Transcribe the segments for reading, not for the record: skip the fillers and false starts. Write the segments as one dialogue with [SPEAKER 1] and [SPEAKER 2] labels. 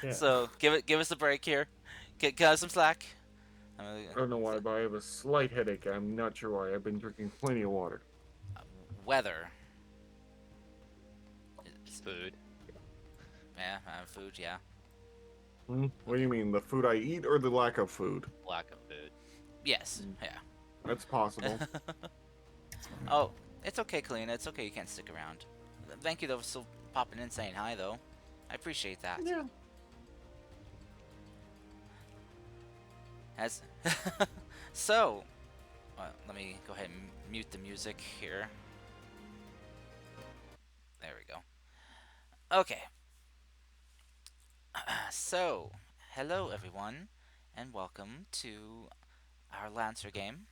[SPEAKER 1] Yeah.
[SPEAKER 2] So give us a break here. Cut us some slack.
[SPEAKER 3] I don't know why, but I have a slight headache. I'm not sure why. I've been drinking plenty of water.
[SPEAKER 2] Weather. Is-
[SPEAKER 1] Food.
[SPEAKER 2] Yeah, food. Yeah.
[SPEAKER 3] Hmm? What do
[SPEAKER 2] Okay.
[SPEAKER 3] you mean, the food I eat or the lack of food?
[SPEAKER 1] Lack of food.
[SPEAKER 2] Yes.
[SPEAKER 3] Hmm,
[SPEAKER 2] Yeah.
[SPEAKER 3] that's possible.
[SPEAKER 2] Oh, it's okay, Kalina. It's okay. You can't stick around. Thank you though for still popping in, saying hi though. I appreciate that.
[SPEAKER 3] Yeah.
[SPEAKER 2] As so, let me go ahead and mute the music here. There we go. Okay. So, hello everyone, and welcome to our Lancer game.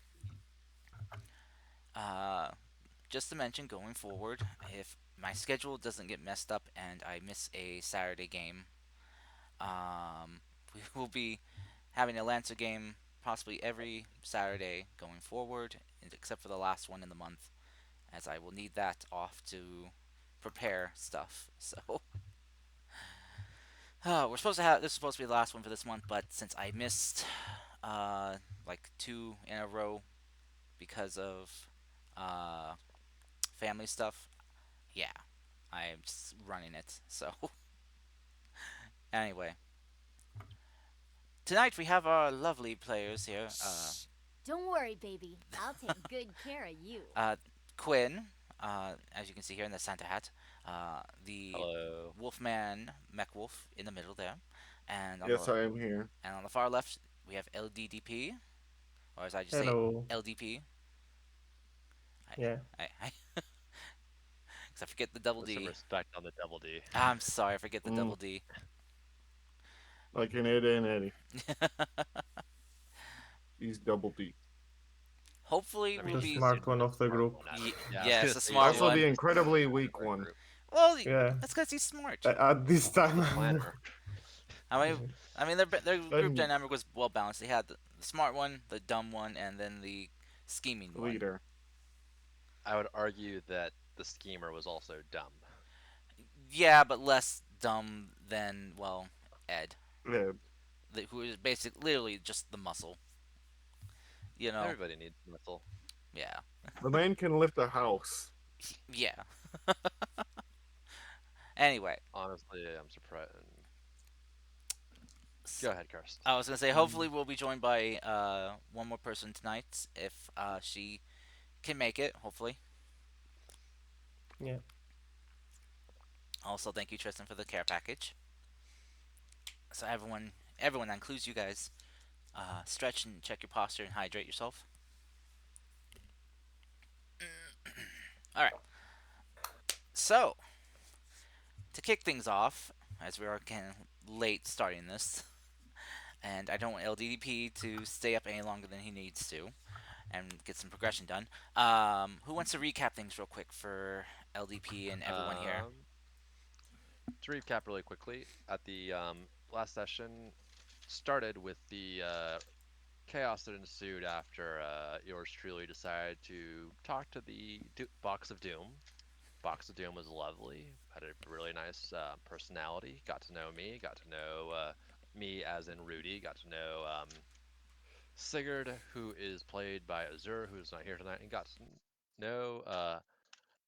[SPEAKER 2] Uh, just to mention, going forward, if my schedule doesn't get messed up and I miss a Saturday game, we will be having a Lancer game possibly every Saturday going forward, except for the last one in the month, as I will need that off to prepare stuff. So, we're supposed to have this is supposed to be the last one for this month, but since I missed like two in a row because of uh, family stuff, yeah, I'm just running it. So, anyway, tonight we have our lovely players here.
[SPEAKER 4] Don't worry, baby. I'll take good care of you.
[SPEAKER 2] Uh, Quinn, as you can see here in the Santa hat, the
[SPEAKER 1] Hello.
[SPEAKER 2] Wolfman Mech Wolf in the middle there, and
[SPEAKER 3] Yes, I am here.
[SPEAKER 2] on the far left we have LDDP, or as I just say
[SPEAKER 5] Hello.
[SPEAKER 2] LDP. I,
[SPEAKER 5] Yeah.
[SPEAKER 2] I because I forget the double
[SPEAKER 1] Put some
[SPEAKER 2] D.
[SPEAKER 1] respect on the double D.
[SPEAKER 2] I'm sorry, I forget the
[SPEAKER 3] Mm,
[SPEAKER 2] double D.
[SPEAKER 3] like an Eddie and Eddie. He's double D.
[SPEAKER 2] Hopefully
[SPEAKER 1] I
[SPEAKER 2] we'll
[SPEAKER 1] mean,
[SPEAKER 5] The
[SPEAKER 1] he's
[SPEAKER 2] be.
[SPEAKER 5] smart
[SPEAKER 1] usually
[SPEAKER 5] one
[SPEAKER 1] the
[SPEAKER 5] of the
[SPEAKER 1] smart
[SPEAKER 5] group.
[SPEAKER 1] one out of. Yeah, I was
[SPEAKER 2] Yes,
[SPEAKER 1] gonna
[SPEAKER 2] a
[SPEAKER 1] say he's
[SPEAKER 2] smart
[SPEAKER 3] Also,
[SPEAKER 1] usually
[SPEAKER 3] the
[SPEAKER 2] one.
[SPEAKER 1] the smart
[SPEAKER 3] incredibly
[SPEAKER 1] one
[SPEAKER 3] weak
[SPEAKER 1] of our
[SPEAKER 3] one.
[SPEAKER 1] group.
[SPEAKER 2] Well,
[SPEAKER 5] Yeah.
[SPEAKER 2] that's because he's smart.
[SPEAKER 5] At this time.
[SPEAKER 1] The planner.
[SPEAKER 2] I mean, their group
[SPEAKER 3] And
[SPEAKER 2] dynamic was well balanced. They had the smart one, the dumb one, and then the scheming one.
[SPEAKER 3] leader.
[SPEAKER 1] I would argue that the schemer was also dumb.
[SPEAKER 2] Yeah, but less dumb than Ed,
[SPEAKER 3] Yeah,
[SPEAKER 2] who is basically literally just the muscle. You know?
[SPEAKER 1] Everybody needs muscle.
[SPEAKER 2] Yeah,
[SPEAKER 3] the man can lift a house.
[SPEAKER 2] yeah. Anyway,
[SPEAKER 1] Honestly, I'm surprised.
[SPEAKER 2] s-
[SPEAKER 1] Go ahead, Karst.
[SPEAKER 2] I was gonna say
[SPEAKER 3] Mm,
[SPEAKER 2] hopefully we'll be joined by one more person tonight if she can make it. Hopefully.
[SPEAKER 5] Yeah.
[SPEAKER 2] Also, thank you Tristan for the care package. So everyone that includes you guys, stretch and check your posture and hydrate yourself. All right. So to kick things off, as we are kind of late starting this, and I don't want LDDP to stay up any longer than he needs to, and get some progression done. Who wants to recap things real quick for LDP and everyone here?
[SPEAKER 1] Um, to recap really quickly, at the last session, started with the chaos that ensued after yours truly decided to talk to the Box of Doom. Box of Doom was lovely, had a really nice personality, got to know me, got to know me as in Rudy, got to know Sigurd, who is played by Azur, who's not here tonight, and got to know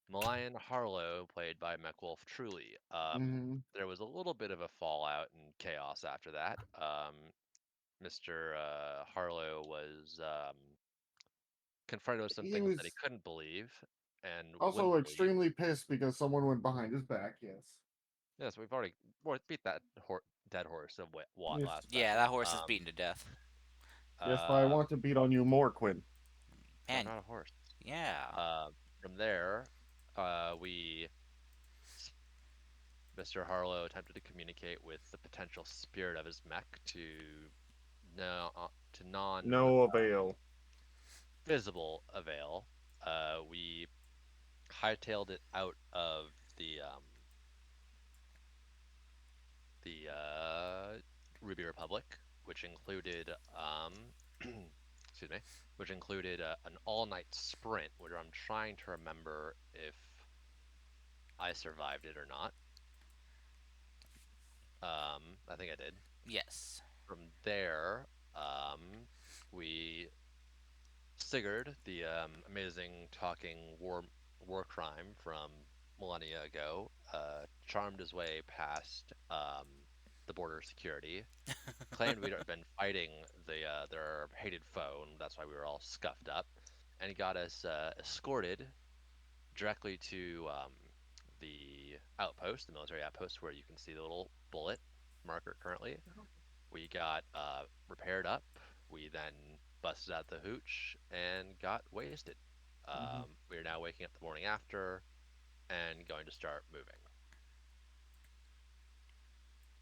[SPEAKER 1] Malayan Harlow, played by Meckwolf Truly.
[SPEAKER 3] mhm.
[SPEAKER 1] There was a little bit of a fallout and chaos after that. Mr. Harlow was confronted with some
[SPEAKER 3] He
[SPEAKER 1] things that he
[SPEAKER 3] was
[SPEAKER 1] couldn't believe and
[SPEAKER 3] also
[SPEAKER 1] wouldn't believe.
[SPEAKER 3] extremely pissed because someone went behind his back. Yes.
[SPEAKER 1] Yes, we've already beat that dead horse of Watt
[SPEAKER 3] Yes.
[SPEAKER 1] last
[SPEAKER 2] Yeah,
[SPEAKER 1] session.
[SPEAKER 2] that horse is beaten to death.
[SPEAKER 3] Yes, but I
[SPEAKER 1] Uh,
[SPEAKER 3] want to beat on you more, Quinn.
[SPEAKER 1] I'm
[SPEAKER 2] And
[SPEAKER 1] not a horse.
[SPEAKER 2] yeah,
[SPEAKER 1] From there, we Mr. Harlow attempted to communicate with the potential spirit of his mech to no to non
[SPEAKER 3] No avail.
[SPEAKER 1] visible avail. We hightailed it out of the Ruby Republic, which included excuse me, which included an all-night sprint, which I'm trying to remember if I survived it or not. I think I did.
[SPEAKER 2] Yes.
[SPEAKER 1] From there, we Sigurd, the amazing talking war crime from millennia ago, charmed his way past the border security, claimed we'd been fighting their hated foe, and that's why we were all scuffed up, and he got us escorted directly to the outpost, the military outpost, where you can see the little bullet marker currently. We got repaired up. We then busted out the hooch and got wasted.
[SPEAKER 3] Mm-hmm.
[SPEAKER 1] We are now waking up the morning after and going to start moving.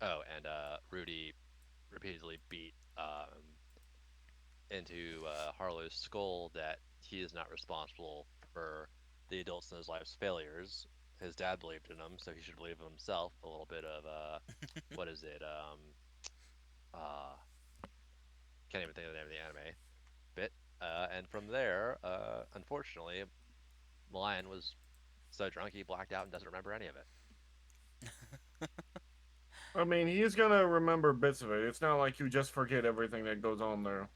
[SPEAKER 1] Oh, and Rudy repeatedly beat into Harlow's skull that he is not responsible for the adults in his life's failures. His dad believed in him, so he should believe in himself. A little bit of what is it? Uh, can't even think of the name of the anime bit. And from there, unfortunately, Lion was so drunk he blacked out and doesn't remember any of it.
[SPEAKER 3] I mean, he's gonna remember bits of it. It's not like you just forget everything that goes on there.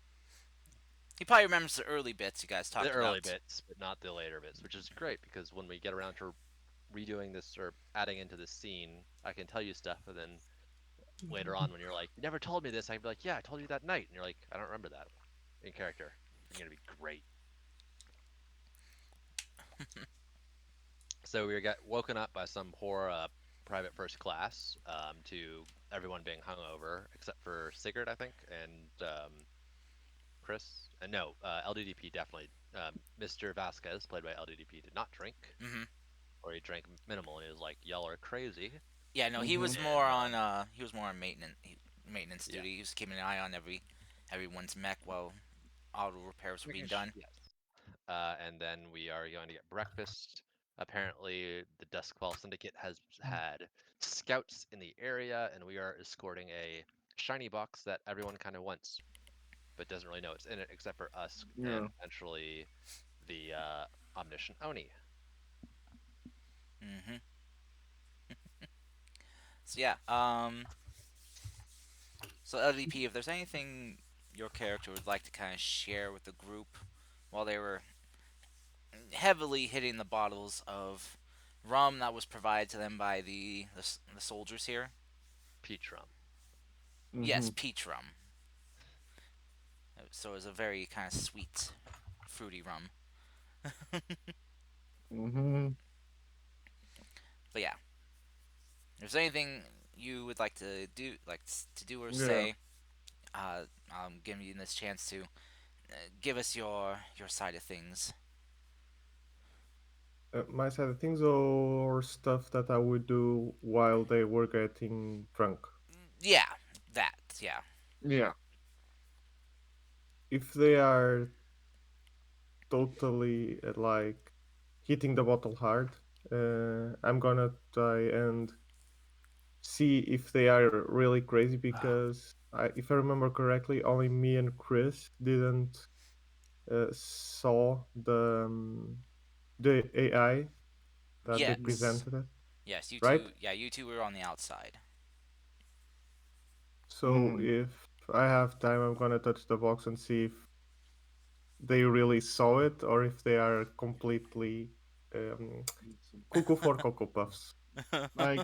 [SPEAKER 2] He probably remembers the early bits you guys
[SPEAKER 1] The
[SPEAKER 2] talked
[SPEAKER 1] early
[SPEAKER 2] about.
[SPEAKER 1] bits, but not the later bits, which is great because when we get around to redoing this or adding into this scene, I can tell you stuff, and then later on when you're like, "You never told me this," I can be like, "Yeah, I told you that night," and you're like, "I don't remember that." In character, you're gonna be great. So we got woken up by some poor private first class to everyone being hungover except for Sigurd, I think, and Chris. And no, LDDP definitely. Mr. Vasquez, played by LDDP, did not drink,
[SPEAKER 2] Hmm.
[SPEAKER 1] or he drank minimal, and he was like, "Y'all are crazy."
[SPEAKER 2] Yeah, no, he
[SPEAKER 3] Mm-hmm.
[SPEAKER 2] was more
[SPEAKER 1] And
[SPEAKER 2] on maintenance
[SPEAKER 1] yeah,
[SPEAKER 2] duty. He was keeping an eye on everyone's mech while auto repairs were being done.
[SPEAKER 1] yes. And then we are going to get breakfast. Apparently, the Duskfall Syndicate has had scouts in the area, and we are escorting a shiny box that everyone kind of wants, but doesn't really know what's in it, except for us and
[SPEAKER 3] Yeah.
[SPEAKER 1] potentially the omniscient Oni.
[SPEAKER 2] Hmm. So yeah, so LDP, if there's anything your character would like to kind of share with the group while they were heavily hitting the bottles of rum that was provided to them by the soldiers here.
[SPEAKER 1] Peach rum.
[SPEAKER 2] Yes,
[SPEAKER 3] Mm-hmm.
[SPEAKER 2] peach rum. So it was a very kind of sweet, fruity rum.
[SPEAKER 3] Mm-hmm.
[SPEAKER 2] But yeah, if there's anything you would like to do, to do or
[SPEAKER 3] Yeah.
[SPEAKER 2] say, I'm giving you this chance to give us your side of things.
[SPEAKER 5] My side of things or stuff that I would do while they were getting drunk.
[SPEAKER 2] Yeah, that. Yeah.
[SPEAKER 3] Yeah.
[SPEAKER 5] If they are totally like hitting the bottle hard, I'm gonna try and see if they are really crazy because if I remember correctly, only me and Chris didn't saw the AI that they
[SPEAKER 3] Mm-hmm.
[SPEAKER 2] Yes.
[SPEAKER 5] presented it,
[SPEAKER 2] Yes, you
[SPEAKER 5] right?
[SPEAKER 2] two. Yeah, you two were on the outside.
[SPEAKER 5] So
[SPEAKER 3] Mm-hmm.
[SPEAKER 5] if I have time, I'm gonna touch the box and see if they really saw it or if they are completely um, cuckoo for Cocoa Puffs.
[SPEAKER 3] Like,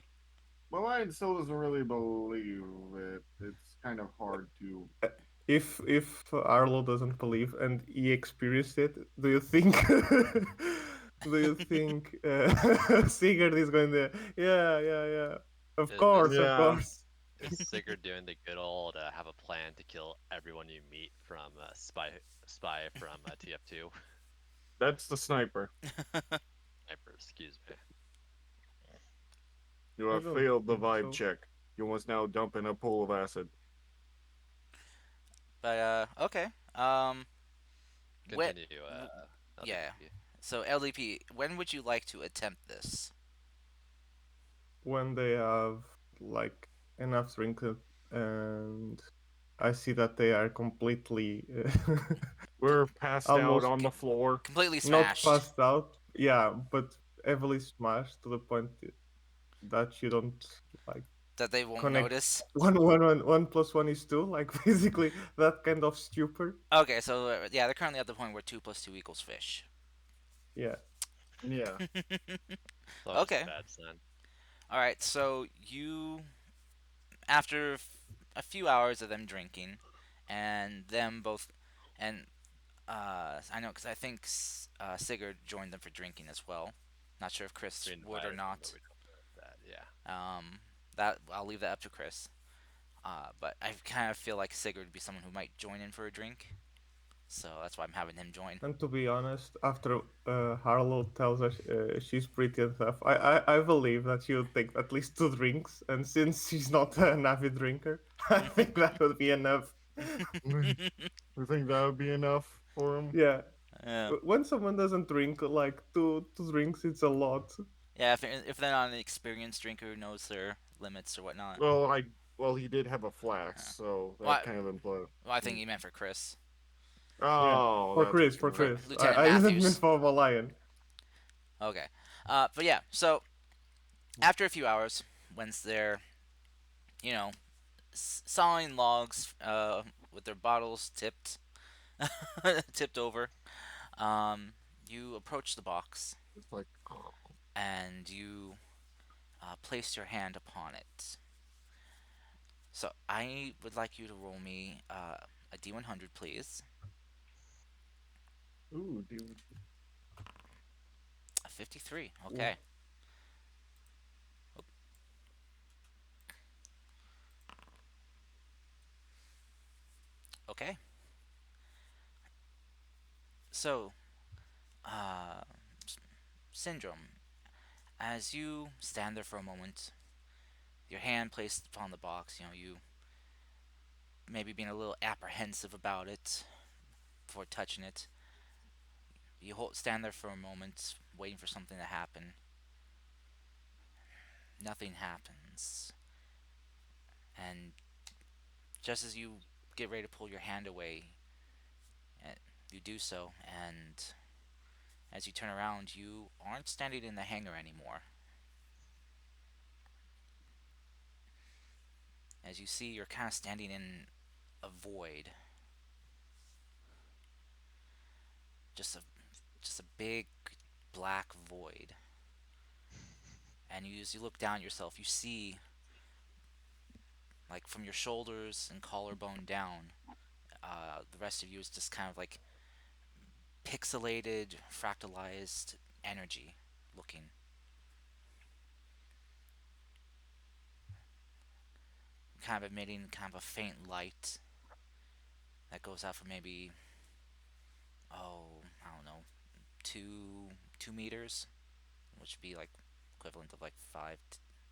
[SPEAKER 3] well, I still doesn't really believe it. It's kind of hard to.
[SPEAKER 5] Uh, if Arlo doesn't believe and he experienced it, do you think Sigurd is going to yeah, of
[SPEAKER 1] Is
[SPEAKER 5] course,
[SPEAKER 1] this
[SPEAKER 5] of
[SPEAKER 3] Yeah.
[SPEAKER 5] course.
[SPEAKER 1] is Sigurd doing the good old have a plan to kill everyone you meet from spy from TF2?
[SPEAKER 3] That's the sniper.
[SPEAKER 1] Sniper, excuse me.
[SPEAKER 3] You
[SPEAKER 5] I
[SPEAKER 3] have
[SPEAKER 5] don't
[SPEAKER 3] failed the
[SPEAKER 5] think
[SPEAKER 3] vibe
[SPEAKER 5] so.
[SPEAKER 3] check. You must now dump in a pool of acid.
[SPEAKER 2] But okay. What?
[SPEAKER 1] Continue,
[SPEAKER 2] Yeah.
[SPEAKER 1] LDDP.
[SPEAKER 2] So LDP, when would you like to attempt this?
[SPEAKER 5] When they have like enough drink and I see that they are completely
[SPEAKER 3] We're passed out
[SPEAKER 5] almost
[SPEAKER 3] on the floor.
[SPEAKER 2] Completely
[SPEAKER 5] not
[SPEAKER 2] smashed.
[SPEAKER 5] passed out, yeah, but heavily smashed to the point that you don't like.
[SPEAKER 2] that they won't
[SPEAKER 5] connect
[SPEAKER 2] notice.
[SPEAKER 5] one plus one is two, like basically that kind of stupor.
[SPEAKER 2] Okay, so yeah, they're currently at the point where two plus two equals fish.
[SPEAKER 5] Yeah.
[SPEAKER 3] Yeah.
[SPEAKER 1] It's always a
[SPEAKER 2] Okay.
[SPEAKER 1] bad sign.
[SPEAKER 2] All right. So you, after a few hours of them drinking, and them both, and I know because I think Sigurd joined them for drinking as well. Not sure if
[SPEAKER 1] We
[SPEAKER 2] Chris would or
[SPEAKER 1] invited him, but
[SPEAKER 2] not.
[SPEAKER 1] we don't know that. Yeah.
[SPEAKER 2] That I'll leave that up to Chris. But I kind of feel like Sigurd would be someone who might join in for a drink, so that's why I'm having him join.
[SPEAKER 5] And to be honest, after Harlow tells us she's pretty and tough, I believe that she would take at least two drinks. And since she's not an avid drinker, I think that would be enough.
[SPEAKER 3] We think that would be enough for him.
[SPEAKER 5] Yeah.
[SPEAKER 2] Yeah,
[SPEAKER 5] When someone doesn't drink like two drinks, it's a lot.
[SPEAKER 2] yeah. If they're not an experienced drinker who knows their limits or whatnot.
[SPEAKER 3] Well, he did have a flask,
[SPEAKER 2] Yeah.
[SPEAKER 3] so
[SPEAKER 2] Well,
[SPEAKER 3] that kind of implies.
[SPEAKER 2] well, I think he meant for Chris,
[SPEAKER 5] Yeah.
[SPEAKER 3] Oh,
[SPEAKER 5] For
[SPEAKER 3] that's
[SPEAKER 5] Chris,
[SPEAKER 3] what you
[SPEAKER 5] for
[SPEAKER 3] meant.
[SPEAKER 2] for
[SPEAKER 5] Chris.
[SPEAKER 2] Lieutenant
[SPEAKER 5] I didn't mean
[SPEAKER 2] Matthews.
[SPEAKER 5] for Lion.
[SPEAKER 2] Okay. But yeah. So after a few hours, once they're you know sawing logs with their bottles tipped tipped over, um, you approach the box
[SPEAKER 3] It's like,
[SPEAKER 2] and you place your hand upon it. So I would like you to roll me a D100, please.
[SPEAKER 3] ooh, dude.
[SPEAKER 2] A 53.
[SPEAKER 5] Ooh,
[SPEAKER 2] Okay. Okay. So, uh, Syndrome, as you stand there for a moment, your hand placed upon the box, you maybe being a little apprehensive about it before touching it. Stand there for a moment, waiting for something to happen. Nothing happens. And just as you get ready to pull your hand away, uh, you do so, and as you turn around, you aren't standing in the hangar anymore. As you see, you're kind of standing in a void, just a just a big black void. And as you look down at yourself, you see, like from your shoulders and collarbone down, the rest of you is just kind of like pixelated, fractalized energy looking, kind of emitting kind of a faint light that goes out for maybe, oh, I don't know, 2 2 meters, which would be like equivalent of like 5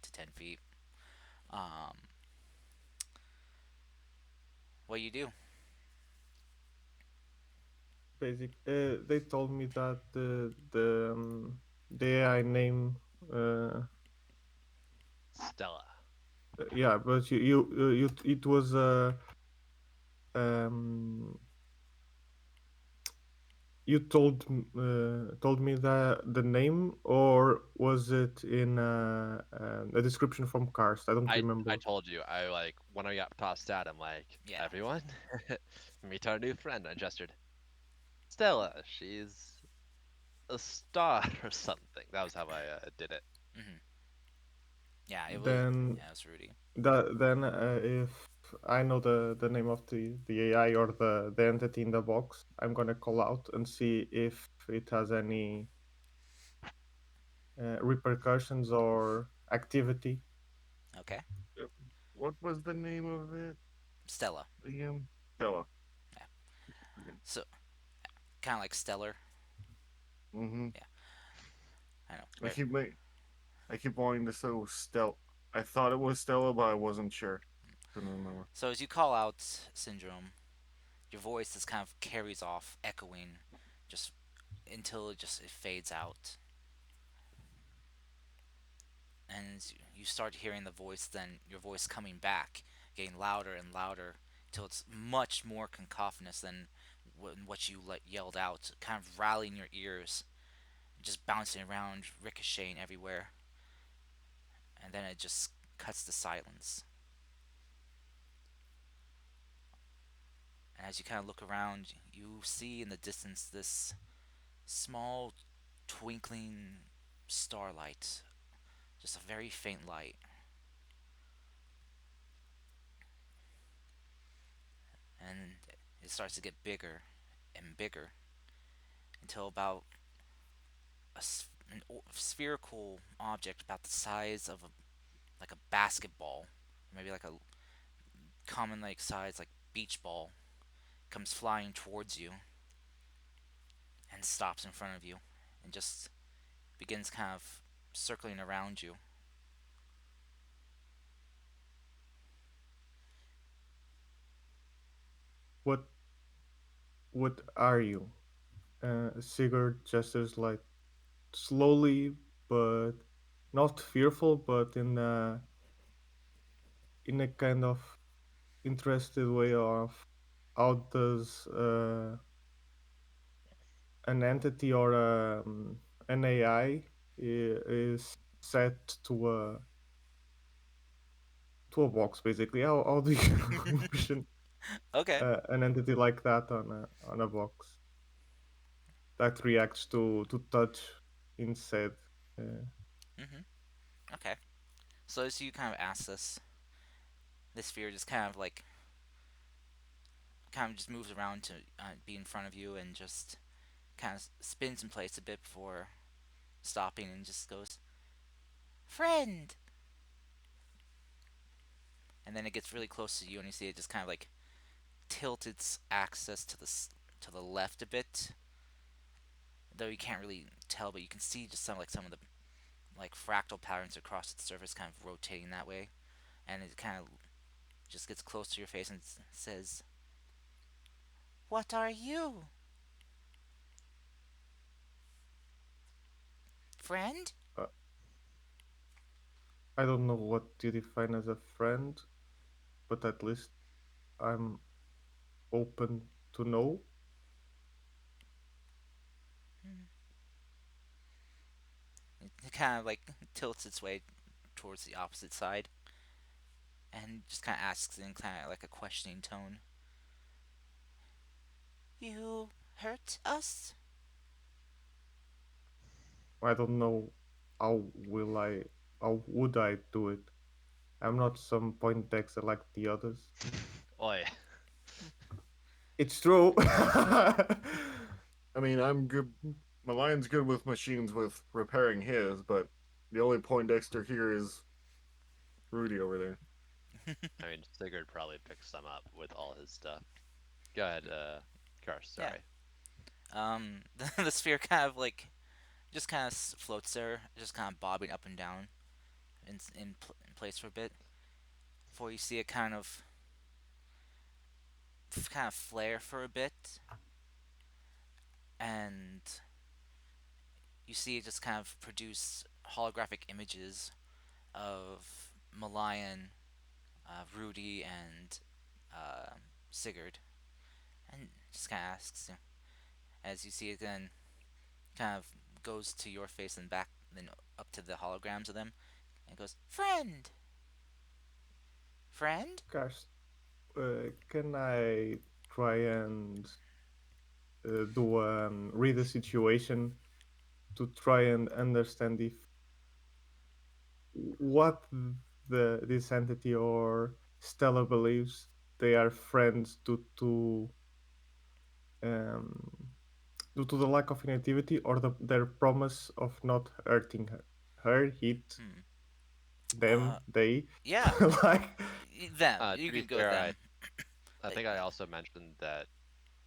[SPEAKER 2] to 10 feet. Um, what you do?
[SPEAKER 5] basic. They told me that the AI name.
[SPEAKER 1] Stella.
[SPEAKER 5] Yeah, but you it was um you told me the name, or was it in a description from Cars? I don't
[SPEAKER 1] I
[SPEAKER 5] remember.
[SPEAKER 1] told you. I like when I got tossed out. I'm like,
[SPEAKER 2] Yeah.
[SPEAKER 1] everyone, meet our new friend. I gestured. Stella. She's a star or something. That was how I did it.
[SPEAKER 2] Hmm. Yeah, it was.
[SPEAKER 5] Then
[SPEAKER 2] Yeah, it was Rudy.
[SPEAKER 5] if I know the name of the AI or the entity in the box, I'm gonna call out and see if it has any repercussions or activity.
[SPEAKER 2] Okay.
[SPEAKER 3] What was the name of it
[SPEAKER 2] Stella.
[SPEAKER 3] again? Stella.
[SPEAKER 2] Yeah. So kind of like stellar.
[SPEAKER 3] Mm-hmm.
[SPEAKER 2] Yeah, I know.
[SPEAKER 3] I keep ma- I keep wanting to say Stella. I thought it was Stella, but I wasn't sure. Couldn't remember.
[SPEAKER 2] So as you call out Syndrome, your voice just kind of carries off, echoing, just until it fades out, and you start hearing the voice. Then your voice coming back, getting louder and louder, until it's much more cacophonous than what you yelled out, kind of rallying your ears, just bouncing around, ricocheting everywhere, and then it just cuts the silence. And as you kind of look around, you see in the distance this small twinkling starlight, just a very faint light. And it starts to get bigger and bigger until about an spherical object about the size of like a basketball, maybe like a common like size like beach ball, comes flying towards you and stops in front of you and just begins kind of circling around you.
[SPEAKER 5] What what are you? Sigurd gestures like slowly, but not fearful, but in a kind of interested way of how does an entity or an AI is set to a box basically. How do you envision
[SPEAKER 2] Okay.
[SPEAKER 5] an entity like that on a box that reacts to touch instead? Uh,
[SPEAKER 2] Mhm. Okay. So as you kind of ask this, this sphere just kind of just moves around to be in front of you and just kind of spins in place a bit before stopping and just goes, "Friend." And then it gets really close to you and you see it just kind of like tilt its axis to to the left a bit, though you can't really tell, but you can see just some of the like fractal patterns across its surface kind of rotating that way, and it kind of just gets close to your face and says, "What are you, friend?"
[SPEAKER 5] uh, I don't know what you define as a friend, but at least I'm open to know.
[SPEAKER 2] It kind of like tilts its way towards the opposite side and just kind of asks in kind of like a questioning tone, "You hurt us?"
[SPEAKER 5] I don't know how will I how would I do it. I'm not some Poindexter like the others.
[SPEAKER 1] Oi.
[SPEAKER 5] It's true.
[SPEAKER 3] I mean, I'm good. My lion's good with machines with repairing his, but the only Poindexter here is Rudy over there.
[SPEAKER 1] I mean, Sigurd probably picks some up with all his stuff. Go ahead, Karst,
[SPEAKER 2] Yeah.
[SPEAKER 1] sorry.
[SPEAKER 2] The sphere kind of like just kind of floats there, just kind of bobbing up and down in place for a bit before you see it kind of flare for a bit, and you see it just kind of produce holographic images of Malayan, Rudy, and uh, Sigurd, and just kind of asks you as you see it then kind of goes to your face and back, then up to the holograms of them, and goes, "Friend, friend."
[SPEAKER 5] Gosh, can I try and do read the situation to try and understand if what the this entity or Stella believes they are friends um, due to the lack of inactivity or their promise of not hurting her, hit
[SPEAKER 2] Hmm.
[SPEAKER 5] them, they
[SPEAKER 2] Yeah,
[SPEAKER 5] like.
[SPEAKER 2] them.
[SPEAKER 1] To
[SPEAKER 2] You
[SPEAKER 1] be
[SPEAKER 2] can go with
[SPEAKER 1] fair, I
[SPEAKER 2] them.
[SPEAKER 1] I
[SPEAKER 2] Like,
[SPEAKER 1] think I also mentioned that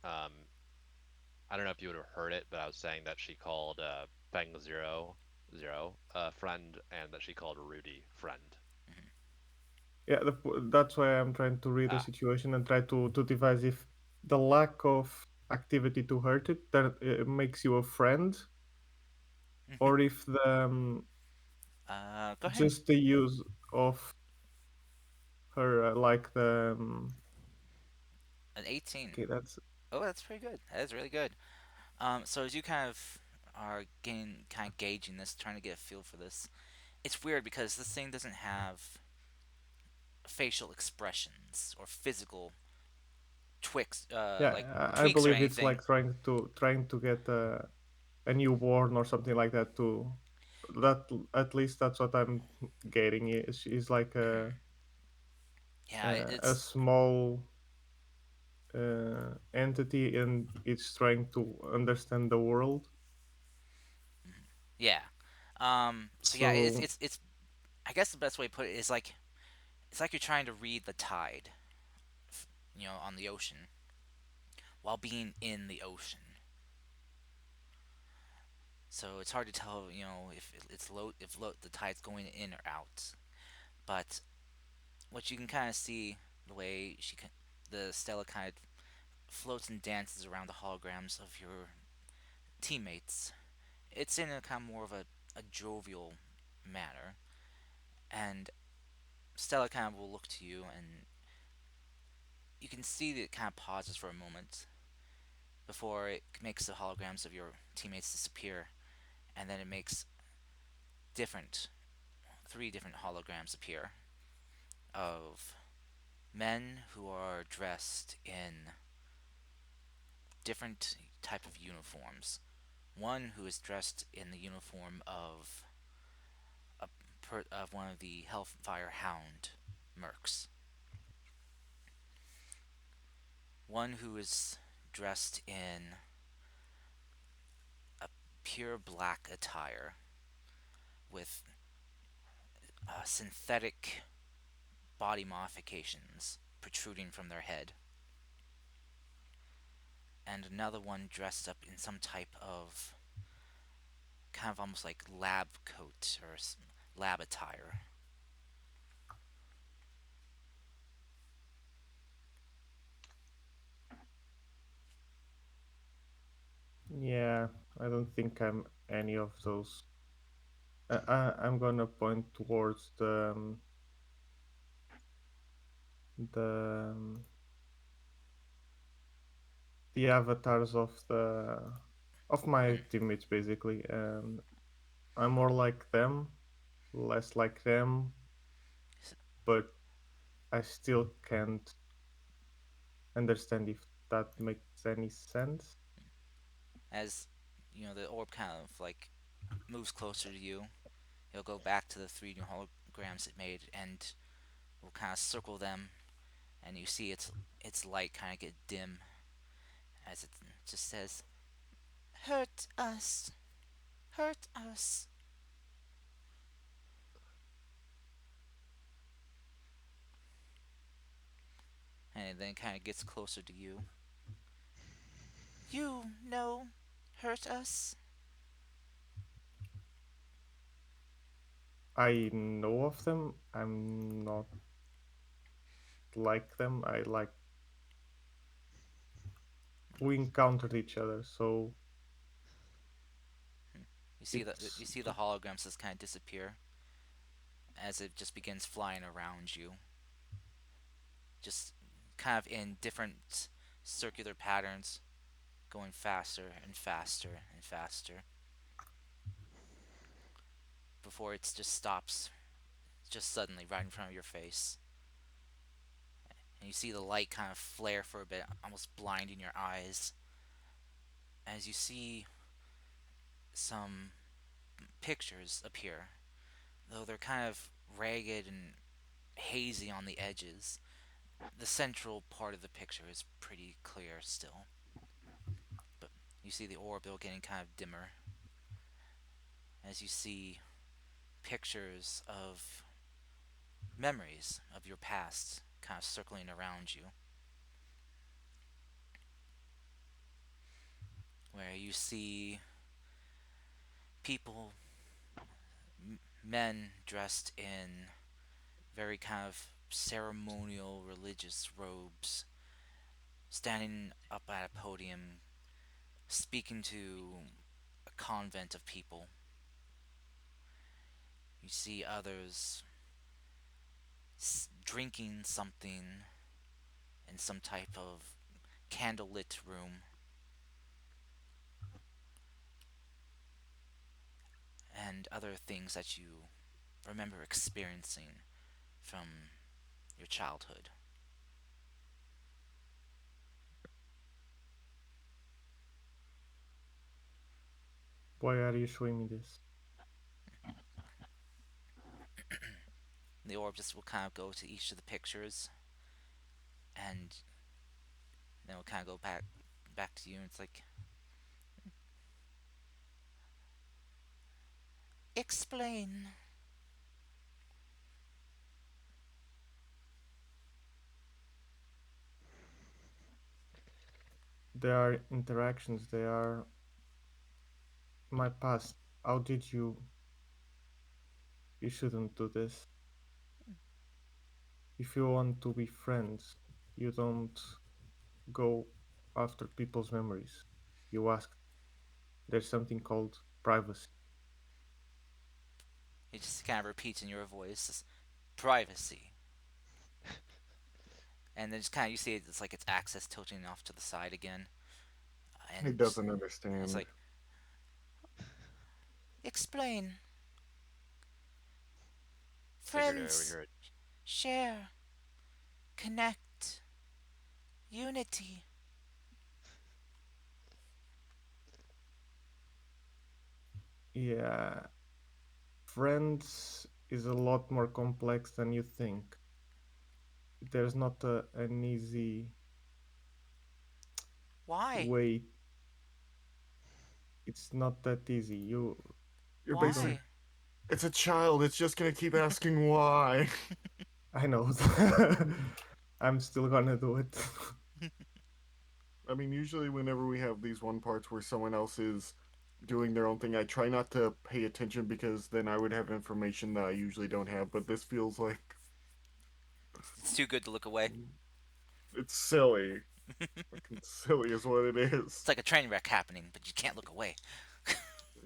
[SPEAKER 1] um, I don't know if you would have heard it, but I was saying that she called Feng Zero friend, and that she called Rudy friend.
[SPEAKER 2] mhm.
[SPEAKER 5] Yeah, that's why I'm trying to read the
[SPEAKER 1] Ah,
[SPEAKER 5] situation and try to devise if the lack of activity to hurt it that makes you a friend, or if the
[SPEAKER 2] Go ahead.
[SPEAKER 5] just the use of her like the
[SPEAKER 2] An 18.
[SPEAKER 5] okay, that's
[SPEAKER 2] Oh, that's pretty good. That is really good. So as you kind of are kind of gauging this, trying to get a feel for this, it's weird because this thing doesn't have. facial expressions or physical like
[SPEAKER 5] Yeah, I
[SPEAKER 2] tweaks or
[SPEAKER 5] believe it's
[SPEAKER 2] anything.
[SPEAKER 5] like trying to get a newborn or something like that to that at least that's what I'm getting is like
[SPEAKER 2] Yeah,
[SPEAKER 5] a
[SPEAKER 2] it's
[SPEAKER 5] small entity and it's trying to understand the world.
[SPEAKER 2] yeah. So yeah,
[SPEAKER 5] So
[SPEAKER 2] it's I guess the best way to put it is like it's like you're trying to read the tide, on the ocean while being in the ocean. So it's hard to tell, if it's low, if the tide's going in or out. But what you can kind of see, the way the Stella kind of floats and dances around the holograms of your teammates. It's in a kind of more of a jovial manner, and Stella kind of will look to you, and you can see that it kind of pauses for a moment before it makes the holograms of your teammates disappear, and then it makes different, three different holograms appear of men who are dressed in different type of uniforms. One who is dressed in the uniform a of one of the Hellfire Hound mercs. One who is dressed in a pure black attire with synthetic body modifications protruding from their head, and another one dressed up in some type of kind of almost like lab coat or lab attire.
[SPEAKER 5] yeah, I don't think I'm any of those. I'm gonna point towards the the avatars of my
[SPEAKER 2] Hmm.
[SPEAKER 5] teammates basically, and I'm more like them, less like them, but I still can't understand if that makes any sense.
[SPEAKER 2] As the orb kind of like moves closer to you, it'll go back to the three new holograms it made, and will kind of circle them, and you see its light kind of get dim as it just says, "Hurt us, hurt us," and then kind of gets closer to you. You know, hurt us.
[SPEAKER 5] I know of them. I'm not like them. I like we encountered each other, so
[SPEAKER 2] You
[SPEAKER 5] it's
[SPEAKER 2] see the holograms just kind of disappear as it just begins flying around you, just kind of in different circular patterns, going faster and faster and faster before it just stops, just suddenly right in front of your face. And you see the light kind of flare for a bit, almost blinding your eyes, as you see some pictures appear, though they're kind of ragged and hazy on the edges. The central part of the picture is pretty clear still, but you see the orbital getting kind of dimmer as you see pictures of memories of your past kind of circling around you, where you see people, men dressed in very kind of ceremonial religious robes, standing up at a podium, speaking to a convent of people. You see others drinking something in some type of candlelit room, and other things that you remember experiencing from your childhood.
[SPEAKER 5] Why are you showing me this?
[SPEAKER 2] The orb just will kind of go to each of the pictures, and then we'll kind of go back to you. And it's like, explain.
[SPEAKER 5] There are interactions. They are my past. How did you? You shouldn't do this. If you want to be friends, you don't go after people's memories. You ask. There's something called privacy.
[SPEAKER 2] It just kind of repeats in your voice, privacy. And then just kind of you see it's like its axis tilting off to the side again,
[SPEAKER 3] He
[SPEAKER 2] and
[SPEAKER 3] doesn't
[SPEAKER 2] it's
[SPEAKER 3] understand.
[SPEAKER 2] like, explain.
[SPEAKER 1] Figured I
[SPEAKER 2] Friends
[SPEAKER 1] overhear it.
[SPEAKER 2] share, connect, unity.
[SPEAKER 5] Yeah, friends is a lot more complex than you think. There's not an easy
[SPEAKER 2] Why?
[SPEAKER 5] way. It's not that easy.
[SPEAKER 3] You're
[SPEAKER 5] You
[SPEAKER 3] basically.
[SPEAKER 5] don't.
[SPEAKER 2] Why?
[SPEAKER 3] It's a child. It's just gonna keep asking why.
[SPEAKER 5] I know. I'm still gonna do it.
[SPEAKER 3] I mean, usually whenever we have these one parts where someone else is doing their own thing, I try not to pay attention because then I would have information that I usually don't have. But this feels like
[SPEAKER 2] It's too good to look away.
[SPEAKER 3] it's silly.
[SPEAKER 2] It's
[SPEAKER 3] Fucking silly is what it is.
[SPEAKER 2] like a train wreck happening, but you can't look away.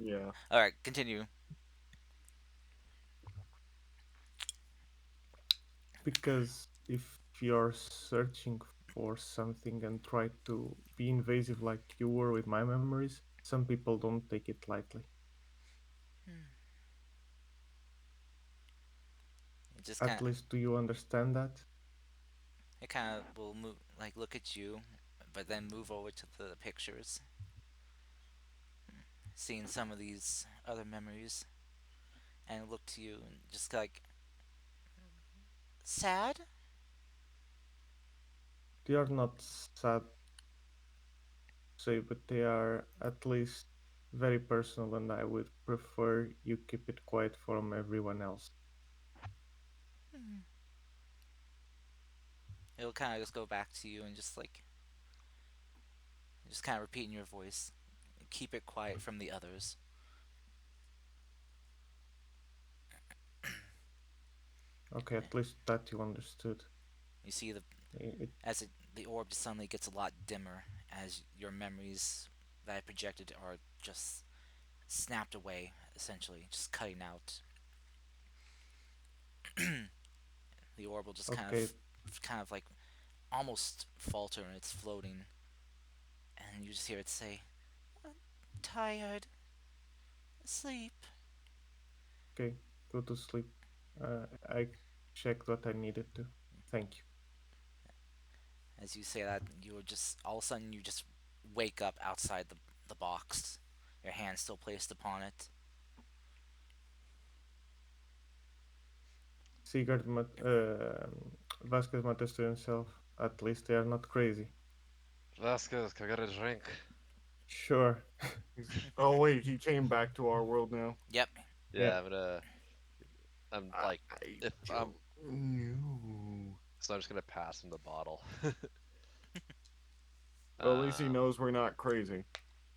[SPEAKER 3] Yeah.
[SPEAKER 2] All right, continue.
[SPEAKER 5] Because if you're searching for something and try to be invasive like you were with my memories, some people don't take it lightly.
[SPEAKER 2] It just
[SPEAKER 5] At
[SPEAKER 2] kind
[SPEAKER 5] least do you understand that?
[SPEAKER 2] it kind of will move, like look at you, but then move over to the pictures, seeing some of these other memories, and look to you and just like sad.
[SPEAKER 5] They are not sad to say, but they are at least very personal, and I would prefer you keep it quiet from everyone else.
[SPEAKER 2] It'll kind of just go back to you and just kind of repeat in your voice. Keep it quiet from the others.
[SPEAKER 5] Okay, at least that you understood.
[SPEAKER 2] You see
[SPEAKER 5] It,
[SPEAKER 2] the orb just suddenly gets a lot dimmer as your memories that I projected are just snapped away, essentially, just cutting out. The orb will just
[SPEAKER 5] okay,
[SPEAKER 2] kind of like almost falter in its floating, and you just hear it say, "Tired, asleep."
[SPEAKER 5] okay, go to sleep. I checked what I needed to. Thank you.
[SPEAKER 2] As you say that, you just all of a sudden you just wake up outside the box, your hand still placed upon it.
[SPEAKER 5] Sigurd Vasquez mutters to himself. At least they are not crazy.
[SPEAKER 1] Vasquez, can I get a drink?
[SPEAKER 5] Sure.
[SPEAKER 3] Oh wait, he came back to our world now.
[SPEAKER 2] Yep.
[SPEAKER 5] Yeah.
[SPEAKER 1] Yeah, I'm
[SPEAKER 3] I,
[SPEAKER 1] like,
[SPEAKER 3] I
[SPEAKER 1] if I'm,
[SPEAKER 3] don't know.
[SPEAKER 1] so I'm just gonna pass him the bottle.
[SPEAKER 3] Well, at least he
[SPEAKER 1] um,
[SPEAKER 3] knows we're not crazy.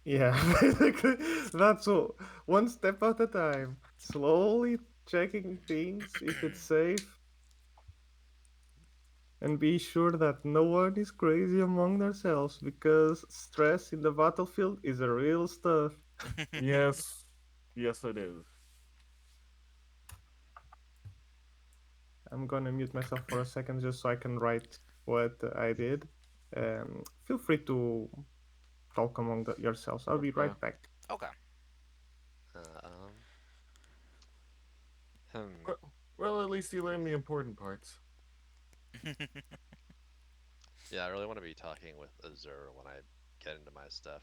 [SPEAKER 5] Yeah, basically, that's all. One step at a time. Slowly checking things if it's safe, and be sure that no one is crazy among themselves because stress in the battlefield is a real stuff.
[SPEAKER 3] Yes, yes, it is.
[SPEAKER 5] I'm gonna mute myself for a second just so I can write what I did. Feel free to talk among yourselves. I'll be
[SPEAKER 3] Okay.
[SPEAKER 5] right back.
[SPEAKER 2] Okay.
[SPEAKER 1] uh, um, hmm.
[SPEAKER 3] Well, at least he learned the important parts.
[SPEAKER 1] Yeah, I really want to be talking with Azure when I get into my stuff.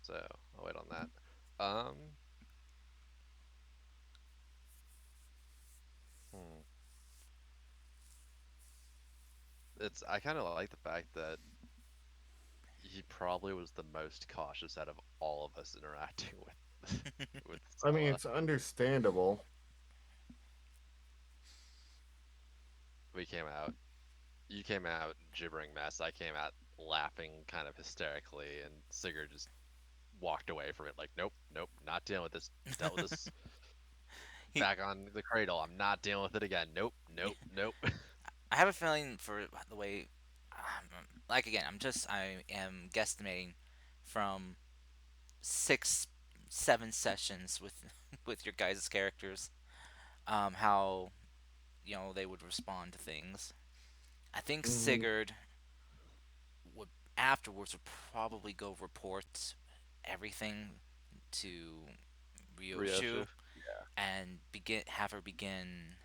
[SPEAKER 1] So I'll wait on that. Um, hmm. I kind of like the fact that he probably was the most cautious out of all of us interacting with with
[SPEAKER 3] I mean,
[SPEAKER 1] Stella.
[SPEAKER 3] it's understandable.
[SPEAKER 1] We came out. You came out gibbering mess. I came out laughing kind of hysterically, and Sigurd just walked away from it like, nope, nope, not dealing with this. Dealt with this
[SPEAKER 2] he,
[SPEAKER 1] back on the cradle. I'm not dealing with it again. Nope, nope, nope.
[SPEAKER 2] I have a feeling for the way, like again, I am guesstimating from 6, 7 sessions with with your guys' characters, how they would respond to things. I think
[SPEAKER 3] Hmm.
[SPEAKER 2] Sigurd would afterwards would probably go report everything to Ryoshu
[SPEAKER 1] Ryoshu. Yeah.
[SPEAKER 2] and begin have her begin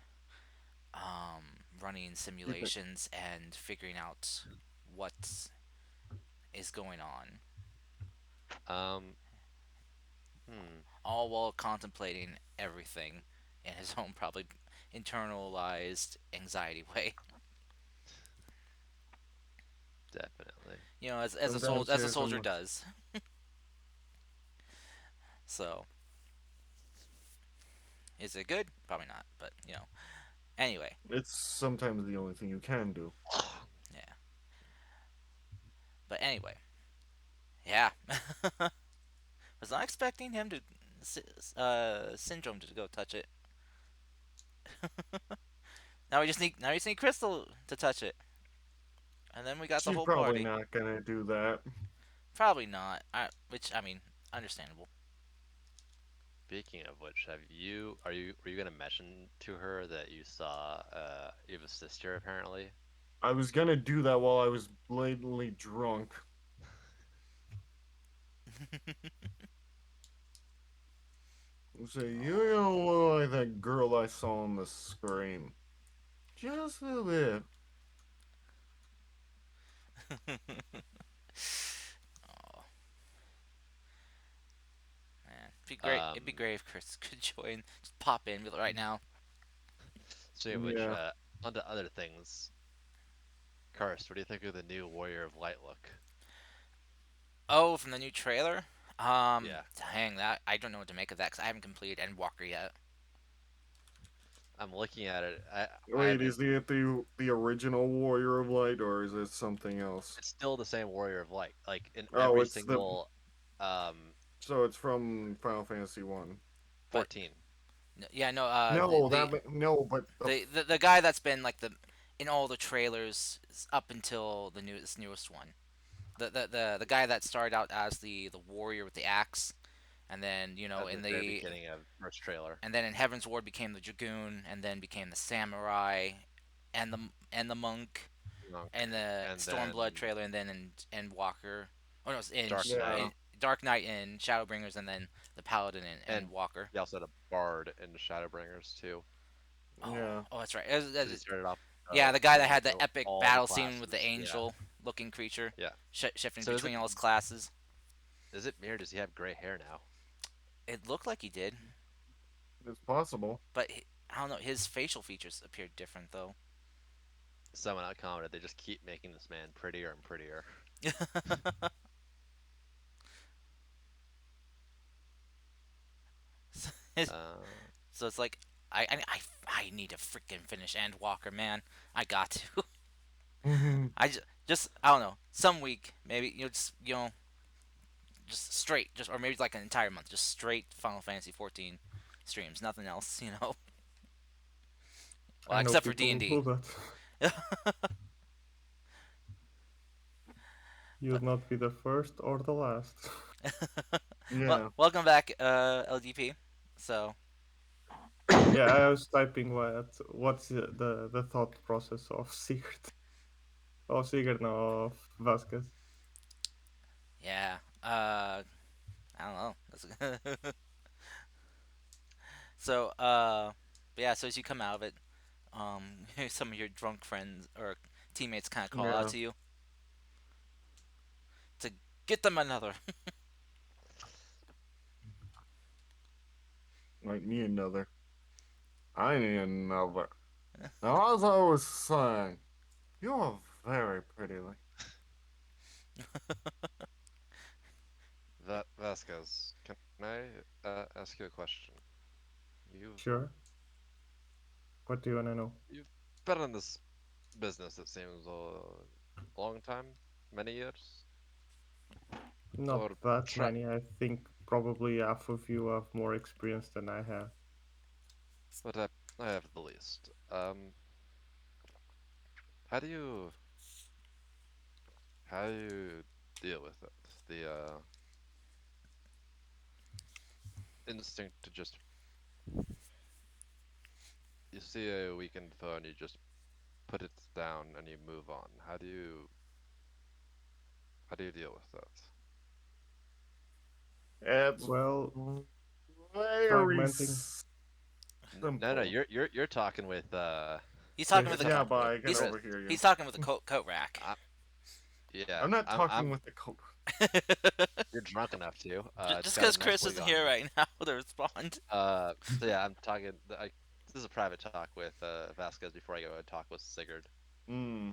[SPEAKER 2] running
[SPEAKER 3] You think?
[SPEAKER 2] simulations and figuring out what is going on,
[SPEAKER 1] Um. Hmm.
[SPEAKER 2] all while contemplating everything in his own probably internalized anxiety way.
[SPEAKER 1] Definitely.
[SPEAKER 3] Sometimes
[SPEAKER 2] As a
[SPEAKER 3] there's a
[SPEAKER 2] soldier
[SPEAKER 3] much.
[SPEAKER 2] does. So is it good? Probably not. But anyway,
[SPEAKER 3] It's sometimes the only thing you can do.
[SPEAKER 2] yeah. But anyway, yeah. Was not expecting him to syndrome to go touch it. Now we just need Crystal to touch it, and then we got the
[SPEAKER 3] She's
[SPEAKER 2] whole
[SPEAKER 3] probably
[SPEAKER 2] party.
[SPEAKER 3] not gonna do that.
[SPEAKER 2] Probably not. Which I mean, understandable.
[SPEAKER 1] Speaking of which, were you gonna mention to her that you saw Eva's sister apparently?
[SPEAKER 3] I was gonna do that while I was blatantly drunk. Say, you don't look like that girl I saw on the screen. Just a bit.
[SPEAKER 2] Oh man, it'd be great. It'd be
[SPEAKER 1] Um,
[SPEAKER 2] great if Chris could join. Just pop in right now.
[SPEAKER 1] Speaking of which,
[SPEAKER 3] Yeah.
[SPEAKER 1] onto other things. Karst, what do you think of the new Warrior of Light look?
[SPEAKER 2] Oh, from the new trailer.
[SPEAKER 1] Yeah,
[SPEAKER 2] Dang that. I don't know what to make of that because I haven't completed Endwalker yet.
[SPEAKER 1] I'm looking at it. I
[SPEAKER 3] Wait,
[SPEAKER 1] haven't.
[SPEAKER 3] is it the original Warrior of Light or is it something else?
[SPEAKER 1] It's still the same Warrior of Light. Like in
[SPEAKER 3] Oh,
[SPEAKER 1] every
[SPEAKER 3] it's the
[SPEAKER 1] single, um,
[SPEAKER 3] so it's from Final Fantasy One.
[SPEAKER 2] But
[SPEAKER 1] 14.
[SPEAKER 2] yeah, no.
[SPEAKER 3] No, no, but
[SPEAKER 2] The guy that's been like the in all the trailers up until this newest one. The guy that started out as the warrior with the axe, and then
[SPEAKER 1] At the very beginning of first trailer.
[SPEAKER 2] in Heaven's Ward became the dragoon, and then became the samurai, and the monk,
[SPEAKER 1] Monk,
[SPEAKER 2] and the
[SPEAKER 1] and
[SPEAKER 2] Stormblood
[SPEAKER 1] then
[SPEAKER 2] trailer, and then in Walker. Oh no, it's
[SPEAKER 1] Dark Knight,
[SPEAKER 3] yeah,
[SPEAKER 2] in Dark Knight in Shadowbringers, and then the Paladin in
[SPEAKER 1] and
[SPEAKER 2] Walker.
[SPEAKER 1] he also had a Bard in Shadowbringers too,
[SPEAKER 3] yeah.
[SPEAKER 2] Oh, that's right.
[SPEAKER 1] because he started off
[SPEAKER 2] Yeah, the guy that
[SPEAKER 1] with
[SPEAKER 2] had the epic
[SPEAKER 1] all the
[SPEAKER 2] battle scene with the
[SPEAKER 1] classes. Yeah,
[SPEAKER 2] angel-looking creature,
[SPEAKER 1] yeah.
[SPEAKER 2] shifting
[SPEAKER 1] So
[SPEAKER 2] between all his classes.
[SPEAKER 1] is it me or does he have gray hair now?
[SPEAKER 2] It looked like he did,
[SPEAKER 3] It's possible.
[SPEAKER 2] but I don't know. His facial features appeared different though.
[SPEAKER 1] Someone out commented they just keep making this man prettier and prettier. Uh,
[SPEAKER 2] So it's like I need to freaking finish Endwalker, man. I got to. Just I don't know. Some week maybe just straight or maybe like an entire month just straight Final Fantasy 14 streams, nothing else. Well,
[SPEAKER 5] I know
[SPEAKER 2] except for
[SPEAKER 5] people
[SPEAKER 2] D and
[SPEAKER 5] who
[SPEAKER 2] D.
[SPEAKER 5] do that. You'd
[SPEAKER 2] But
[SPEAKER 5] not be the first or the last.
[SPEAKER 2] well,
[SPEAKER 3] Yeah.
[SPEAKER 2] welcome back, LDP. So
[SPEAKER 5] Yeah, I was typing what's the thought process of Sigurd. Of Sigurd, no, of Vasquez.
[SPEAKER 2] yeah, I don't know. So but yeah, so as you come out of it, some of your drunk friends or teammates kind of call out
[SPEAKER 3] Yeah,
[SPEAKER 2] to you to get them another.
[SPEAKER 3] like me another. I need another. Now, as I was saying, you are very pretty.
[SPEAKER 1] Vasquez, can I ask you a question? You've
[SPEAKER 5] Sure. What do you wanna know?
[SPEAKER 1] you've been in this business, it seems, a long time, many years,
[SPEAKER 5] Not
[SPEAKER 1] or
[SPEAKER 5] that
[SPEAKER 1] try.
[SPEAKER 5] many. I think probably half of you have more experience than I have.
[SPEAKER 1] But I have the least. How do you how do you deal with it? The instinct to just you see a weakened foe and you just put it down and you move on. How do you deal with that?
[SPEAKER 3] It's
[SPEAKER 5] Well,
[SPEAKER 3] very
[SPEAKER 5] fragmenting.
[SPEAKER 1] No,
[SPEAKER 3] simple.
[SPEAKER 1] you're talking with
[SPEAKER 2] He's
[SPEAKER 1] you're
[SPEAKER 2] talking
[SPEAKER 1] you're
[SPEAKER 2] with a
[SPEAKER 3] Yeah,
[SPEAKER 1] talking
[SPEAKER 3] but
[SPEAKER 1] with
[SPEAKER 3] I can
[SPEAKER 2] he's
[SPEAKER 1] Chris.
[SPEAKER 3] overhear you.
[SPEAKER 2] he's talking with a coat rack.
[SPEAKER 1] I, yeah,
[SPEAKER 3] I'm not talking
[SPEAKER 1] I'm
[SPEAKER 3] with the coat.
[SPEAKER 1] you're drunk enough to. It's
[SPEAKER 2] Just
[SPEAKER 1] got a
[SPEAKER 2] because
[SPEAKER 1] nice
[SPEAKER 2] Chris
[SPEAKER 1] wig
[SPEAKER 2] isn't
[SPEAKER 1] on
[SPEAKER 2] here
[SPEAKER 1] you.
[SPEAKER 2] right now to respond.
[SPEAKER 1] So yeah, I'm talking. This is a private talk with Vasquez before I go and talk with Sigurd.
[SPEAKER 3] Hmm.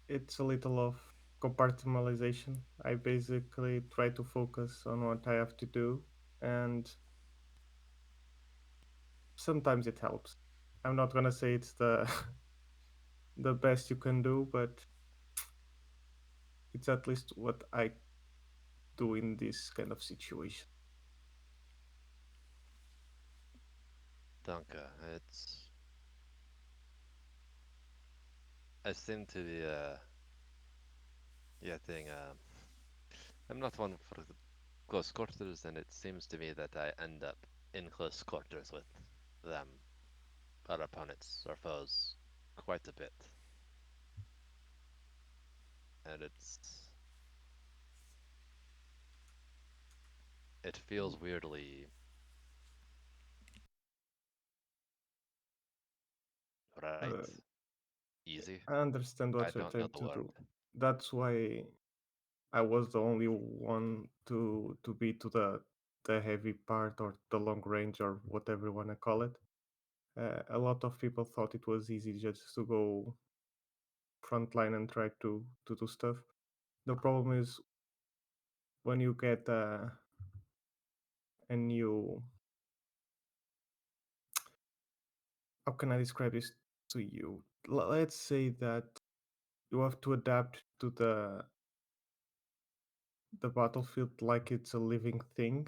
[SPEAKER 5] It's a little of compartmentalization. I basically try to focus on what I have to do, and sometimes it helps. I'm not gonna say it's the the best you can do, but it's at least what I do in this kind of situation.
[SPEAKER 1] Danke. I seem to be getting I'm not one for the close quarters, and it seems to me that I end up in close quarters with them, our opponents, our foes, quite a bit, and it feels weirdly right,
[SPEAKER 5] Uh,
[SPEAKER 1] easy.
[SPEAKER 5] I understand
[SPEAKER 1] I
[SPEAKER 5] what you're
[SPEAKER 1] don't know
[SPEAKER 5] trying
[SPEAKER 1] the
[SPEAKER 5] to
[SPEAKER 1] word.
[SPEAKER 5] do. That's why I was the only one to be to the heavy part or the long range or whatever you want to call it. A lot of people thought it was easy just to go frontline and try to do stuff. The problem is when you get a new, how can I describe this to you? Let's say that you have to adapt to the battlefield like it's a living thing.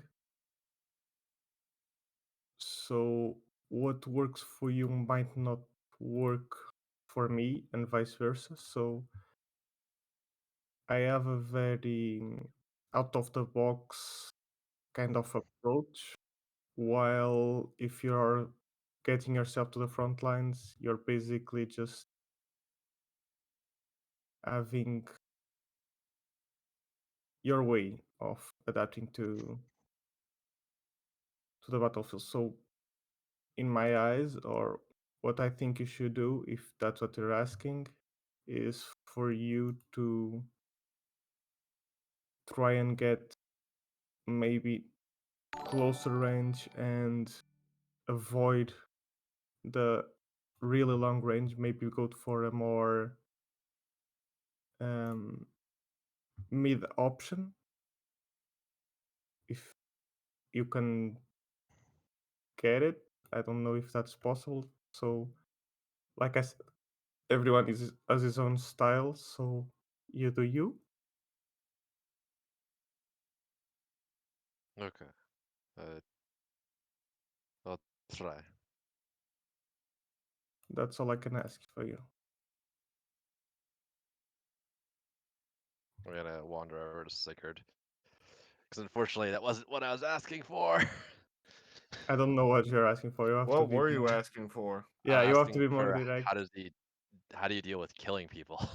[SPEAKER 5] So what works for you might not work for me and vice versa. So I have a very out of the box kind of approach. While if you're getting yourself to the front lines, you're basically just having your way of adapting to the battlefield. So in my eyes, or what I think you should do, if that's what you're asking, is for you to try and get maybe closer range and avoid the really long range. Maybe go for a more um, mid option if you can get it. I don't know if that's possible. So, like I said, everyone has his own style. So you do you.
[SPEAKER 1] Okay, uh, I'll try.
[SPEAKER 5] That's all I can ask for you.
[SPEAKER 1] I'm gonna wander over to Sigurd because unfortunately that wasn't what I was asking for.
[SPEAKER 5] I don't know what you're asking for. You have to
[SPEAKER 3] What
[SPEAKER 5] be
[SPEAKER 3] were you
[SPEAKER 5] more.
[SPEAKER 3] asking for?
[SPEAKER 5] Yeah,
[SPEAKER 1] I'm
[SPEAKER 5] you have to
[SPEAKER 1] asking
[SPEAKER 5] be more
[SPEAKER 1] for
[SPEAKER 5] direct.
[SPEAKER 1] how do you deal with killing people?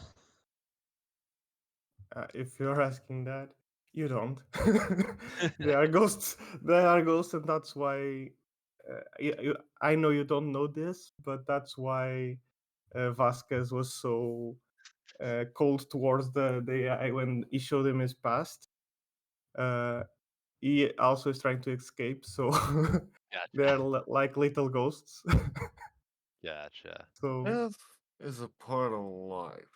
[SPEAKER 5] If you're asking that, you don't. They are ghosts. They are ghosts, and that's why I know you don't know this, but that's why Vasquez was so cold towards the AI when he showed him his past. He also is trying to escape, so they're
[SPEAKER 1] Gotcha.
[SPEAKER 5] like little ghosts.
[SPEAKER 1] Gotcha.
[SPEAKER 5] So
[SPEAKER 3] Death is a part of life.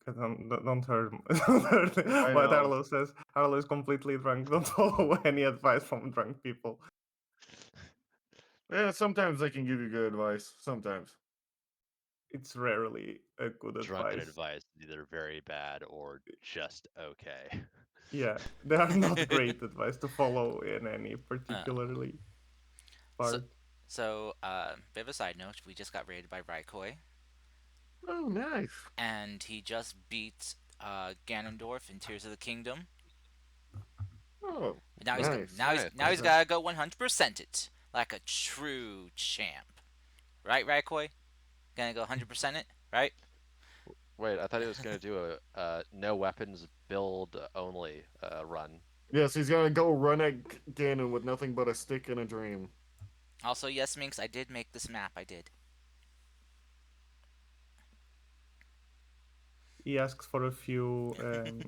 [SPEAKER 5] don't hurt him. Don't hurt him.
[SPEAKER 3] I
[SPEAKER 5] What
[SPEAKER 3] know.
[SPEAKER 5] Arlo says. Arlo is completely drunk. Don't follow any advice from drunk people.
[SPEAKER 3] Yeah, sometimes they can give you good advice. Sometimes.
[SPEAKER 5] It's rarely a good
[SPEAKER 1] Drunken
[SPEAKER 5] advice.
[SPEAKER 1] advice is either very bad or just okay.
[SPEAKER 5] Yeah, they are not great advice to follow in any
[SPEAKER 2] Uh,
[SPEAKER 5] particularly
[SPEAKER 2] so,
[SPEAKER 5] part.
[SPEAKER 2] bit of a side note, we just got raided by Raikoi,
[SPEAKER 3] Oh, nice.
[SPEAKER 2] and he just beat Ganondorf in Tears of the Kingdom.
[SPEAKER 3] Oh,
[SPEAKER 2] Now he's got
[SPEAKER 3] nice.
[SPEAKER 1] Nice.
[SPEAKER 2] now he's gotta go 100% it like a true champ, right, Raikoi? Gonna go 100% it, right?
[SPEAKER 1] Wait, I thought he was gonna do a no weapons build only run.
[SPEAKER 3] Yes, he's gonna go run at Ganon with nothing but a stick and a dream.
[SPEAKER 2] Also, yes, Minx, I did make this map. I did.
[SPEAKER 5] He asks for a few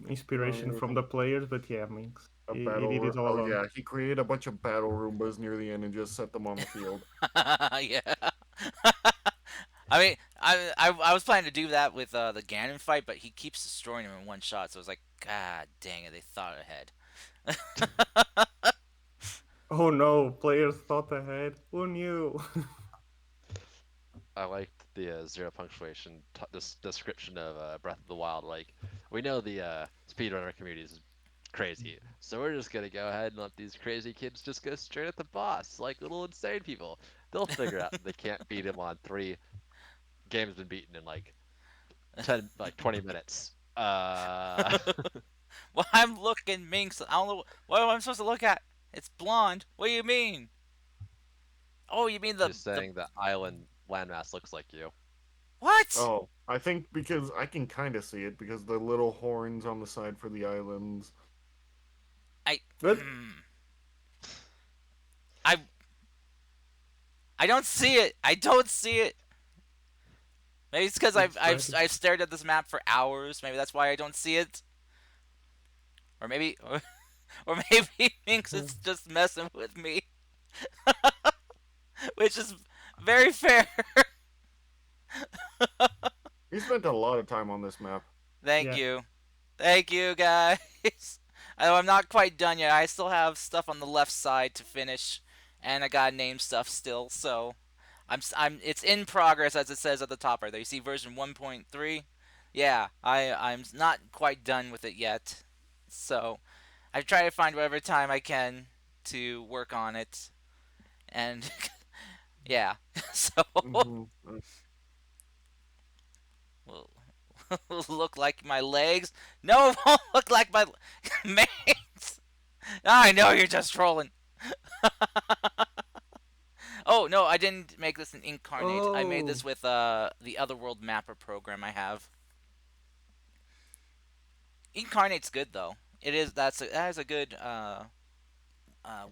[SPEAKER 5] inspiration
[SPEAKER 3] Uh,
[SPEAKER 5] from the players, but yeah, Minx.
[SPEAKER 3] a
[SPEAKER 5] He
[SPEAKER 3] battle
[SPEAKER 5] did it
[SPEAKER 3] room.
[SPEAKER 5] all
[SPEAKER 3] Oh
[SPEAKER 5] alone.
[SPEAKER 3] yeah, he created a bunch of battle Roombas near the end and just set them on the field.
[SPEAKER 2] Yeah. I mean, I was planning to do that with the Ganon fight, but he keeps destroying him in one shot. So I was like, God dang it, they thought ahead.
[SPEAKER 5] Oh no, players thought ahead. Who knew?
[SPEAKER 1] I liked the zero punctuation this description of Breath of the Wild. Like, we know the speedrunner community is crazy, so we're just gonna go ahead and let these crazy kids just go straight at the boss, like little insane people. They'll figure out that they can't beat him on 3 games been beaten in like 20 minutes.
[SPEAKER 2] Well, I'm looking, Minx. I don't know what am I supposed to look at. It's blonde. What do you mean? Oh, you mean
[SPEAKER 1] Just
[SPEAKER 2] the
[SPEAKER 1] saying the island landmass looks like you.
[SPEAKER 2] what?
[SPEAKER 3] Oh, I think because I can kind of see it because the little horns on the side for the islands.
[SPEAKER 2] I
[SPEAKER 5] But
[SPEAKER 2] I I don't see it. I don't see it. Maybe it's because
[SPEAKER 5] it's
[SPEAKER 2] I've stared at this map for hours. Maybe that's why I don't see it. Or maybe or maybe Minx is just messing with me, which is very fair.
[SPEAKER 3] He spent a lot of time on this map.
[SPEAKER 2] Thank
[SPEAKER 5] yeah,
[SPEAKER 2] you. Thank you, guys. I'm not quite done yet. I still have stuff on the left side to finish, and I got name stuff still. So, it's in progress as it says at the top right there. You see version 1.3. Yeah, I'm not quite done with it yet. So, I try to find whatever time I can to work on it, and yeah. So,
[SPEAKER 3] Hmm
[SPEAKER 2] will look like my legs. No, it won't look like my mates. I know you're just trolling. Oh no, I didn't make this in Incarnate. I made
[SPEAKER 5] oh,
[SPEAKER 2] this with the Otherworld Mapper program I have. Incarnate's good though. It is. That is a good
[SPEAKER 5] oh,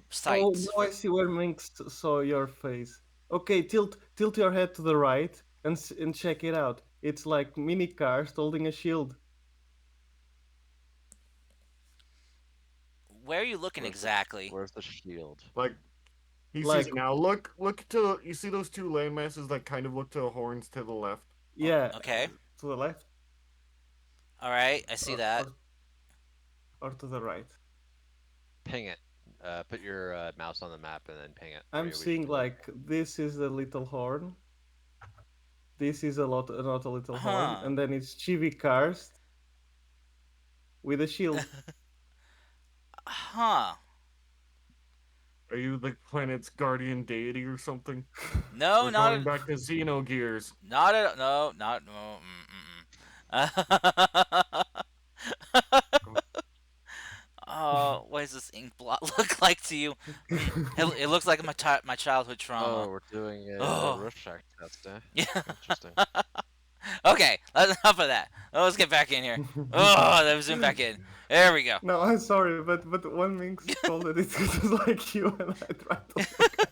[SPEAKER 2] site
[SPEAKER 5] now
[SPEAKER 2] for.
[SPEAKER 5] I see where Minx saw your face. Okay, tilt your head to the right and check it out. It's like mini cars holding a shield.
[SPEAKER 2] Where are you looking
[SPEAKER 1] Where's the
[SPEAKER 2] exactly?
[SPEAKER 1] where's the shield?
[SPEAKER 3] Like he sees
[SPEAKER 5] Like
[SPEAKER 3] it now. Look to you see those two landmasses that kind of look to the horns to the left.
[SPEAKER 5] yeah,
[SPEAKER 2] Okay.
[SPEAKER 5] to the left
[SPEAKER 2] All right, I see
[SPEAKER 5] or
[SPEAKER 2] that.
[SPEAKER 5] or, or to the right.
[SPEAKER 1] Ping it. Put your mouse on the map and then ping it
[SPEAKER 5] I'm
[SPEAKER 1] where we should
[SPEAKER 5] seeing
[SPEAKER 1] be looking.
[SPEAKER 5] like this is the little horn. This is not a little horn,
[SPEAKER 2] Huh.
[SPEAKER 5] and then it's Chibi Karst with a shield.
[SPEAKER 2] Huh.
[SPEAKER 3] Are you the planet's guardian deity or something?
[SPEAKER 2] No,
[SPEAKER 3] We're
[SPEAKER 2] not
[SPEAKER 3] going back to Xenogears.
[SPEAKER 2] not at no, not no. What does this ink blot look like to you? It looks like my childhood
[SPEAKER 1] Oh,
[SPEAKER 2] trauma.
[SPEAKER 1] we're doing a
[SPEAKER 2] Oh,
[SPEAKER 1] Rorschach test, eh?
[SPEAKER 2] yeah.
[SPEAKER 1] Interesting.
[SPEAKER 2] Okay, that's enough of that. Let's get back in here. Oh, let me zoom back in. There we go.
[SPEAKER 5] No, I'm sorry, but one Minx told that it's just like you, and I tried to look at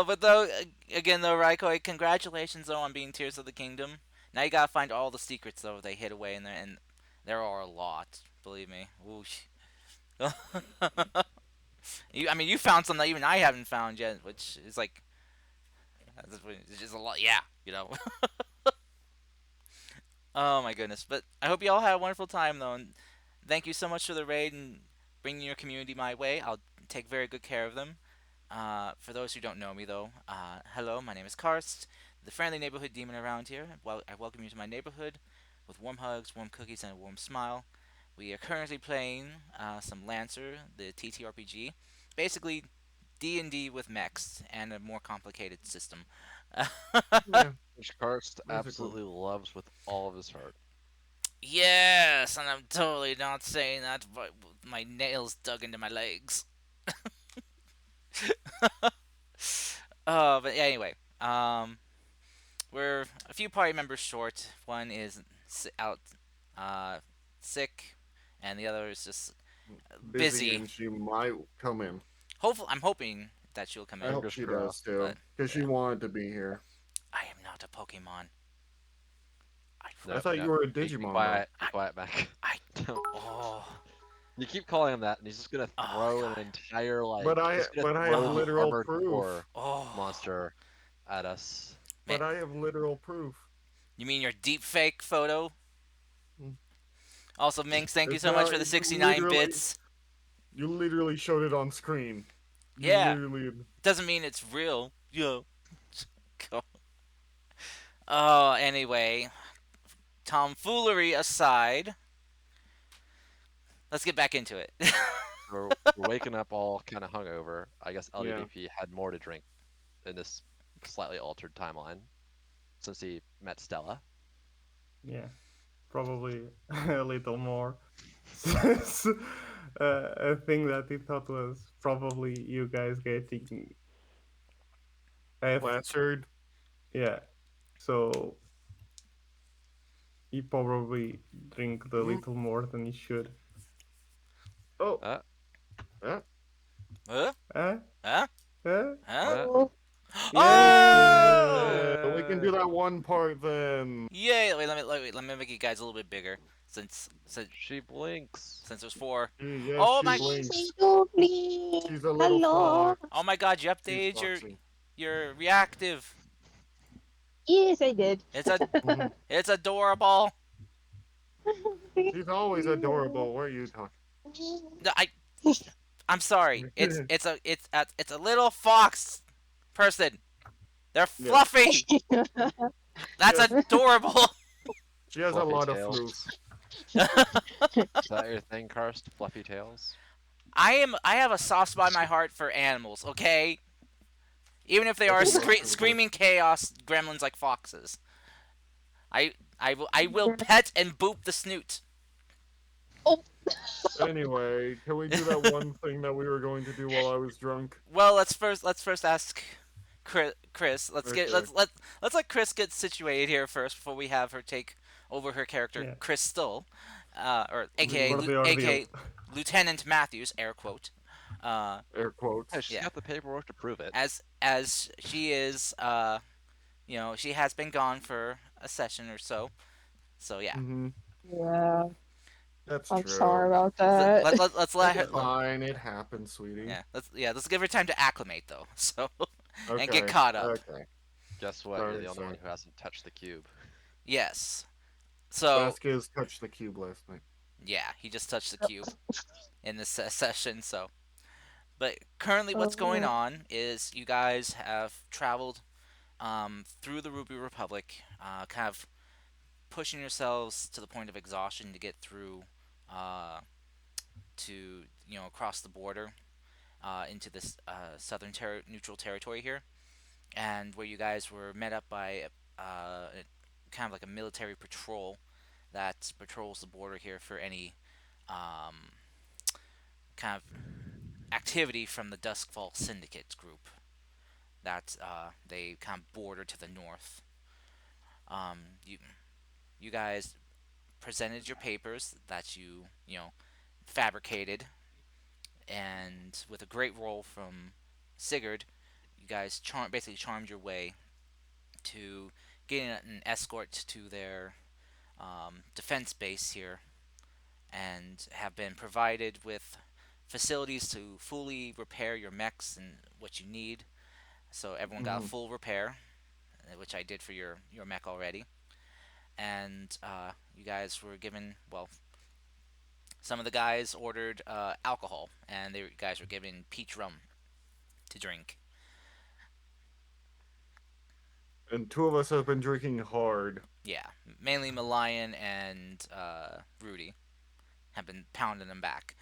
[SPEAKER 2] But though, again though, Raikoi, congratulations though on being Tears of the Kingdom. Now you gotta find all the secrets though they hid away in there, and there are a lot. Believe me. Whoosh. I mean, you found some that even I haven't found yet, which is like, it's just a lot. Yeah, you know. Oh my goodness. But I hope you all had a wonderful time though, and thank you so much for the raid and bringing your community my way. I'll take very good care of them. For those who don't know me, though, hello, my name is Karst, the friendly neighborhood demon around here. Well, I welcome you to my neighborhood with warm hugs, warm cookies, and a warm smile. We are currently playing some Lancer, the TTRPG, basically D&D with mechs and a more complicated system.
[SPEAKER 3] Yeah,
[SPEAKER 1] Which Karst
[SPEAKER 3] basically.
[SPEAKER 1] absolutely loves with all of his heart.
[SPEAKER 2] Yes, and I'm totally not saying that, but with my nails dug into my legs. But yeah, anyway, we're a few party members short. One is out uh, sick, and the other is just
[SPEAKER 3] Busy,
[SPEAKER 2] busy.
[SPEAKER 3] and she might come in.
[SPEAKER 2] Hopefully, I'm hoping that she'll come
[SPEAKER 3] I
[SPEAKER 2] in.
[SPEAKER 3] hope
[SPEAKER 1] Fingers
[SPEAKER 3] she does
[SPEAKER 1] crossed.
[SPEAKER 3] too,
[SPEAKER 2] But
[SPEAKER 3] because she
[SPEAKER 2] yeah,
[SPEAKER 3] wanted to be here.
[SPEAKER 2] I am not a Pokemon. I,
[SPEAKER 3] I
[SPEAKER 1] No,
[SPEAKER 3] thought
[SPEAKER 1] no.
[SPEAKER 3] you were a
[SPEAKER 1] Be
[SPEAKER 3] Digimon though.
[SPEAKER 1] quiet. Be quiet, Mac.
[SPEAKER 2] I.
[SPEAKER 1] Don't.
[SPEAKER 2] Oh,
[SPEAKER 1] You keep calling him that, and he's just gonna
[SPEAKER 2] oh
[SPEAKER 1] throw an
[SPEAKER 2] God.
[SPEAKER 1] entire
[SPEAKER 3] But I
[SPEAKER 1] he's gonna
[SPEAKER 3] but I have
[SPEAKER 1] throw the
[SPEAKER 2] Oh,
[SPEAKER 3] literal
[SPEAKER 1] armored
[SPEAKER 3] proof.
[SPEAKER 1] core
[SPEAKER 2] oh,
[SPEAKER 1] monster at us.
[SPEAKER 2] man.
[SPEAKER 3] But I have literal proof.
[SPEAKER 2] You mean your deep fake photo?
[SPEAKER 3] Mm.
[SPEAKER 2] Also, Minx, thank you
[SPEAKER 3] It's
[SPEAKER 2] so much
[SPEAKER 3] not.
[SPEAKER 2] for the
[SPEAKER 3] You
[SPEAKER 2] 69
[SPEAKER 3] literally,
[SPEAKER 2] bits.
[SPEAKER 3] you literally showed it on screen. You
[SPEAKER 2] Yeah,
[SPEAKER 3] literally.
[SPEAKER 2] doesn't mean it's real. Yo. Oh, anyway, tomfoolery aside, let's get back into it.
[SPEAKER 1] We're waking up all kind of hungover. I guess
[SPEAKER 3] Yeah.
[SPEAKER 1] LDDP had more to drink in this slightly altered timeline since he met Stella.
[SPEAKER 5] yeah, probably a little more. Since a thing that he thought was probably you guys getting F,
[SPEAKER 3] Plastered.
[SPEAKER 5] yeah. So he probably drink a
[SPEAKER 3] Mm.
[SPEAKER 5] little more than he should.
[SPEAKER 3] Oh.
[SPEAKER 1] Uh,
[SPEAKER 3] Uh,
[SPEAKER 2] Huh?
[SPEAKER 5] Huh?
[SPEAKER 2] Huh?
[SPEAKER 5] Huh?
[SPEAKER 2] Huh?
[SPEAKER 1] uh,
[SPEAKER 4] Oh,
[SPEAKER 2] Oh!
[SPEAKER 3] we can do that one part then.
[SPEAKER 2] Yay! Let me make you guys a little bit bigger, since since
[SPEAKER 1] she blinks.
[SPEAKER 2] since there's four.
[SPEAKER 3] Yes,
[SPEAKER 2] Oh
[SPEAKER 3] she
[SPEAKER 2] my!
[SPEAKER 4] please,
[SPEAKER 3] blinks.
[SPEAKER 4] don't blink.
[SPEAKER 3] She's a little
[SPEAKER 4] Hello.
[SPEAKER 3] fox.
[SPEAKER 2] Oh my God! You
[SPEAKER 3] She's
[SPEAKER 2] updated
[SPEAKER 3] foxy.
[SPEAKER 2] your reactive.
[SPEAKER 4] Yes, I did.
[SPEAKER 2] It's a
[SPEAKER 3] Mhm.
[SPEAKER 2] it's adorable.
[SPEAKER 3] She's always adorable. What are you talking?
[SPEAKER 2] No, I'm sorry. It's a little fox person. They're
[SPEAKER 3] Yes.
[SPEAKER 2] fluffy. That's
[SPEAKER 3] Yes.
[SPEAKER 2] adorable.
[SPEAKER 3] She has a
[SPEAKER 1] Fluffy
[SPEAKER 3] lot of
[SPEAKER 1] tails.
[SPEAKER 3] floof.
[SPEAKER 1] Is that your thing, Karst? Fluffy tails?
[SPEAKER 2] I have a soft spot in my heart for animals. Okay, even if they are
[SPEAKER 3] That's most people.
[SPEAKER 2] screaming chaos gremlins like foxes. I will pet and boop the snoot.
[SPEAKER 4] Oh,
[SPEAKER 3] Anyway, can we do that one thing that we were going to do while I was drunk?
[SPEAKER 2] Well, let's first ask Chris.
[SPEAKER 3] Okay.
[SPEAKER 2] Let's let Chris get situated here first before we have her take over her character
[SPEAKER 5] Yeah.
[SPEAKER 2] Crystal, or
[SPEAKER 3] Mhm.
[SPEAKER 5] For the ordeal.
[SPEAKER 2] AKA Lieutenant Matthews, air quote.
[SPEAKER 3] Air quotes.
[SPEAKER 1] Hey, she's
[SPEAKER 2] Yeah.
[SPEAKER 1] got the paperwork to prove it.
[SPEAKER 2] As she is, she has been gone for a session or so. So yeah.
[SPEAKER 3] Mm-hmm.
[SPEAKER 4] yeah.
[SPEAKER 3] That's
[SPEAKER 4] I'm
[SPEAKER 3] true.
[SPEAKER 4] sorry about
[SPEAKER 2] So
[SPEAKER 4] that.
[SPEAKER 2] let's let her.
[SPEAKER 3] It's fine. It happens, sweetie.
[SPEAKER 2] Let's give her time to acclimate though. So
[SPEAKER 3] Okay.
[SPEAKER 2] and get caught up.
[SPEAKER 3] Okay.
[SPEAKER 1] Guess what? You're
[SPEAKER 3] Sorry,
[SPEAKER 1] the only one
[SPEAKER 3] sorry.
[SPEAKER 1] who hasn't touched the cube.
[SPEAKER 2] Yes. So
[SPEAKER 3] Vasquez touched the cube last night.
[SPEAKER 2] yeah, he just touched the cube in this session. So, but currently, what's going on is you guys have traveled through the Ruby Republic, kind of pushing yourselves to the point of exhaustion to get through uh, to across the border into this southern neutral territory here, and where you guys were met up by kind of like a military patrol that patrols the border here for any um, kind of activity from the Duskfall Syndicate group that they kind of border to the north. You you guys presented your papers that you fabricated, and with a great roll from Sigurd, you guys basically charmed your way to getting an escort to their defense base here, and have been provided with facilities to fully repair your mechs and what you need. So everyone got a
[SPEAKER 3] Mm-hmm.
[SPEAKER 2] full repair, which I did for your mech already. And you guys were given, well, some of the guys ordered alcohol, and you guys were given peach rum to drink.
[SPEAKER 3] And two of us have been drinking hard.
[SPEAKER 2] Yeah, mainly Malayan and Rudy have been pounding them back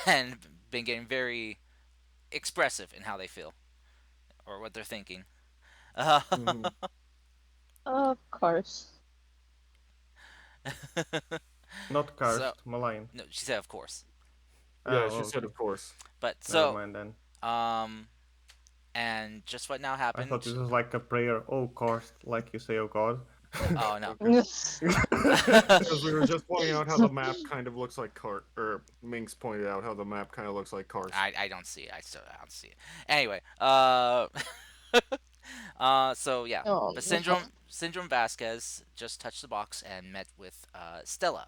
[SPEAKER 2] and been getting very expressive in how they feel or what they're thinking. Uh,
[SPEAKER 3] Mm-hmm.
[SPEAKER 6] Of course.
[SPEAKER 5] Not
[SPEAKER 2] so,
[SPEAKER 5] karst, malign.
[SPEAKER 2] no, she said, of course.
[SPEAKER 3] Yeah,
[SPEAKER 5] Oh,
[SPEAKER 3] she said,
[SPEAKER 5] okay.
[SPEAKER 3] of course.
[SPEAKER 2] But
[SPEAKER 5] Never
[SPEAKER 2] so,
[SPEAKER 5] mind then.
[SPEAKER 2] um, and just what now
[SPEAKER 5] I thought
[SPEAKER 2] happened?
[SPEAKER 5] this was like a prayer. Oh, karst, like you say, oh God.
[SPEAKER 2] Oh no.
[SPEAKER 3] Okay. Because we were just pointing out how the map kind of looks like or Minx pointed out how the map kind of looks like Karst.
[SPEAKER 2] I don't see it. I don't see it. Anyway, so yeah,
[SPEAKER 6] Oh
[SPEAKER 2] but
[SPEAKER 6] no.
[SPEAKER 2] Syndrome Vasquez just touched the box and met with Stella.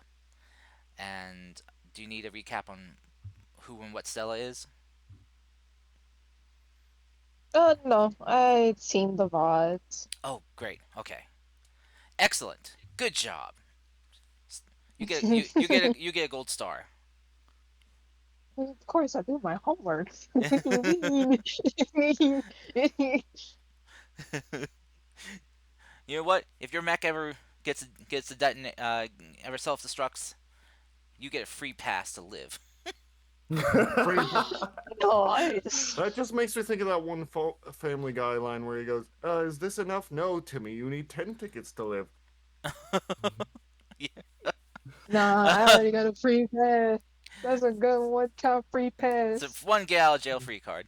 [SPEAKER 2] And do you need a recap on who and what Stella is?
[SPEAKER 6] No, I'd seen the VODs.
[SPEAKER 2] Oh, great. Okay, excellent. Good job. You get a gold star.
[SPEAKER 6] Of course, I do my homework. What do you mean?
[SPEAKER 2] You know what? If your mech ever gets a detonate, ever self destructs, you get a free pass to live.
[SPEAKER 3] Free.
[SPEAKER 6] Nice.
[SPEAKER 3] That just makes me think of that one Family Guy line where he goes, "Is this enough? No, Timmy. You need 10 tickets to live."
[SPEAKER 2] Yeah.
[SPEAKER 6] Nah, I already got a free pass. That's a good one-time free
[SPEAKER 2] It's a
[SPEAKER 6] pass.
[SPEAKER 2] one get out of jail free card.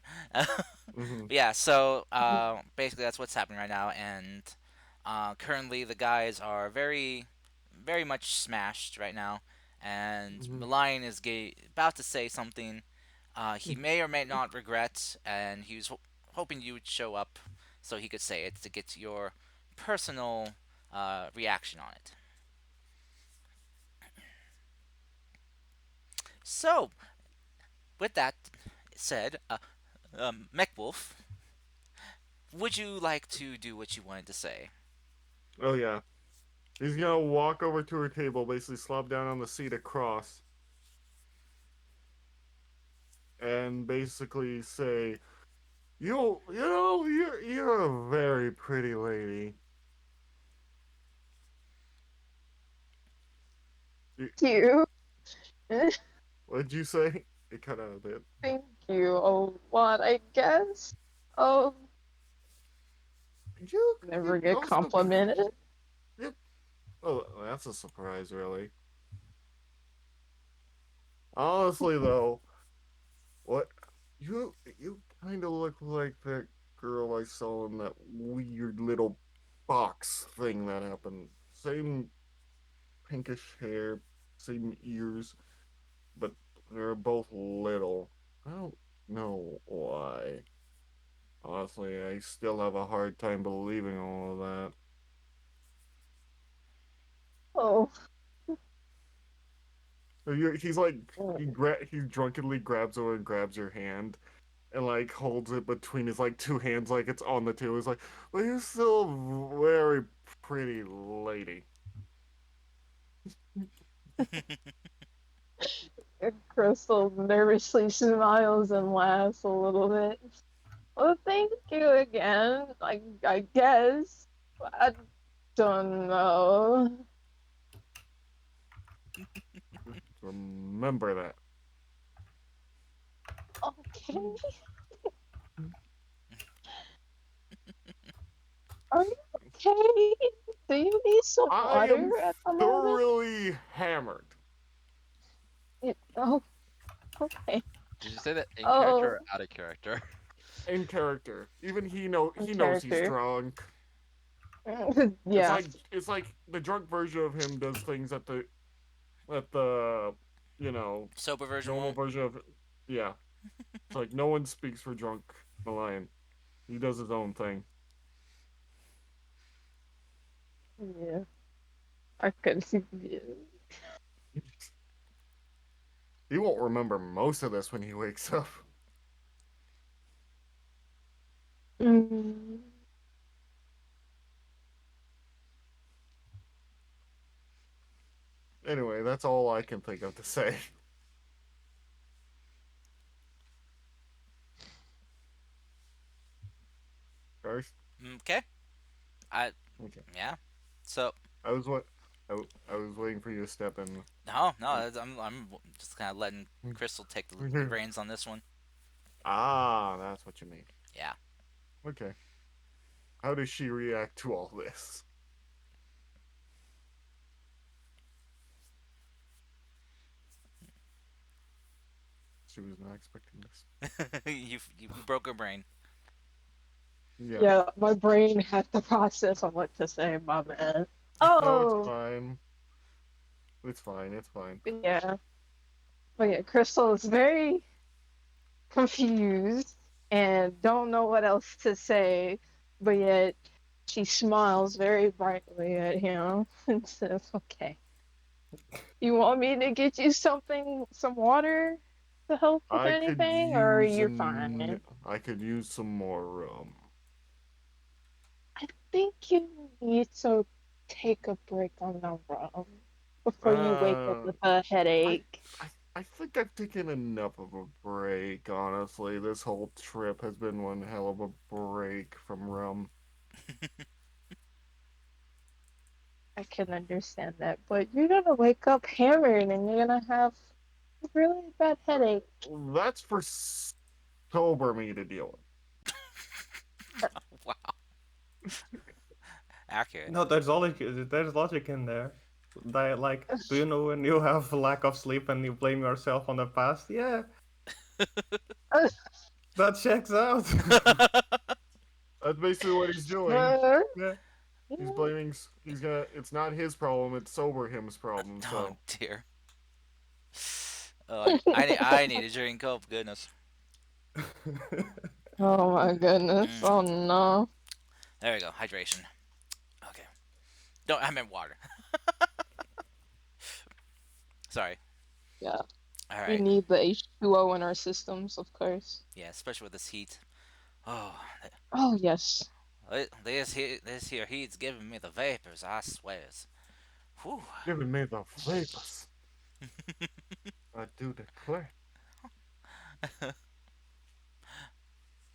[SPEAKER 3] Mm-hmm.
[SPEAKER 2] Yeah, so basically that's what's happening right now, and currently the guys are very much smashed right now, and
[SPEAKER 3] Mm-hmm.
[SPEAKER 2] Malian is about to say something he may or may not regret, and he was hoping you would show up so he could say it to get your personal reaction on it. So, with that said, Mechwolf, would you like to do what you wanted to say?
[SPEAKER 3] Oh yeah. He's gonna walk over to her table, basically slop down on the seat across, and basically say, you're a very pretty lady."
[SPEAKER 6] You.
[SPEAKER 3] What'd you say? It cut out a bit.
[SPEAKER 6] Thank you a lot, I guess. Oh,
[SPEAKER 3] You
[SPEAKER 6] never get
[SPEAKER 3] also,
[SPEAKER 6] complimented.
[SPEAKER 3] you, oh, that's a surprise, really. Honestly, though, what you kind of look like that girl I saw in that weird little box thing that happened. Same pinkish hair, same ears, but they're both little. I don't know why. Honestly, I still have a hard time believing all of that.
[SPEAKER 6] Oh,
[SPEAKER 3] He's like he drunkenly grabs her and grabs your hand and like holds it between his like two hands like it's on the table. He's like, "Well, you're still a very pretty lady."
[SPEAKER 6] Crystal nervously smiles and laughs a little bit. Well, thank you again. I guess. I don't know.
[SPEAKER 3] Remember that.
[SPEAKER 6] Okay. Are you okay? Do you need some
[SPEAKER 3] I
[SPEAKER 6] water
[SPEAKER 3] am
[SPEAKER 6] at the moment?
[SPEAKER 3] thoroughly hammered.
[SPEAKER 6] Oh, okay.
[SPEAKER 1] Did you say that in character
[SPEAKER 6] Oh,
[SPEAKER 1] or out of character?
[SPEAKER 3] In character. Even
[SPEAKER 6] in
[SPEAKER 3] he knows he's
[SPEAKER 6] character.
[SPEAKER 3] drunk.
[SPEAKER 6] Yeah.
[SPEAKER 3] It's like the drunk version of him does things that the you know
[SPEAKER 2] Sober version
[SPEAKER 3] normal
[SPEAKER 2] won't.
[SPEAKER 3] version of yeah. It's like no one speaks for drunk Lion. He does his own thing.
[SPEAKER 6] Yeah. I could see. Yeah.
[SPEAKER 3] He won't remember most of this when he wakes up.
[SPEAKER 6] Mm,
[SPEAKER 3] Anyway, that's all I can think of to say. First,
[SPEAKER 2] Okay. I
[SPEAKER 3] okay.
[SPEAKER 2] yeah. So
[SPEAKER 3] I was what I was waiting for you to step in.
[SPEAKER 2] no, I'm just kind of letting Crystal take the reins on this one.
[SPEAKER 3] Ah, that's what you mean.
[SPEAKER 2] Yeah.
[SPEAKER 3] Okay. How does she react to all this? She was not expecting this.
[SPEAKER 2] You broke her brain.
[SPEAKER 3] Yeah.
[SPEAKER 6] yeah, my brain had to process on what to say, my man.
[SPEAKER 3] No, it's
[SPEAKER 6] Oh,
[SPEAKER 3] fine. It's fine. It's fine.
[SPEAKER 6] yeah. But yeah, Crystal is very confused and don't know what else to say, but yet she smiles very brightly at him and says, "Okay, you want me to get you something, some water to help with anything, or you're fine?"
[SPEAKER 3] I could use some more
[SPEAKER 6] I think you need to take a break on the rum before you wake up
[SPEAKER 3] uh
[SPEAKER 6] with a
[SPEAKER 3] I
[SPEAKER 6] headache.
[SPEAKER 3] I think I've taken enough of a break, honestly. This whole trip has been one hell of a break from rum.
[SPEAKER 6] I can understand that, but you're gonna wake up hammered and you're gonna have a really bad headache.
[SPEAKER 3] That's for sober me to deal
[SPEAKER 2] Wow. Accurate.
[SPEAKER 5] No, there's logic in there. Like, do you know when you have lack of sleep and you blame yourself on the past? Yeah, that checks out.
[SPEAKER 3] with. That's basically what he's doing.
[SPEAKER 6] Uh,
[SPEAKER 5] Yeah.
[SPEAKER 3] He's blaming. He's gonna. It's not his problem. It's sober him's problem.
[SPEAKER 2] Oh
[SPEAKER 3] So
[SPEAKER 2] dear. I need a drink. Oh goodness.
[SPEAKER 6] oh my goodness.
[SPEAKER 2] Mm,
[SPEAKER 6] Oh no.
[SPEAKER 2] there we go. Hydration. Okay. Don't. I meant water. Sorry.
[SPEAKER 6] Yeah,
[SPEAKER 2] All
[SPEAKER 6] we
[SPEAKER 2] right.
[SPEAKER 6] need the H2O in our systems, of course.
[SPEAKER 2] Yeah, especially with this heat. Oh,
[SPEAKER 6] Oh yes.
[SPEAKER 2] this here heat's giving me the vapors. I swears. Whew.
[SPEAKER 3] giving me the vapors. I do declare.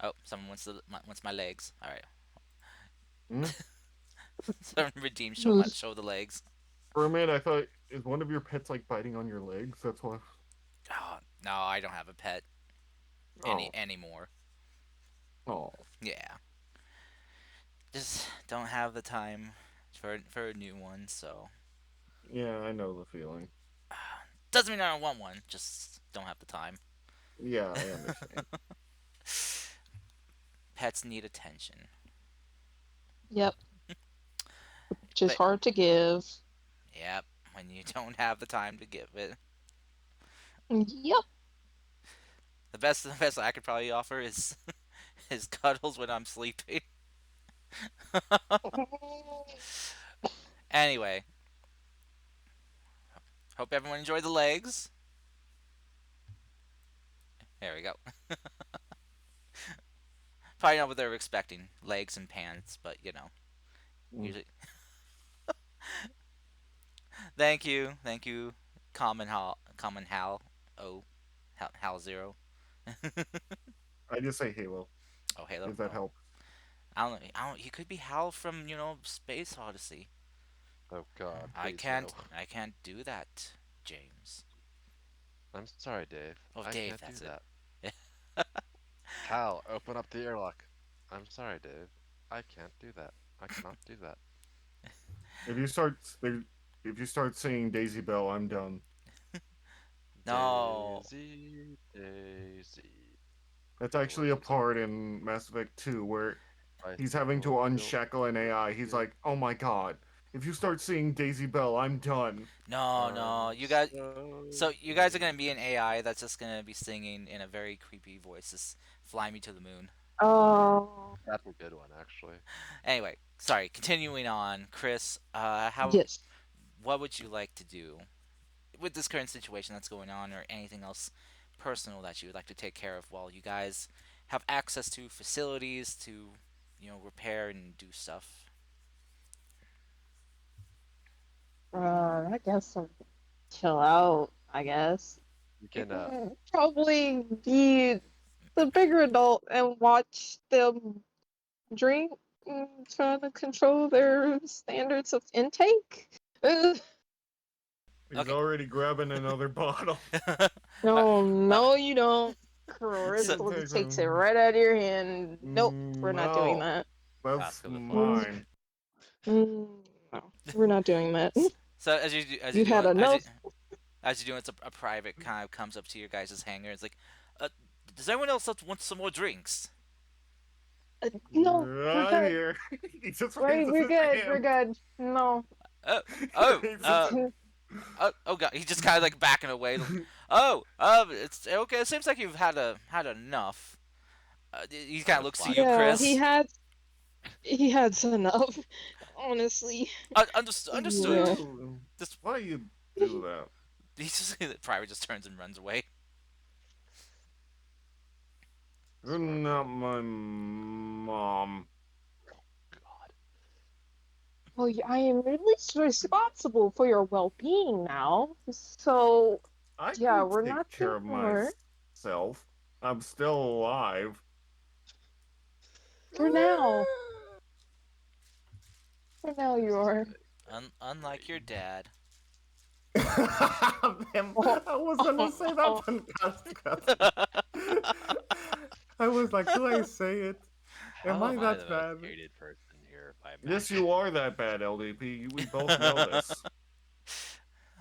[SPEAKER 2] Oh, someone wants my legs. All right.
[SPEAKER 3] Hmm?
[SPEAKER 2] Someone redeem
[SPEAKER 6] Who's
[SPEAKER 2] show the legs.
[SPEAKER 3] For a minute, I thought, is one of your pets like biting on your legs? That's why.
[SPEAKER 2] Oh, no, I don't have a pet
[SPEAKER 3] Oh,
[SPEAKER 2] anymore.
[SPEAKER 3] oh,
[SPEAKER 2] Yeah, just don't have the time for a new one. So
[SPEAKER 3] yeah, I know the feeling.
[SPEAKER 2] doesn't mean I don't want one. Just don't have the time.
[SPEAKER 3] Yeah, I understand.
[SPEAKER 2] Pets need attention.
[SPEAKER 6] yep, which is
[SPEAKER 2] But
[SPEAKER 6] hard to give.
[SPEAKER 2] yep, when you don't have the time to give it,
[SPEAKER 6] Yep.
[SPEAKER 2] the best I could probably offer is is cuddles when I'm sleeping. Anyway, hope everyone enjoyed the legs. There we go. Probably not what they were expecting, legs and pants, but you know,
[SPEAKER 3] Mm.
[SPEAKER 2] usually. Thank you, Common Hal, oh, Hal Zero.
[SPEAKER 3] I just say Halo,
[SPEAKER 2] Oh, Halo.
[SPEAKER 3] if that
[SPEAKER 2] Oh,
[SPEAKER 3] helps.
[SPEAKER 2] I don't. He could be Hal from Space Odyssey.
[SPEAKER 1] Oh God, please no.
[SPEAKER 2] I can't do that, James.
[SPEAKER 1] I'm sorry, Dave.
[SPEAKER 2] Oh,
[SPEAKER 1] I
[SPEAKER 2] Dave,
[SPEAKER 1] can't
[SPEAKER 2] that's
[SPEAKER 1] do
[SPEAKER 2] it.
[SPEAKER 1] that. Hal, open up the airlock. I'm sorry, Dave. I can't do that. I cannot do that.
[SPEAKER 3] If you start, if you start singing Daisy Bell, I'm done.
[SPEAKER 2] No.
[SPEAKER 1] Daisy, Daisy.
[SPEAKER 3] That's
[SPEAKER 1] The
[SPEAKER 3] actually a
[SPEAKER 1] words are
[SPEAKER 3] part in Mass Effect 2 where He's having to unshackle an AI. He's like, oh my god, if you start seeing Daisy Bell, I'm done.
[SPEAKER 2] No, no, you guys. So you guys are gonna be an AI that's just gonna be singing in a very creepy voice. Just fly me to the moon.
[SPEAKER 6] Oh,
[SPEAKER 1] That's a good one, actually.
[SPEAKER 2] Anyway, sorry. Continuing on, Chris. How?
[SPEAKER 6] yes.
[SPEAKER 2] What would you like to do with this current situation that's going on, or anything else personal that you would like to take care of while you guys have access to facilities to, repair and do stuff?
[SPEAKER 6] I guess I'll chill out. I guess.
[SPEAKER 1] You can
[SPEAKER 6] Probably be the bigger adult and watch them drink, trying to control their standards of intake.
[SPEAKER 3] He's
[SPEAKER 2] Okay.
[SPEAKER 3] already grabbing another bottle.
[SPEAKER 6] No,
[SPEAKER 2] Uh,
[SPEAKER 6] no, you don't.
[SPEAKER 2] so,
[SPEAKER 6] Crystal
[SPEAKER 3] Takes
[SPEAKER 6] takes it
[SPEAKER 3] him.
[SPEAKER 6] right out of your hand. Nope, we're not doing
[SPEAKER 3] No,
[SPEAKER 6] that.
[SPEAKER 3] that's
[SPEAKER 1] ask of the
[SPEAKER 6] Mm,
[SPEAKER 1] funds.
[SPEAKER 3] mine.
[SPEAKER 6] no, we're not doing that.
[SPEAKER 2] so as you do, as you
[SPEAKER 6] You
[SPEAKER 2] do
[SPEAKER 6] had
[SPEAKER 2] it,
[SPEAKER 6] enough.
[SPEAKER 2] as you do, it's a private kind of comes up to your guys' hangar. It's like, uh, does anyone else want some more drinks?
[SPEAKER 6] No, we're
[SPEAKER 3] Right
[SPEAKER 6] good.
[SPEAKER 3] here. He just
[SPEAKER 6] Right,
[SPEAKER 3] raises
[SPEAKER 6] we're
[SPEAKER 3] his
[SPEAKER 6] good. We're
[SPEAKER 3] hand.
[SPEAKER 6] good. No.
[SPEAKER 2] Oh,
[SPEAKER 3] He
[SPEAKER 2] oh,
[SPEAKER 3] raises
[SPEAKER 2] oh god, he's just kind of like backing away. Like, oh, it's okay. It seems like you've had enough. He
[SPEAKER 1] I'm
[SPEAKER 2] kind of
[SPEAKER 1] gonna
[SPEAKER 2] looks to
[SPEAKER 1] fly
[SPEAKER 2] you,
[SPEAKER 1] over
[SPEAKER 6] Yeah,
[SPEAKER 1] there.
[SPEAKER 2] Chris.
[SPEAKER 6] he had enough. Honestly.
[SPEAKER 2] Understood.
[SPEAKER 6] Yeah.
[SPEAKER 3] Ew.
[SPEAKER 2] This
[SPEAKER 3] Why you do that?
[SPEAKER 2] he's just the private just turns and runs away.
[SPEAKER 3] You're not my mom.
[SPEAKER 1] God.
[SPEAKER 6] Well, I am at least responsible for your well-being now. So,
[SPEAKER 3] I
[SPEAKER 6] yeah,
[SPEAKER 3] can
[SPEAKER 6] we're
[SPEAKER 3] take
[SPEAKER 6] not
[SPEAKER 3] care
[SPEAKER 6] doing
[SPEAKER 3] of
[SPEAKER 6] more
[SPEAKER 3] myself. I'm still alive.
[SPEAKER 6] for now. For now, you are.
[SPEAKER 2] Unlike your dad.
[SPEAKER 5] Damn,
[SPEAKER 6] Oh,
[SPEAKER 5] I was gonna say that and cast. I was like, do I say it? Am
[SPEAKER 1] How
[SPEAKER 5] I
[SPEAKER 1] am I
[SPEAKER 5] that
[SPEAKER 1] the most
[SPEAKER 5] bad?
[SPEAKER 1] hated person here by
[SPEAKER 3] Yes,
[SPEAKER 1] Mac?
[SPEAKER 3] you are that bad, LDP. We both know this.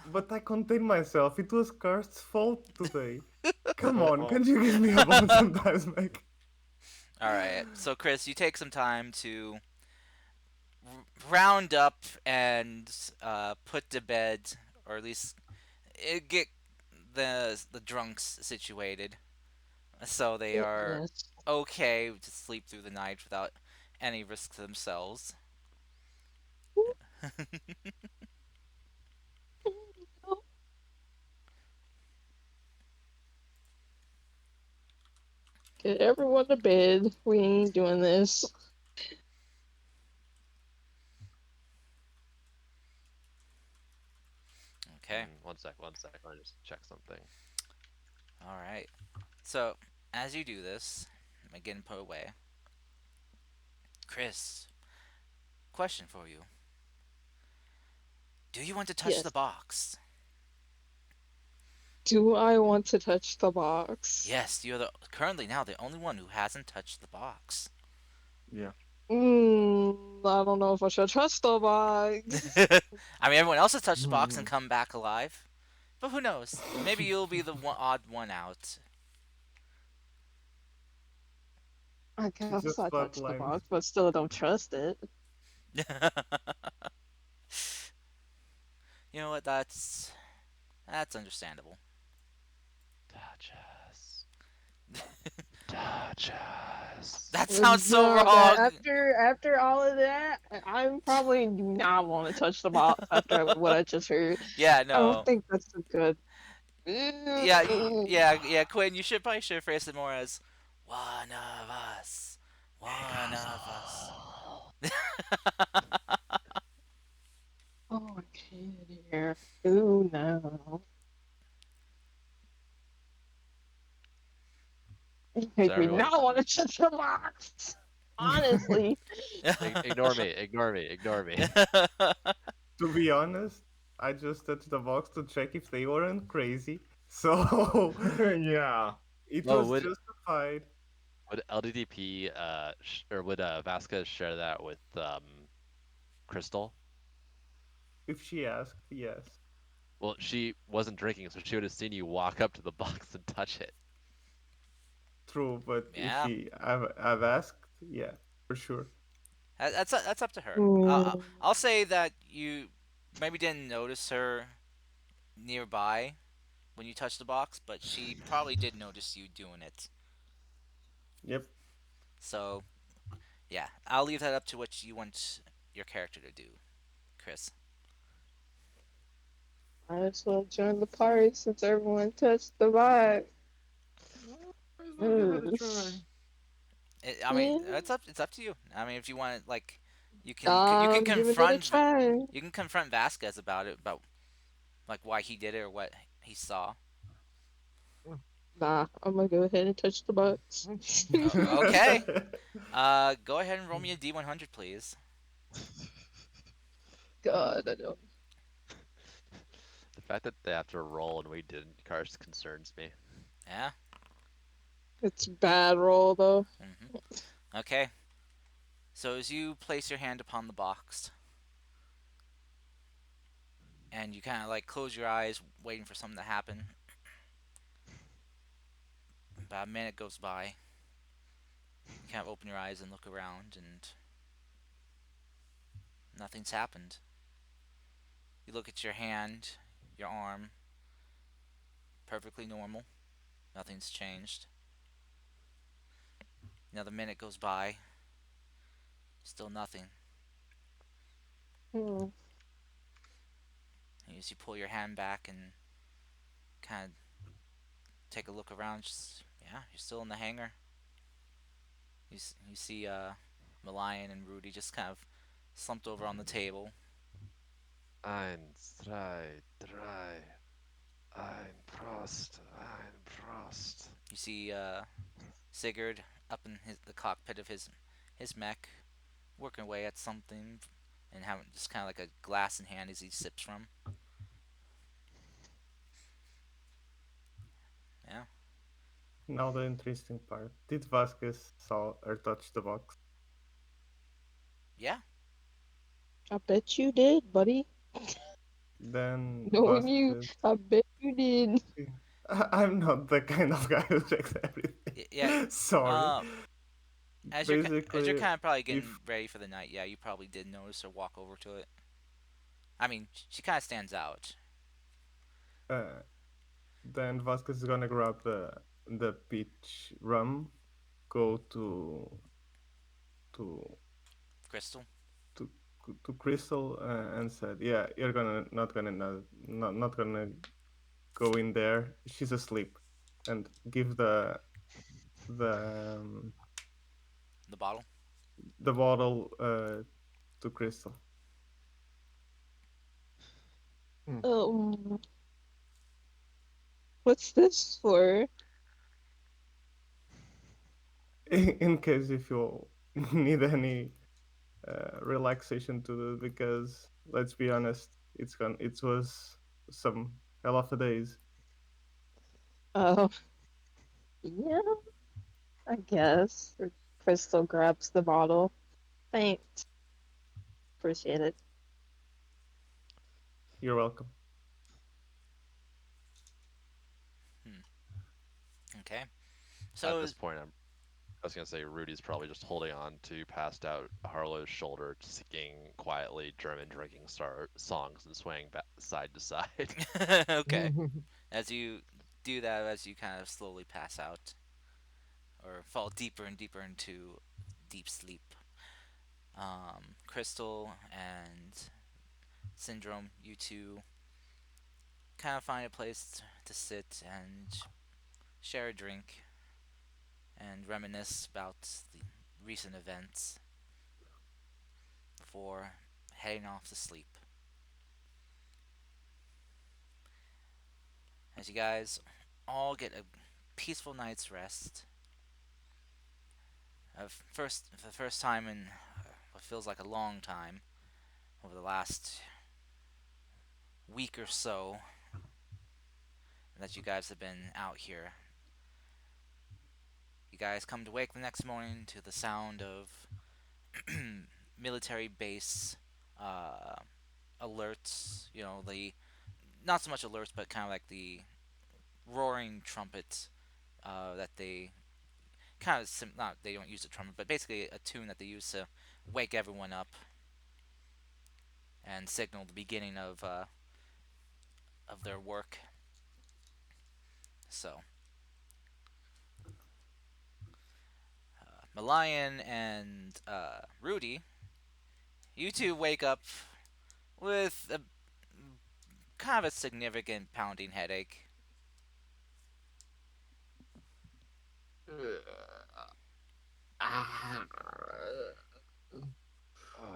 [SPEAKER 5] But I contained myself. It was Karst's fault today. Come on, can you give me a bone sometimes, Meg?
[SPEAKER 2] All right. So Chris, you take some time to round up and put to bed, or at least get the drunks situated, so they are
[SPEAKER 6] yes.
[SPEAKER 2] okay to sleep through the night without any risk to themselves.
[SPEAKER 6] Get everyone to bed. We ain't doing this.
[SPEAKER 2] Okay.
[SPEAKER 1] One sec, one sec. Let me just check something.
[SPEAKER 2] All right. So as you do this, again put away. Chris, question for you: do you want to touch the
[SPEAKER 6] Yes.
[SPEAKER 2] box?
[SPEAKER 6] Do I want to touch the box?
[SPEAKER 2] Yes, you're currently now the only one who hasn't touched the box.
[SPEAKER 3] Yeah.
[SPEAKER 6] I don't know if I should trust the box.
[SPEAKER 2] I mean, everyone else has touched the box and
[SPEAKER 3] Hmm.
[SPEAKER 2] come back alive. But who knows? Maybe you'll be the odd one out.
[SPEAKER 6] I
[SPEAKER 5] She
[SPEAKER 6] guess
[SPEAKER 5] just
[SPEAKER 6] I touched the
[SPEAKER 5] flatlined.
[SPEAKER 6] box, but still don't trust it.
[SPEAKER 2] You know what? That's understandable.
[SPEAKER 1] Touch us. Touch us.
[SPEAKER 2] That sounds so
[SPEAKER 6] No, that
[SPEAKER 2] wrong.
[SPEAKER 6] after all of that, I'm probably do not want to touch the box after what I just heard.
[SPEAKER 2] Yeah,
[SPEAKER 6] I don't
[SPEAKER 2] no.
[SPEAKER 6] think that's so good.
[SPEAKER 2] Yeah, yeah. Quinn, you should probably should phrase it more as one of us, one of us.
[SPEAKER 6] Oh, I can't hear. Ooh, no. You
[SPEAKER 1] So
[SPEAKER 6] make me
[SPEAKER 1] everyone,
[SPEAKER 6] not want to touch the box. Honestly.
[SPEAKER 1] ignore me, ignore me, ignore me.
[SPEAKER 5] To be honest, I just touched the box to check if they weren't crazy. So
[SPEAKER 3] Yeah.
[SPEAKER 5] it
[SPEAKER 1] Oh,
[SPEAKER 5] was justified.
[SPEAKER 1] would LDDP or would Vasquez share that with Crystal?
[SPEAKER 5] If she asked, yes.
[SPEAKER 1] Well, she wasn't drinking, so she would have seen you walk up to the box and touch it.
[SPEAKER 5] True, but if
[SPEAKER 2] Yeah.
[SPEAKER 5] I've asked, yeah, for sure.
[SPEAKER 2] That's up to her.
[SPEAKER 6] Hmm.
[SPEAKER 2] I'll say that you maybe didn't notice her nearby when you touched the box, but she probably did notice you doing it.
[SPEAKER 5] Yep.
[SPEAKER 2] So yeah, I'll leave that up to what you want your character to do, Chris.
[SPEAKER 6] Might as well join the party since everyone touched the vibe.
[SPEAKER 3] Well, might as well give it a
[SPEAKER 6] Hmm.
[SPEAKER 3] try.
[SPEAKER 2] I mean,
[SPEAKER 6] Yeah.
[SPEAKER 2] it's up to you. I mean, if you want, like, you can
[SPEAKER 6] I'm giving it a try.
[SPEAKER 2] You can confront Vasquez about it, about like why he did it or what he saw.
[SPEAKER 6] Nah, I'm gonna go ahead and touch the box.
[SPEAKER 2] Okay. Go ahead and roll me a D100, please.
[SPEAKER 6] God, I don't.
[SPEAKER 1] The fact that they have to roll and we didn't, cars concerns me.
[SPEAKER 2] Yeah.
[SPEAKER 6] It's a bad roll though.
[SPEAKER 2] Okay. So as you place your hand upon the box and you kind of like close your eyes, waiting for something to happen, about a minute goes by. You kind of open your eyes and look around, and nothing's happened. You look at your hand, your arm, perfectly normal. Nothing's changed. Another minute goes by, still nothing.
[SPEAKER 6] Hmm.
[SPEAKER 2] And as you pull your hand back and kind of take a look around, just, yeah, you're still in the hangar. You see Malian and Rudy just kind of slumped over on the table.
[SPEAKER 1] Eins, zwei, drei. Ein Prost, ein Prost.
[SPEAKER 2] You see Sigurd up in the cockpit of his mech, working away at something, and having just kind of like a glass in hand as he sips from. Yeah,
[SPEAKER 5] Now the interesting part. Did Vasquez saw or touch the box?
[SPEAKER 2] yeah.
[SPEAKER 6] I bet you did, buddy.
[SPEAKER 5] Then
[SPEAKER 6] Knowing you,
[SPEAKER 5] Vasquez.
[SPEAKER 6] I bet you did.
[SPEAKER 5] I'm not the kind of guy who checks
[SPEAKER 2] Yeah.
[SPEAKER 5] everything. Sorry.
[SPEAKER 2] Uh, as you're
[SPEAKER 5] Basically,
[SPEAKER 2] kind of probably getting
[SPEAKER 5] if
[SPEAKER 2] ready for the night, yeah, you probably did notice her walk over to it. I mean, she kind of stands out.
[SPEAKER 5] uh, then Vasquez is gonna grab the peach rum, go to
[SPEAKER 2] Crystal.
[SPEAKER 5] to to Crystal and said, "Yeah, you're gonna not gonna go in there. She's asleep," and give the
[SPEAKER 2] The bottle.
[SPEAKER 5] the bottle to Crystal.
[SPEAKER 6] Um, what's this for?
[SPEAKER 5] In case if you need any relaxation to do, because let's be honest, it was some hell of a days.
[SPEAKER 6] Oh, yeah, I guess. Crystal grabs the bottle. Thanks. Appreciate it.
[SPEAKER 5] You're welcome.
[SPEAKER 2] Hmm. Okay.
[SPEAKER 1] At
[SPEAKER 2] So
[SPEAKER 1] this point, I was gonna say Rudy's probably just holding on to passed out Harlow's shoulder, singing quietly German drinking star songs and swaying back side to side.
[SPEAKER 2] okay. As you do that, as you kind of slowly pass out or fall deeper and deeper into deep sleep, Crystal and Syndrome, you two kind of find a place to sit and share a drink and reminisce about the recent events before heading off to sleep. As you guys all get a peaceful night's rest, for the first time in what feels like a long time, over the last week or so that you guys have been out here, you guys come to wake the next morning to the sound of military base uh, alerts. You know, the not so much alerts, but kind of like the roaring trumpets that they kind of not they don't use a trumpet, but basically a tune that they use to wake everyone up and signal the beginning of their work. So Malayan and Rudy, you two wake up with a kind of a significant pounding headache.
[SPEAKER 3] Ah.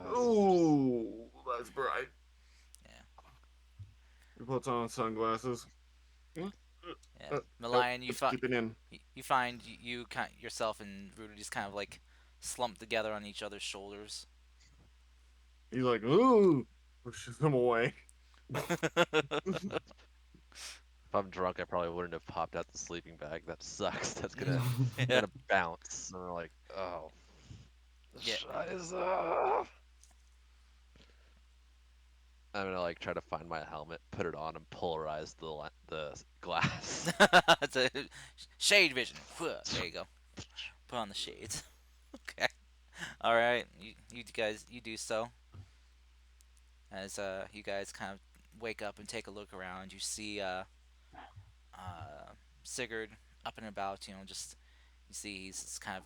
[SPEAKER 1] Just
[SPEAKER 3] Ooh, that's bright.
[SPEAKER 2] Yeah,
[SPEAKER 3] He puts on sunglasses.
[SPEAKER 2] yeah.
[SPEAKER 3] Nope,
[SPEAKER 2] Malayan,
[SPEAKER 3] let's keep it in.
[SPEAKER 2] you find you kind yourself and Rudy just kind of like slumped together on each other's shoulders.
[SPEAKER 3] He's like, ooh, pushes him away.
[SPEAKER 1] if I'm drunk, I probably wouldn't have popped out the sleeping bag. That sucks. That's
[SPEAKER 2] Yeah,
[SPEAKER 1] gonna bounce. And we're like, oh,
[SPEAKER 2] yeah.
[SPEAKER 1] Scheiße. I'm gonna like try to find my helmet, put it on, and polarize the glass.
[SPEAKER 2] It's a shade vision. There you go. Put on the shades. Okay. All right. You guys you do so as you guys kind of wake up and take a look around. You see uh Sigurd up and about. You know, just you see he's just kind of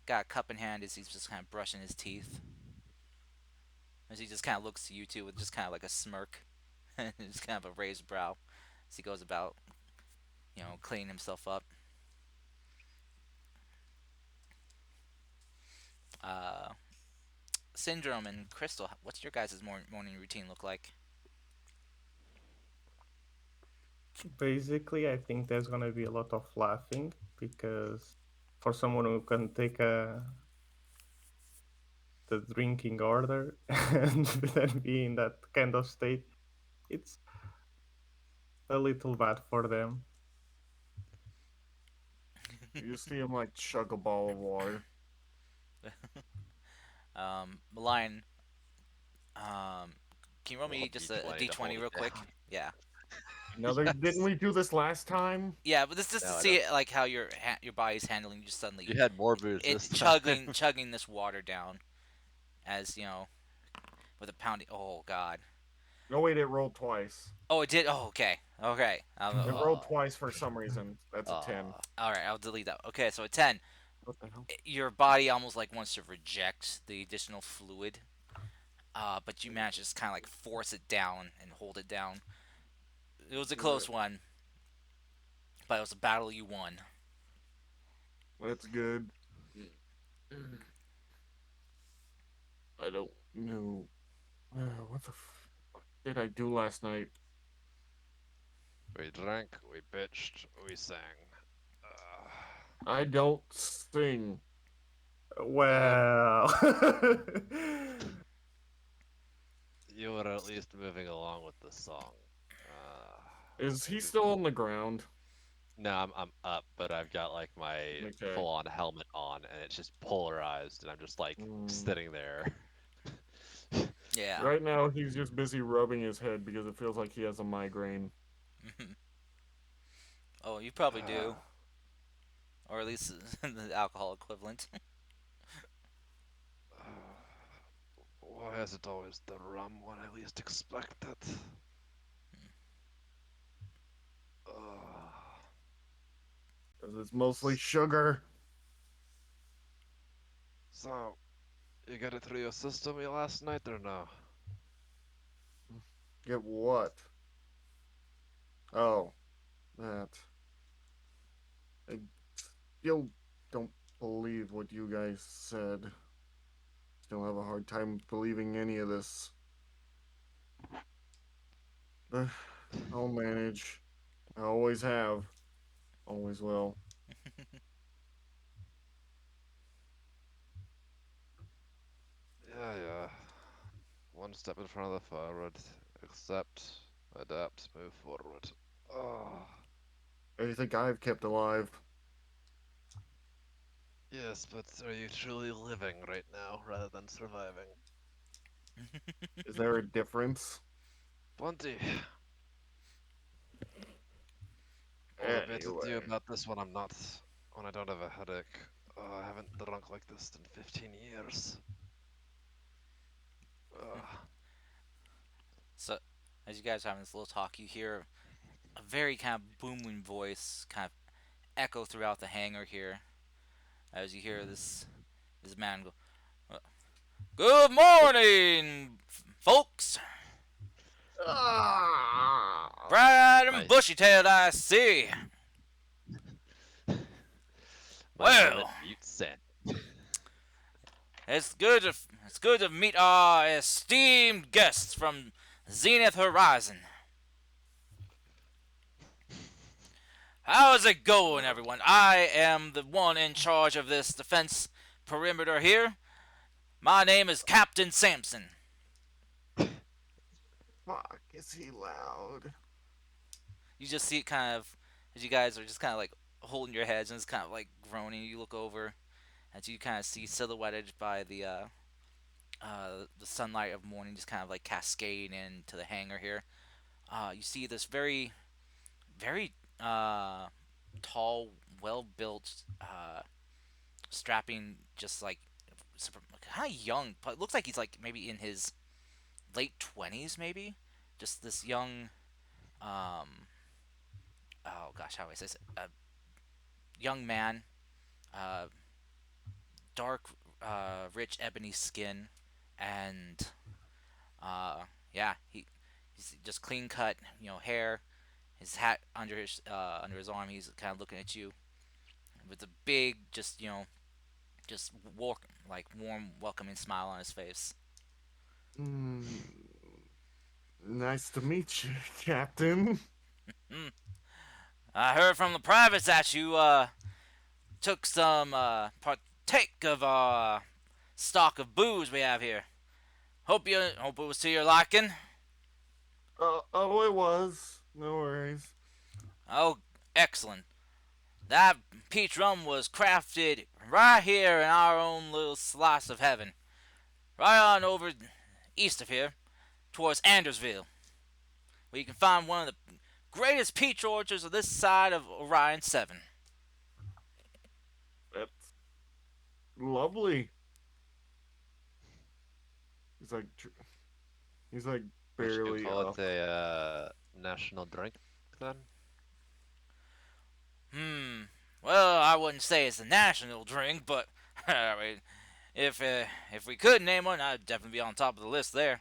[SPEAKER 2] got a cup in hand as he's just kind of brushing his teeth. As he just kind of looks to you two with just kind of like a smirk and just kind of a raised brow as he goes about, cleaning himself up. Uh, Syndrome and Crystal, what's your guys' morning routine look like?
[SPEAKER 5] Basically, I think there's gonna be a lot of laughing because for someone who can take the drinking order and then be in that kind of state, it's a little bad for them.
[SPEAKER 3] You see him like chug a ball of water.
[SPEAKER 2] Malign, um, can you roll
[SPEAKER 1] Roll
[SPEAKER 2] me
[SPEAKER 1] a
[SPEAKER 2] just a
[SPEAKER 1] d20 to
[SPEAKER 2] d20
[SPEAKER 1] hold
[SPEAKER 2] real
[SPEAKER 1] it
[SPEAKER 2] quick?
[SPEAKER 1] down.
[SPEAKER 2] Yeah.
[SPEAKER 3] Another, didn't
[SPEAKER 1] Yes.
[SPEAKER 3] we do this last time?
[SPEAKER 2] Yeah, but this just to
[SPEAKER 1] No, I
[SPEAKER 2] see
[SPEAKER 1] don't.
[SPEAKER 2] it, like how your body's handling just
[SPEAKER 1] You
[SPEAKER 2] suddenly
[SPEAKER 1] had more booze
[SPEAKER 2] it
[SPEAKER 1] this time.
[SPEAKER 2] chugging this water down as with a pounding. Oh God.
[SPEAKER 3] No, wait, it rolled twice.
[SPEAKER 2] Oh, it did. Oh, okay. Okay.
[SPEAKER 3] It rolled twice for some reason. That's a 10.
[SPEAKER 1] Aw.
[SPEAKER 2] All right. I'll delete that. Okay. So at 10,
[SPEAKER 3] What the hell?
[SPEAKER 2] your body almost like wants to reject the additional fluid, but you manage to just kind of like force it down and hold it down. It was a
[SPEAKER 3] Good.
[SPEAKER 2] close one, but it was a battle you won.
[SPEAKER 3] That's good. I don't know. What the fuck did I do last night?
[SPEAKER 1] We drank, we bitched, we sang. Uh,
[SPEAKER 3] I don't sing.
[SPEAKER 1] um,
[SPEAKER 5] Well,
[SPEAKER 1] you were at least moving along with the song. Uh,
[SPEAKER 3] Is he
[SPEAKER 1] you-
[SPEAKER 3] still on the ground?
[SPEAKER 1] no, I'm up, but I've got like my
[SPEAKER 3] Okay.
[SPEAKER 1] full-on helmet on, and it's just polarized, and I'm just like
[SPEAKER 3] Mm.
[SPEAKER 1] sitting there.
[SPEAKER 2] Yeah.
[SPEAKER 3] Right now, he's just busy rubbing his head because it feels like he has a migraine.
[SPEAKER 2] Oh, you probably do, or at least the alcohol equivalent.
[SPEAKER 1] Why is it always the rum when I least expect it? Uh,
[SPEAKER 3] Because it's mostly sugar.
[SPEAKER 1] so, you got it through your system last night or no?
[SPEAKER 3] Get what? Oh, that. I still don't believe what you guys said. Still have a hard time believing any of this. But I'll manage. I always have. Always will.
[SPEAKER 1] Yeah, yeah. One step in front of the forward. Accept, adapt, move forward. Oh,
[SPEAKER 3] Anything I've kept alive.
[SPEAKER 1] yes, but are you truly living right now rather than surviving?
[SPEAKER 3] Is there a difference?
[SPEAKER 1] Plenty. I'll admit it to you
[SPEAKER 3] Anyway.
[SPEAKER 1] about this when I'm not, when I don't have a headache. Oh, I haven't drunk like this in 15 years. Ugh.
[SPEAKER 2] So, as you guys are having this little talk, you hear a very kind of booming voice kind of echo throughout the hangar here. As you hear this man go, "Good morning, folks.
[SPEAKER 3] Ah!
[SPEAKER 2] Bright and
[SPEAKER 1] Nice.
[SPEAKER 2] bushy-tailed, I see.
[SPEAKER 1] My helmet
[SPEAKER 2] Well,
[SPEAKER 1] mute sent.
[SPEAKER 2] it's good to meet our esteemed guests from Zenith Horizon. How's it going, everyone? I am the one in charge of this defense perimeter here. My name is Captain Sampson."
[SPEAKER 3] Fuck, is he loud?
[SPEAKER 2] You just see it kind of as you guys are just kind of like holding your heads and it's kind of like groaning. You look over as you kind of see silhouetted by the sunlight of morning just kind of like cascading into the hangar here. You see this very tall, well built, strapping, just like kind of young. But it looks like he's like maybe in his late 20s, maybe. Just this young, um, oh gosh, how do I say this? A young man, uh, dark, rich ebony skin, and yeah, he's just clean cut, hair. His hat under his arm. He's kind of looking at you with a big, just warm, welcoming smile on his face.
[SPEAKER 3] Mm, nice to meet you, Captain.
[SPEAKER 2] Hmm. I heard from the privates that you took some partake of our stock of booze we have here. Hope it was to your liking.
[SPEAKER 3] Oh, it was. No worries.
[SPEAKER 2] Oh, excellent. That peach rum was crafted right here in our own little slice of heaven, right on over east of here, towards Andersville, where you can find one of the greatest peach orchards of this side of Orion 7.
[SPEAKER 3] That's lovely. He's like, he's like
[SPEAKER 1] Would you
[SPEAKER 3] barely
[SPEAKER 1] call it
[SPEAKER 3] up.
[SPEAKER 1] a national drink then?
[SPEAKER 2] Hmm. Well, I wouldn't say it's a national drink, but I mean, if we could name one, I'd definitely be on top of the list there.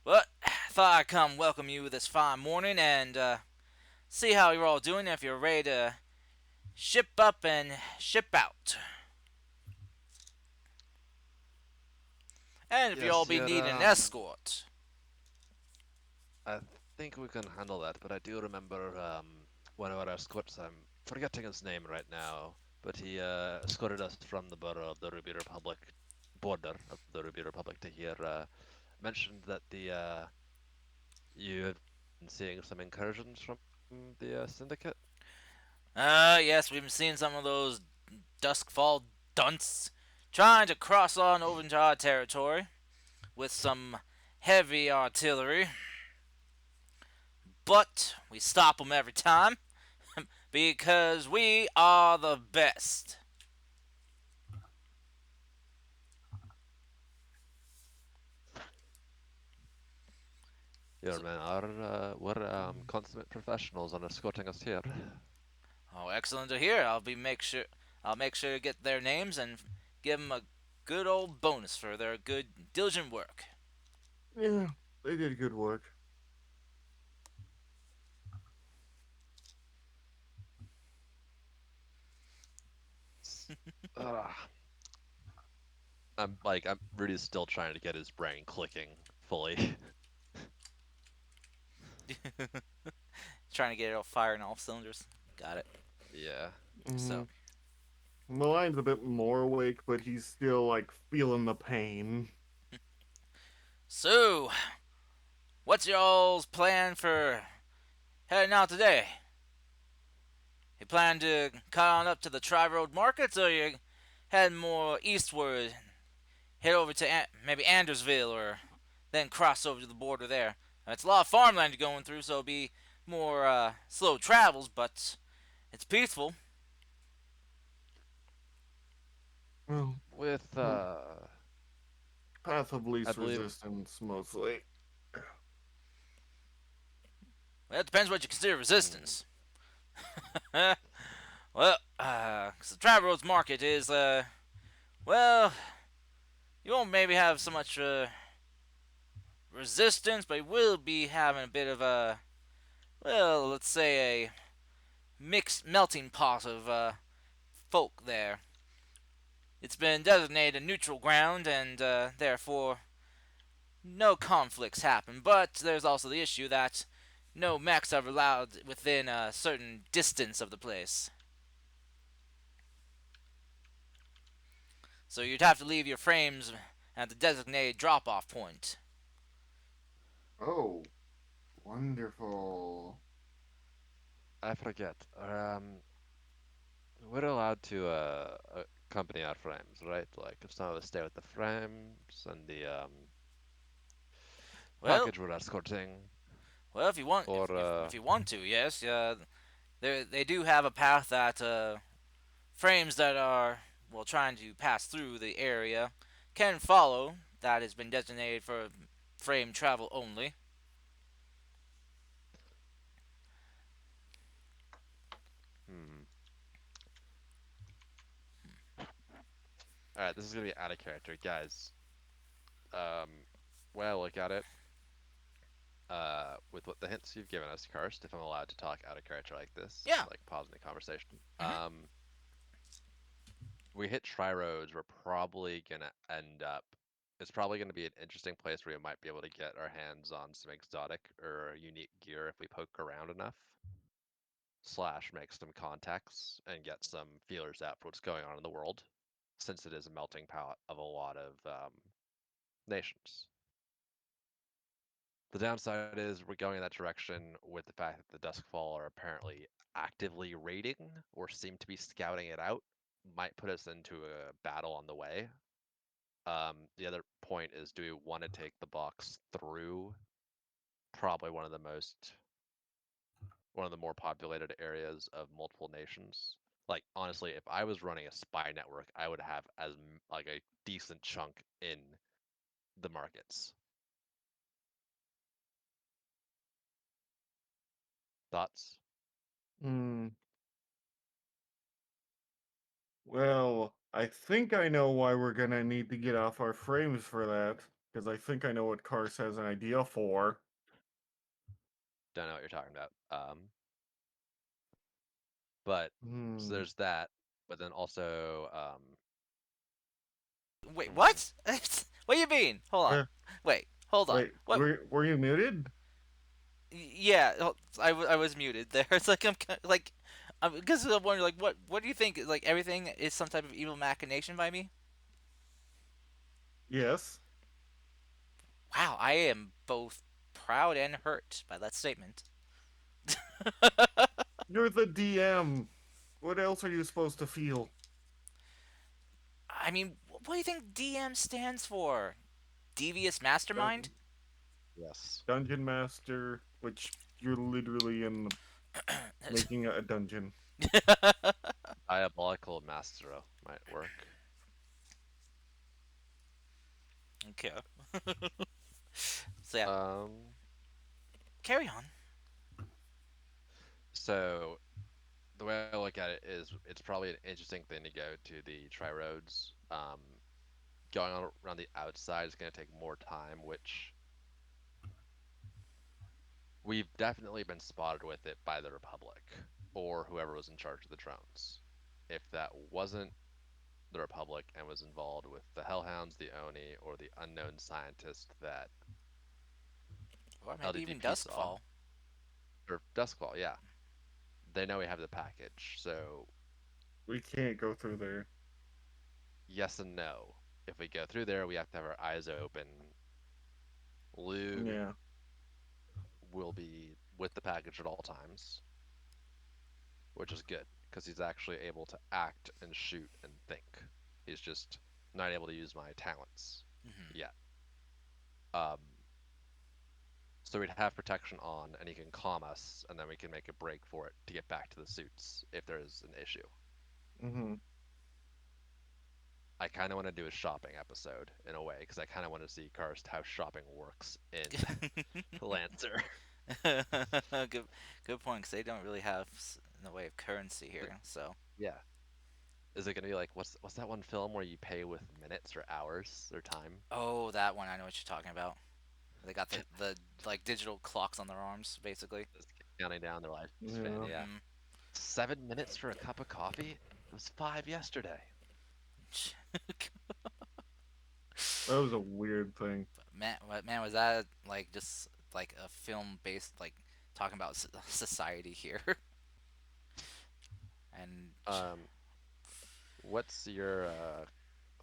[SPEAKER 2] But I thought I'd come welcome you this fine morning and see how you're all doing. If you're ready to ship up and ship out, and if you all
[SPEAKER 1] Yes,
[SPEAKER 2] be
[SPEAKER 1] you're,
[SPEAKER 2] needing an escort.
[SPEAKER 1] I think we can handle that, but I do remember one of our escorts, I'm forgetting his name right now, but he escorted us from the borough of the Ruby Republic, border of the Ruby Republic to here, mentioned that you have been seeing some incursions from the syndicate.
[SPEAKER 2] Yes, we've been seeing some of those Duskfall dunce trying to cross on over into our territory with some heavy artillery, but we stop them every time because we are the best.
[SPEAKER 1] Your men are, we're consummate professionals on escorting us here.
[SPEAKER 2] Oh, excellent to hear. I'll make sure to get their names and give them a good old bonus for their good diligent work.
[SPEAKER 3] Yeah, they did good work.
[SPEAKER 1] Ugh. I'm really still trying to get his brain clicking fully.
[SPEAKER 2] Trying to get it all firing all cylinders. Got it.
[SPEAKER 1] Yeah.
[SPEAKER 2] So,
[SPEAKER 3] Mm, Malion's a bit more awake, but he's still like feeling the pain.
[SPEAKER 2] so what's y'all's plan for heading out today? You plan to cut on up to the Tri-Road markets, or you heading more eastward, head over to maybe Andersville, or then cross over to the border there? It's a lot of farmland you're going through, so it'll be more slow travels, but it's peaceful.
[SPEAKER 3] Well,
[SPEAKER 1] With
[SPEAKER 3] hmm, path of
[SPEAKER 1] I
[SPEAKER 3] least
[SPEAKER 1] believe.
[SPEAKER 3] resistance, mostly.
[SPEAKER 2] Well, it depends what you consider
[SPEAKER 1] Hmm,
[SPEAKER 2] resistance. Well, 'cause the Travel Roads Market is, well, you won't maybe have so much resistance, but you will be having a bit of a, well, let's say a mixed melting pot of folk there. It's been designated a neutral ground, and therefore no conflicts happen. But there's also the issue that no mechs are allowed within a certain distance of the place. So you'd have to leave your frames at the designated drop off point.
[SPEAKER 3] Oh, wonderful.
[SPEAKER 1] I forget. We're allowed to accompany our frames, right? Like if some of us stay with the frames and the
[SPEAKER 2] Well,
[SPEAKER 1] package we're escorting,
[SPEAKER 2] well, if you want,
[SPEAKER 1] or
[SPEAKER 2] if you want to, yes, they do have a path that frames that are well trying to pass through the area can follow. That has been designated for frame travel only.
[SPEAKER 1] hmm. All right, this is gonna be out of character, guys. Um, well, look at it. With what the hints you've given us, Karst, if I'm allowed to talk out of character like this,
[SPEAKER 2] Yeah.
[SPEAKER 1] like pausing the conversation.
[SPEAKER 2] Hmm.
[SPEAKER 1] We hit Tri-Roads, we're probably gonna end up. It's probably gonna be an interesting place where we might be able to get our hands on some exotic or unique gear if we poke around enough. Slash make some contacts and get some feelers out for what's going on in the world, since it is a melting pot of a lot of nations. The downside is we're going in that direction with the fact that the Duskfall are apparently actively raiding or seem to be scouting it out, might put us into a battle on the way. The other point is, do we want to take the box through probably one of the more populated areas of multiple nations? Like honestly, if I was running a spy network, I would have like a decent chunk in the markets. Thoughts?
[SPEAKER 3] Hmm. Well, I think I know why we're gonna need to get off our frames for that, because I think I know what Cars has an idea for.
[SPEAKER 1] Don't know what you're talking about. But so
[SPEAKER 3] Hmm.
[SPEAKER 1] there's that. But then also,
[SPEAKER 2] Wait,
[SPEAKER 1] hmm,
[SPEAKER 2] what? What do you mean? Hold on.
[SPEAKER 3] Uh,
[SPEAKER 2] Wait, hold on.
[SPEAKER 3] wait,
[SPEAKER 2] What?
[SPEAKER 3] were you muted?
[SPEAKER 2] Yeah, I was muted there. It's like like, because I'm wondering like what do you think? Like everything is some type of evil machination by me?
[SPEAKER 3] Yes.
[SPEAKER 2] Wow, I am both proud and hurt by that statement.
[SPEAKER 3] You're the DM. What else are you supposed to feel?
[SPEAKER 2] I mean, what do you think DM stands for? Devious mastermind?
[SPEAKER 3] Dun-
[SPEAKER 1] yes,
[SPEAKER 3] Dungeon Master, which you're literally in making a dungeon.
[SPEAKER 1] diabolical maestro might work.
[SPEAKER 2] Okay. So yeah,
[SPEAKER 1] Um,
[SPEAKER 2] carry on.
[SPEAKER 1] so the way I look at it is, it's probably an interesting thing to go to the tri-roads. Going on around the outside is going to take more time, which we've definitely been spotted with it by the Republic or whoever was in charge of the drones. If that wasn't the Republic and was involved with the Hellhounds, the Oni, or the unknown scientist that
[SPEAKER 2] Or maybe even
[SPEAKER 1] LDDP saw,
[SPEAKER 2] Duskfall.
[SPEAKER 1] or Duskfall, yeah, they know we have the package. So
[SPEAKER 3] We can't go through there.
[SPEAKER 1] yes and no. If we go through there, we have to have our eyes open. Lug
[SPEAKER 3] Yeah.
[SPEAKER 1] will be with the package at all times, which is good because he's actually able to act and shoot and think. He's just not able to use my talents
[SPEAKER 2] Hmm.
[SPEAKER 1] yet. Um, So we'd have protection on, and he can calm us, and then we can make a break for it to get back to the suits if there's an issue.
[SPEAKER 3] Mm-hmm.
[SPEAKER 1] I kind of want to do a shopping episode in a way, because I kind of want to see Karst how shopping works in Lancer.
[SPEAKER 2] good, good point. Because they don't really have in the way of currency
[SPEAKER 1] Like,
[SPEAKER 2] here. So,
[SPEAKER 1] yeah. Is it gonna be like what's that one film where you pay with minutes or hours or time?
[SPEAKER 2] oh, that one I know what you're talking about. They got the like digital clocks on their arms, basically.
[SPEAKER 1] Just counting down their lifespan.
[SPEAKER 3] Yeah,
[SPEAKER 1] Yeah.
[SPEAKER 2] Mm-hmm.
[SPEAKER 1] 7 minutes for a cup of coffee? It was 5 yesterday.
[SPEAKER 3] that was a weird thing.
[SPEAKER 2] Man, was that like just like a film based like talking about society here? and
[SPEAKER 1] Um, what's your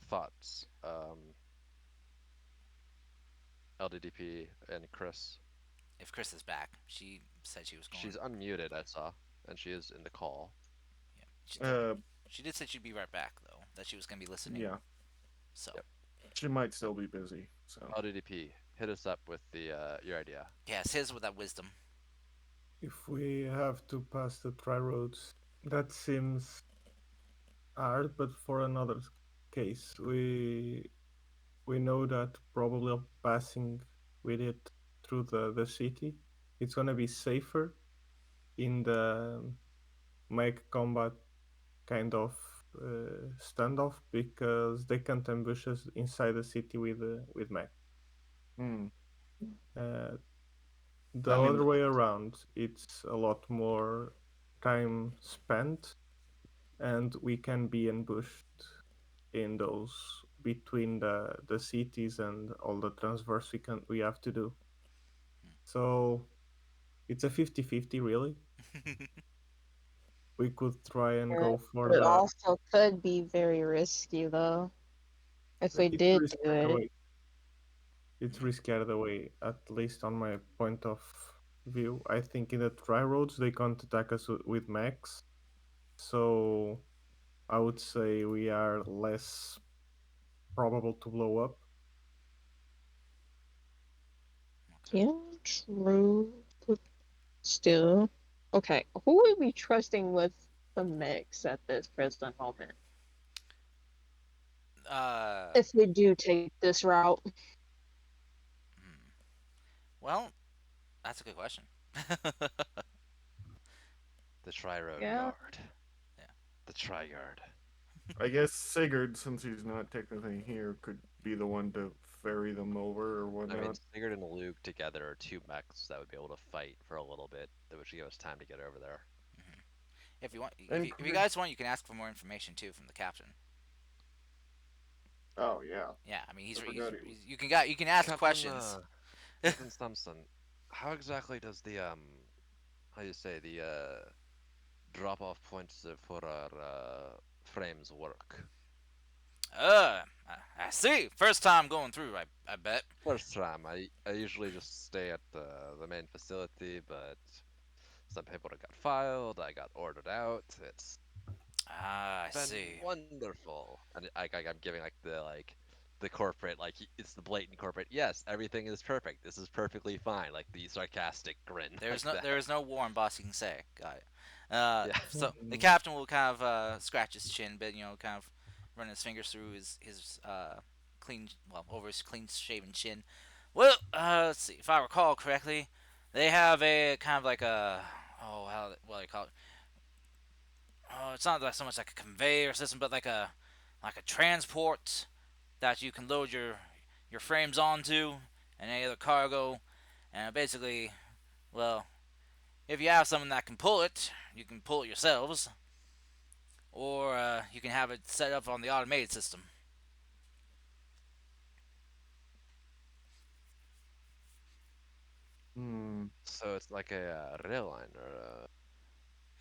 [SPEAKER 1] thoughts, LDDP and Chris?
[SPEAKER 2] if Chris is back, she said she was
[SPEAKER 1] She's
[SPEAKER 2] going.
[SPEAKER 1] unmuted, I saw, and she is in the call.
[SPEAKER 2] Yeah,
[SPEAKER 3] Uh,
[SPEAKER 2] she did say she'd be right back though. That she was gonna be listening.
[SPEAKER 3] yeah,
[SPEAKER 2] So
[SPEAKER 1] Yep.
[SPEAKER 3] she might still be busy. So
[SPEAKER 1] LDDP, hit us up with the your idea.
[SPEAKER 2] yes, his with that wisdom.
[SPEAKER 5] If we have to pass the tri roads, that seems hard. But for another case, we know that probably passing with it through the city, it's gonna be safer in the make combat kind of standoff because they can't ambush us inside the city with mech.
[SPEAKER 3] hmm.
[SPEAKER 5] Uh, the
[SPEAKER 3] I mean,
[SPEAKER 5] other way around, it's a lot more time spent, and we can be ambushed in those between the cities and all the transverse we have to do. So it's a 50-50 really. We could try and
[SPEAKER 6] Yeah,
[SPEAKER 5] go for
[SPEAKER 6] but it
[SPEAKER 5] the
[SPEAKER 6] also could be very risky though if we
[SPEAKER 5] it's
[SPEAKER 6] did
[SPEAKER 5] risky
[SPEAKER 6] do
[SPEAKER 5] either
[SPEAKER 6] it.
[SPEAKER 5] way. It's risky either way, at least on my point of view. I think in the tri roads they can't attack us with mechs, so I would say we are less probable to blow up.
[SPEAKER 2] Okay.
[SPEAKER 6] Yeah, true. But still, okay. Who are we trusting with the mix at this present moment?
[SPEAKER 2] Uh,
[SPEAKER 6] If we do take this route,
[SPEAKER 2] hmm. Well, that's a good question.
[SPEAKER 1] The Tri-Road
[SPEAKER 6] yeah.
[SPEAKER 1] Guard.
[SPEAKER 2] Yeah.
[SPEAKER 1] The Tri-Guard.
[SPEAKER 3] I guess Sigurd, since he's not technically here, could be the one to ferry them over or
[SPEAKER 1] I mean,
[SPEAKER 3] whatnot.
[SPEAKER 1] Sigurd and Luke together are two mechs that would be able to fight for a little bit, that would give us time to get over there.
[SPEAKER 2] Hmm. If you want,
[SPEAKER 3] And
[SPEAKER 2] if you guys want, you can ask for more information too from the captain.
[SPEAKER 3] oh yeah,
[SPEAKER 2] Yeah, I mean,
[SPEAKER 3] I forgot he was.
[SPEAKER 2] you can ask
[SPEAKER 1] Captain,
[SPEAKER 2] questions.
[SPEAKER 1] Captain Stumpson, how exactly does the how you say the drop-off points for our frames work?
[SPEAKER 2] I see. First time going through, I bet.
[SPEAKER 1] First time, I usually just stay at the main facility, but some paperwork got filed, I got ordered out. It's
[SPEAKER 2] Ah, I
[SPEAKER 1] been
[SPEAKER 2] see.
[SPEAKER 1] wonderful, and I'm giving the corporate it's the blatant corporate. Yes, everything is perfect. This is perfectly fine. Like the sarcastic grin like
[SPEAKER 2] There
[SPEAKER 1] that.
[SPEAKER 2] is no warm boss you can say. Got it.
[SPEAKER 1] Yeah.
[SPEAKER 2] So the captain will kind of scratch his chin, but kind of run his fingers through his clean, well, over his clean shaven chin. Well, let's see. If I recall correctly, they have a kind of like a what do you call it? Oh, it's not like so much like a conveyor system, but like a transport that you can load your frames onto and any other cargo, and basically, well, if you have someone that can pull it, you can pull it yourselves, or you can have it set up on the automated system.
[SPEAKER 3] Hmm.
[SPEAKER 1] So it's like a rail line or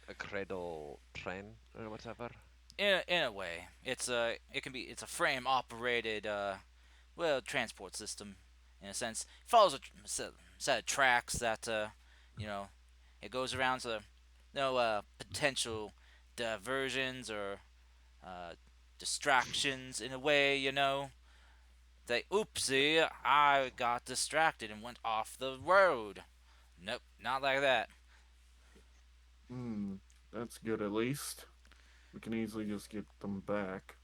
[SPEAKER 1] a cradle train or whatever.
[SPEAKER 2] In a way, it's a frame operated transport system in a sense. It follows a set of tracks that you know it goes around, so no potential diversions or uh, distractions in a way. Say, oopsie, I got distracted and went off the road. Nope, not like that.
[SPEAKER 3] Hmm, that's good at least. We can easily just get them back.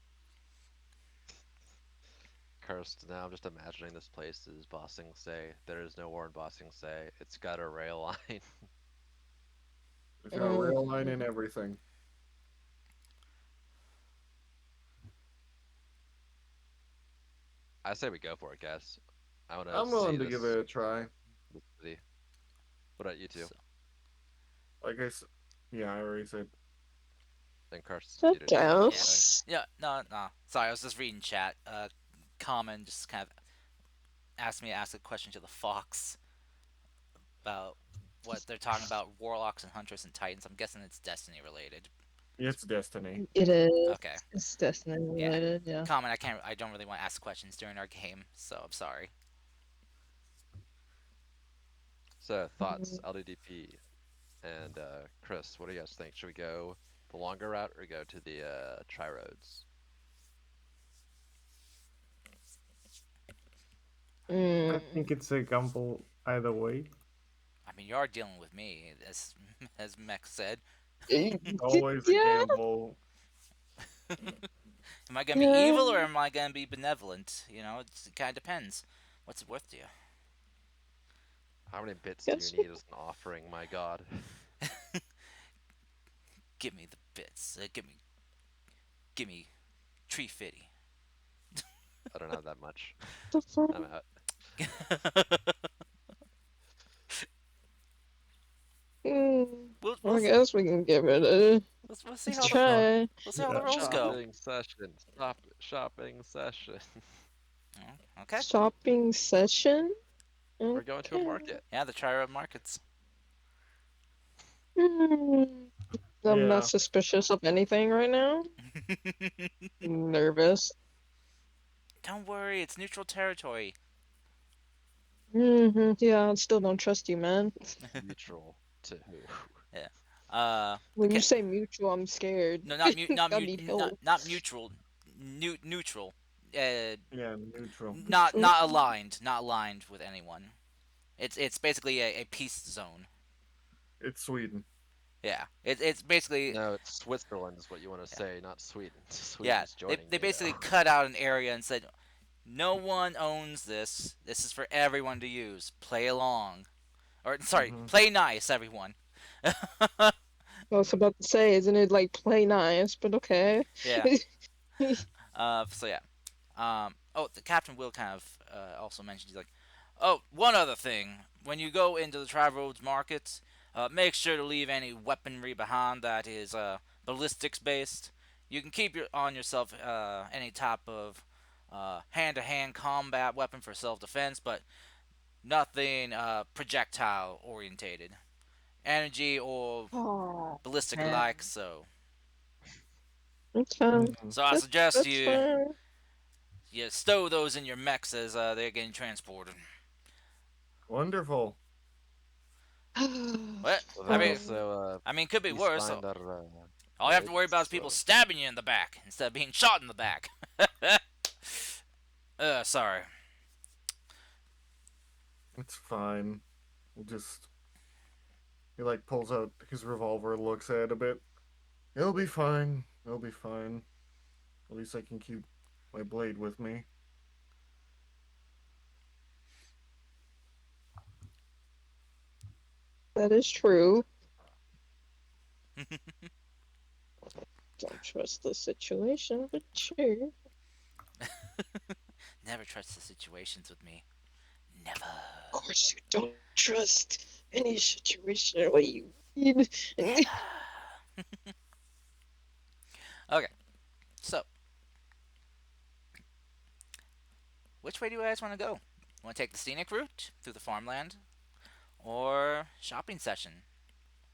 [SPEAKER 1] Cursed. Now I'm just imagining this place is Bossing Say. There is no war in Bossing Say. It's got a rail line.
[SPEAKER 3] There's got a rail line and
[SPEAKER 6] Mm.
[SPEAKER 3] everything.
[SPEAKER 1] I say we go for it, guys. I want to
[SPEAKER 3] I'm
[SPEAKER 1] see
[SPEAKER 3] willing to give
[SPEAKER 1] this,
[SPEAKER 3] it a try.
[SPEAKER 1] this city. What about you two?
[SPEAKER 2] So,
[SPEAKER 3] Like I said, yeah, I already said.
[SPEAKER 1] Then Cursed,
[SPEAKER 6] I
[SPEAKER 1] you didn't have much to
[SPEAKER 2] yeah.
[SPEAKER 1] say.
[SPEAKER 6] guess.
[SPEAKER 2] Yeah, no, no. Sorry, I was just reading chat. Common just kind of asked me to ask a question to the Fox about what they're talking about warlocks and hunters and titans. I'm guessing it's destiny related.
[SPEAKER 3] It's Destiny.
[SPEAKER 6] It is.
[SPEAKER 2] Okay.
[SPEAKER 6] It's Destiny
[SPEAKER 2] Yeah.
[SPEAKER 6] related, yeah.
[SPEAKER 2] Common, I don't really want to ask questions during our game, so I'm sorry.
[SPEAKER 1] So, thoughts,
[SPEAKER 6] Mm.
[SPEAKER 1] LDDP, and Chris, what do you guys think? Should we go the longer route or go to the tri-roads?
[SPEAKER 5] I
[SPEAKER 6] Mm.
[SPEAKER 5] think it's a gamble either way.
[SPEAKER 2] I mean, you are dealing with me, as as Mech said.
[SPEAKER 3] Always a
[SPEAKER 6] Yeah,
[SPEAKER 3] gamble.
[SPEAKER 2] Am I gonna be
[SPEAKER 6] yeah.
[SPEAKER 2] evil or am I gonna be benevolent? It kind of depends. What's it worth to you?
[SPEAKER 1] How many bits do you
[SPEAKER 6] Guess
[SPEAKER 1] need as an offering, my god?
[SPEAKER 2] Give me the bits. Give me tree fitty.
[SPEAKER 1] I don't have that much.
[SPEAKER 6] the fuck.
[SPEAKER 1] I'm out.
[SPEAKER 6] Mm.
[SPEAKER 2] we'll, we'll
[SPEAKER 6] I guess we can give it a
[SPEAKER 2] we'll see
[SPEAKER 6] let's
[SPEAKER 2] how
[SPEAKER 5] Sure.
[SPEAKER 6] try.
[SPEAKER 2] we'll see how the
[SPEAKER 5] Yeah,
[SPEAKER 2] rolls go.
[SPEAKER 1] Shopping session. Shopping session.
[SPEAKER 2] Okay.
[SPEAKER 6] Shopping session?
[SPEAKER 1] We're going to a
[SPEAKER 6] Okay.
[SPEAKER 1] market.
[SPEAKER 2] Yeah, the tri markets.
[SPEAKER 6] Hmm. I'm not
[SPEAKER 3] Yeah.
[SPEAKER 6] suspicious of anything right now. Nervous.
[SPEAKER 2] Don't worry, it's neutral territory.
[SPEAKER 6] Yeah, I still don't trust you, man.
[SPEAKER 1] Neutral to who?
[SPEAKER 2] Yeah. The
[SPEAKER 6] When you say mutual, I'm scared.
[SPEAKER 2] no, not mute, not
[SPEAKER 6] I
[SPEAKER 2] mute,
[SPEAKER 6] need help.
[SPEAKER 2] not mutual, neutral.
[SPEAKER 3] Yeah, neutral.
[SPEAKER 2] Not aligned, not aligned with anyone. It's basically a peace zone.
[SPEAKER 3] It's Sweden.
[SPEAKER 2] Yeah, it's basically
[SPEAKER 1] No, it's Switzerland is what you want to
[SPEAKER 2] yeah,
[SPEAKER 1] say, not Sweden.
[SPEAKER 2] yeah.
[SPEAKER 1] Sweden's
[SPEAKER 2] They
[SPEAKER 1] joining
[SPEAKER 2] they basically
[SPEAKER 1] NATO.
[SPEAKER 2] cut out an area and said no one owns this. This is for everyone to use. Play along, or sorry,
[SPEAKER 3] Hmm.
[SPEAKER 2] play nice, everyone.
[SPEAKER 6] I was about to say, isn't it like play nice? But okay.
[SPEAKER 2] Yeah. So yeah. Oh, the captain will kind of also mention he's like, oh, one other thing. When you go into the Tri-Roads market, make sure to leave any weaponry behind that is ballistics based. You can keep on yourself any type of hand-to-hand combat weapon for self-defense, but nothing projectile orientated, energy or
[SPEAKER 6] Oh
[SPEAKER 2] ballistic
[SPEAKER 6] man,
[SPEAKER 2] like. So,
[SPEAKER 6] that's fine.
[SPEAKER 3] Hmm.
[SPEAKER 2] so I
[SPEAKER 6] That,
[SPEAKER 2] suggest
[SPEAKER 6] that's fine.
[SPEAKER 2] you stow those in your mechs as they're getting transported.
[SPEAKER 3] Wonderful.
[SPEAKER 2] What?
[SPEAKER 1] Well,
[SPEAKER 2] I
[SPEAKER 1] then
[SPEAKER 2] mean,
[SPEAKER 6] Um,
[SPEAKER 1] also,
[SPEAKER 2] I mean, could be
[SPEAKER 1] please
[SPEAKER 2] worse.
[SPEAKER 1] find our
[SPEAKER 2] All you have to worry about is
[SPEAKER 1] goods.
[SPEAKER 2] people stabbing you in the back instead of being shot in the back. Sorry.
[SPEAKER 3] It's fine. We'll just. He like pulls out his revolver, looks at it a bit. It'll be fine. It'll be fine. At least I can keep my blade with me.
[SPEAKER 6] that is true. Don't trust the situation, but sure.
[SPEAKER 2] Never trust the situations with me. Never.
[SPEAKER 6] Of course, you don't trust any situation. What do you mean?
[SPEAKER 2] Never. Okay, so which way do you guys want to go? Want to take the scenic route through the farmland or shopping session?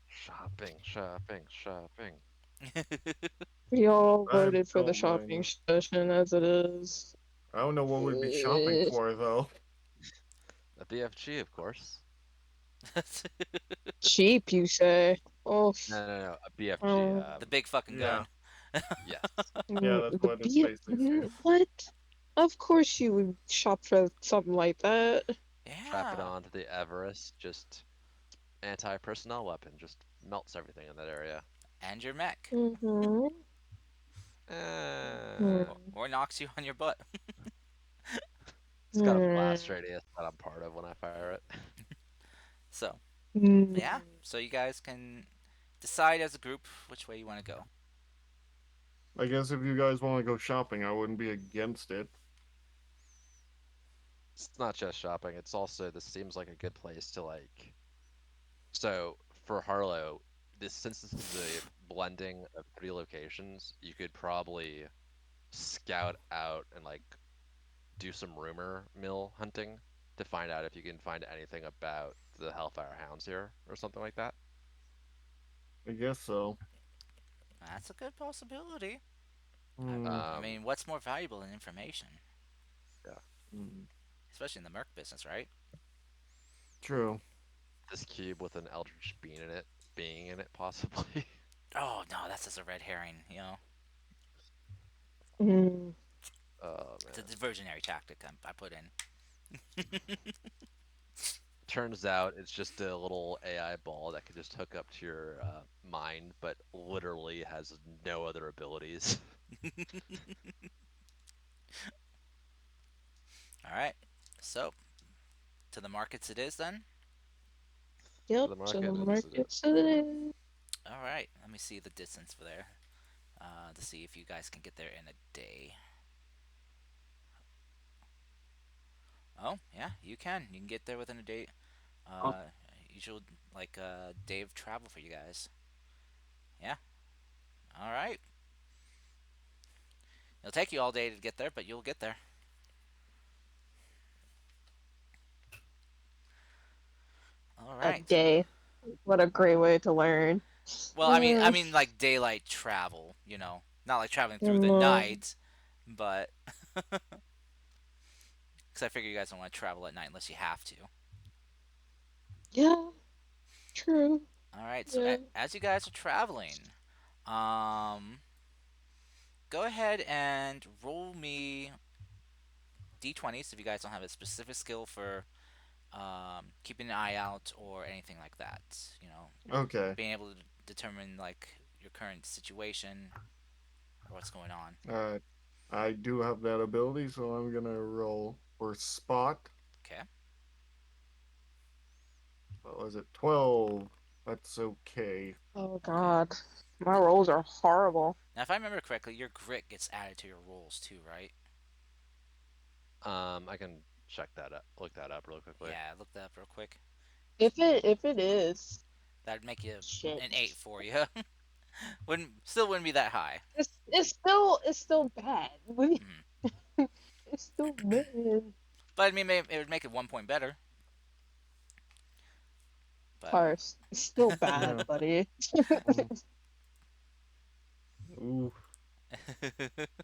[SPEAKER 1] Shopping, shopping, shopping.
[SPEAKER 6] We all
[SPEAKER 3] I
[SPEAKER 6] voted for the
[SPEAKER 3] don't
[SPEAKER 6] shopping
[SPEAKER 3] mind.
[SPEAKER 6] session as it is.
[SPEAKER 3] I don't know what we'd be shopping for though.
[SPEAKER 1] A BFG, of course.
[SPEAKER 6] Cheap, you say? Oh,
[SPEAKER 1] No, a BFG.
[SPEAKER 6] um,
[SPEAKER 2] the big fucking
[SPEAKER 3] Yeah,
[SPEAKER 2] gun.
[SPEAKER 1] Yes.
[SPEAKER 3] yeah, that's
[SPEAKER 6] the
[SPEAKER 3] what it's
[SPEAKER 6] B.
[SPEAKER 3] basically saying.
[SPEAKER 6] What? Of course you would shop for something like that.
[SPEAKER 1] Strap it
[SPEAKER 2] Yeah.
[SPEAKER 1] onto the Everest, just anti-personnel weapon, just melts everything in that area.
[SPEAKER 2] And your mech.
[SPEAKER 6] Mm-hmm.
[SPEAKER 1] Eh,
[SPEAKER 6] Hmm.
[SPEAKER 2] Or knocks you on your butt.
[SPEAKER 1] it's got a blast
[SPEAKER 6] Hmm.
[SPEAKER 1] radius that I'm part of when I fire it.
[SPEAKER 2] So,
[SPEAKER 6] Hmm.
[SPEAKER 2] yeah. So you guys can decide as a group which way you want to go.
[SPEAKER 3] I guess if you guys want to go shopping, I wouldn't be against it.
[SPEAKER 1] It's not just shopping, it's also this seems like a good place to like. So for Harlow, this since this is a blending of 3 locations, you could probably scout out and like do some rumor mill hunting to find out if you can find anything about the Hellfire Hounds here or something like that.
[SPEAKER 3] I guess so.
[SPEAKER 2] That's a good possibility. I,
[SPEAKER 3] Hmm.
[SPEAKER 2] I mean, what's more valuable than information?
[SPEAKER 1] Yeah,
[SPEAKER 3] Hmm.
[SPEAKER 2] Especially in the merc business, right?
[SPEAKER 3] True.
[SPEAKER 1] this cube with an Eldritch being in it possibly.
[SPEAKER 2] Oh, no, that's just a red herring.
[SPEAKER 6] Hmm.
[SPEAKER 1] Oh
[SPEAKER 2] It's a
[SPEAKER 1] man.
[SPEAKER 2] diversionary tactic I put in.
[SPEAKER 1] Turns out it's just a little AI ball that can just hook up to your mind, but literally has no other abilities.
[SPEAKER 2] All right. So, to the markets it is then.
[SPEAKER 1] To
[SPEAKER 6] Yep,
[SPEAKER 1] the
[SPEAKER 6] to the
[SPEAKER 1] market, it's
[SPEAKER 6] markets it is.
[SPEAKER 2] All right. Let me see the distance for there to see if you guys can get there in a day. Oh, yeah, you can. You can get there within a day.
[SPEAKER 3] Oh,
[SPEAKER 2] Uh, Usual like day of travel for you guys. Yeah. All right. It'll take you all day to get there, but you'll get there. All
[SPEAKER 6] A
[SPEAKER 2] right.
[SPEAKER 6] day. What a great way to learn.
[SPEAKER 2] Well, I mean like daylight travel. Not like traveling through the
[SPEAKER 6] Mm,
[SPEAKER 2] night, but because I figure you guys don't want to travel at night unless you have to.
[SPEAKER 6] yeah, true.
[SPEAKER 2] All right. So
[SPEAKER 6] Yeah.
[SPEAKER 2] as you guys are traveling, um, go ahead and roll me d20s if you guys don't have a specific skill for keeping an eye out or anything like that.
[SPEAKER 3] okay.
[SPEAKER 2] Being able to determine like your current situation or what's going on.
[SPEAKER 3] Uh, I do have that ability, so I'm gonna roll for spot.
[SPEAKER 2] Okay.
[SPEAKER 3] What was it? 12. That's okay.
[SPEAKER 6] Oh
[SPEAKER 2] Okay.
[SPEAKER 6] God, my rolls are horrible.
[SPEAKER 2] Now, if I remember correctly, your grit gets added to your rolls too, right?
[SPEAKER 1] I can look that up real quickly.
[SPEAKER 2] Yeah, look that up real quick.
[SPEAKER 6] If it is,
[SPEAKER 2] That'd make you
[SPEAKER 6] shit.
[SPEAKER 2] an 8 for you. Wouldn't be that high.
[SPEAKER 6] It's still bad.
[SPEAKER 2] Mhm.
[SPEAKER 6] It's still bad.
[SPEAKER 2] But I mean, it would make it 1 point better. But
[SPEAKER 6] Parse. It's still bad,
[SPEAKER 3] Yeah.
[SPEAKER 6] buddy.
[SPEAKER 3] Mm. Ooh.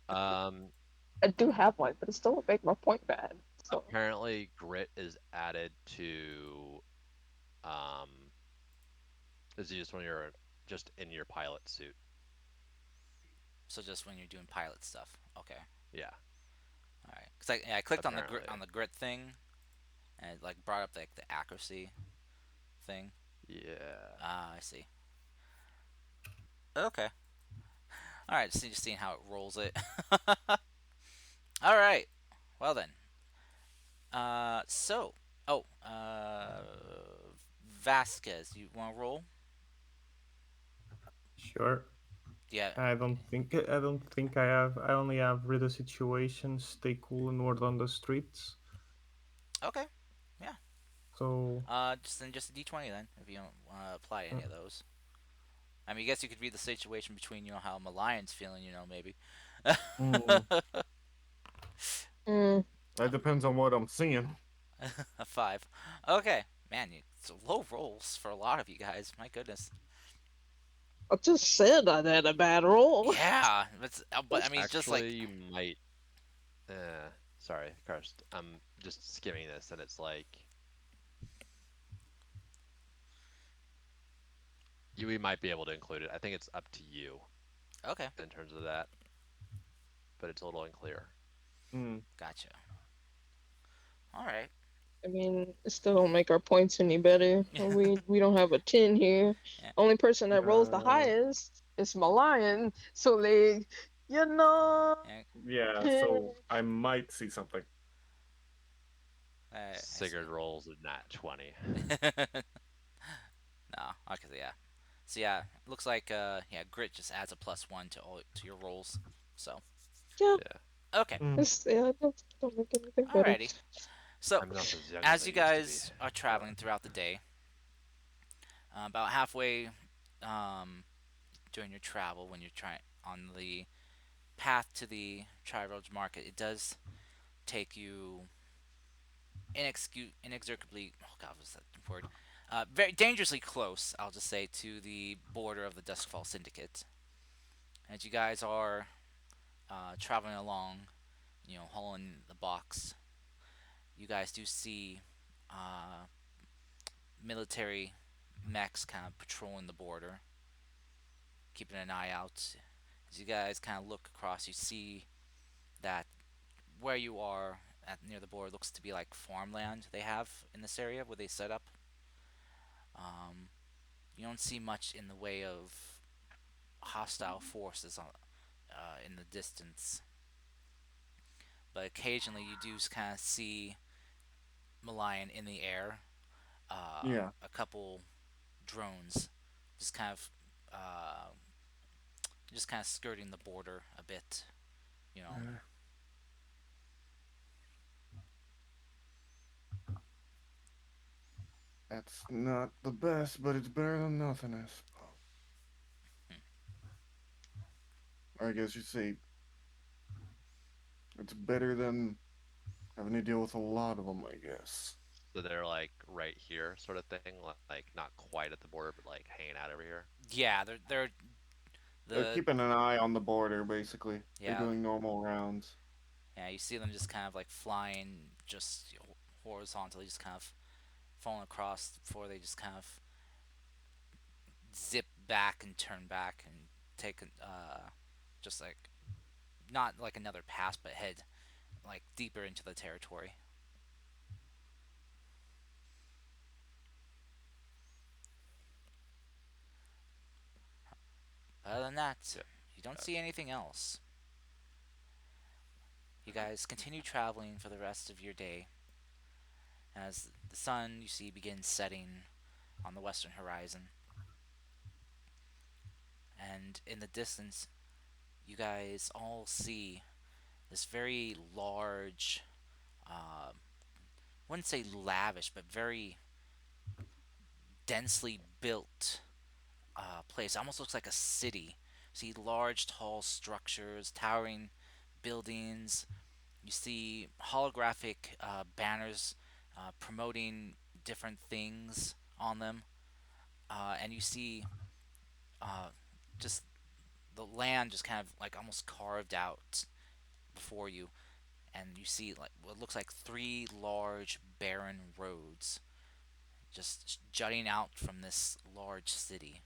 [SPEAKER 1] Um,
[SPEAKER 6] I do have one, but it still will make my point bad. So
[SPEAKER 1] apparently grit is added to um is used when you're just in your pilot suit.
[SPEAKER 2] so just when you're doing pilot stuff, okay,
[SPEAKER 1] Yeah,
[SPEAKER 2] all right. Cause I clicked on the grit
[SPEAKER 1] apparently.
[SPEAKER 2] thing and it like brought up like the accuracy thing.
[SPEAKER 1] Yeah.
[SPEAKER 2] Ah, I see. Okay, all right. Just seeing how it rolls it. All right. Well then. So. Oh. Vasquez, you want to roll?
[SPEAKER 5] Sure.
[SPEAKER 2] Yeah.
[SPEAKER 5] I don't think I have. I only have read the situation, stay cool, and word on the streets.
[SPEAKER 2] Okay. Yeah.
[SPEAKER 5] So
[SPEAKER 2] Just a D20 then, if you don't want to apply
[SPEAKER 5] uh,
[SPEAKER 2] any of those. I mean, I guess you could read the situation between how Malion's feeling, maybe.
[SPEAKER 3] Mm.
[SPEAKER 6] mm,
[SPEAKER 3] That depends on what I'm seeing.
[SPEAKER 2] A 5. Okay. Man, it's low rolls for a lot of you guys. My goodness.
[SPEAKER 6] I just said I had a bad roll.
[SPEAKER 2] Yeah, but I mean, just
[SPEAKER 1] Actually,
[SPEAKER 2] like,
[SPEAKER 1] you might sorry, Karst. I'm just skimming this and it's like we might be able to include it. I think it's up to you
[SPEAKER 2] okay.
[SPEAKER 1] in terms of that, but it's a little unclear.
[SPEAKER 3] Mm.
[SPEAKER 2] Gotcha. All right.
[SPEAKER 6] I mean, it still don't make our points any better. We don't have a 10 here.
[SPEAKER 2] Yeah.
[SPEAKER 6] Only person that rolls the
[SPEAKER 3] Uh,
[SPEAKER 6] highest is my lion. So like, you know,
[SPEAKER 2] Yeah.
[SPEAKER 3] yeah, so I might see something.
[SPEAKER 2] I see.
[SPEAKER 1] Sigurd rolls a nat 20.
[SPEAKER 2] No. Okay. Yeah. So yeah, looks like yeah, grit just adds a +1 to all to your rolls. So
[SPEAKER 6] yeah,
[SPEAKER 1] Yeah.
[SPEAKER 2] okay.
[SPEAKER 3] Mm.
[SPEAKER 6] it's, yeah, don't make anything better.
[SPEAKER 2] Alrighty. So
[SPEAKER 1] I'm not as young as
[SPEAKER 2] as
[SPEAKER 1] I
[SPEAKER 2] you
[SPEAKER 1] used to be.
[SPEAKER 2] guys are traveling throughout the day, about halfway um, during your travel, when you're trying on the path to the Tri-Roads Market, it does take you inexorably. Oh God, what's that word? Very dangerously close, I'll just say, to the border of the Duskfall Syndicate. As you guys are traveling along, hauling the box, you guys do see uh, military mechs kind of patrolling the border, keeping an eye out. As you guys kind of look across, you see that where you are near the border looks to be like farmland they have in this area where they set up. Um, you don't see much in the way of hostile forces in the distance, but occasionally you do kind of see Malayan in the air.
[SPEAKER 3] Yeah.
[SPEAKER 2] A couple drones just kind of uh, skirting the border a bit. You know.
[SPEAKER 3] Uh, That's not the best, but it's better than nothing, I suppose.
[SPEAKER 2] Hmm.
[SPEAKER 3] Or I guess you'd say it's better than having to deal with a lot of them, I guess.
[SPEAKER 1] So they're like right here, sort of thing, like not quite at the border, but like hanging out over here.
[SPEAKER 2] Yeah, they're
[SPEAKER 3] They're
[SPEAKER 2] the
[SPEAKER 3] keeping an eye on the border, basically. They're
[SPEAKER 2] yeah
[SPEAKER 3] doing normal rounds.
[SPEAKER 2] yeah. You see them just kind of like flying just horizontally, just kind of falling across before they just kind of zip back and turn back and take just like not like another pass, but head like deeper into the territory. Other than that,
[SPEAKER 1] Yeah.
[SPEAKER 2] you don't see
[SPEAKER 1] Gotcha.
[SPEAKER 2] anything else. You guys continue traveling for the rest of your day as the sun you see begins setting on the western horizon, and in the distance, you guys all see this very large, uh, wouldn't say lavish, but very densely built place. It almost looks like a city. See large, tall structures, towering buildings. You see holographic banners promoting different things on them, and you see uh, just the land just kind of like almost carved out before you, and you see like what looks like three large barren roads just jutting out from this large city.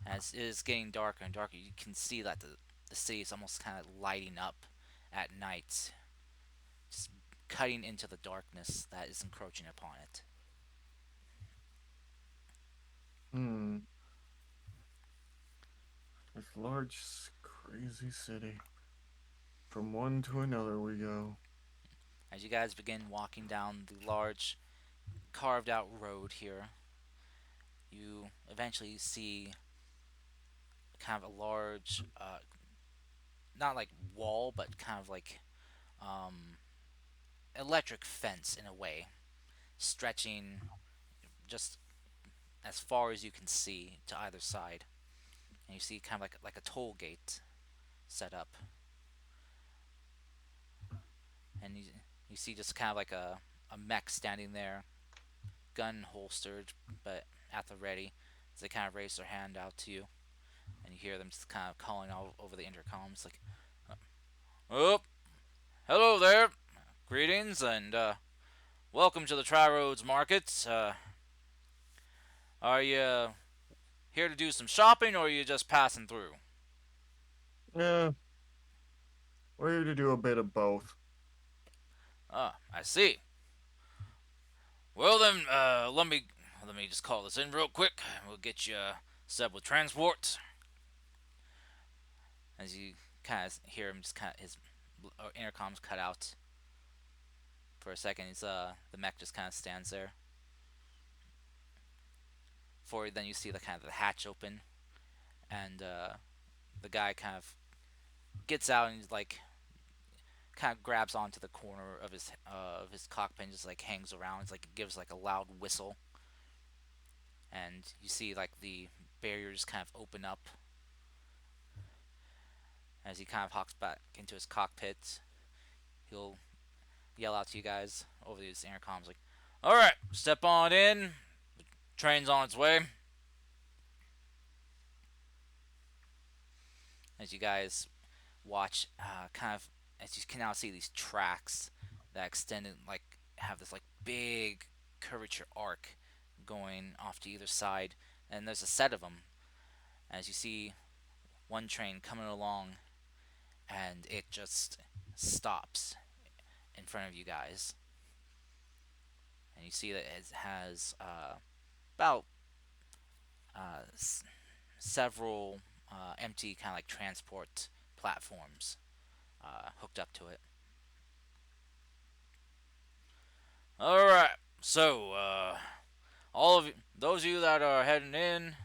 [SPEAKER 2] As it is getting darker and darker, you can see that the city is almost kind of lighting up at night, just cutting into the darkness that is encroaching upon it.
[SPEAKER 3] Hmm. This large, crazy city. From one to another we go.
[SPEAKER 2] As you guys begin walking down the large carved out road here, you eventually see kind of a large, not like wall, but kind of like um, electric fence in a way, stretching just as far as you can see to either side. And you see kind of like a toll gate set up, and you see just kind of like a mech standing there, gun holstered, but at the ready, as they kind of raise their hand out to you, and you hear them just kind of calling all over the intercoms like, "Oh, hello there, greetings, and welcome to the Tri-Roads Market. Are you here to do some shopping, or are you just passing through?"
[SPEAKER 3] Yeah, we're here to do a bit of both.
[SPEAKER 2] Ah, I see. Well then, let me just call this in real quick. We'll get you set up with transport. As you kind of hear him, just kind of his intercom's cut out for a second. He's the mech just kind of stands there. For then you see the kind of the hatch open, and the guy kind of gets out and he's like kind of grabs onto the corner of his cockpit and just like hangs around. It's like it gives like a loud whistle, and you see like the barriers kind of open up as he kind of hops back into his cockpit. He'll yell out to you guys over these intercoms like, "All right, step on in. Train's on its way." As you guys watch, kind of as you can now see these tracks that extend and like have this like big curvature arc going off to either side, and there's a set of them. As you see one train coming along, and it just stops in front of you guys, and you see that it has about uh, several empty kind of like transport platforms hooked up to it. All right, so all of you, those of you that are heading in,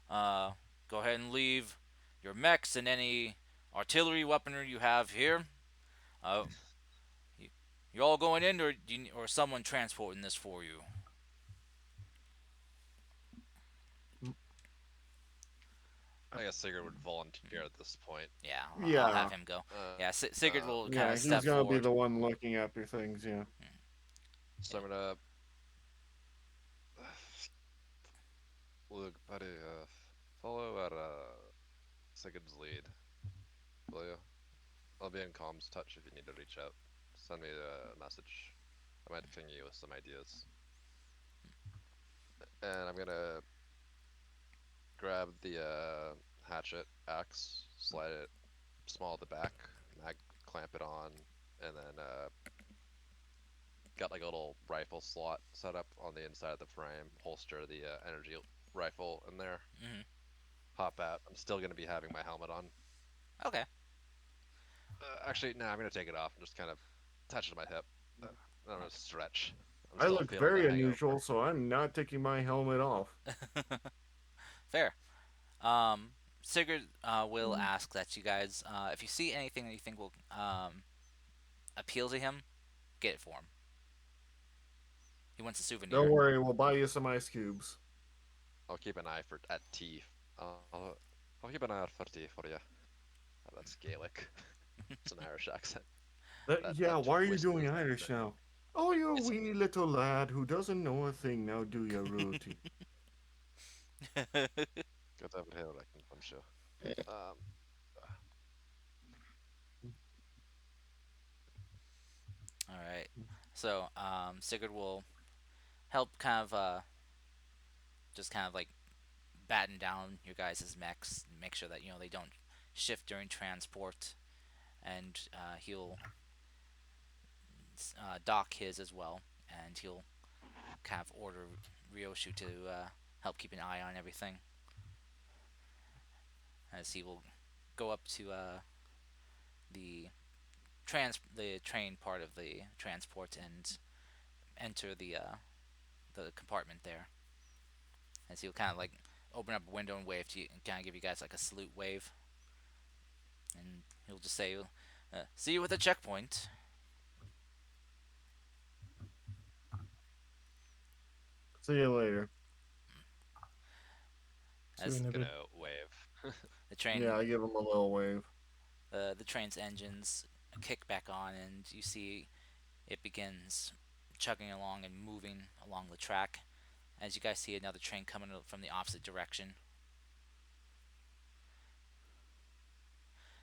[SPEAKER 2] uh, go ahead and leave your mechs and any artillery weaponry you have here. Uh, you, you all going in, or or someone transporting this for you?
[SPEAKER 1] I guess Sigurd would volunteer at this point.
[SPEAKER 2] Yeah, I'll have
[SPEAKER 3] Yeah,
[SPEAKER 2] him go. Yeah, Sigurd
[SPEAKER 1] Um,
[SPEAKER 2] will kind
[SPEAKER 3] yeah,
[SPEAKER 2] of
[SPEAKER 3] he's
[SPEAKER 2] step
[SPEAKER 3] gonna be
[SPEAKER 2] forward.
[SPEAKER 3] the one looking after things. Yeah.
[SPEAKER 1] so I'm gonna look, buddy. Follow at Sigurd's lead, will you? I'll be in comms touch if you need to reach out. Send me a message. I might ping you with some ideas. And I'm gonna grab the hatchet axe, slide it small at the back, mag clamp it on, and then got like a little rifle slot set up on the inside of the frame, holster the energy rifle in there,
[SPEAKER 2] Hmm.
[SPEAKER 1] hop out. I'm still gonna be having my helmet on.
[SPEAKER 2] Okay.
[SPEAKER 1] Actually, no, I'm gonna take it off and just kind of attach it to my hip. I'm gonna stretch. I'm
[SPEAKER 3] I
[SPEAKER 1] still
[SPEAKER 3] look
[SPEAKER 1] feeling the
[SPEAKER 3] very
[SPEAKER 1] hangover.
[SPEAKER 3] unusual, so I'm not taking my helmet off.
[SPEAKER 2] Fair. Sigurd will ask that you guys, if you see anything that you think will appeal to him, get it for him. He wants a
[SPEAKER 3] Don't
[SPEAKER 2] souvenir.
[SPEAKER 3] worry, we'll buy you some ice cubes.
[SPEAKER 1] I'll keep an eye for at tea. I'll keep an eye out for tea for you. Oh, that's Gaelic. It's an Irish accent.
[SPEAKER 3] Yeah,
[SPEAKER 1] That
[SPEAKER 3] why are you
[SPEAKER 1] twist
[SPEAKER 3] doing
[SPEAKER 1] was
[SPEAKER 3] Irish
[SPEAKER 1] necessary.
[SPEAKER 3] now? Oh, you
[SPEAKER 1] It's
[SPEAKER 3] wee little lad who doesn't know a thing. Now do your routine.
[SPEAKER 1] good over here, I can, I'm sure. Um,
[SPEAKER 2] All right. So Sigurd will help kind of just kind of like batten down your guys' mechs, make sure that they don't shift during transport, and he'll dock his as well, and he'll kind of order Ryoshu to help keep an eye on everything, as he will go up to the the train part of the transport and enter the compartment there, as he'll kind of like open up a window and wave to you and kind of give you guys like a salute wave, and he'll just say, "See you at the checkpoint."
[SPEAKER 3] See you later.
[SPEAKER 5] See you
[SPEAKER 2] As
[SPEAKER 5] in a bit.
[SPEAKER 1] gonna wave.
[SPEAKER 2] the train
[SPEAKER 3] Yeah, I give him a little wave.
[SPEAKER 2] the train's engines kick back on, and you see it begins chugging along and moving along the track. As you guys see another train coming from the opposite direction,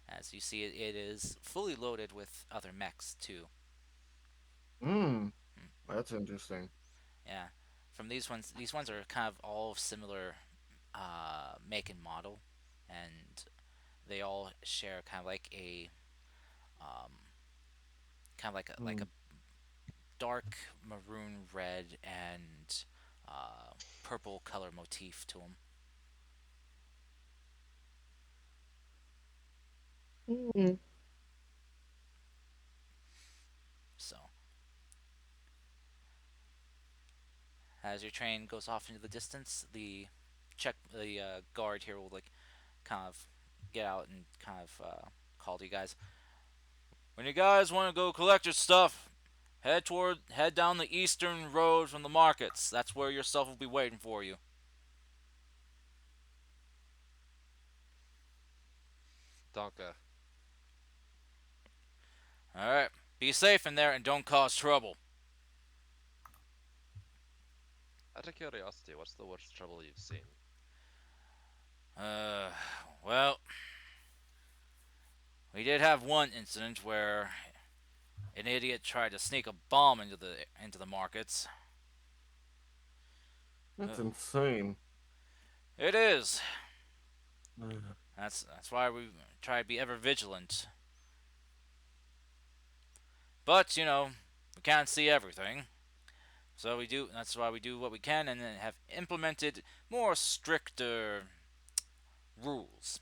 [SPEAKER 2] as you see it is fully loaded with other mechs too.
[SPEAKER 3] Hmm, that's interesting.
[SPEAKER 2] Yeah, from these ones are kind of all similar make and model, and They all share kind of like a um, like
[SPEAKER 3] Hmm.
[SPEAKER 2] a dark maroon red and purple color motif to them.
[SPEAKER 6] Mm.
[SPEAKER 2] So as your train goes off into the distance, the guard here will like kind of get out and kind of call to you guys. When you guys want to go collect your stuff, head down the eastern road from the markets. That's where your stuff will be waiting for you.
[SPEAKER 1] Donka.
[SPEAKER 2] All right. Be safe in there and don't cause trouble.
[SPEAKER 1] Out of curiosity, what's the worst trouble you've seen?
[SPEAKER 2] Uh, well, we did have one incident where an idiot tried to sneak a bomb into the markets.
[SPEAKER 3] That's
[SPEAKER 2] Uh,
[SPEAKER 3] insane.
[SPEAKER 2] it is.
[SPEAKER 3] Ugh.
[SPEAKER 2] That's why we try to be ever vigilant. But we can't see everything. So we do. That's why we do what we can, and then have implemented more stricter rules.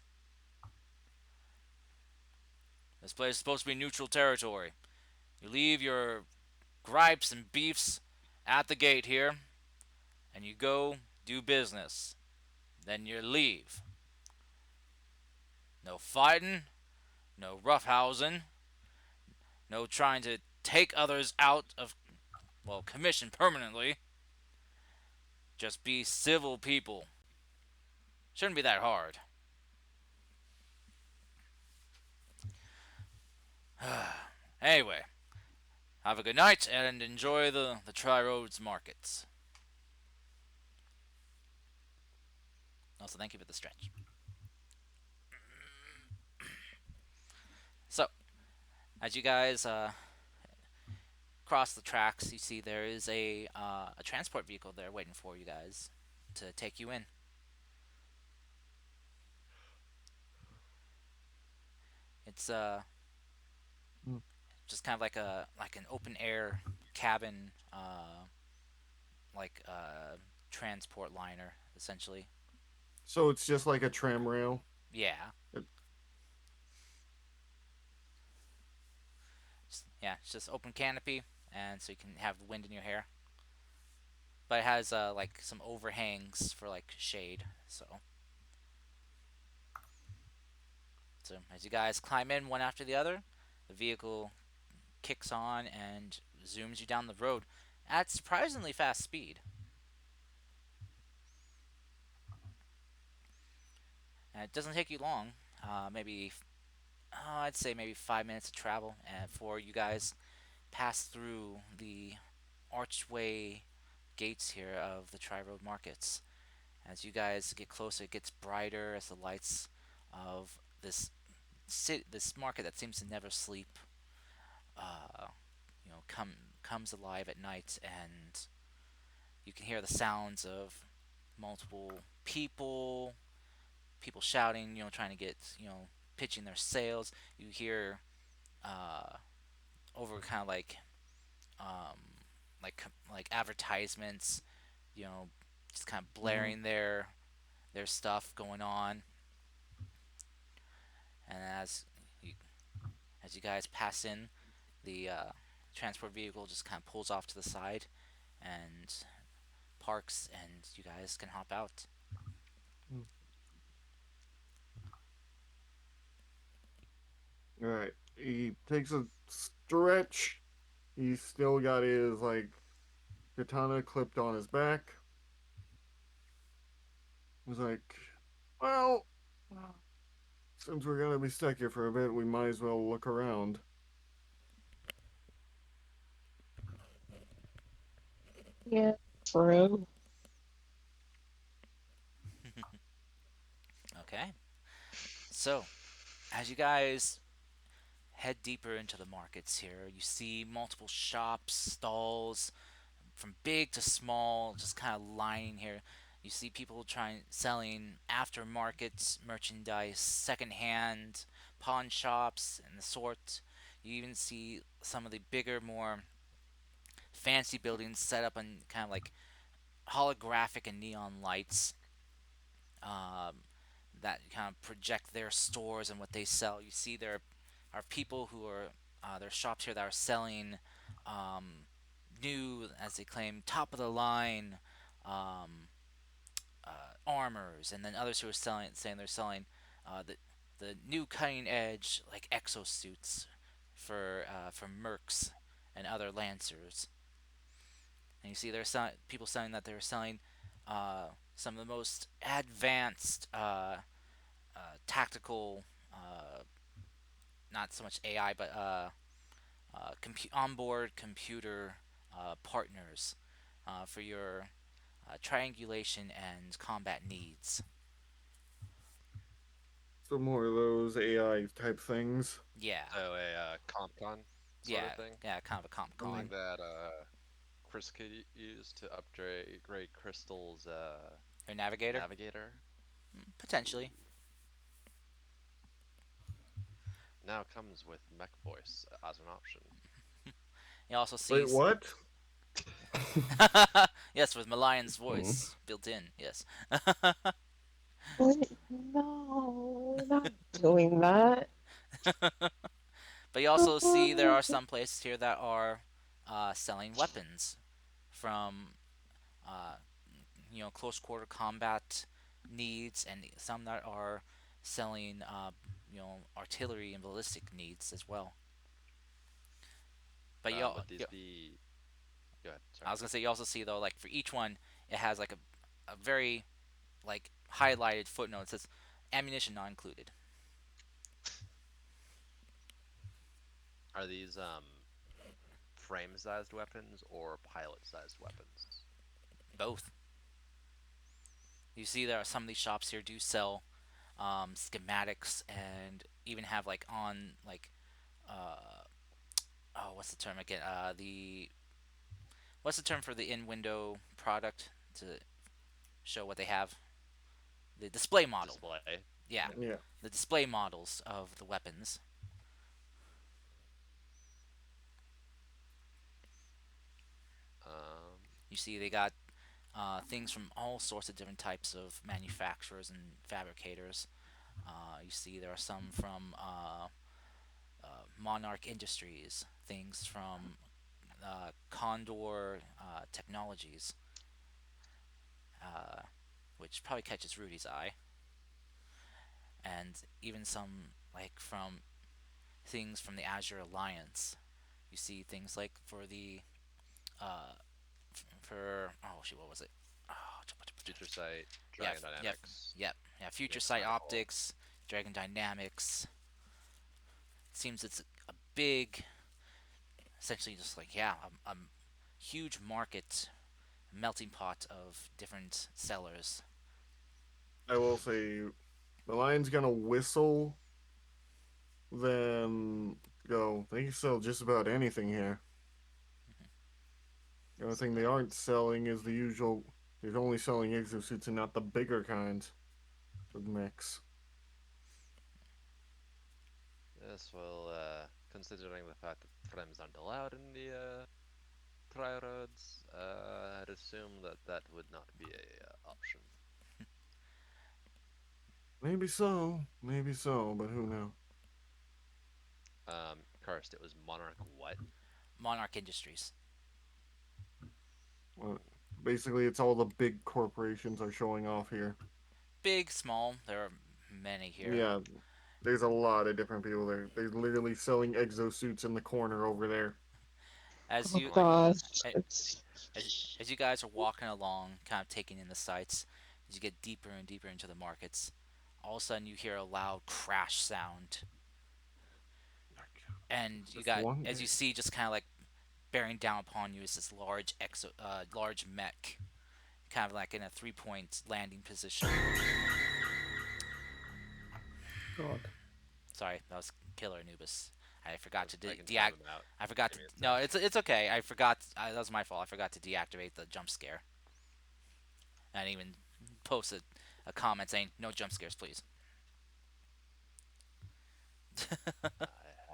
[SPEAKER 2] This place is supposed to be neutral territory. You leave your gripes and beefs at the gate here, and you go do business. Then you leave. No fighting, no roughhousing, no trying to take others out of, well, commission permanently. Just be civil people. Shouldn't be that hard. Anyway, have a good night and enjoy the Tri Roads markets. Also, thank you for the stretch. So, as you guys cross the tracks, you see there is a transport vehicle there waiting for you guys to take you in. It's
[SPEAKER 3] Hmm.
[SPEAKER 2] just kind of like an open air cabin, like transport liner essentially.
[SPEAKER 3] So it's just like a tram rail.
[SPEAKER 2] Yeah,
[SPEAKER 3] It,
[SPEAKER 2] yeah, it's just open canopy, and so you can have wind in your hair. But it has like some overhangs for like shade. So as you guys climb in one after the other, the vehicle kicks on and zooms you down the road at surprisingly fast speed. And it doesn't take you long, maybe I'd say maybe 5 minutes of travel, and before you guys pass through the archway gates here of the Tri Road Markets. As you guys get closer, it gets brighter as the lights of this market that seems to never sleep, uh, comes alive at night, and you can hear the sounds of multiple people shouting, trying to get, pitching their sales. You hear uh, over kind of um, like advertisements, you know, just kind of
[SPEAKER 3] mhm.
[SPEAKER 2] blaring their stuff going on. And as you guys pass in, the transport vehicle just kind of pulls off to the side and parks, and you guys can hop out.
[SPEAKER 3] All right. He takes a stretch. He's still got his like katana clipped on his back. He's like, well, since we're gonna be stuck here for a bit, we might as well look around.
[SPEAKER 6] Yeah, true.
[SPEAKER 2] Okay. So, as you guys head deeper into the markets here, you see multiple shops, stalls, from big to small, just kind of lining here. You see people trying selling aftermarket merchandise, secondhand pawn shops, and the sort. You even see some of the bigger, more fancy buildings set up on kind of like holographic and neon lights um, that kind of project their stores and what they sell. You see there are people who are there are shops here that are selling um, new, as they claim, top of the line um, armors, and then others who are saying they're selling the new cutting edge like exosuits for mercs and other lancers. And you see there are people saying that they're selling some of the most advanced tactical, uh, not so much AI, but onboard computer partners for your triangulation and combat needs.
[SPEAKER 3] So more of those AI type things.
[SPEAKER 2] Yeah,
[SPEAKER 1] So a CompCon sort of
[SPEAKER 2] yeah,
[SPEAKER 1] thing.
[SPEAKER 2] yeah, kind of a Comic
[SPEAKER 1] Something
[SPEAKER 2] Con.
[SPEAKER 1] that Chris could use to upgrade Crystal's
[SPEAKER 2] Your navigator,
[SPEAKER 1] navigator.
[SPEAKER 2] potentially.
[SPEAKER 1] Ooh. Now comes with mech voice as an option.
[SPEAKER 2] You also
[SPEAKER 3] Wait,
[SPEAKER 2] see,
[SPEAKER 3] what?
[SPEAKER 2] yes, with Malion's
[SPEAKER 5] Mm.
[SPEAKER 2] voice built in. Yes,
[SPEAKER 6] Wait, no, we're not doing that.
[SPEAKER 2] but you also see there are some places here that are selling weapons from uh, close quarter combat needs, and some that are selling artillery and ballistic needs as well. But
[SPEAKER 1] Would these be? Go ahead.
[SPEAKER 2] I
[SPEAKER 1] Sorry.
[SPEAKER 2] was gonna say you also see though, like for each one it has like a very like highlighted footnote. It says ammunition not included.
[SPEAKER 1] Are these frame-sized weapons or pilot-sized weapons?
[SPEAKER 2] Both. You see there are some of these shops here do sell schematics and even have like on like uh oh, what's the term again? The what's the term for the in window product to show what they have? The display model.
[SPEAKER 1] Display.
[SPEAKER 2] Yeah,
[SPEAKER 1] Yeah.
[SPEAKER 3] Yeah.
[SPEAKER 2] the display models of the weapons.
[SPEAKER 1] Um,
[SPEAKER 2] You see, they got things from all sorts of different types of manufacturers and fabricators. You see, there are some from Monarch Industries, things from Condor Technologies, uh, which probably catches Rudy's eye, and even some like from things from the Azure Alliance. You see things like for the uh, for oh shoot, what was it? Oh,
[SPEAKER 1] Future Sight,
[SPEAKER 2] yeah,
[SPEAKER 1] Dragon
[SPEAKER 2] yep,
[SPEAKER 1] Dynamics,
[SPEAKER 2] yeah. Future
[SPEAKER 1] Mixed
[SPEAKER 2] Sight
[SPEAKER 1] Medical.
[SPEAKER 2] Optics, Dragon Dynamics. It seems it's a big, essentially just like yeah, a huge market melting pot of different sellers.
[SPEAKER 3] I will say the lion's gonna whistle, then go. They sell just about anything here. The only
[SPEAKER 1] So
[SPEAKER 3] thing they aren't selling is the usual. They're only selling exosuits and not the bigger kinds of mechs.
[SPEAKER 1] yes, well, considering the fact that frames aren't allowed in the tri roads, I'd assume that that would not be a option.
[SPEAKER 3] Maybe so, but who knows?
[SPEAKER 1] Karst, it was Monarch what?
[SPEAKER 2] Monarch Industries.
[SPEAKER 3] Well, basically, it's all the big corporations are showing off here.
[SPEAKER 2] Big, small, there are many here.
[SPEAKER 3] Yeah, there's a lot of different people there. They're literally selling exosuits in the corner over there.
[SPEAKER 2] As
[SPEAKER 6] Oh
[SPEAKER 2] you
[SPEAKER 6] gosh,
[SPEAKER 2] a-
[SPEAKER 6] it's
[SPEAKER 2] as you guys are walking along, kind of taking in the sights, as you get deeper and deeper into the markets, all of a sudden you hear a loud crash sound, and you
[SPEAKER 3] Just
[SPEAKER 2] got
[SPEAKER 3] one.
[SPEAKER 2] as you see just kind of like bearing down upon you is this large mech, kind of like in a 3 point landing position.
[SPEAKER 5] God.
[SPEAKER 2] Sorry, that was Killer Anubis. I forgot to
[SPEAKER 1] I can time him out.
[SPEAKER 2] I forgot
[SPEAKER 1] Give
[SPEAKER 2] to.
[SPEAKER 1] me a
[SPEAKER 2] No,
[SPEAKER 1] sec.
[SPEAKER 2] it's okay. I forgot. That was my fault. I forgot to deactivate the jump scare, and even post a comment saying no jump scares, please.
[SPEAKER 1] I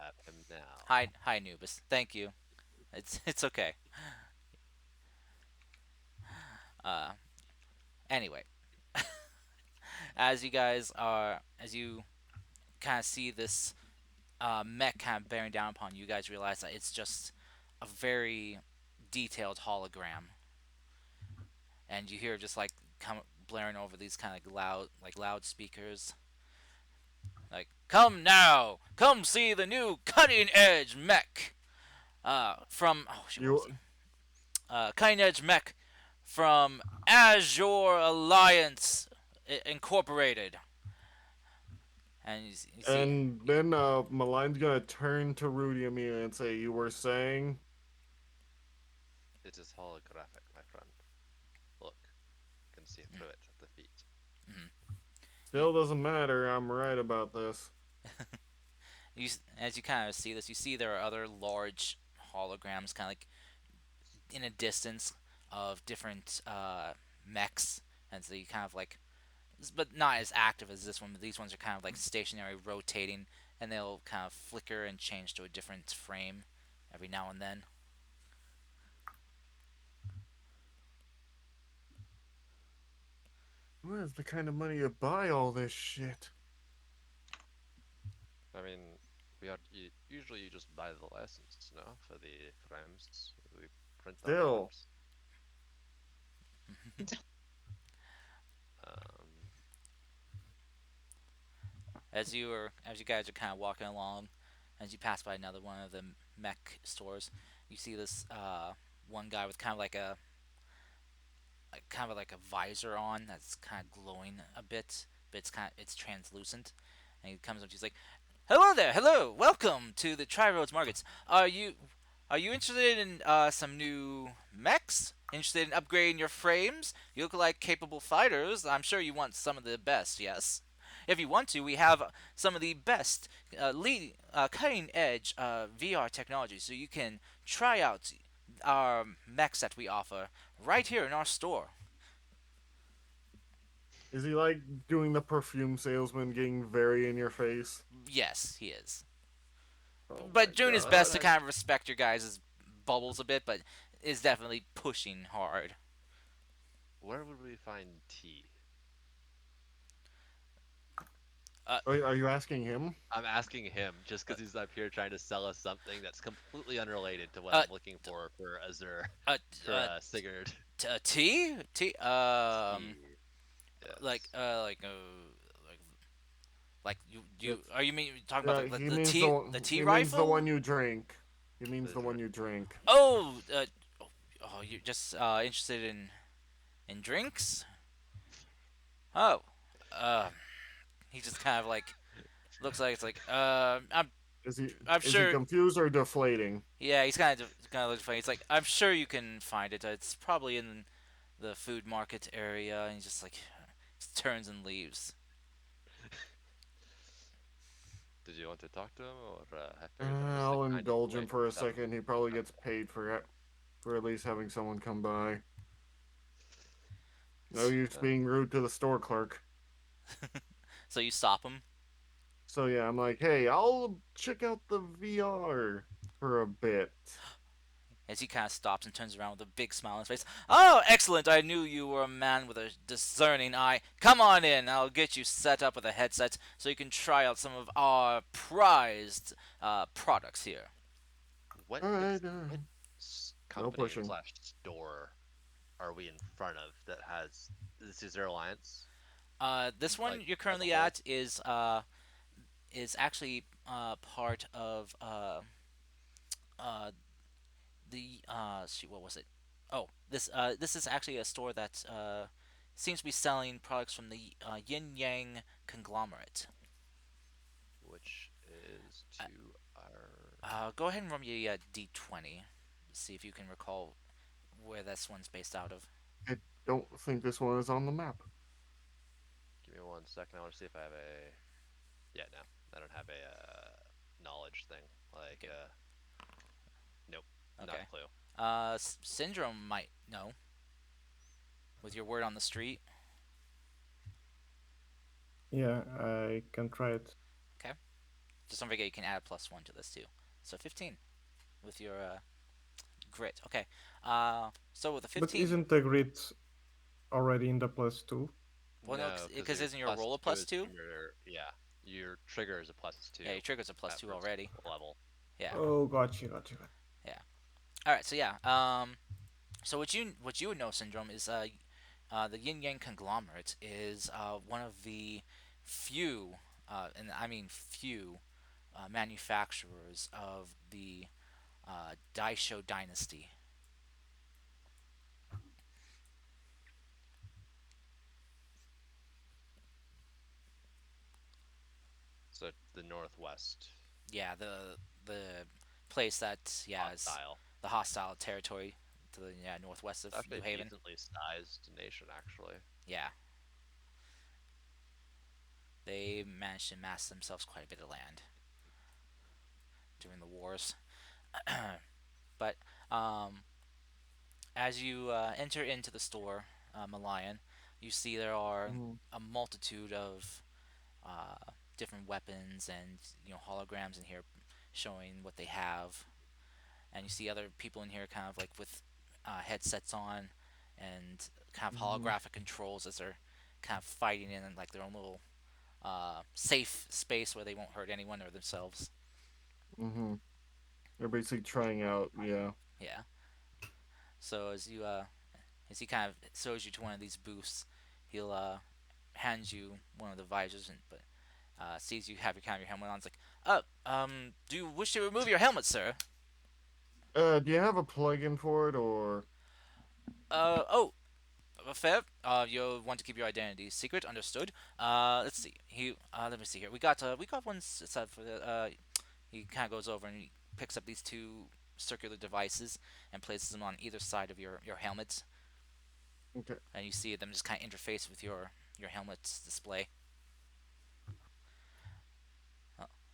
[SPEAKER 1] have him now.
[SPEAKER 2] Hi, Anubis. Thank you. It's okay. Uh, anyway, as you kind of see this mech kind of bearing down upon you, guys realize that it's just a very detailed hologram, and you hear just like blaring over these kind of loudspeakers, like "Come now, come see the new cutting edge mech from oh shit, what was it?
[SPEAKER 3] You
[SPEAKER 2] Cutting edge mech from Azure Alliance Incorporated." And you see,
[SPEAKER 3] and then Malign's gonna turn to Rudy and me and say, "You were saying
[SPEAKER 1] It is holographic, my friend. Look, you can see through it at the feet.
[SPEAKER 2] you,
[SPEAKER 3] still doesn't matter. I'm right about this."
[SPEAKER 2] as you kind of see this, you see there are other large holograms, kind of like in a distance of different mechs, and so you kind of like, but not as active as this one. But these ones are kind of like stationary, rotating, and they'll kind of flicker and change to a different frame every now and then.
[SPEAKER 3] Who has the kind of money to buy all this shit?
[SPEAKER 1] I mean, usually you just buy the license, no, for the frames. We print them
[SPEAKER 3] Still,
[SPEAKER 1] ourselves. Um,
[SPEAKER 2] As you guys are kind of walking along, as you pass by another one of the mech stores, you see this one guy with kind of like a visor on that's kind of glowing a bit, but it's translucent. And he comes up, he's like, "Hello there, hello, welcome to the Tri Roads Markets. Are you interested in some new mechs? Interested in upgrading your frames? You look like capable fighters. I'm sure you want some of the best, yes." If you want to, we have some of the best cutting edge VR technology, so you can try out our mechs that we offer right here in our store.
[SPEAKER 3] is he like doing the perfume salesman, getting very in your face?
[SPEAKER 2] Yes, he is.
[SPEAKER 3] Oh my
[SPEAKER 2] But doing his best
[SPEAKER 3] god!
[SPEAKER 2] to kind of respect your guys' bubbles a bit, but is definitely pushing hard.
[SPEAKER 1] where would we find tea?
[SPEAKER 2] Uh,
[SPEAKER 3] Are you asking him?
[SPEAKER 1] I'm asking him just because he's up here trying to sell us something that's completely unrelated to what
[SPEAKER 2] uh,
[SPEAKER 1] I'm looking for Azure
[SPEAKER 2] uh,
[SPEAKER 1] for
[SPEAKER 2] uh,
[SPEAKER 1] Sigurd.
[SPEAKER 2] tea? Tea?
[SPEAKER 1] Tea. Yes.
[SPEAKER 2] Like, you
[SPEAKER 3] It's,
[SPEAKER 2] are you mean talking about
[SPEAKER 3] yeah,
[SPEAKER 2] the,
[SPEAKER 3] he
[SPEAKER 2] the
[SPEAKER 3] means
[SPEAKER 2] tea the tea
[SPEAKER 3] he means the
[SPEAKER 2] rifle?
[SPEAKER 3] one you drink. He means
[SPEAKER 1] The
[SPEAKER 3] the one
[SPEAKER 1] dr-
[SPEAKER 3] you drink.
[SPEAKER 2] Oh, you're just interested in drinks? Oh, uh, he just kind of like looks like it's like
[SPEAKER 3] Is he
[SPEAKER 2] I'm
[SPEAKER 3] is he
[SPEAKER 2] sure.
[SPEAKER 3] confused or deflating?
[SPEAKER 2] Yeah, he's kind of looking funny. It's like I'm sure you can find it. It's probably in the food market area, and he just turns and leaves.
[SPEAKER 1] Did you want to talk to him, or I figured I'm just the
[SPEAKER 3] I'll
[SPEAKER 1] kindest
[SPEAKER 3] indulge
[SPEAKER 1] way
[SPEAKER 3] him
[SPEAKER 1] to
[SPEAKER 3] for a
[SPEAKER 1] tell him
[SPEAKER 3] second. He probably
[SPEAKER 1] not
[SPEAKER 3] gets paid for at least having someone come by. No use
[SPEAKER 1] to.
[SPEAKER 3] being rude to the store clerk.
[SPEAKER 2] So you stop him
[SPEAKER 3] So yeah, I'm like, hey, I'll check out the VR for a bit.
[SPEAKER 2] as he kind of stops and turns around with a big smile on his face. Oh, excellent! I knew you were a man with a discerning eye. Come on in. I'll get you set up with a headset so you can try out some of our prized products here.
[SPEAKER 1] What
[SPEAKER 3] All right,
[SPEAKER 1] what
[SPEAKER 3] no
[SPEAKER 1] company
[SPEAKER 3] pushing.
[SPEAKER 1] slash store are we in front of that has this is their alliance
[SPEAKER 2] This one
[SPEAKER 1] like
[SPEAKER 2] you're
[SPEAKER 1] as a
[SPEAKER 2] currently
[SPEAKER 1] whole?
[SPEAKER 2] at is actually part of uh, the shoot, what was it? Oh, this is actually a store that seems to be selling products from the Yin Yang conglomerate.
[SPEAKER 1] Which is
[SPEAKER 2] Uh,
[SPEAKER 1] to our
[SPEAKER 2] Go ahead and roll me a d20. See if you can recall where this one's based out of.
[SPEAKER 3] I don't think this one is on the map.
[SPEAKER 1] give me 1 second. I want to see if I have a yeah no I don't have a knowledge thing like
[SPEAKER 2] Okay.
[SPEAKER 1] nope not a
[SPEAKER 2] Okay.
[SPEAKER 1] clue.
[SPEAKER 2] Syndrome might know with your word on the street.
[SPEAKER 5] Yeah, I can try it.
[SPEAKER 2] Okay. Just don't forget you can add a +1 to this too. So 15 with your grit. Okay. So with a
[SPEAKER 5] But
[SPEAKER 2] 15,
[SPEAKER 5] isn't the grit already in the +2?
[SPEAKER 2] well no,
[SPEAKER 1] No, because
[SPEAKER 2] because
[SPEAKER 1] your
[SPEAKER 2] isn't your
[SPEAKER 1] plus
[SPEAKER 2] roll a
[SPEAKER 1] two
[SPEAKER 2] plus
[SPEAKER 1] is
[SPEAKER 2] two?
[SPEAKER 1] from your your trigger is a plus
[SPEAKER 2] Yeah, your
[SPEAKER 1] two
[SPEAKER 2] trigger's a plus
[SPEAKER 1] at
[SPEAKER 2] two
[SPEAKER 1] first
[SPEAKER 2] already.
[SPEAKER 1] level.
[SPEAKER 2] Yeah.
[SPEAKER 5] Oh, gotcha.
[SPEAKER 2] Yeah. All right. So yeah. So what you would know syndrome is the yin yang conglomerate is one of the few, and I mean few, manufacturers of the Daisho dynasty.
[SPEAKER 1] So the northwest
[SPEAKER 2] Yeah, the place that yeah is
[SPEAKER 1] hostile.
[SPEAKER 2] the hostile territory to the yeah northwest
[SPEAKER 1] It's
[SPEAKER 2] of
[SPEAKER 1] actually
[SPEAKER 2] New
[SPEAKER 1] a
[SPEAKER 2] Haven.
[SPEAKER 1] decently sized nation, actually.
[SPEAKER 2] Yeah, they managed to amass themselves quite a bit of land during the wars. But um, as you enter into the store, Malayan, you see there are
[SPEAKER 3] Mm-hmm.
[SPEAKER 2] a multitude of uh, different weapons and holograms in here showing what they have, and you see other people in here kind of like with headsets on and kind of
[SPEAKER 3] Mm-hmm.
[SPEAKER 2] holographic controls as they're kind of fighting in like their own little safe space where they won't hurt anyone or themselves.
[SPEAKER 3] Mm-hmm. They're basically trying out, yeah.
[SPEAKER 2] Yeah. So as he kind of shows you to one of these booths, he'll hand you one of the visors and but sees you have your kind of your helmet on. It's like, do you wish to remove your helmet, sir?
[SPEAKER 3] Do you have a plugin for it, or
[SPEAKER 2] Oh, fair. You want to keep your identity secret, understood. Let's see. Let me see here. We got one set for the. He kind of goes over and he picks up these two circular devices and places them on either side of your helmet,
[SPEAKER 3] okay?
[SPEAKER 2] and you see them just kind of interface with your helmet's display.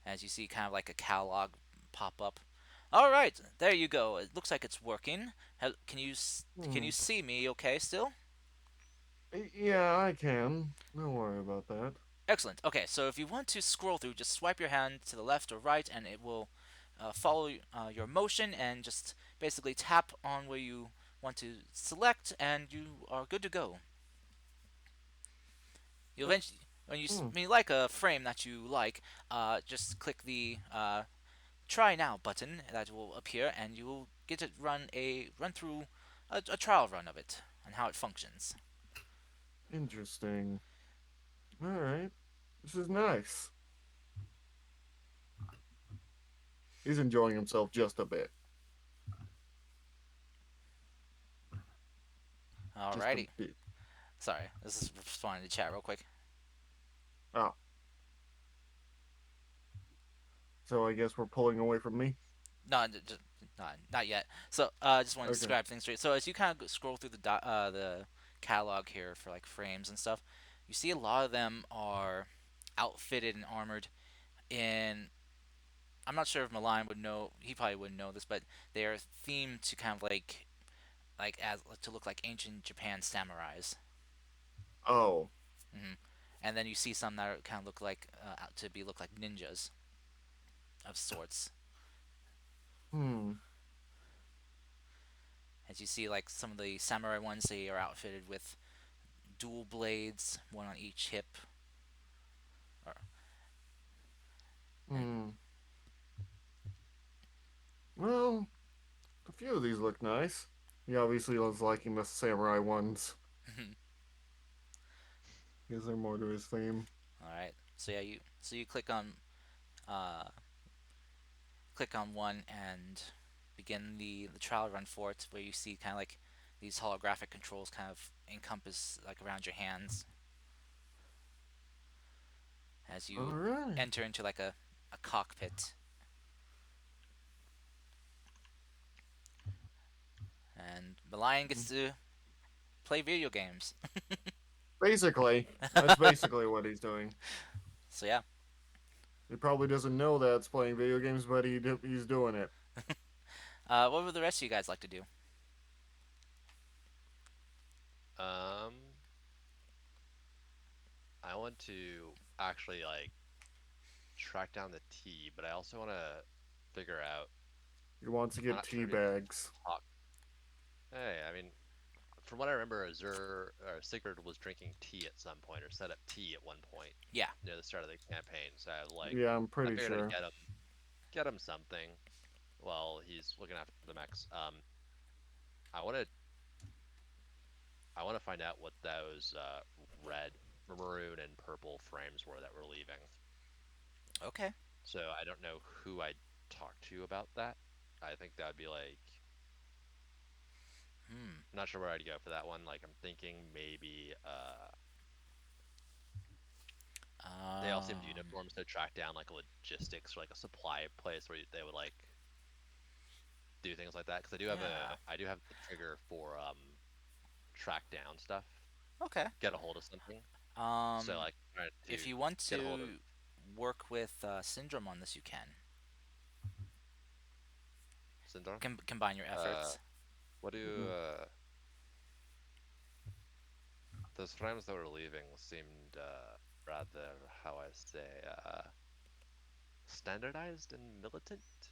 [SPEAKER 2] As you see, kind of like a catalog pop up. All right, there you go. It looks like it's working. Can you
[SPEAKER 3] Hmm.
[SPEAKER 2] see me? Okay, still.
[SPEAKER 3] Yeah, I can. Don't worry about that.
[SPEAKER 2] Excellent. Okay, so if you want to scroll through, just swipe your hand to the left or right, and it will follow your motion and just basically tap on where you want to select, and you are good to go. You'll
[SPEAKER 3] Uh,
[SPEAKER 2] eventually,
[SPEAKER 3] hmm.
[SPEAKER 2] when you like a frame that you like, just click the try now button that will appear, and you will get to run through a trial run of it and how it functions.
[SPEAKER 3] Interesting. All right. This is nice. He's enjoying himself just a bit. Just a
[SPEAKER 2] Alrighty.
[SPEAKER 3] bit.
[SPEAKER 2] Sorry, this is responding to chat real quick.
[SPEAKER 3] Oh, so I guess we're pulling away from me.
[SPEAKER 2] No, just, not yet. So, I just want to
[SPEAKER 3] Okay.
[SPEAKER 2] describe things straight. So, as you kind of scroll through the catalog here for like frames and stuff, you see a lot of them are outfitted and armored in. I'm not sure if Milan would know. He probably wouldn't know this, but they are themed to kind of like as to look like ancient Japan samurais.
[SPEAKER 3] Oh.
[SPEAKER 2] hmm And then you see some that kind of look like ninjas of sorts.
[SPEAKER 3] Hmm.
[SPEAKER 2] As you see, like some of the samurai ones, they are outfitted with dual blades, one on each hip. Or, and
[SPEAKER 3] Hmm. Well, a few of these look nice. He obviously was liking the samurai ones because they're more to his theme.
[SPEAKER 2] all right. So yeah, you uh, click on one and begin the trial run for it, where you see kind of like these holographic controls kind of encompass like around your hands as
[SPEAKER 3] All
[SPEAKER 2] you
[SPEAKER 3] right.
[SPEAKER 2] enter into like a cockpit, and the lion gets to play video games.
[SPEAKER 3] Basically, that's basically what he's doing.
[SPEAKER 2] So yeah,
[SPEAKER 3] He probably doesn't know that it's playing video games, but he's doing it.
[SPEAKER 2] what would the rest of you guys like to do?
[SPEAKER 1] Um, I want to actually like track down the tea, but I also want to figure out.
[SPEAKER 3] He wants to
[SPEAKER 1] I'm
[SPEAKER 3] get
[SPEAKER 1] not sure
[SPEAKER 3] tea
[SPEAKER 1] if he wants
[SPEAKER 3] bags.
[SPEAKER 1] to talk. Hey, I mean, from what I remember, Azur or Sigurd was drinking tea at some point, or set up tea at one point
[SPEAKER 2] Yeah.
[SPEAKER 1] near the start of the campaign. So I was like,
[SPEAKER 3] Yeah, I'm
[SPEAKER 1] I
[SPEAKER 3] pretty
[SPEAKER 1] figured I'd
[SPEAKER 3] sure.
[SPEAKER 1] get him something while he's looking after the mechs. I want to I want to find out what those red, maroon, and purple frames were that were leaving.
[SPEAKER 2] Okay.
[SPEAKER 1] So I don't know who I'd talk to about that. I think that would be like,
[SPEAKER 2] Hmm.
[SPEAKER 1] I'm not sure where I'd go for that one. Like I'm thinking maybe they all seemed
[SPEAKER 2] Um.
[SPEAKER 1] uniforms to track down like a logistics or like a supply place where they would like do things like that. Because
[SPEAKER 2] Yeah.
[SPEAKER 1] I do have the trigger for track down stuff,
[SPEAKER 2] Okay.
[SPEAKER 1] get a hold of something. So
[SPEAKER 2] Um.
[SPEAKER 1] like trying
[SPEAKER 2] If
[SPEAKER 1] to
[SPEAKER 2] you want
[SPEAKER 1] get a hold of
[SPEAKER 2] to work with Syndrome on this, you can
[SPEAKER 1] Syndrome.
[SPEAKER 2] combine your
[SPEAKER 1] Uh,
[SPEAKER 2] efforts.
[SPEAKER 1] what do
[SPEAKER 3] Mhm.
[SPEAKER 1] those frames that were leaving seemed rather, how I say, standardized and militant,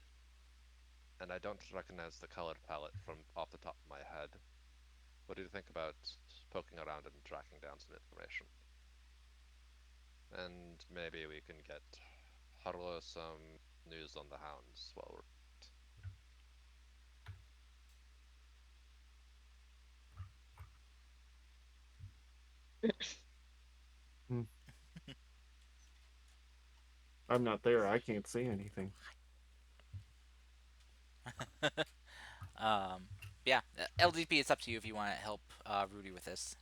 [SPEAKER 1] and I don't recognize the color palette from off the top of my head. What do you think about poking around and tracking down some information? And maybe we can get Harlow some news on the hounds while we're.
[SPEAKER 3] Hmm. I'm not there. I can't see anything.
[SPEAKER 2] um. Yeah. LDP. It's up to you if you want to help Rudy with this.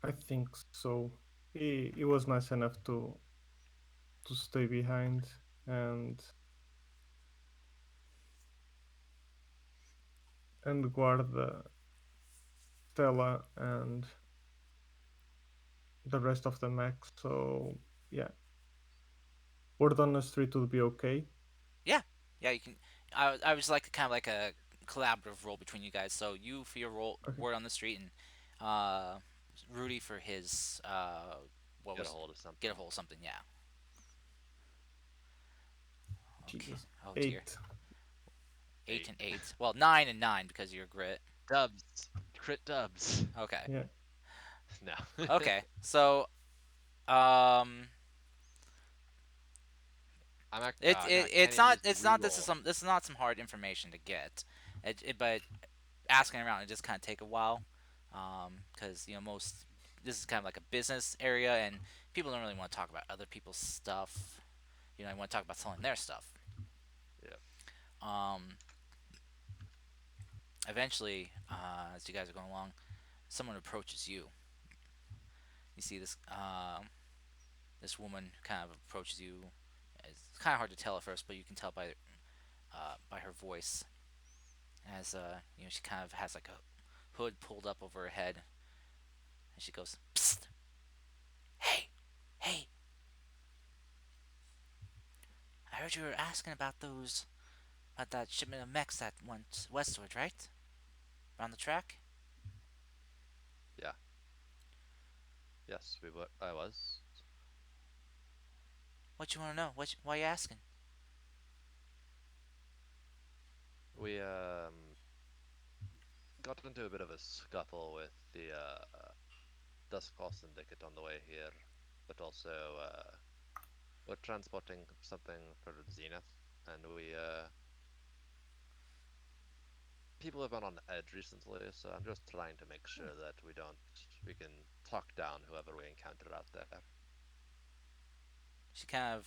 [SPEAKER 5] I think so. He was nice enough to stay behind and guard Stella and the rest of the mech. So yeah, word on the street would be okay.
[SPEAKER 2] Yeah. Yeah. You can. I was like kind of like a collaborative role between you guys. So you for your role
[SPEAKER 5] Okay.
[SPEAKER 2] word on the street, and uh, Rudy for his what
[SPEAKER 1] Get a
[SPEAKER 2] was
[SPEAKER 1] hold of
[SPEAKER 2] get a
[SPEAKER 1] something.
[SPEAKER 2] hold of something. Yeah. Okay.
[SPEAKER 5] Jesus.
[SPEAKER 2] Oh dear.
[SPEAKER 5] 8.
[SPEAKER 2] 8
[SPEAKER 1] Eight
[SPEAKER 2] and 8. Well, 9 and 9 because you're grit.
[SPEAKER 1] dubs, crit dubs.
[SPEAKER 2] Okay.
[SPEAKER 5] Yeah.
[SPEAKER 1] No.
[SPEAKER 2] Okay. So um
[SPEAKER 1] No, I can't even use the
[SPEAKER 2] it's not this is
[SPEAKER 1] reroll.
[SPEAKER 2] some this is not some hard information to get. But asking around it just kind of take a while. Cuz most this is kind of like a business area and people don't really want to talk about other people's stuff. They want to talk about selling their stuff.
[SPEAKER 1] Yeah.
[SPEAKER 2] Um Eventually, as you guys are going along, someone approaches you. You see this woman kind of approaches you. It's kind of hard to tell at first, but you can tell by her voice, as she kind of has like a hood pulled up over her head, and she goes, "Psst, hey, hey, I heard you were asking about that shipment of mechs that went westward, right? Around the track.
[SPEAKER 1] Yeah. Yes, I was.
[SPEAKER 2] What you want to know? Why you asking?"
[SPEAKER 1] We got into a bit of a scuffle with the Duskfall Syndicate on the way here, but also we're transporting something for Zenith, and we people have been on edge recently, so I'm just trying to make sure that we can talk down whoever we encounter out there.
[SPEAKER 2] She kind of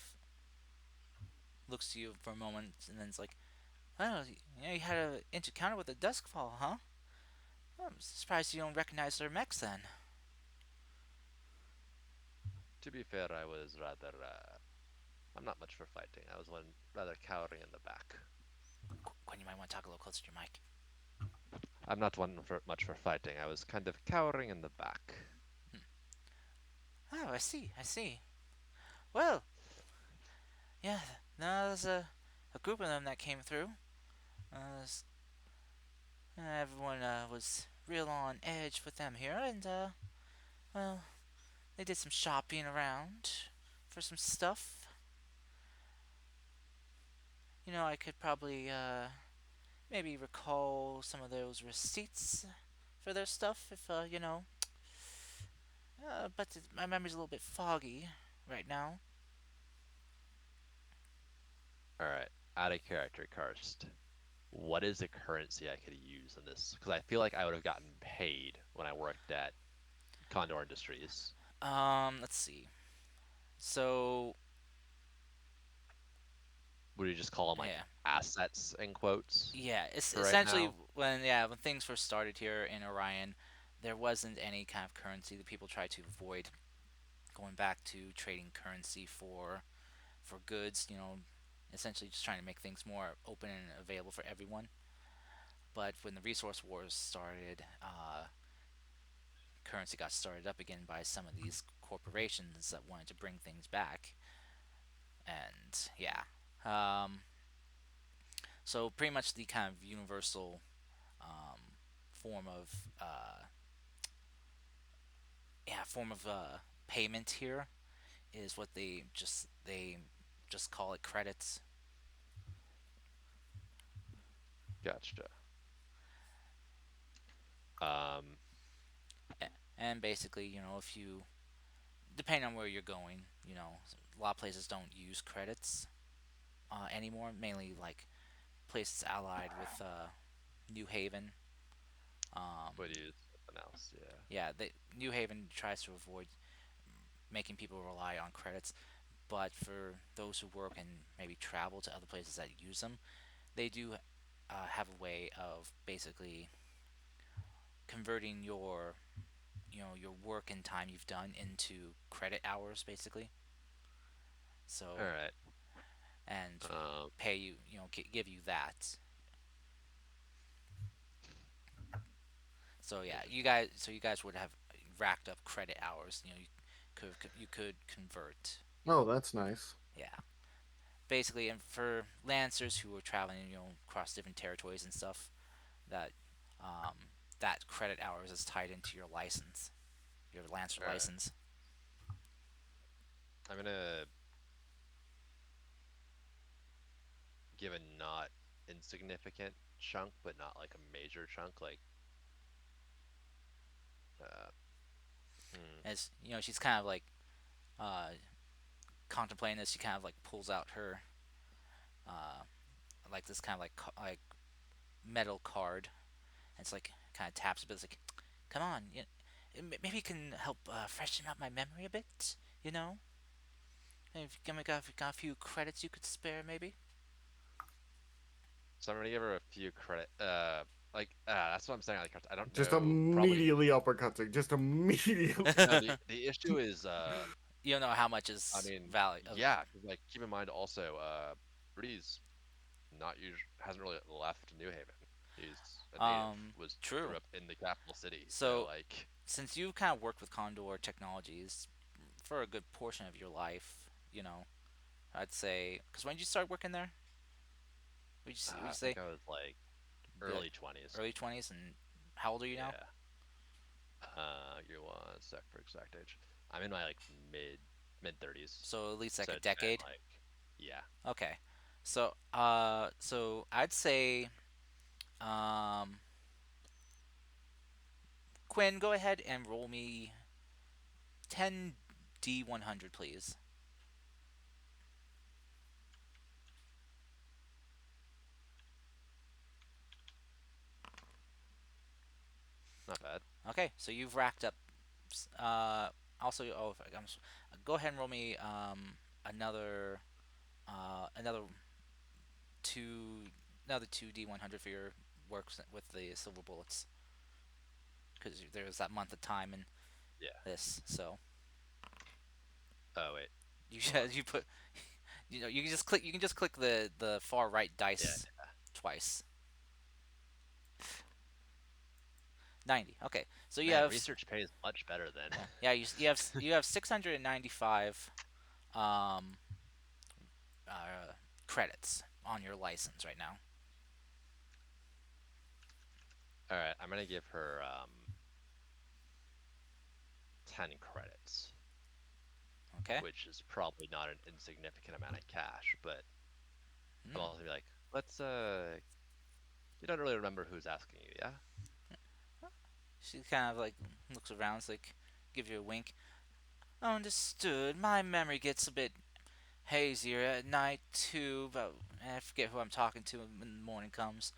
[SPEAKER 2] looks to you for a moment, and then it's like, "Well, you had an encounter with a Duskfall, huh? I'm surprised you don't recognize their mechs then."
[SPEAKER 1] To be fair, I was rather I'm not much for fighting. I was one rather cowering in the back.
[SPEAKER 2] Quinn, you might want to talk a little closer to your mic.
[SPEAKER 1] I'm not one for much for fighting. I was kind of cowering in the back.
[SPEAKER 2] Oh, I see, I see. Well, yeah, no, there's a group of them that came through. Everyone was real on edge with them here, and well, They did some shopping around for some stuff. I could probably maybe recall some of those receipts for their stuff if but my memory's a little bit foggy right now.
[SPEAKER 1] All right, out of character, Karst. What is the currency I could use in this? Because I feel like I would have gotten paid when I worked at Condor Industries.
[SPEAKER 2] Let's see. So
[SPEAKER 1] Would you just call them like
[SPEAKER 2] yeah,
[SPEAKER 1] assets in quotes
[SPEAKER 2] yeah. It's
[SPEAKER 1] for right
[SPEAKER 2] essentially
[SPEAKER 1] now?
[SPEAKER 2] when things first started here in Orion, there wasn't any kind of currency that people tried to avoid going back to trading currency for goods. Essentially just trying to make things more open and available for everyone. But when the resource wars started, currency got started up again by some of these corporations that wanted to bring things back. And yeah, um, so pretty much the kind of universal form of payment here is what they just call it credits.
[SPEAKER 1] Gotcha. Um,
[SPEAKER 2] And basically, if you depending on where you're going, a lot of places don't use credits anymore. Mainly like places allied with New Haven. Um,
[SPEAKER 1] would use something else. Yeah.
[SPEAKER 2] yeah, New Haven tries to avoid making people rely on credits, but for those who work and maybe travel to other places that use them, they do have a way of basically converting your work and time you've done into credit hours, basically.
[SPEAKER 1] All
[SPEAKER 2] So
[SPEAKER 1] right.
[SPEAKER 2] and
[SPEAKER 1] Um,
[SPEAKER 2] pay you, give you that. So yeah, you guys would have racked up credit hours. You could convert.
[SPEAKER 3] Oh, that's nice.
[SPEAKER 2] Yeah, basically, and for lancers who are traveling, across different territories and stuff, that um, that credit hours is tied into your license, your lancer
[SPEAKER 1] all right.
[SPEAKER 2] license.
[SPEAKER 1] I'm gonna give a not insignificant chunk, but not like a major chunk. Like, uh, hmm.
[SPEAKER 2] As she's kind of like uh, contemplating this. She kind of like pulls out her uh, like this kind of like metal card. And it's like kind of taps a bit. It's like, come on, maybe you can help freshen up my memory a bit. You know, if you got a few credits you could spare, maybe.
[SPEAKER 1] So I'm gonna give her a few credit. That's what I'm saying. Like, I don't
[SPEAKER 3] Just
[SPEAKER 1] know. Probably
[SPEAKER 3] immediately uppercuts her. Just immediately.
[SPEAKER 1] no. The issue is,
[SPEAKER 2] You don't know how much
[SPEAKER 1] I
[SPEAKER 2] is
[SPEAKER 1] mean,
[SPEAKER 2] value of.
[SPEAKER 1] yeah. 'Cause, like, keep in mind also, Rudy's not hasn't really left New Haven. He's a native. Grew
[SPEAKER 2] True.
[SPEAKER 1] up in the capital city. So
[SPEAKER 2] So
[SPEAKER 1] like,
[SPEAKER 2] since you've kind of worked with Condor Technologies for a good portion of your life, I'd say because when did you start working there? Would you
[SPEAKER 1] I
[SPEAKER 2] say
[SPEAKER 1] think I was like
[SPEAKER 2] like
[SPEAKER 1] early 20s.
[SPEAKER 2] early 20s, and how old are you now?
[SPEAKER 1] Yeah. Give one sec for exact age. I'm in my like mid 30s.
[SPEAKER 2] So at least like
[SPEAKER 1] So
[SPEAKER 2] a
[SPEAKER 1] it's been
[SPEAKER 2] decade.
[SPEAKER 1] like, yeah.
[SPEAKER 2] Okay. So I'd say, um, Quinn, go ahead and roll me 10D100, please.
[SPEAKER 1] Not bad.
[SPEAKER 2] Okay, so you've racked up. Uh, also, go ahead and roll me another another two another 2D100 for your works with the silver bullets because there was that month of time in
[SPEAKER 1] Yeah.
[SPEAKER 2] this. So
[SPEAKER 1] Oh wait.
[SPEAKER 2] you
[SPEAKER 1] Hold on.
[SPEAKER 2] you put you can just click the far right
[SPEAKER 1] Yeah.
[SPEAKER 2] dice twice. 90. Okay. So you
[SPEAKER 1] Man,
[SPEAKER 2] have
[SPEAKER 1] research pays much better than.
[SPEAKER 2] yeah, you have 695 um uh credits on your license right now.
[SPEAKER 1] All right. I'm gonna give her 10 credits.
[SPEAKER 2] Okay.
[SPEAKER 1] which is probably not an insignificant amount of cash. But I'm
[SPEAKER 2] Hmm.
[SPEAKER 1] also be like, let's you don't really remember who's asking you, yeah?
[SPEAKER 2] She kind of like looks around, it's like give you a wink. Understood. My memory gets a bit hazier at night too, but I forget who I'm talking to when the morning comes.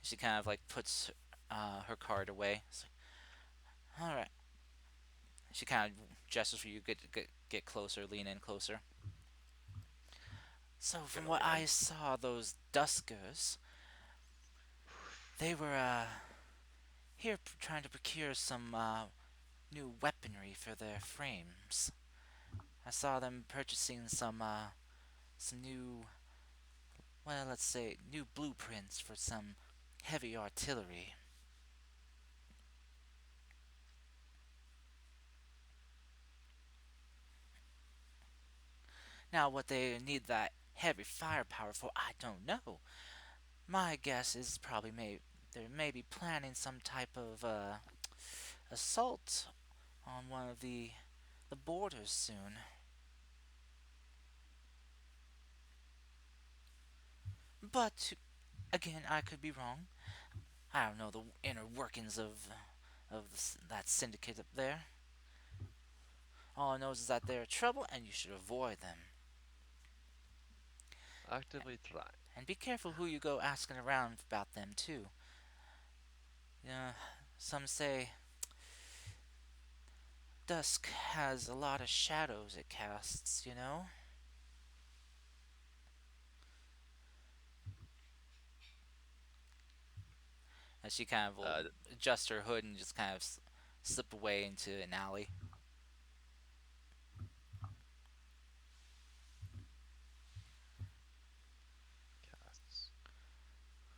[SPEAKER 2] She kind of like puts her card away. It's like, all right. She kind of gestures for you get closer, lean in closer. So from
[SPEAKER 1] Gonna
[SPEAKER 2] what
[SPEAKER 1] lean
[SPEAKER 2] I
[SPEAKER 1] in.
[SPEAKER 2] saw, those Duskers, they were here trying to procure some new weaponry for their frames. I saw them purchasing some new, well, let's say, new blueprints for some heavy artillery. Now, what they need that heavy firepower for, I don't know. My guess is probably they may be planning some type of assault on one of the borders soon. But again, I could be wrong. I don't know the inner workings of that syndicate up there. All I know is that they're trouble, and you should avoid them.
[SPEAKER 1] Actively try.
[SPEAKER 2] And be careful who you go asking around about them too. You know, some say Dusk has a lot of shadows it casts. And she kind of will
[SPEAKER 1] Uh,
[SPEAKER 2] adjust her hood and just kind of slip away into an alley.
[SPEAKER 1] casts.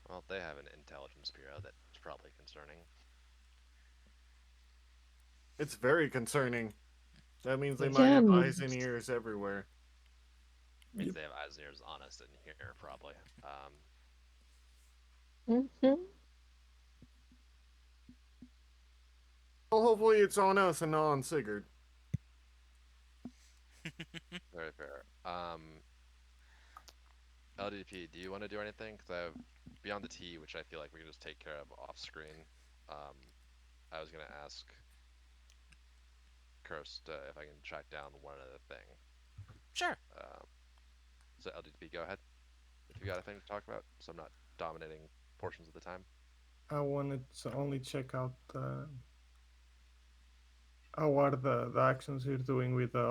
[SPEAKER 1] Well, they have an intelligence bureau that's probably concerning.
[SPEAKER 3] It's very concerning. That means they
[SPEAKER 5] Yes.
[SPEAKER 3] might
[SPEAKER 6] Yeah.
[SPEAKER 3] have eyes and ears everywhere.
[SPEAKER 1] Means
[SPEAKER 5] Yep.
[SPEAKER 1] they have eyes and ears on us in here, probably.
[SPEAKER 6] Mm-hmm.
[SPEAKER 3] Well, hopefully it's on us and not on Sigurd.
[SPEAKER 1] Very fair. LDP, do you want to do anything? Because I have Beyond the T, which I feel like we can just take care of off screen. Um, I was gonna ask Kirst if I can track down one other thing.
[SPEAKER 2] Sure.
[SPEAKER 1] Um, so LDP, go ahead if you got a thing to talk about. So I'm not dominating portions of the time.
[SPEAKER 5] I wanted to only check out how are the actions you're doing with what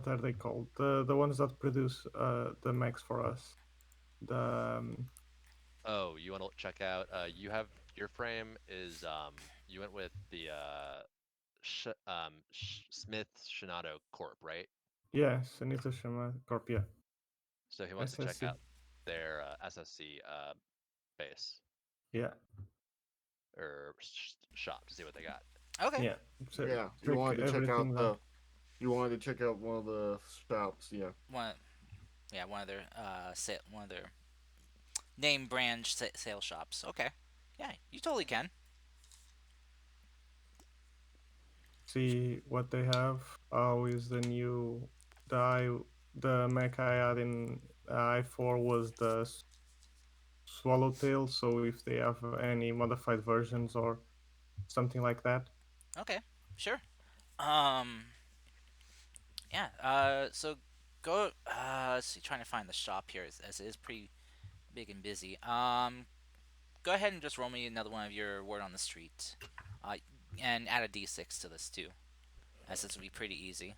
[SPEAKER 5] are they called? The ones that produce the mechs for us. The
[SPEAKER 1] Oh, you want to check out? You have your frame is you went with the Smith Shinato Corp, right?
[SPEAKER 5] yeah, Sanita Shama Corp, yeah.
[SPEAKER 1] So he wants to check
[SPEAKER 5] SSC.
[SPEAKER 1] out their SSC base
[SPEAKER 5] Yeah,
[SPEAKER 1] or shop to see what they got.
[SPEAKER 2] Okay.
[SPEAKER 5] yeah. So
[SPEAKER 3] Yeah, you
[SPEAKER 5] check
[SPEAKER 3] wanted to check out
[SPEAKER 5] everything there.
[SPEAKER 3] the. You wanted to check out one of the shops. Yeah.
[SPEAKER 2] One, yeah, one of their name brand sales shops. Okay. Yeah, you totally can.
[SPEAKER 5] See what they have. How is the new the mech I had in I4 was the Swallowtail. So if they have any modified versions or something like that.
[SPEAKER 2] Okay. Sure. Um. Yeah. So go. Let's see. Trying to find the shop here as it is pretty big and busy. Go ahead and just roll me another one of your word on the street. Uh, and add a d6 to this too, as this will be pretty easy.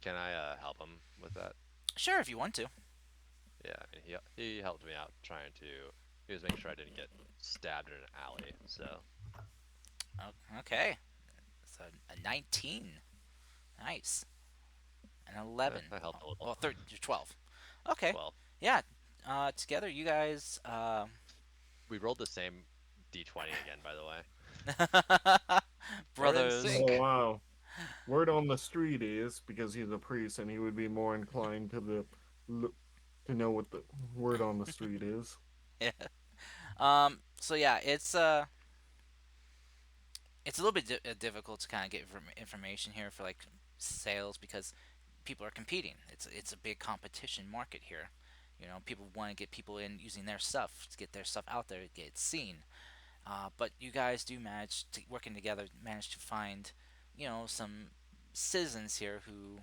[SPEAKER 1] Can I help him with that?
[SPEAKER 2] Sure, if you want to.
[SPEAKER 1] Yeah, I mean, he helped me out trying to. He was making sure I didn't get stabbed in an alley. So
[SPEAKER 2] Okay. So a 19. Nice. An 11.
[SPEAKER 1] I helped a little.
[SPEAKER 2] Well, 12. Okay.
[SPEAKER 1] 12.
[SPEAKER 2] Yeah. Together, you guys.
[SPEAKER 1] We rolled the same d20 again, by the way. We're in
[SPEAKER 2] Brothers.
[SPEAKER 3] Oh
[SPEAKER 1] sync.
[SPEAKER 3] wow. Word on the street is because he's a priest and he would be more inclined to know what the word on the street is.
[SPEAKER 2] Yeah. So yeah, it's it's a little bit difficult to kind of get information here for like sales because people are competing. It's a big competition market here. You know, people want to get people in using their stuff to get their stuff out there, get seen. But you guys do manage to working together, manage to find, some citizens here who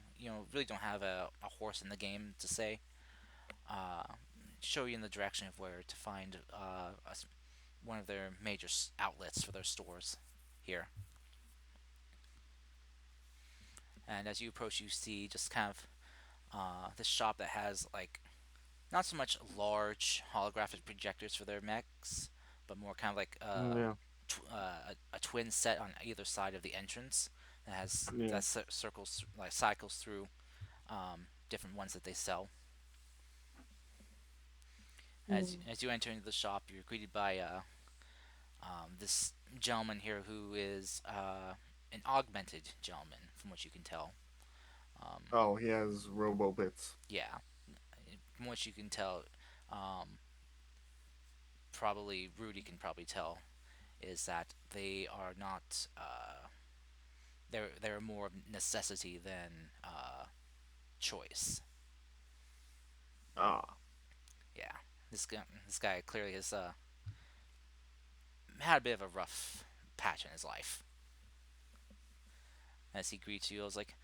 [SPEAKER 2] really don't have a horse in the game to say. Uh, Show you in the direction of where to find one of their major outlets for their stores here. And as you approach, you see just kind of this shop that has like not so much large holographic projectors for their mechs, but more kind of like
[SPEAKER 3] Yeah,
[SPEAKER 2] a twin set on either side of the entrance
[SPEAKER 3] yeah.
[SPEAKER 2] that circles like cycles through different ones that they sell.
[SPEAKER 6] Hmm.
[SPEAKER 2] As you enter into the shop, you're greeted by this gentleman here who is an augmented gentleman, from what you can tell. Um,
[SPEAKER 3] Oh, he has robo bits.
[SPEAKER 2] yeah, from what you can tell, um, probably Rudy can probably tell is that they are not they're more of necessity than choice.
[SPEAKER 3] Ah,
[SPEAKER 2] Yeah, this guy clearly has had a bit of a rough patch in his life. As he greets you, I was like,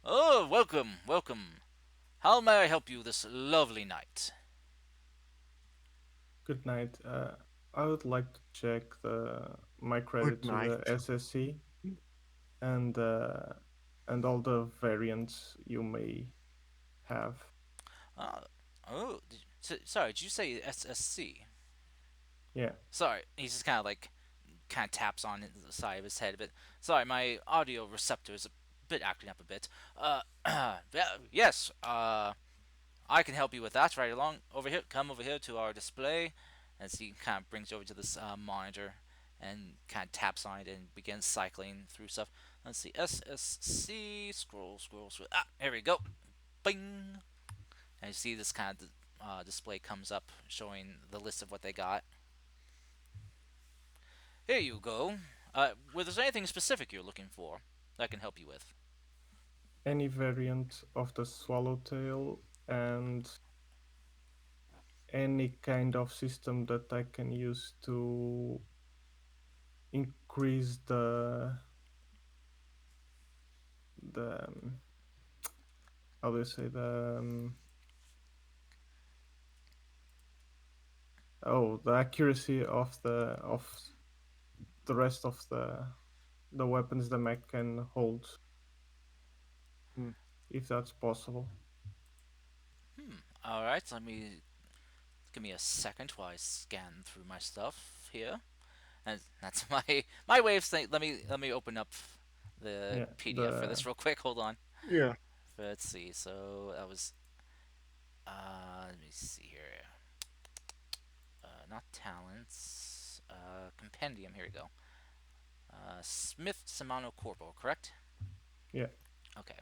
[SPEAKER 2] "Oh, welcome, welcome. How may I help you this lovely night?"
[SPEAKER 5] Good night. I would like to check my credit
[SPEAKER 3] good
[SPEAKER 5] to the
[SPEAKER 3] night.
[SPEAKER 5] SSC and all the variants you may have.
[SPEAKER 2] Uh, oh, sorry, did you say SSC?
[SPEAKER 5] Yeah.
[SPEAKER 2] Sorry, he's just kind of taps on the side of his head a bit. Sorry, my audio receptor is a bit acting up a bit. Yes, I can help you with that right along. Over here, come over here to our display. As he kind of brings you over to this monitor and kind of taps on it and begins cycling through stuff. Let's see, SSC, scroll, scroll, scroll. Ah, here we go. Bing! And you see this kind of display comes up showing the list of what they got. Here you go. Was there anything specific you're looking for that I can help you with?
[SPEAKER 5] Any variant of the swallowtail and any kind of system that I can use to increase the how do you say the accuracy of the rest of the weapons the mech can hold,
[SPEAKER 3] Hmm.
[SPEAKER 5] if that's possible.
[SPEAKER 2] All right, let me give me a second while I scan through my stuff here. And that's my way of saying. Let me open up the
[SPEAKER 5] Yeah,
[SPEAKER 2] PDF for
[SPEAKER 5] the
[SPEAKER 2] this real quick. Hold on.
[SPEAKER 3] Yeah.
[SPEAKER 2] Let's see. So that was let me see here. Not talents. Compendium. Here we go. Smith Samano Corporal, correct?
[SPEAKER 5] yeah.
[SPEAKER 2] Okay.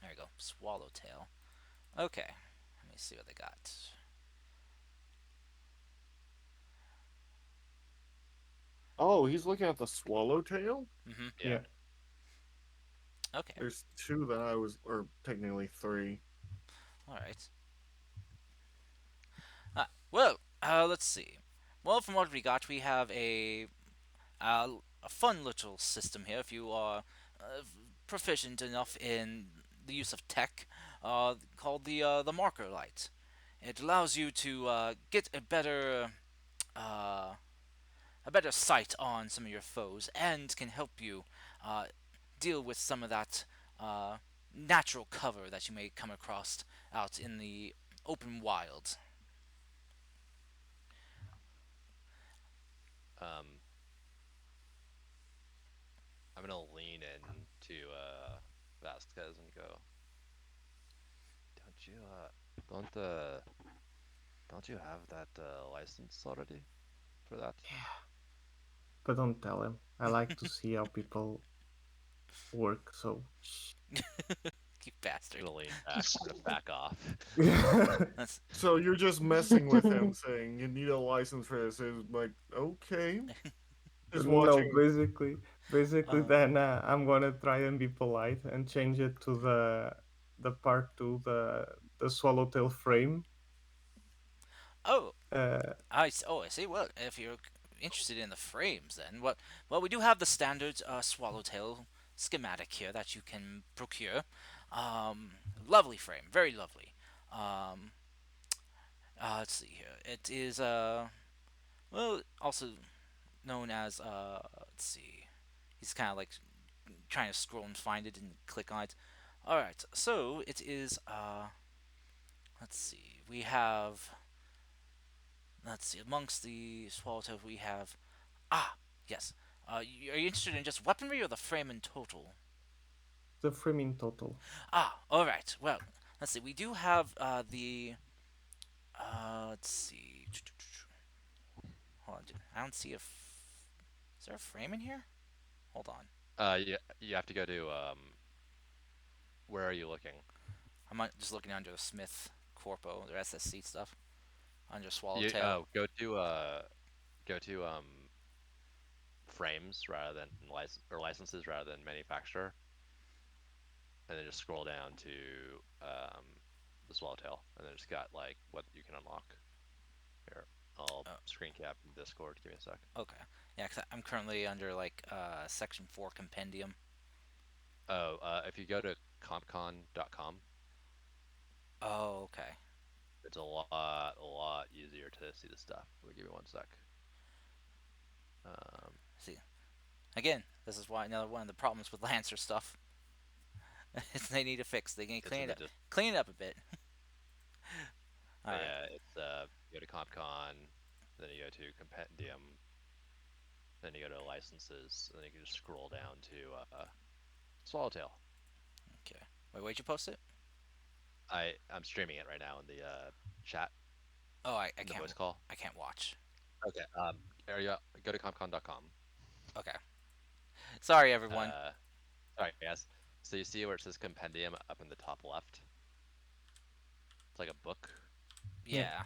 [SPEAKER 2] There we go. Swallowtail. Okay. Let me see what they got.
[SPEAKER 3] Oh, he's looking at the swallowtail?
[SPEAKER 2] Mm-hmm.
[SPEAKER 1] Yeah.
[SPEAKER 5] Yeah.
[SPEAKER 2] Okay.
[SPEAKER 3] There's two that I was, or technically three.
[SPEAKER 2] All right. Well, let's see. Well, from what we got, we have a fun little system here. If you are uh, proficient enough in the use of tech, called the marker light. It allows you to get uh, a better sight on some of your foes, and can help you uh, deal with some of that uh, natural cover that you may come across out in the open wild.
[SPEAKER 1] Um, I'm gonna lean in to Vasquez and go. Don't you don't don't you have that license already for that?
[SPEAKER 5] But don't tell him. I like to see how people work, so
[SPEAKER 2] You bastard.
[SPEAKER 1] Gonna lean back, gonna back off.
[SPEAKER 2] That's
[SPEAKER 3] So you're just messing with him, saying you need a license for this. It's like, okay. Just
[SPEAKER 5] No,
[SPEAKER 3] watching.
[SPEAKER 5] basically,
[SPEAKER 2] Uh,
[SPEAKER 5] then I'm gonna try and be polite and change it to the part two, the swallowtail frame.
[SPEAKER 2] oh,
[SPEAKER 5] Uh,
[SPEAKER 2] I see. Well, if you're interested in the frames, then we do have the standard swallowtail schematic here that you can procure. Lovely frame, very lovely. Um, let's see here. It is well also known as let's see. He's kind of like trying to scroll and find it and click on it. All right, so it is let's see. We have let's see amongst the swallowtails we have ah yes. Are you interested in just weaponry or the frame in total?
[SPEAKER 5] the frame in total.
[SPEAKER 2] Ah, all right. Well, let's see. We do have the let's see. Hold on, dude. I don't see a. Is there a frame in here? Hold on.
[SPEAKER 1] You have to go to where are you looking?
[SPEAKER 2] Just looking under the Smith Corpo, their SSC stuff under
[SPEAKER 1] You
[SPEAKER 2] Swallowtail.
[SPEAKER 1] go to frames rather than licenses rather than manufacturer, and then just scroll down to the swallowtail, and then it's got like what you can unlock. Here, I'll
[SPEAKER 2] Oh,
[SPEAKER 1] screen cap in Discord. Give me a sec.
[SPEAKER 2] okay. Yeah, cause I'm currently under like Section 4 Compendium.
[SPEAKER 1] Oh, if you go to compcon.com,
[SPEAKER 2] Oh, okay.
[SPEAKER 1] it's a lot easier to see the stuff. Let me give me one sec. Um,
[SPEAKER 2] See, again, this is why another one of the problems with Lancer stuff is they need to fix. They need to
[SPEAKER 1] it's in the
[SPEAKER 2] clean it up a bit. All
[SPEAKER 1] But
[SPEAKER 2] right.
[SPEAKER 1] yeah, it's you go to CompCon, then you go to Compendium, then you go to licenses, and then you can just scroll down to Swallowtail.
[SPEAKER 2] Okay. Wait, where'd you post it?
[SPEAKER 1] I'm streaming it right now in the chat
[SPEAKER 2] Oh, I
[SPEAKER 1] in the
[SPEAKER 2] can't
[SPEAKER 1] voice call.
[SPEAKER 2] I can't watch.
[SPEAKER 1] Okay. Area go to compcon.com.
[SPEAKER 2] Okay. Sorry, everyone.
[SPEAKER 1] Uh, all right, guys. So you see where it says Compendium up in the top left? It's like a book.
[SPEAKER 5] Yeah.
[SPEAKER 2] Yeah.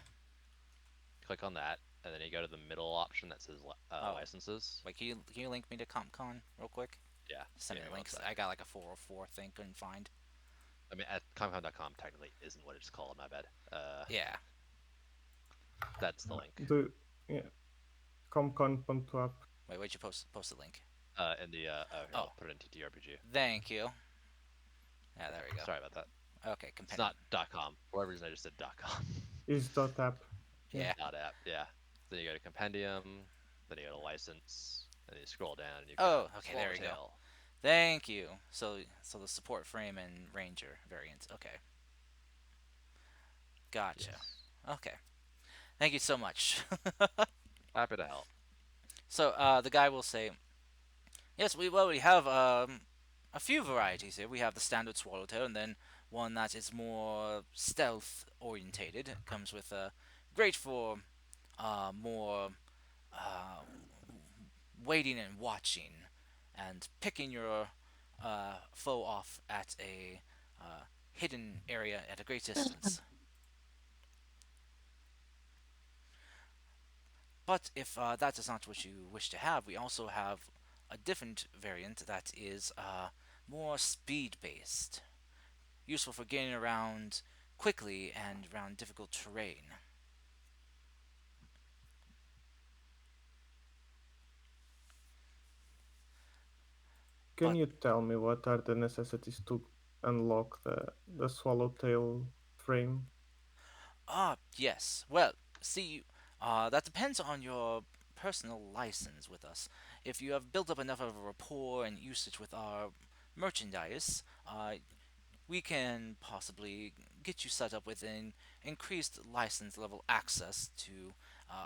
[SPEAKER 1] Click on that, and then you go to the middle option that says
[SPEAKER 2] Oh,
[SPEAKER 1] licenses.
[SPEAKER 2] wait. Can you link me to CompCon real quick?
[SPEAKER 1] Yeah.
[SPEAKER 2] Send
[SPEAKER 1] Give
[SPEAKER 2] me
[SPEAKER 1] me
[SPEAKER 2] a
[SPEAKER 1] one
[SPEAKER 2] link.
[SPEAKER 1] sec.
[SPEAKER 2] I got like a 404 thing couldn't find.
[SPEAKER 1] I mean, at compcon.com technically isn't what it's called. My bad.
[SPEAKER 2] Yeah.
[SPEAKER 1] That's the link.
[SPEAKER 5] The yeah, comcon.app.
[SPEAKER 2] Wait, where'd you post the link?
[SPEAKER 1] In the here,
[SPEAKER 2] Oh,
[SPEAKER 1] I'll put it in TTRPG.
[SPEAKER 2] thank you. Yeah,
[SPEAKER 1] Yeah,
[SPEAKER 2] there we go.
[SPEAKER 1] sorry about that.
[SPEAKER 2] Okay,
[SPEAKER 1] It's
[SPEAKER 2] Compendium.
[SPEAKER 1] not .com. For whatever reason, I just said .com.
[SPEAKER 5] Is dot app. Yeah.
[SPEAKER 2] Yeah.
[SPEAKER 1] .app. Yeah. Then you go to Compendium. Then you go to License. And you scroll down, and you've got
[SPEAKER 2] Oh, okay, there we go.
[SPEAKER 1] Swallowtail.
[SPEAKER 2] Thank you. So the support frame and Ranger variants. Okay, gotcha.
[SPEAKER 1] Yes.
[SPEAKER 2] Okay, thank you so much.
[SPEAKER 1] Happy to help.
[SPEAKER 2] So the guy will say, yes, we have a few varieties here. We have the standard swallowtail, and then one that is more stealth orientated. It comes with great for more uh, waiting and watching, and picking your foe off at a hidden area at a great distance. But if that is not what you wish to have, we also have a different variant that is more speed based, useful for getting around quickly and around difficult terrain.
[SPEAKER 5] Can
[SPEAKER 2] But
[SPEAKER 5] you tell me what are the necessities to unlock the swallowtail frame?
[SPEAKER 2] yes. Well, see, that depends on your personal license with us. If you have built up enough of a rapport and usage with our merchandise, we can possibly get you set up with an increased license level access to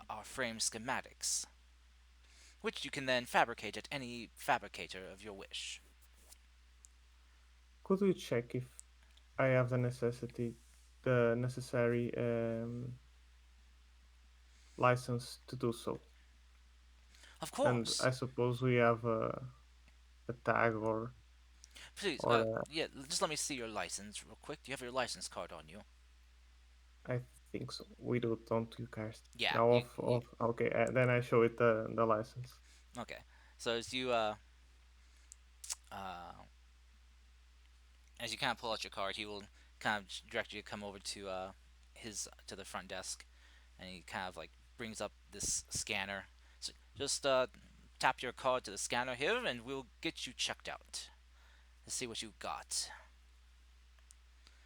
[SPEAKER 2] our frame schematics, which you can then fabricate at any fabricator of your wish.
[SPEAKER 5] Could you check if I have the necessary license to do so?
[SPEAKER 2] Of
[SPEAKER 5] And
[SPEAKER 2] course.
[SPEAKER 5] I suppose we have a tag
[SPEAKER 2] Please,
[SPEAKER 5] or
[SPEAKER 2] yeah, just let me see your license real quick. Do you have your license card on you?
[SPEAKER 5] I think so. We do, don't you, Karst?
[SPEAKER 2] Yeah,
[SPEAKER 5] Now
[SPEAKER 2] you,
[SPEAKER 5] off. Okay, then I show it the license.
[SPEAKER 2] Okay. So uh, as you kind of pull out your card, he will kind of direct you to come over to his to the front desk, and he kind of like brings up this scanner. So just tap your card to the scanner here, and we'll get you checked out. Let's see what you got.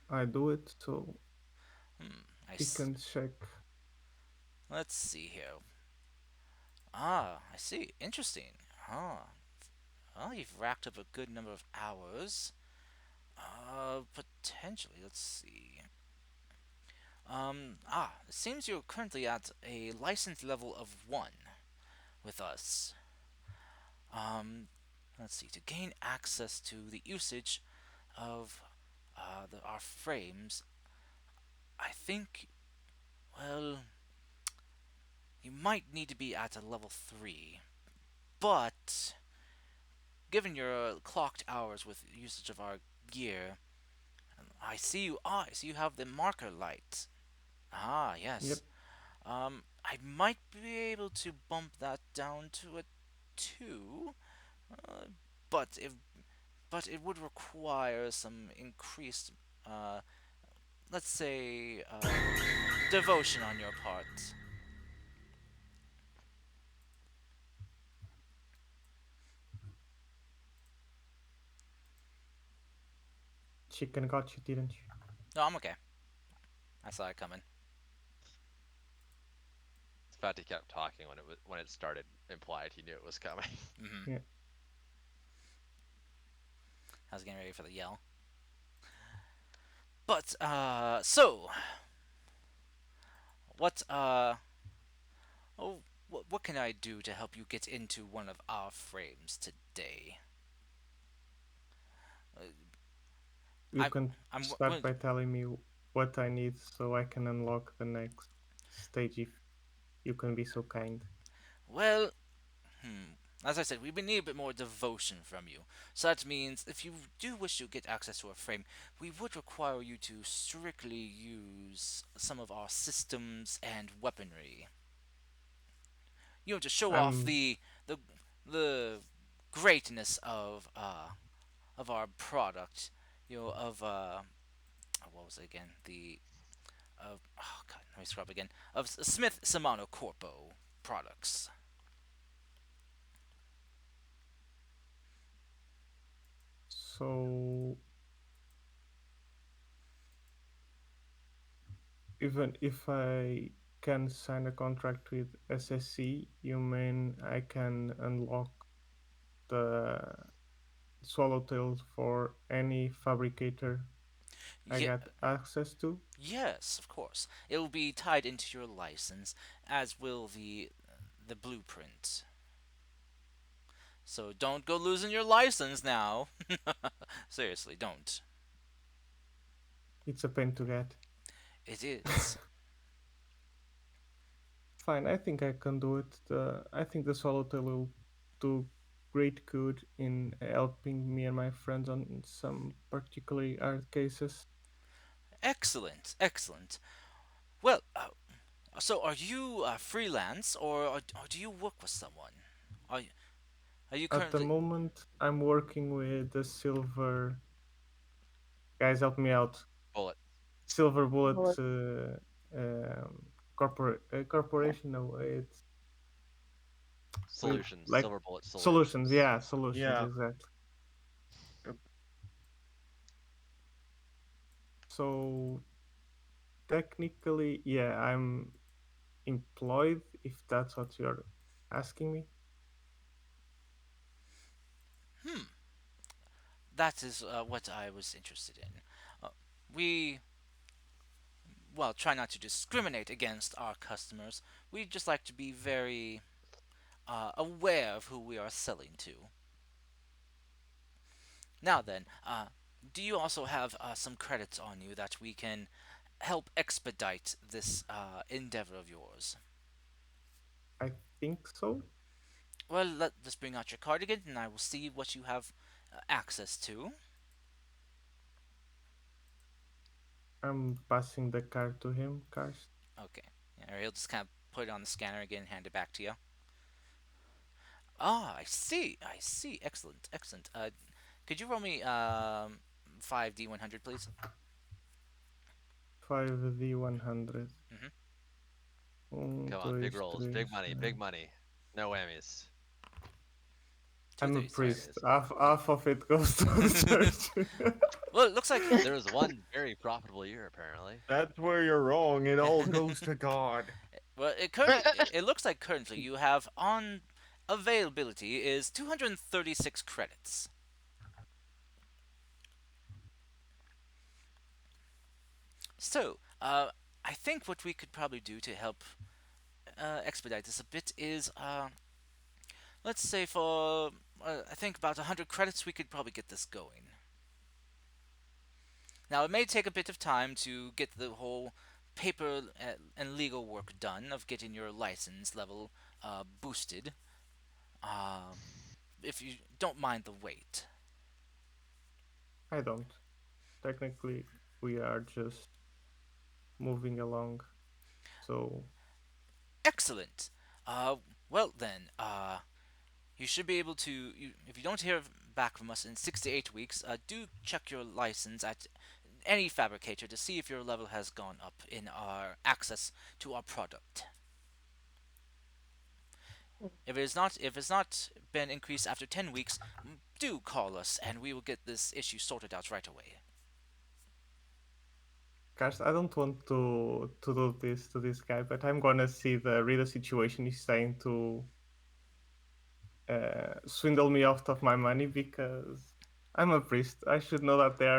[SPEAKER 5] I do it so
[SPEAKER 2] I
[SPEAKER 5] he can check.
[SPEAKER 2] let's see here. Ah, I see. Interesting. Huh. Well, you've racked up a good number of hours. Potentially. Let's see. It seems you're currently at a license level of 1 with us. Um, let's see. To gain access to the usage of our frames, I think, well, you might need to be at a level 3. But, given your clocked hours with usage of our gear, I see you. I see you have the marker light. Ah,
[SPEAKER 5] Yep,
[SPEAKER 2] yes. I might be able to bump that down to a 2, uh, but it would require some increased, uh, let's say, devotion on your part.
[SPEAKER 5] chicken got you, didn't you?
[SPEAKER 2] No, I'm okay. I saw it coming.
[SPEAKER 1] The fact he kept talking when it started implied he knew it was coming.
[SPEAKER 2] Hmm.
[SPEAKER 5] Yeah.
[SPEAKER 2] I was getting ready for the yell. But so what oh, what can I do to help you get into one of our frames today? Uh,
[SPEAKER 5] You
[SPEAKER 2] I'm
[SPEAKER 5] can
[SPEAKER 2] I'm
[SPEAKER 5] start by telling me what I need so I can unlock the next stage if you can be so kind.
[SPEAKER 2] well. As I said, we need a bit more devotion from you. So that means if you do wish to get access to a frame, we would require you to strictly use some of our systems and weaponry. You know, to show off
[SPEAKER 5] I'm
[SPEAKER 2] the the greatness of our product. You know, of what was it again? The of oh god, let me scrub again. Of Smith Samano Corpo products.
[SPEAKER 5] so even if I can sign a contract with SSC, you mean I can unlock the swallowtails for any fabricator I
[SPEAKER 2] Yeah,
[SPEAKER 5] got access to?
[SPEAKER 2] yes, of course. It will be tied into your license, as will the blueprint. So don't go losing your license now. Seriously, don't.
[SPEAKER 5] It's a pain to get.
[SPEAKER 2] It is.
[SPEAKER 5] Fine, I think I can do it. I think the swallowtail will do great good in helping me and my friends on some particularly hard cases.
[SPEAKER 2] Excellent, excellent. Well, so are you freelance or do you work with someone? Are you, are you
[SPEAKER 5] At the
[SPEAKER 2] currently?
[SPEAKER 5] moment, I'm working with the silver guys. Help me out.
[SPEAKER 1] Bullet
[SPEAKER 5] Silver Bullet
[SPEAKER 6] Bullet.
[SPEAKER 5] corporation. No, it's with
[SPEAKER 1] solutions,
[SPEAKER 5] like
[SPEAKER 1] silver bullet
[SPEAKER 5] solutions.
[SPEAKER 1] solutions.
[SPEAKER 5] Yeah, solutions
[SPEAKER 3] Yeah.
[SPEAKER 5] exactly.
[SPEAKER 3] uh,
[SPEAKER 5] So technically, yeah, I'm employed. If that's what you're asking me.
[SPEAKER 2] Hmm. That is what I was interested in. Uh, we try not to discriminate against our customers. We just like to be very aware of who we are selling to. Now then, do you also have some credits on you that we can help expedite this endeavor of yours?
[SPEAKER 5] I think so.
[SPEAKER 2] Well, let's bring out your card again, and I will see what you have access to.
[SPEAKER 5] I'm passing the card to him, Karst.
[SPEAKER 2] Okay. Yeah, he'll just kind of put it on the scanner again and hand it back to you. Ah, I see. I see. Excellent. Excellent. Could you roll me 5d100, please?
[SPEAKER 5] 5D 100.
[SPEAKER 2] Mm-hmm.
[SPEAKER 5] Um,
[SPEAKER 1] Come on, big
[SPEAKER 5] dois,
[SPEAKER 1] rolls, big
[SPEAKER 5] três,
[SPEAKER 1] money, big money. No whammies.
[SPEAKER 2] Two
[SPEAKER 5] I'm a
[SPEAKER 2] threes.
[SPEAKER 1] No
[SPEAKER 2] All right.
[SPEAKER 5] priest.
[SPEAKER 1] whammies.
[SPEAKER 5] Half of it goes to the church.
[SPEAKER 2] Well, it looks like
[SPEAKER 1] There was one very profitable year, apparently.
[SPEAKER 3] That's where you're wrong. It all goes to God.
[SPEAKER 2] well, it looks like currently you have on availability is 236 credits. So, I think what we could probably do to help expedite this a bit is, let's say for I think about 100 credits, we could probably get this going. Now, it may take a bit of time to get the whole paper and legal work done of getting your license level boosted. Uh, if you don't mind the wait.
[SPEAKER 5] I don't. Technically, we are just moving along. So,
[SPEAKER 2] Excellent. Uh, well then, you should be able to. If you don't hear back from us in 6 to 8 weeks, do check your license at any fabricator to see if your level has gone up in our access to our product. If it's not been increased after 10 weeks, do call us and we will get this issue sorted out right away.
[SPEAKER 5] guys, I don't want to do this to this guy, but I'm gonna see read the situation he's trying to swindle me out of my money because I'm a priest. I should know that there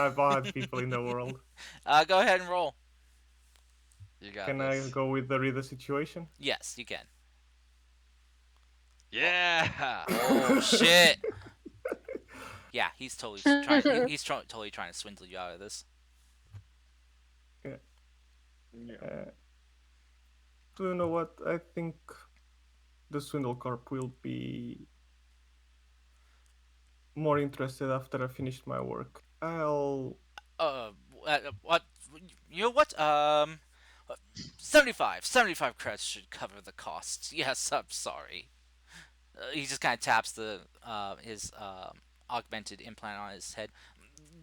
[SPEAKER 5] are bad people in the world.
[SPEAKER 2] Go ahead and roll.
[SPEAKER 1] You got
[SPEAKER 5] Can I
[SPEAKER 1] this.
[SPEAKER 5] go with the read the situation?
[SPEAKER 2] Yes, you can.
[SPEAKER 1] Yeah.
[SPEAKER 2] Oh shit! Yeah, he's totally trying. Totally trying to swindle you out of this.
[SPEAKER 5] Yeah.
[SPEAKER 3] Yeah.
[SPEAKER 5] Do you know what? I think the Swindle Corp will be more interested after I finished my work.
[SPEAKER 2] What? You know what? 75 credits should cover the costs. Yes, I'm sorry. He just kind of taps the his augmented implant on his head.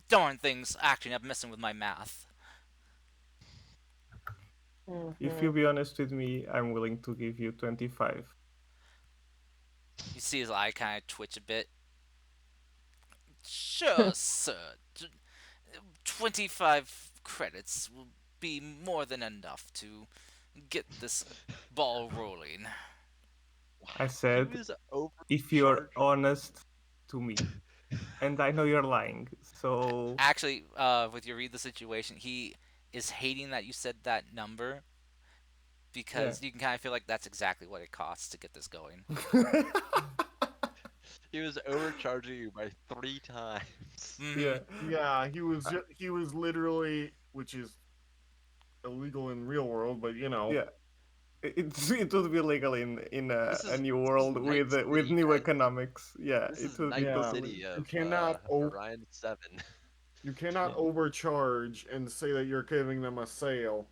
[SPEAKER 2] Darn things acting up, messing with my math.
[SPEAKER 5] If you be honest with me, I'm willing to give you 25.
[SPEAKER 2] You see his eye kind of twitch a bit. Sure, sir. 25 credits will be more than enough to get this ball rolling.
[SPEAKER 5] I
[SPEAKER 1] Wow, he
[SPEAKER 5] said,
[SPEAKER 1] was
[SPEAKER 5] if you're
[SPEAKER 1] overcharged.
[SPEAKER 5] honest to me, and I know you're lying, so
[SPEAKER 2] Actually, with your read the situation, he is hating that you said that number
[SPEAKER 5] yeah.
[SPEAKER 2] because you can kind of feel like that's exactly what it costs to get this going.
[SPEAKER 1] He was overcharging you by 3 times.
[SPEAKER 2] Mm-hmm.
[SPEAKER 5] Yeah,
[SPEAKER 3] Yeah,
[SPEAKER 5] uh,
[SPEAKER 3] he was literally, which is illegal in real world, but
[SPEAKER 5] yeah. It would be legal in
[SPEAKER 1] This
[SPEAKER 5] a
[SPEAKER 1] is
[SPEAKER 5] new
[SPEAKER 1] this is
[SPEAKER 5] world
[SPEAKER 1] Night
[SPEAKER 5] with
[SPEAKER 1] City,
[SPEAKER 5] new
[SPEAKER 1] man.
[SPEAKER 5] economics. Yeah,
[SPEAKER 1] This
[SPEAKER 5] it
[SPEAKER 1] is
[SPEAKER 5] would be
[SPEAKER 1] Night
[SPEAKER 3] yeah,
[SPEAKER 5] totally
[SPEAKER 1] City
[SPEAKER 3] you
[SPEAKER 1] of
[SPEAKER 3] cannot
[SPEAKER 1] Orion 7.
[SPEAKER 3] you cannot
[SPEAKER 5] yeah.
[SPEAKER 3] overcharge and say that you're giving them a sale.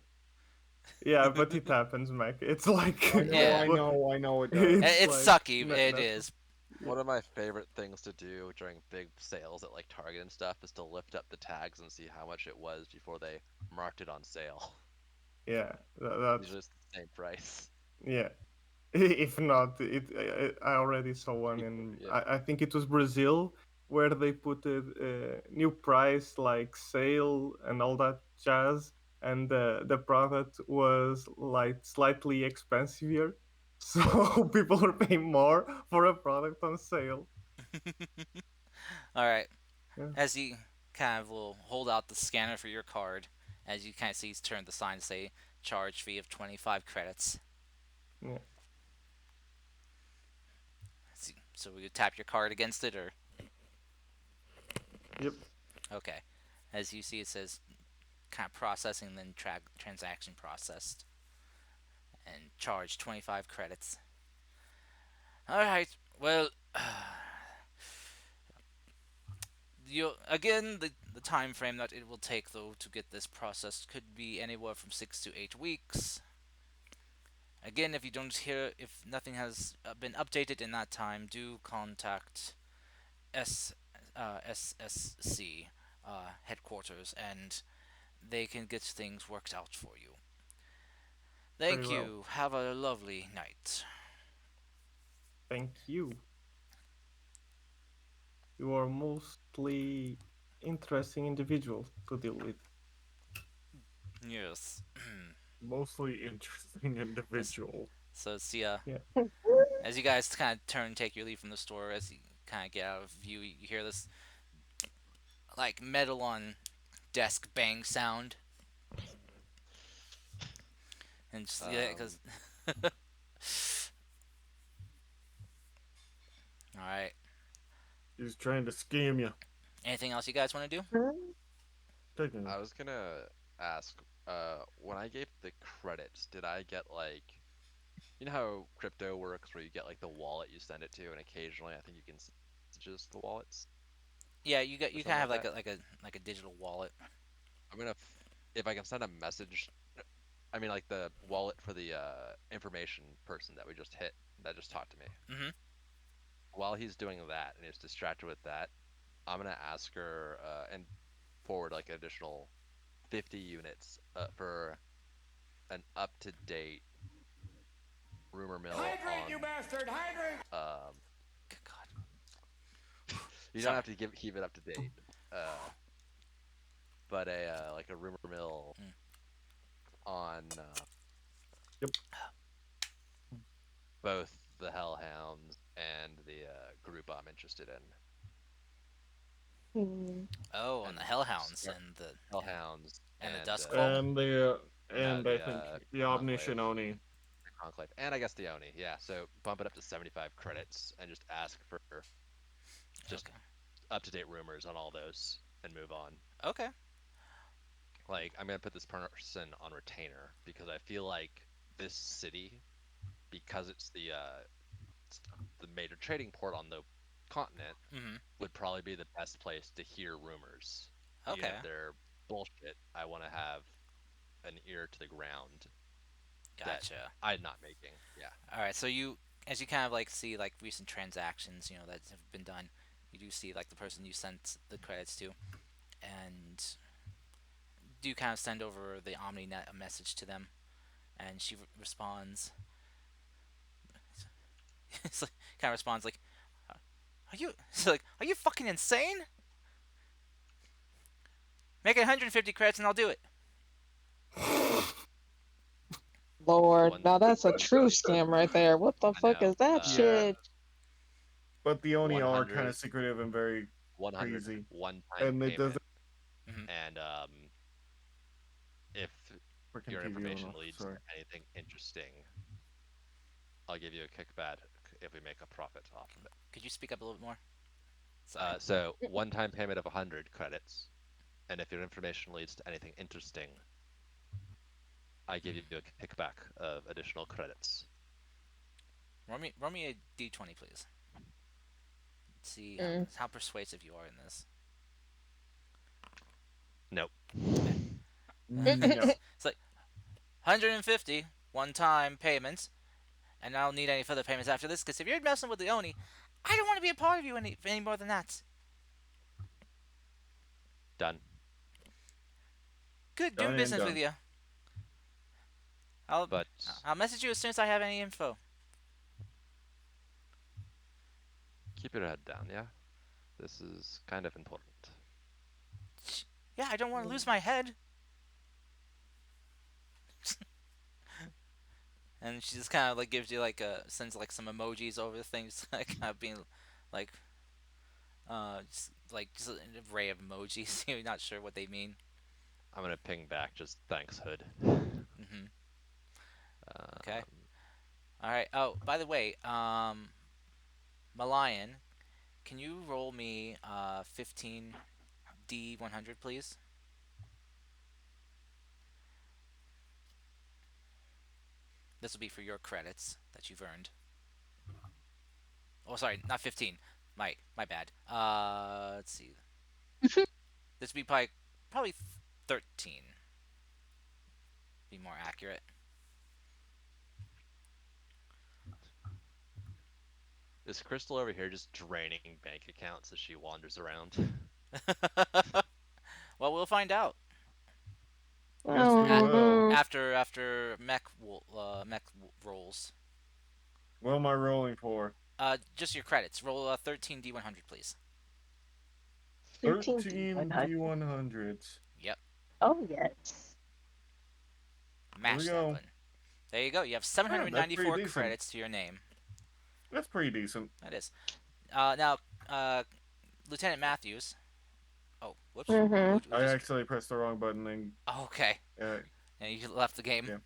[SPEAKER 5] Yeah, but it happens, Mac. It's like
[SPEAKER 2] Yeah,
[SPEAKER 5] what
[SPEAKER 3] I know it does.
[SPEAKER 5] it's
[SPEAKER 2] it's
[SPEAKER 5] like
[SPEAKER 2] sucky. It is.
[SPEAKER 5] yeah,
[SPEAKER 1] One of my favorite things to do during big sales at like Target and stuff is to lift up the tags and see how much it was before they marked it on sale.
[SPEAKER 5] yeah. That's
[SPEAKER 1] Usually it's the same price.
[SPEAKER 5] yeah. If not, I already saw one,
[SPEAKER 1] Cheaper,
[SPEAKER 5] and
[SPEAKER 1] yeah.
[SPEAKER 5] I think it was Brazil where they put a new price like sale and all that jazz, and the product was like slightly expensive, so people are paying more for a product on sale.
[SPEAKER 2] All right.
[SPEAKER 5] Yeah,
[SPEAKER 2] As he kind of will hold out the scanner for your card, as you kind of see he's turned the sign to say charge fee of 25 credits.
[SPEAKER 5] yeah.
[SPEAKER 2] So we could tap your card against it, or
[SPEAKER 5] Yep.
[SPEAKER 2] okay. As you see, it says kind of processing, then transaction processed, and charge 25 credits. All right. Well, you again the time frame that it will take though to get this processed could be anywhere from 6 to 8 weeks. Again, if you don't hear, if nothing has been updated in that time, do contact S SSC headquarters, and they can get things worked out for you.
[SPEAKER 5] Very
[SPEAKER 2] Thank
[SPEAKER 5] well.
[SPEAKER 2] you. Have a lovely night.
[SPEAKER 5] Thank you. You are mostly interesting individual to deal with.
[SPEAKER 2] Yes.
[SPEAKER 3] Mostly interesting
[SPEAKER 2] Yes.
[SPEAKER 3] individual.
[SPEAKER 2] So see ya.
[SPEAKER 5] Yeah.
[SPEAKER 2] As you guys kind of turn, take your leave from the store, as you kind of get out of view, you hear this like metal on desk bang sound, and just yeah,
[SPEAKER 1] Um,
[SPEAKER 2] because. All right.
[SPEAKER 3] He's trying to scam you.
[SPEAKER 2] Anything else you guys want to do?
[SPEAKER 3] Technically.
[SPEAKER 1] I was gonna ask, when I gave the credits, did I get like, you know how crypto works, where you get like the wallet you send it to, and occasionally I think you can just the wallets
[SPEAKER 2] Yeah, you got
[SPEAKER 1] or
[SPEAKER 2] you
[SPEAKER 1] something
[SPEAKER 2] kind of
[SPEAKER 1] like
[SPEAKER 2] have
[SPEAKER 1] that.
[SPEAKER 2] like a digital wallet.
[SPEAKER 1] I'm gonna, if I can send a message, I mean like the wallet for the information person that we just hit, that just talked to me.
[SPEAKER 2] Mm-hmm.
[SPEAKER 1] While he's doing that and he's distracted with that, I'm gonna ask her and forward like an additional 50 units for an up-to-date rumor mill
[SPEAKER 7] Hydrate, you
[SPEAKER 1] on
[SPEAKER 7] bastard! Hydrate!
[SPEAKER 1] um
[SPEAKER 2] Good God.
[SPEAKER 1] you don't
[SPEAKER 2] Sorry.
[SPEAKER 1] have to keep it up to date, uh but a like a rumor mill
[SPEAKER 2] Mm.
[SPEAKER 1] on
[SPEAKER 3] Yep.
[SPEAKER 1] both the Hellhounds and the group I'm interested in,
[SPEAKER 6] Hmm.
[SPEAKER 2] Oh, on the
[SPEAKER 1] and
[SPEAKER 2] Hellhounds
[SPEAKER 1] start Hellhounds
[SPEAKER 2] and the
[SPEAKER 1] and
[SPEAKER 2] Duskfall.
[SPEAKER 1] no,
[SPEAKER 3] And I think the
[SPEAKER 1] Conclave,
[SPEAKER 3] Omniscient Oni.
[SPEAKER 1] and I guess the Oni, yeah. So bump it up to 75 credits and just ask for just
[SPEAKER 2] Okay.
[SPEAKER 1] up-to-date rumors on all those and move on.
[SPEAKER 2] Okay.
[SPEAKER 1] Like, I'm gonna put this person on retainer because I feel like this city, because it's the major trading port on the continent,
[SPEAKER 2] Mm-hmm.
[SPEAKER 1] would probably be the best place to hear rumors. Even if
[SPEAKER 2] Okay.
[SPEAKER 1] they're bullshit, I want to have an ear to the ground that
[SPEAKER 2] Gotcha.
[SPEAKER 1] I'm not making. Yeah.
[SPEAKER 2] All right. So you, as you kind of like see like recent transactions, that have been done, you do see like the person you sent the credits to, and do kind of send over the OmniNet a message to them, and she responds. It's like, kind of responds like, "Are you?" It's like, "Are you fucking insane? Make it 150 credits and I'll do it."
[SPEAKER 6] Lord,
[SPEAKER 1] One.
[SPEAKER 6] now that's a true scam right there. What the
[SPEAKER 1] I
[SPEAKER 6] fuck
[SPEAKER 1] know.
[SPEAKER 6] is that
[SPEAKER 3] Yeah,
[SPEAKER 6] shit?
[SPEAKER 3] but the Oni are kind
[SPEAKER 1] 100,
[SPEAKER 3] of secretive and very
[SPEAKER 1] 100
[SPEAKER 3] crazy.
[SPEAKER 1] one-time
[SPEAKER 3] And it doesn't
[SPEAKER 1] payment,
[SPEAKER 2] Mm-hmm.
[SPEAKER 1] and if
[SPEAKER 3] freaking
[SPEAKER 1] your
[SPEAKER 3] TV on
[SPEAKER 1] information
[SPEAKER 3] off.
[SPEAKER 1] leads to
[SPEAKER 3] Sorry.
[SPEAKER 1] anything interesting, I'll give you a kickback if we make a profit off of it.
[SPEAKER 2] Could you speak up a little bit more? Sorry.
[SPEAKER 1] So one-time payment of 100 credits, and if your information leads to anything interesting, I give you a kickback of additional credits.
[SPEAKER 2] Roll me a d20, please. Let's see
[SPEAKER 6] Mm.
[SPEAKER 2] how persuasive you are in this.
[SPEAKER 1] Nope.
[SPEAKER 3] No.
[SPEAKER 2] It's like 150 one-time payments, and I don't need any further payments after this. Because if you're messing with the Oni, I don't want to be a part of you any more than that.
[SPEAKER 1] Done.
[SPEAKER 2] Good doing
[SPEAKER 3] Done and
[SPEAKER 2] business with
[SPEAKER 3] done.
[SPEAKER 2] you. I'll
[SPEAKER 1] But
[SPEAKER 2] I'll message you as soon as I have any info.
[SPEAKER 1] keep your head down, yeah? This is kind of important.
[SPEAKER 2] Yeah, I don't want to lose my head. And she just kind of like gives you like sends like some emojis over the things, like kind of being like just an array of emojis. You're not sure what they mean.
[SPEAKER 1] I'm gonna ping back just thanks, Hood.
[SPEAKER 2] Mm-hmm. Okay.
[SPEAKER 1] Um,
[SPEAKER 2] All right. Oh, by the way, Malayan, can you roll me 15D 100, please? This will be for your credits that you've earned. Oh, sorry, not 15. My bad. Let's see. This would be probably 13. Be more accurate.
[SPEAKER 1] Is Crystal over here just draining bank accounts as she wanders around?
[SPEAKER 2] Well, we'll find out
[SPEAKER 6] I
[SPEAKER 3] Yes, we
[SPEAKER 6] don't
[SPEAKER 3] will.
[SPEAKER 6] know.
[SPEAKER 2] after mech rolls.
[SPEAKER 3] What am I rolling for?
[SPEAKER 2] Just your credits. Roll 13 D100, please.
[SPEAKER 6] 13D.
[SPEAKER 3] 13 D100s.
[SPEAKER 2] Yep,
[SPEAKER 6] Oh, yes.
[SPEAKER 3] Here we
[SPEAKER 2] mash that
[SPEAKER 3] go.
[SPEAKER 2] button. There you go. You have
[SPEAKER 3] That's pretty
[SPEAKER 2] 794
[SPEAKER 3] decent.
[SPEAKER 2] credits to your name.
[SPEAKER 3] That's pretty decent.
[SPEAKER 2] That is. Now, Lieutenant Matthews. Oh, whoops.
[SPEAKER 6] Mm-hmm.
[SPEAKER 2] Who
[SPEAKER 3] I
[SPEAKER 2] just?
[SPEAKER 3] actually pressed the wrong button and
[SPEAKER 2] Oh, okay.
[SPEAKER 3] uh,
[SPEAKER 2] And you left the game.
[SPEAKER 3] yeah,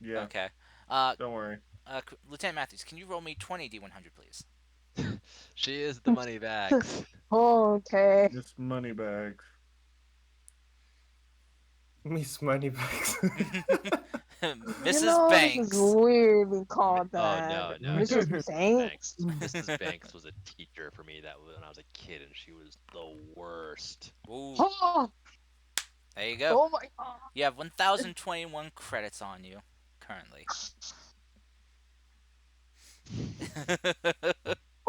[SPEAKER 3] yeah.
[SPEAKER 2] Okay. Uh,
[SPEAKER 3] Don't worry.
[SPEAKER 2] Lieutenant Matthews, can you roll me 20 D100, please?
[SPEAKER 1] She is the money bags.
[SPEAKER 6] Okay.
[SPEAKER 3] This money bag.
[SPEAKER 5] Miss Moneybags.
[SPEAKER 2] Mrs.
[SPEAKER 6] This is
[SPEAKER 2] Banks.
[SPEAKER 6] weird we called
[SPEAKER 1] Oh
[SPEAKER 6] that.
[SPEAKER 1] no, no, no,
[SPEAKER 6] Mrs.
[SPEAKER 1] Mrs. Banks.
[SPEAKER 6] Banks?
[SPEAKER 1] Mrs. Banks was a teacher for me when I was a kid, and she was the worst.
[SPEAKER 2] Ooh,
[SPEAKER 6] Oh,
[SPEAKER 2] there you go.
[SPEAKER 6] oh my god.
[SPEAKER 2] You have 1,021 credits on you currently.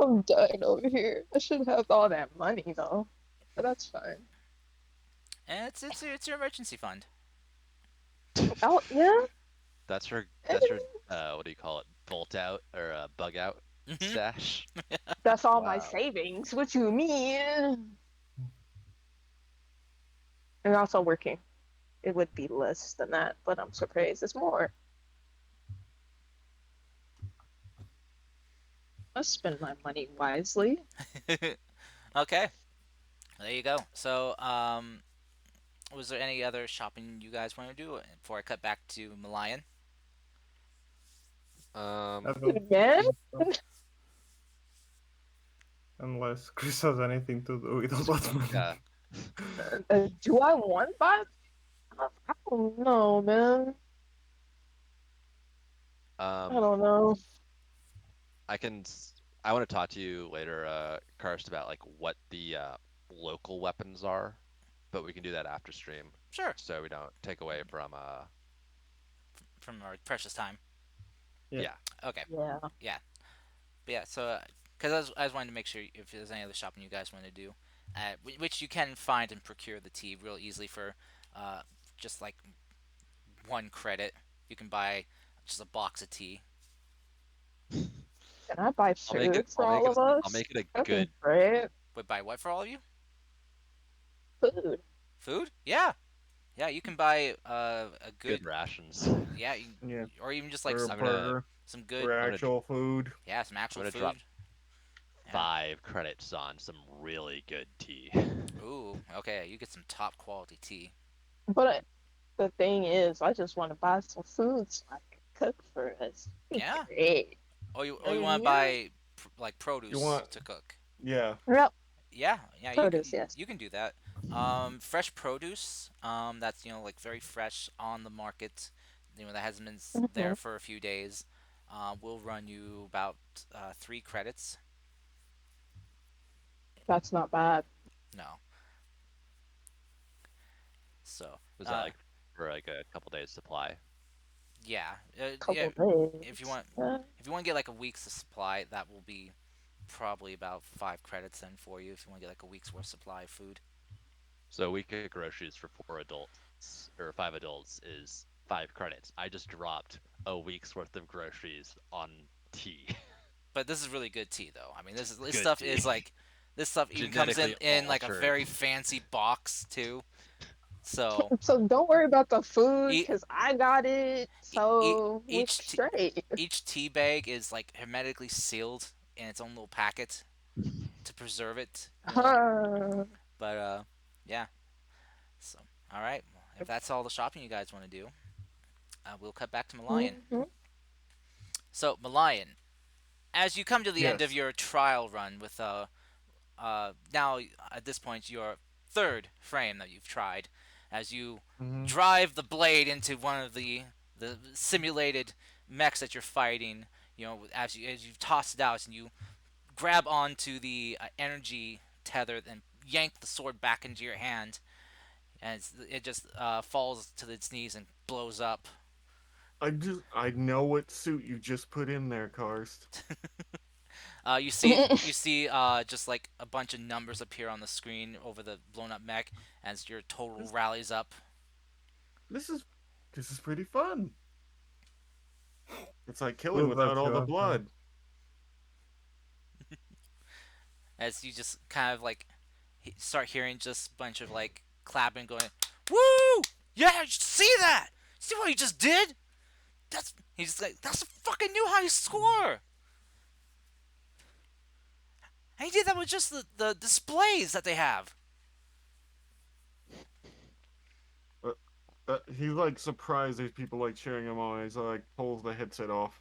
[SPEAKER 6] I'm dying over here. I should have all that money though. But that's fine.
[SPEAKER 2] And it's your emergency fund.
[SPEAKER 6] Oh yeah?
[SPEAKER 1] That's her.
[SPEAKER 6] Eh,
[SPEAKER 1] That's her. What do you call it? Bolt out or bug out
[SPEAKER 2] Hmm.
[SPEAKER 1] stash.
[SPEAKER 6] That's all my
[SPEAKER 1] Wow.
[SPEAKER 6] savings. What you mean? And also working. It would be less than that, but I'm surprised it's more. I spend my money wisely.
[SPEAKER 2] Okay, there you go. So, was there any other shopping you guys want to do before I cut back to Malayan?
[SPEAKER 5] I don't
[SPEAKER 6] Again?
[SPEAKER 5] think so. Unless Chris has anything to do with a lot of money.
[SPEAKER 1] Yeah.
[SPEAKER 6] Do I want that? I don't know, man. I
[SPEAKER 1] Um,
[SPEAKER 6] don't know.
[SPEAKER 1] I can. I want to talk to you later, Karst, about like what the local weapons are, but we can do that after stream,
[SPEAKER 2] Sure,
[SPEAKER 1] so we don't take away from.
[SPEAKER 2] from our precious time.
[SPEAKER 5] Yeah.
[SPEAKER 1] Yeah.
[SPEAKER 2] Okay,
[SPEAKER 6] Yeah.
[SPEAKER 2] yeah, but yeah. So, because I was wanting to make sure if there's any other shopping you guys want to do, which you can find and procure the tea real easily for, uh, just like 1 credit. You can buy just a box of tea.
[SPEAKER 6] Can I buy
[SPEAKER 1] I'll make it.
[SPEAKER 6] food for all of
[SPEAKER 1] I'll
[SPEAKER 6] us?
[SPEAKER 1] make it a
[SPEAKER 6] That'd be
[SPEAKER 1] good.
[SPEAKER 6] great.
[SPEAKER 2] But buy what for all of you?
[SPEAKER 6] Food.
[SPEAKER 2] Food? Yeah, yeah. You can buy a
[SPEAKER 1] Good
[SPEAKER 2] good,
[SPEAKER 1] rations.
[SPEAKER 2] yeah,
[SPEAKER 3] Yeah,
[SPEAKER 2] or even just like
[SPEAKER 3] for a
[SPEAKER 1] I'm gonna.
[SPEAKER 3] burger,
[SPEAKER 2] some
[SPEAKER 3] for
[SPEAKER 2] good,
[SPEAKER 1] I'm gonna.
[SPEAKER 3] actual food.
[SPEAKER 2] yeah, some
[SPEAKER 1] I'm
[SPEAKER 2] actual
[SPEAKER 1] gonna drop
[SPEAKER 2] food. Yeah.
[SPEAKER 1] 5 credits on some really good tea.
[SPEAKER 2] Ooh, okay. You get some top quality tea.
[SPEAKER 6] But the thing is, I just want to buy some food so I can cook for us. Be
[SPEAKER 2] Yeah.
[SPEAKER 6] great.
[SPEAKER 2] Or you want to
[SPEAKER 6] Yeah.
[SPEAKER 2] buy like
[SPEAKER 3] You
[SPEAKER 2] produce
[SPEAKER 3] want?
[SPEAKER 2] to cook.
[SPEAKER 3] Yeah.
[SPEAKER 6] Yep.
[SPEAKER 2] Yeah, yeah.
[SPEAKER 6] Produce, yes.
[SPEAKER 2] You can do that. Fresh produce. That's like very fresh on the market. That hasn't been
[SPEAKER 6] Hmm.
[SPEAKER 2] there for a few days. Will run you about 3 credits.
[SPEAKER 6] That's not bad.
[SPEAKER 2] No. So,
[SPEAKER 1] Was that like for like a couple days supply?
[SPEAKER 2] yeah, yeah.
[SPEAKER 6] Couple days.
[SPEAKER 2] If you want,
[SPEAKER 6] Uh,
[SPEAKER 2] if you want to get like a week's supply, that will be probably about 5 credits then for you. If you want to get like a week's worth supply of food.
[SPEAKER 1] So a week of groceries for 4 adults or 5 adults is 5 credits. I just dropped a week's worth of groceries on tea.
[SPEAKER 2] But this is really good tea, though. I mean, this
[SPEAKER 1] Good
[SPEAKER 2] stuff
[SPEAKER 1] tea.
[SPEAKER 2] is like this stuff even comes
[SPEAKER 1] Genetically
[SPEAKER 2] in like a
[SPEAKER 1] altered.
[SPEAKER 2] very fancy box too. So
[SPEAKER 6] so don't worry about the food
[SPEAKER 2] e-
[SPEAKER 6] because I got it. So we're
[SPEAKER 2] each
[SPEAKER 6] straight.
[SPEAKER 2] each tea bag is like hermetically sealed in its own little packet to preserve it.
[SPEAKER 6] Huh.
[SPEAKER 2] But yeah. So all right, well, if that's all the shopping you guys want to do, we'll cut back to Malayan.
[SPEAKER 6] Mhm.
[SPEAKER 2] So Malayan, as you come to the end of
[SPEAKER 3] Yes.
[SPEAKER 2] your trial run with now at this point your third frame that you've tried, as you
[SPEAKER 3] Hmm.
[SPEAKER 2] drive the blade into one of the simulated mechs that you're fighting. As you toss it out and you grab onto the energy tether and yank the sword back into your hand, and it just falls to its knees and blows up.
[SPEAKER 3] I know what suit you just put in there, Karst.
[SPEAKER 2] You see just like a bunch of numbers appear on the screen over the blown up mech as your total
[SPEAKER 3] This
[SPEAKER 2] rallies up.
[SPEAKER 3] this is this is pretty fun. It's like killing
[SPEAKER 5] Good
[SPEAKER 3] without
[SPEAKER 5] that
[SPEAKER 3] all
[SPEAKER 5] you
[SPEAKER 3] the
[SPEAKER 5] are fine.
[SPEAKER 3] blood.
[SPEAKER 2] As you just kind of like start hearing just a bunch of like clapping going, "Woo! Yeah, you see that? See what he just did? He's just like that's a fucking new high score." And he did that with just the displays that they have.
[SPEAKER 3] But, he's like surprised there's people like cheering him on. He's like pulls the headset off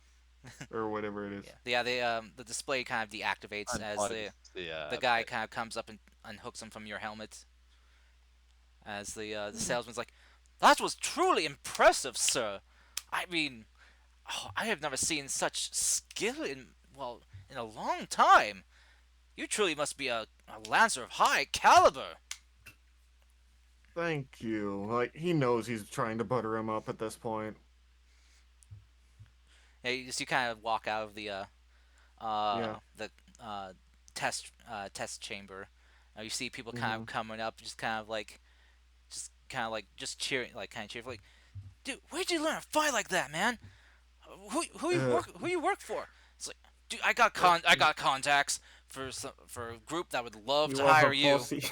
[SPEAKER 3] or whatever it is.
[SPEAKER 2] Yeah, the display kind of deactivates as
[SPEAKER 1] Unplugs
[SPEAKER 2] the
[SPEAKER 1] the
[SPEAKER 2] guy
[SPEAKER 1] mic.
[SPEAKER 2] kind of comes up and unhooks him from your helmet. As the
[SPEAKER 3] Hmm.
[SPEAKER 2] salesman's like, "That was truly impressive, sir. I mean, I have never seen such skill in a long time. You truly must be a lancer of high caliber."
[SPEAKER 3] Thank you. Like he knows he's trying to butter him up at this point.
[SPEAKER 2] Yeah, you kind of walk out of
[SPEAKER 3] Yeah.
[SPEAKER 2] the uh, test chamber. You see people kind
[SPEAKER 3] Hmm.
[SPEAKER 2] of coming up, just cheering, like kind of cheering, like, "Dude, where'd you learn to fight like that, man?
[SPEAKER 3] Uh,
[SPEAKER 2] Who you work for?" It's like, "Dude,
[SPEAKER 3] uh,
[SPEAKER 2] I got contacts for a group that would love
[SPEAKER 5] You
[SPEAKER 2] to
[SPEAKER 5] have a
[SPEAKER 2] hire you."
[SPEAKER 5] posse.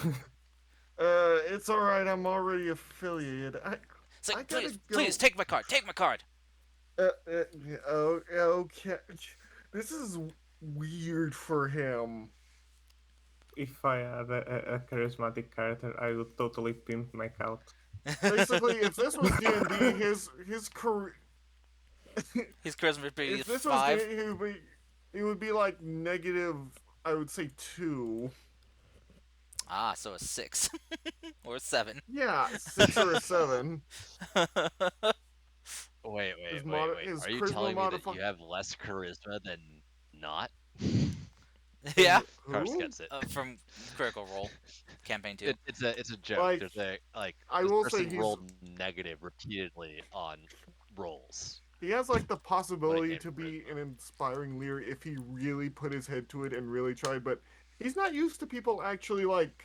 [SPEAKER 3] it's all right. I'm already affiliated.
[SPEAKER 2] It's
[SPEAKER 3] I
[SPEAKER 2] like,
[SPEAKER 3] gotta
[SPEAKER 2] please
[SPEAKER 3] go.
[SPEAKER 2] take my card, take my card.
[SPEAKER 3] Uh, uh, oh, okay. This is weird for him.
[SPEAKER 5] If I had a charismatic character, I would totally pimp Mac out.
[SPEAKER 3] Basically, if this was D&D, his career.
[SPEAKER 2] His charisma would be
[SPEAKER 3] If this was D,
[SPEAKER 2] five.
[SPEAKER 3] he would be like negative. I would say 2.
[SPEAKER 2] Ah, so a six or a seven.
[SPEAKER 3] Yeah, 6 or a 7. His
[SPEAKER 1] Are you
[SPEAKER 3] charisma
[SPEAKER 1] telling me that
[SPEAKER 3] modifier.
[SPEAKER 1] you have less charisma than not?
[SPEAKER 2] Yeah,
[SPEAKER 3] Than
[SPEAKER 1] Karst
[SPEAKER 3] who?
[SPEAKER 1] gets it.
[SPEAKER 2] from Critical Role, campaign 2.
[SPEAKER 1] It's a joke.
[SPEAKER 3] Like
[SPEAKER 1] There's a
[SPEAKER 3] I
[SPEAKER 1] this
[SPEAKER 3] will say
[SPEAKER 1] person rolled negative repeatedly on rolls
[SPEAKER 3] he has like the
[SPEAKER 1] when it
[SPEAKER 3] possibility
[SPEAKER 1] came to
[SPEAKER 3] to be
[SPEAKER 1] charisma.
[SPEAKER 3] an inspiring leader if he really put his head to it and really tried. But he's not used to people actually like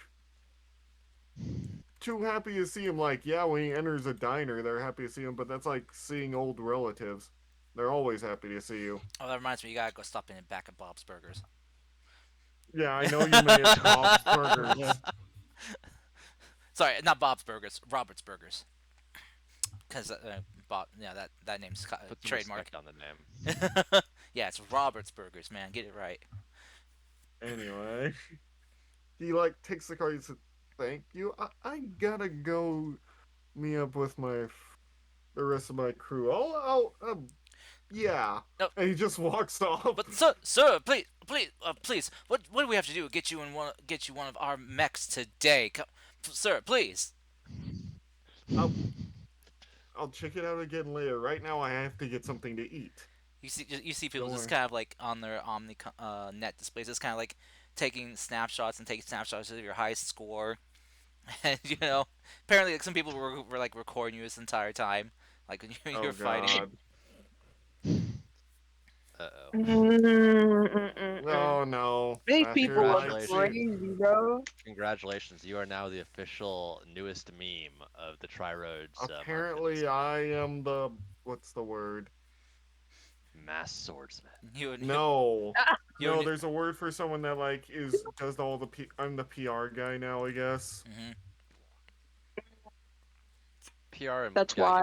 [SPEAKER 3] too happy to see him. Like yeah, when he enters a diner, they're happy to see him. But that's like seeing old relatives. They're always happy to see you.
[SPEAKER 2] Oh, that reminds me, you gotta go stop in and back at Bob's Burgers.
[SPEAKER 3] Yeah, I know you may have Bob's
[SPEAKER 5] Yeah,
[SPEAKER 3] Burgers.
[SPEAKER 2] Sorry, not Bob's Burgers, Robert's Burgers. Because Bob, yeah, that name's
[SPEAKER 1] Put some
[SPEAKER 2] trademark.
[SPEAKER 1] respect on the name.
[SPEAKER 2] Yeah, it's Robert's Burgers, man. Get it right.
[SPEAKER 3] Anyway, he like takes the card and says, "Thank you. I gotta go meet up with the rest of my crew. Yeah."
[SPEAKER 2] No,
[SPEAKER 3] And he just walks off.
[SPEAKER 2] but sir, please, what do we have to do? Get you one of our mechs today, sir, please.
[SPEAKER 3] I'll I'll check it out again later. Right now, I have to get something to eat.
[SPEAKER 2] You see people
[SPEAKER 3] Don't
[SPEAKER 2] just
[SPEAKER 3] worry.
[SPEAKER 2] kind of like on their Omni net displays, just kind of like taking snapshots of your highest score, and apparently like some people were like recording you this entire time, like when
[SPEAKER 3] Oh
[SPEAKER 2] you're fighting.
[SPEAKER 3] God.
[SPEAKER 1] Uh-oh.
[SPEAKER 3] Oh no.
[SPEAKER 6] These
[SPEAKER 3] After
[SPEAKER 6] people look
[SPEAKER 3] my
[SPEAKER 1] Congratulations.
[SPEAKER 6] crazy, bro.
[SPEAKER 1] Congratulations, you are now the official newest meme of the Tri-Roads
[SPEAKER 3] apparently,
[SPEAKER 1] market.
[SPEAKER 3] I am the what's the word?
[SPEAKER 1] Mass swordsman.
[SPEAKER 2] You
[SPEAKER 3] No.
[SPEAKER 2] you
[SPEAKER 3] No, there's a word for someone that like does all the I'm the PR guy now, I guess.
[SPEAKER 2] hmm
[SPEAKER 1] PR and
[SPEAKER 6] That's
[SPEAKER 1] yeah,
[SPEAKER 6] why.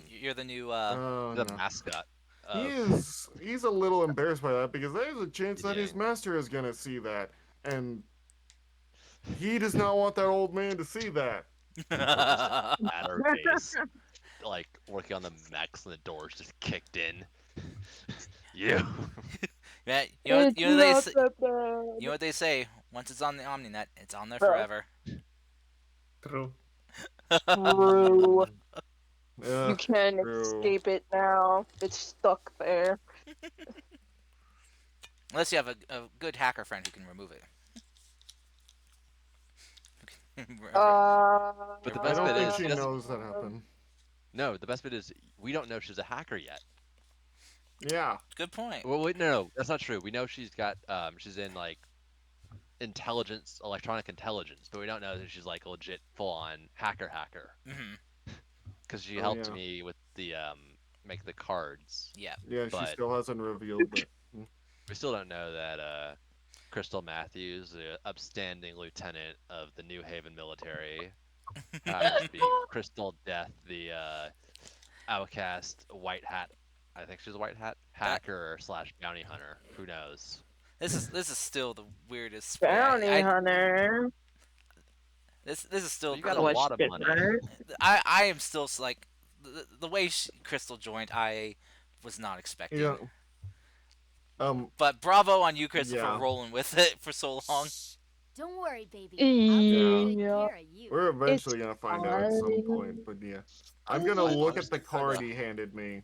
[SPEAKER 2] you're the new
[SPEAKER 3] Oh
[SPEAKER 1] the
[SPEAKER 3] no.
[SPEAKER 1] mascot
[SPEAKER 3] He
[SPEAKER 1] of
[SPEAKER 3] is he's a little embarrassed by that because there's a chance that his
[SPEAKER 1] TDing.
[SPEAKER 3] master is gonna see that. And he does not want that old man to see that.
[SPEAKER 1] We're just at our base, like working on the mechs, and the doors just kicked in. You.
[SPEAKER 2] Man,
[SPEAKER 6] It's not that
[SPEAKER 2] you
[SPEAKER 6] bad.
[SPEAKER 2] know what they say. Once it's on the OmniNet, it's on there
[SPEAKER 6] Bro,
[SPEAKER 2] forever.
[SPEAKER 5] true.
[SPEAKER 6] true. You
[SPEAKER 3] Ugh,
[SPEAKER 6] can't
[SPEAKER 3] true.
[SPEAKER 6] escape it now. It's stuck there.
[SPEAKER 2] Unless you have a good hacker friend who can remove it.
[SPEAKER 1] But the
[SPEAKER 3] I
[SPEAKER 1] best
[SPEAKER 3] don't
[SPEAKER 1] bit
[SPEAKER 3] think
[SPEAKER 1] is
[SPEAKER 3] she
[SPEAKER 1] she doesn't.
[SPEAKER 3] knows that happened.
[SPEAKER 1] No, the best bit is we don't know she's a hacker yet.
[SPEAKER 3] Yeah,
[SPEAKER 2] Good point.
[SPEAKER 1] Well, wait, no, that's not true. We know she's in like intelligence, electronic intelligence, but we don't know that she's like legit full on hacker
[SPEAKER 2] Hmm.
[SPEAKER 1] because she
[SPEAKER 3] oh
[SPEAKER 1] helped
[SPEAKER 3] yeah,
[SPEAKER 1] me with the make the cards,
[SPEAKER 2] Yeah.
[SPEAKER 3] yeah. She
[SPEAKER 1] but
[SPEAKER 3] still hasn't revealed that.
[SPEAKER 1] we still don't know that Crystal Matthews, the upstanding lieutenant of the New Haven military, happens to be Crystal Death, the outcast white hat. I think she's a white hat
[SPEAKER 2] That
[SPEAKER 1] hacker slash bounty hunter. Who knows?
[SPEAKER 2] this is still the weirdest way.
[SPEAKER 6] Bounty
[SPEAKER 2] I
[SPEAKER 6] hunter.
[SPEAKER 2] this is
[SPEAKER 1] But
[SPEAKER 2] still
[SPEAKER 1] you got a
[SPEAKER 2] the
[SPEAKER 1] lot of
[SPEAKER 6] Question
[SPEAKER 1] money.
[SPEAKER 6] mark.
[SPEAKER 2] I am still like the way Crystal joined. I was not expecting.
[SPEAKER 3] Yeah. Um.
[SPEAKER 2] But bravo on you, Crystal, for
[SPEAKER 3] Yeah.
[SPEAKER 2] rolling with it for so long.
[SPEAKER 4] Don't worry, baby. I'll take
[SPEAKER 3] Yeah.
[SPEAKER 4] good
[SPEAKER 6] Yeah,
[SPEAKER 4] care of you.
[SPEAKER 3] We're
[SPEAKER 6] it's
[SPEAKER 3] eventually gonna find out at some point,
[SPEAKER 6] fine.
[SPEAKER 3] but yeah. I'm gonna
[SPEAKER 2] But
[SPEAKER 3] look
[SPEAKER 1] I'm
[SPEAKER 6] Mm,
[SPEAKER 3] at
[SPEAKER 1] just
[SPEAKER 3] the
[SPEAKER 1] looking for
[SPEAKER 3] card
[SPEAKER 1] the
[SPEAKER 3] he handed me.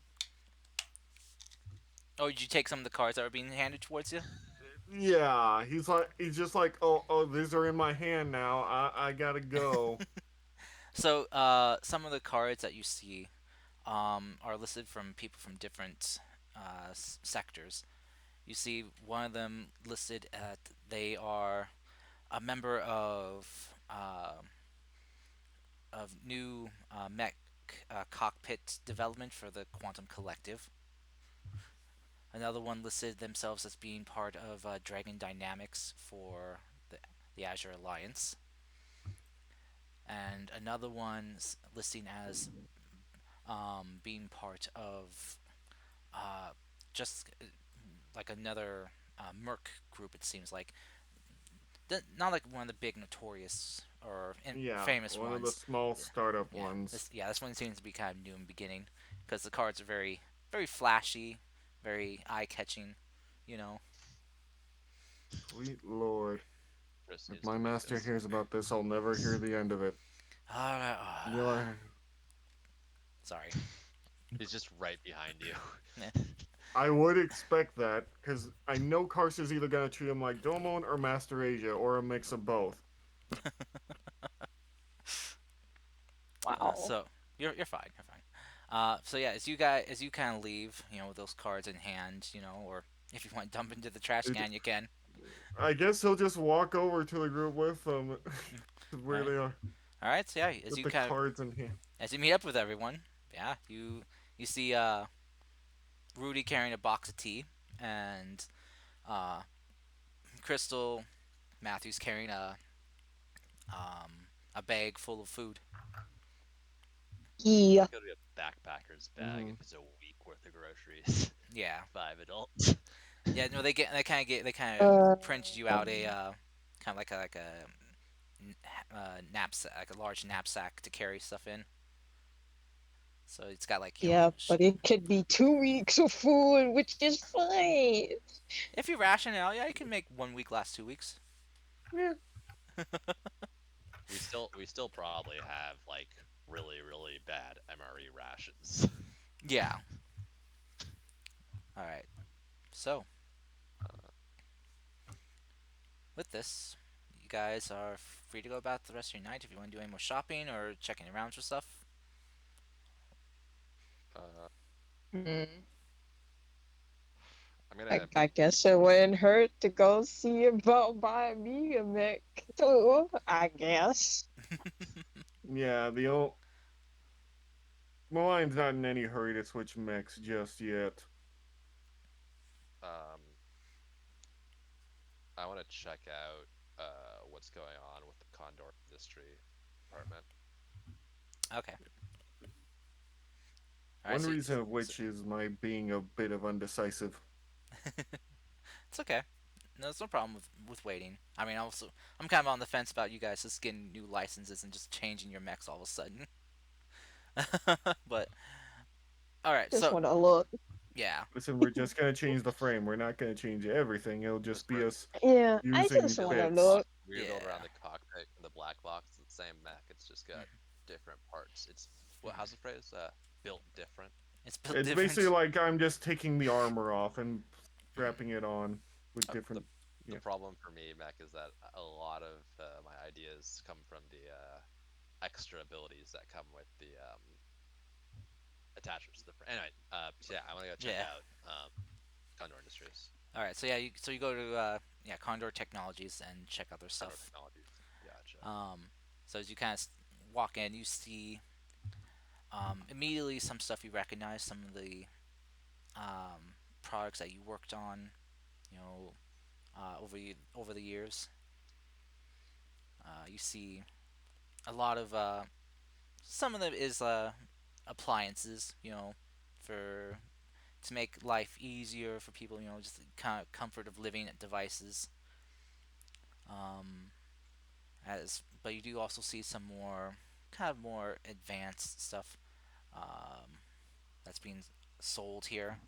[SPEAKER 2] oh, did you take some of the cards that were being handed towards you?
[SPEAKER 3] Yeah, he's just like, oh, these are in my hand now. I gotta go.
[SPEAKER 2] So, some of the cards that you see are listed from people from different sectors. You see one of them listed at they are a member of new mech cockpit development for the Quantum Collective. Another one listed themselves as being part of Dragon Dynamics for the Azure Alliance, and another one listing as being part of uh, just like another Merc group. It seems like not like one of the big notorious or
[SPEAKER 3] Yeah,
[SPEAKER 2] famous
[SPEAKER 3] one of the
[SPEAKER 2] ones.
[SPEAKER 3] small startup
[SPEAKER 2] Yeah,
[SPEAKER 3] ones.
[SPEAKER 2] this one seems to be kind of new in the beginning because the cards are very flashy, very eye catching. You know.
[SPEAKER 3] Sweet lord.
[SPEAKER 1] Chris
[SPEAKER 3] If
[SPEAKER 1] needs
[SPEAKER 3] my
[SPEAKER 1] to
[SPEAKER 3] master
[SPEAKER 1] focus.
[SPEAKER 3] hears about this, I'll never hear the end of it.
[SPEAKER 2] All right.
[SPEAKER 3] You'll,
[SPEAKER 2] Sorry.
[SPEAKER 1] He's just right behind you.
[SPEAKER 3] I would expect that, because I know Karsa's either gonna treat him like Domon or Master Asia, or a mix of both.
[SPEAKER 6] wow.
[SPEAKER 2] So you're fine. You're fine. So yeah, as you kind of leave, with those cards in hand, or if you want to dump into the trash
[SPEAKER 3] It,
[SPEAKER 2] can, you can.
[SPEAKER 3] I guess he'll just walk over to the group with them,
[SPEAKER 2] All
[SPEAKER 3] where
[SPEAKER 2] right.
[SPEAKER 3] they are,
[SPEAKER 2] All right. So yeah,
[SPEAKER 3] with the cards in hand.
[SPEAKER 2] as you meet up with everyone, yeah, you see Rudy carrying a box of tea, and uh, Crystal Matthews carrying a bag full of food.
[SPEAKER 1] It's
[SPEAKER 6] Yeah.
[SPEAKER 1] like it'll be a backpacker's bag
[SPEAKER 3] Hmm.
[SPEAKER 1] if it's a week worth of groceries.
[SPEAKER 2] Yeah.
[SPEAKER 1] 5 adults.
[SPEAKER 2] Yeah. No, they kind of
[SPEAKER 6] Uh,
[SPEAKER 2] printed you out a kind of like a knapsack, like a large knapsack to carry stuff in. So it's got like
[SPEAKER 6] yeah, but it could be 2 weeks of food, which is fine.
[SPEAKER 2] if you ration it out, yeah, you can make 1 week last 2 weeks.
[SPEAKER 3] Yeah.
[SPEAKER 1] We still probably have like really really bad MRE rations.
[SPEAKER 2] Yeah. All right. So with this, you guys are free to go about the rest of your night if you want to do any more shopping or checking around for stuff.
[SPEAKER 1] Uh,
[SPEAKER 6] Hmm.
[SPEAKER 1] I'm gonna
[SPEAKER 6] I guess it wouldn't hurt to go see about buying me a mech too, I guess.
[SPEAKER 3] Yeah, the old Malion's not in any hurry to switch mechs just yet.
[SPEAKER 1] um I want to check out what's going on with the Condor Industry Department.
[SPEAKER 2] Okay. All right.
[SPEAKER 3] One
[SPEAKER 2] So,
[SPEAKER 3] reason of which is my being a bit of undecisive.
[SPEAKER 2] it's okay. No, there's no problem with waiting. I mean, also, I'm kind of on the fence about you guys just getting new licenses and just changing your mechs all of a sudden. But all right.
[SPEAKER 6] Just
[SPEAKER 2] So
[SPEAKER 6] want to look.
[SPEAKER 2] yeah.
[SPEAKER 3] Listen, we're just gonna change the frame. We're not gonna change everything. It'll
[SPEAKER 1] Because
[SPEAKER 3] just be us
[SPEAKER 6] Yeah, I
[SPEAKER 1] we
[SPEAKER 3] using
[SPEAKER 6] just
[SPEAKER 1] build
[SPEAKER 6] want to
[SPEAKER 1] the
[SPEAKER 3] bits.
[SPEAKER 6] look.
[SPEAKER 1] we build around
[SPEAKER 2] Yeah.
[SPEAKER 1] the cockpit and the black box. It's the same mech. It's just got different parts. It's what? How's the phrase? Built different.
[SPEAKER 2] It's built
[SPEAKER 3] It's basically
[SPEAKER 2] different.
[SPEAKER 3] like I'm just taking the armor off and strapping it on with
[SPEAKER 1] The
[SPEAKER 3] different.
[SPEAKER 1] the
[SPEAKER 3] Yeah.
[SPEAKER 1] problem for me, mech, is that a lot of my ideas come from the extra abilities that come with attachments to the frame. Anyway, so yeah, I want to go check
[SPEAKER 2] Yeah.
[SPEAKER 1] out Condor Industries,
[SPEAKER 2] All right. So yeah, you go to yeah Condor Technologies and check out their
[SPEAKER 1] Condor
[SPEAKER 2] stuff.
[SPEAKER 1] Technologies. Gotcha.
[SPEAKER 2] Um, so as you kind of walk in, you see immediately some stuff you recognize, some of the products that you worked on, you know, over the years. You see a lot of some of them is appliances, for to make life easier for people, just the kind of comfort of living devices. Um, as but you do also see some more kind of more advanced stuff that's being sold here.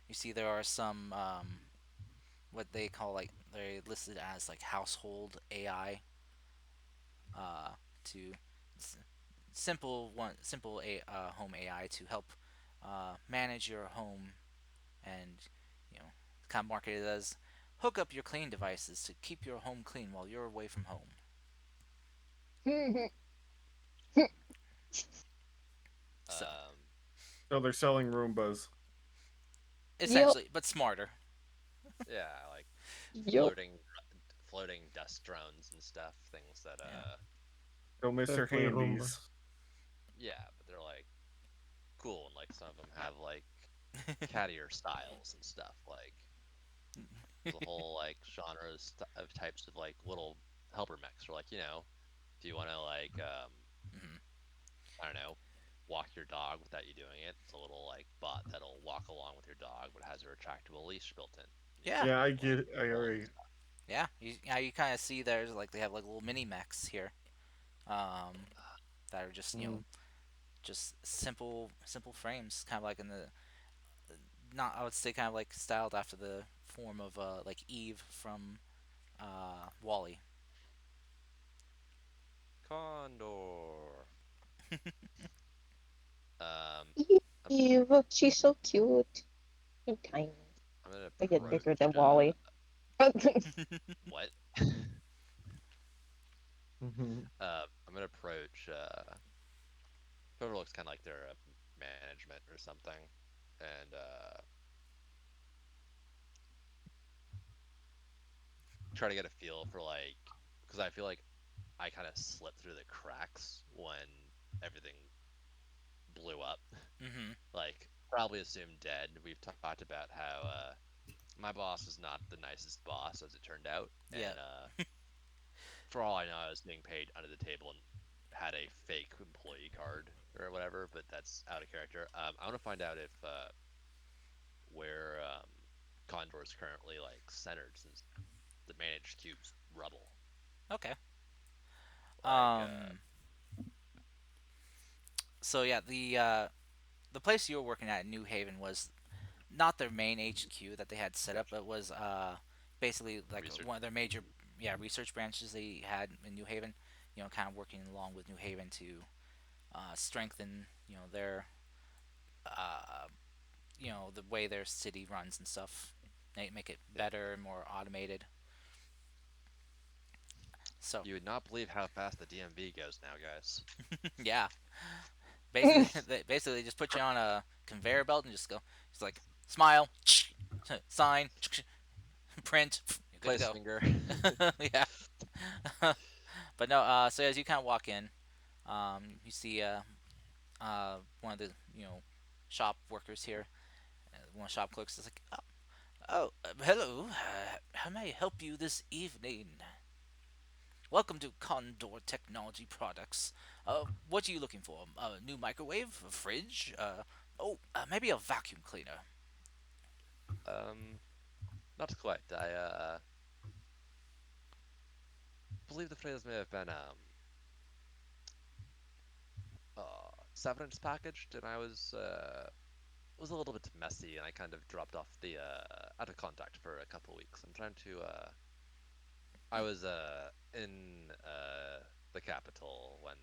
[SPEAKER 2] You see there are some what they call like they're listed as like household AI uh, to s- simple home AI to help manage your home and you know kind of marketed as hook up your clean devices to keep your home clean while you're away from home. So
[SPEAKER 1] Um,
[SPEAKER 3] So they're selling Roombas.
[SPEAKER 6] Yup,
[SPEAKER 2] essentially, but smarter.
[SPEAKER 1] yeah, like
[SPEAKER 6] yup.
[SPEAKER 1] floating dust drones and stuff. Things that
[SPEAKER 2] Yeah.
[SPEAKER 3] Don't miss their
[SPEAKER 5] Definitely
[SPEAKER 3] handies.
[SPEAKER 5] Roombas.
[SPEAKER 1] yeah, but they're like cool, and like some of them have like cattier styles and stuff. Like there's a whole like genres of types of like little helper mechs. Or like if you want to like
[SPEAKER 2] Mhm.
[SPEAKER 1] I don't know, walk your dog without you doing it, it's a little like bot that'll walk along with your dog, but has a retractable leash built in. And you
[SPEAKER 2] Yeah.
[SPEAKER 1] can
[SPEAKER 3] Yeah, I
[SPEAKER 1] like
[SPEAKER 3] get it. I
[SPEAKER 1] pull it and
[SPEAKER 3] already.
[SPEAKER 1] stuff.
[SPEAKER 2] Yeah. You kind of see there's like they have like little mini mechs here. Um, that are just
[SPEAKER 3] Mm.
[SPEAKER 2] just simple frames, kind of like in the not I would say kind of like styled after the form of like Eve from Wally.
[SPEAKER 1] Condor. Um, I'm,
[SPEAKER 6] Eve, she's so cute and kind.
[SPEAKER 1] I'm gonna
[SPEAKER 6] I get bigger
[SPEAKER 1] approach.
[SPEAKER 6] than Wally.
[SPEAKER 1] What?
[SPEAKER 3] Hmm.
[SPEAKER 1] I'm gonna approach. Whoever looks kind of like they're management or something, and try to get a feel for like, because I feel like I kind of slipped through the cracks when everything blew up.
[SPEAKER 2] Mm-hmm.
[SPEAKER 1] Like probably assumed dead. We've talked about how my boss is not the nicest boss, as it turned out,
[SPEAKER 2] Yeah.
[SPEAKER 1] and for all I know, I was being paid under the table and had a fake employee card or whatever, but that's out of character. I want to find out if where Condor is currently like centered, since the managed cube's rubble.
[SPEAKER 2] Okay.
[SPEAKER 1] Like,
[SPEAKER 2] So yeah, the place you were working at in New Haven was not their main HQ that they had set up.
[SPEAKER 1] gotcha.
[SPEAKER 2] It was basically like
[SPEAKER 1] Research.
[SPEAKER 2] one of their major research branches they had in New Haven. Kind of working along with New Haven to strengthen their uh, the way their city runs and stuff. Make it
[SPEAKER 1] Yeah.
[SPEAKER 2] better and more automated. So
[SPEAKER 1] You would not believe how fast the DMV goes now, guys.
[SPEAKER 2] yeah, basically basically just put you on a conveyor belt and just go. It's like smile, sign, print. You're good to
[SPEAKER 1] Place
[SPEAKER 2] go.
[SPEAKER 1] finger.
[SPEAKER 2] Yeah. But no. So as you kind of walk in, you see one of the shop workers here. One of the shop clerks is like, hello. How may I help you this evening? Welcome to Condor Technology Products. What are you looking for? A new microwave? A fridge? Maybe a vacuum cleaner.
[SPEAKER 1] um, Not quite. I believe the phrase may have been severance packaged, and I was a little bit messy, and I kind of dropped off the out of contact for a couple weeks. I'm trying to I was in the capital when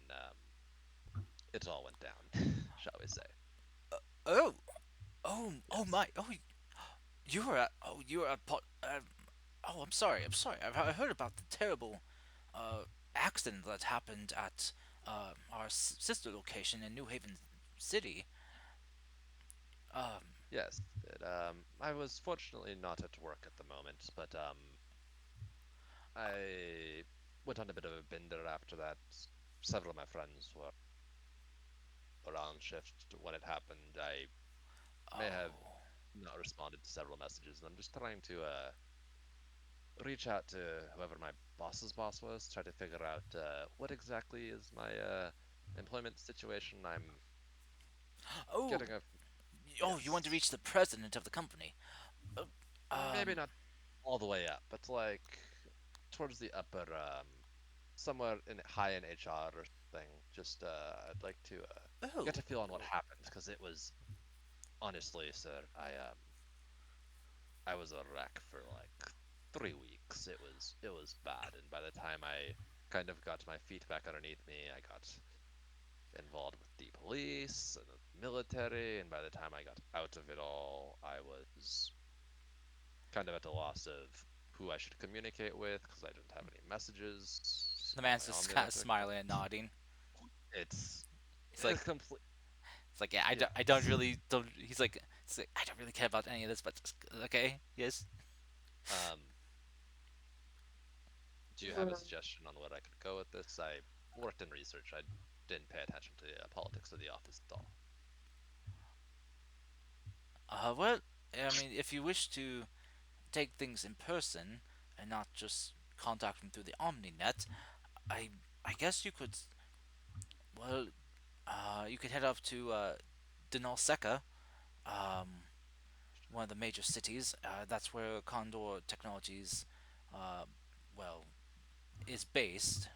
[SPEAKER 1] it all went down, shall we say.
[SPEAKER 2] Oh, oh
[SPEAKER 1] Yes.
[SPEAKER 2] my, you are a oh, I'm sorry, I'm sorry. I heard about the terrible accident that happened at our sister location in New Haven city. Um,
[SPEAKER 1] Yes, I was fortunately not at work at the moment, but I went on a bit of a bender after that. Several of my friends were on shift when it happened. I may have
[SPEAKER 2] oh,
[SPEAKER 1] not responded to several messages, and I'm just trying to reach out to whoever my boss's boss was, try to figure out what exactly is my employment situation. I'm
[SPEAKER 2] oh,
[SPEAKER 1] getting a
[SPEAKER 2] oh! You want to
[SPEAKER 1] yes,
[SPEAKER 2] reach the president of the company? Uh,
[SPEAKER 1] maybe
[SPEAKER 2] Um,
[SPEAKER 1] not all the way up, but like towards the upper, somewhere in high in HR or something. Just I'd like to get
[SPEAKER 2] oh,
[SPEAKER 1] a feel on what happened because it was honestly, sir, I was a wreck for like 3 weeks. It was bad, and by the time I kind of got my feet back underneath me, I got involved with the police and the military, and by the time I got out of it all, I was kind of at a loss of who I should communicate with because I didn't have any messages
[SPEAKER 2] the
[SPEAKER 1] on
[SPEAKER 2] man's
[SPEAKER 1] my
[SPEAKER 2] just kind of
[SPEAKER 1] Omnilet
[SPEAKER 2] smiling and
[SPEAKER 1] account.
[SPEAKER 2] nodding.
[SPEAKER 1] It's
[SPEAKER 2] He's
[SPEAKER 1] it's
[SPEAKER 2] like,
[SPEAKER 1] complete.
[SPEAKER 2] it's like, yeah, I don't
[SPEAKER 1] Yes.
[SPEAKER 2] really don't. He's like, it's like, I don't really care about any of this, but okay, yes.
[SPEAKER 1] Um, do you have a
[SPEAKER 6] Mm.
[SPEAKER 1] suggestion on what I could go with this? I worked in research. I didn't pay attention to the politics of the office at all.
[SPEAKER 2] Well, I mean, if you wish to take things in person and not just contact them through the OmniNet, I I guess you could. Well, you could head up to Dinalseca, um, one of the major cities. That's where Condor Technologies, uh, well, is based.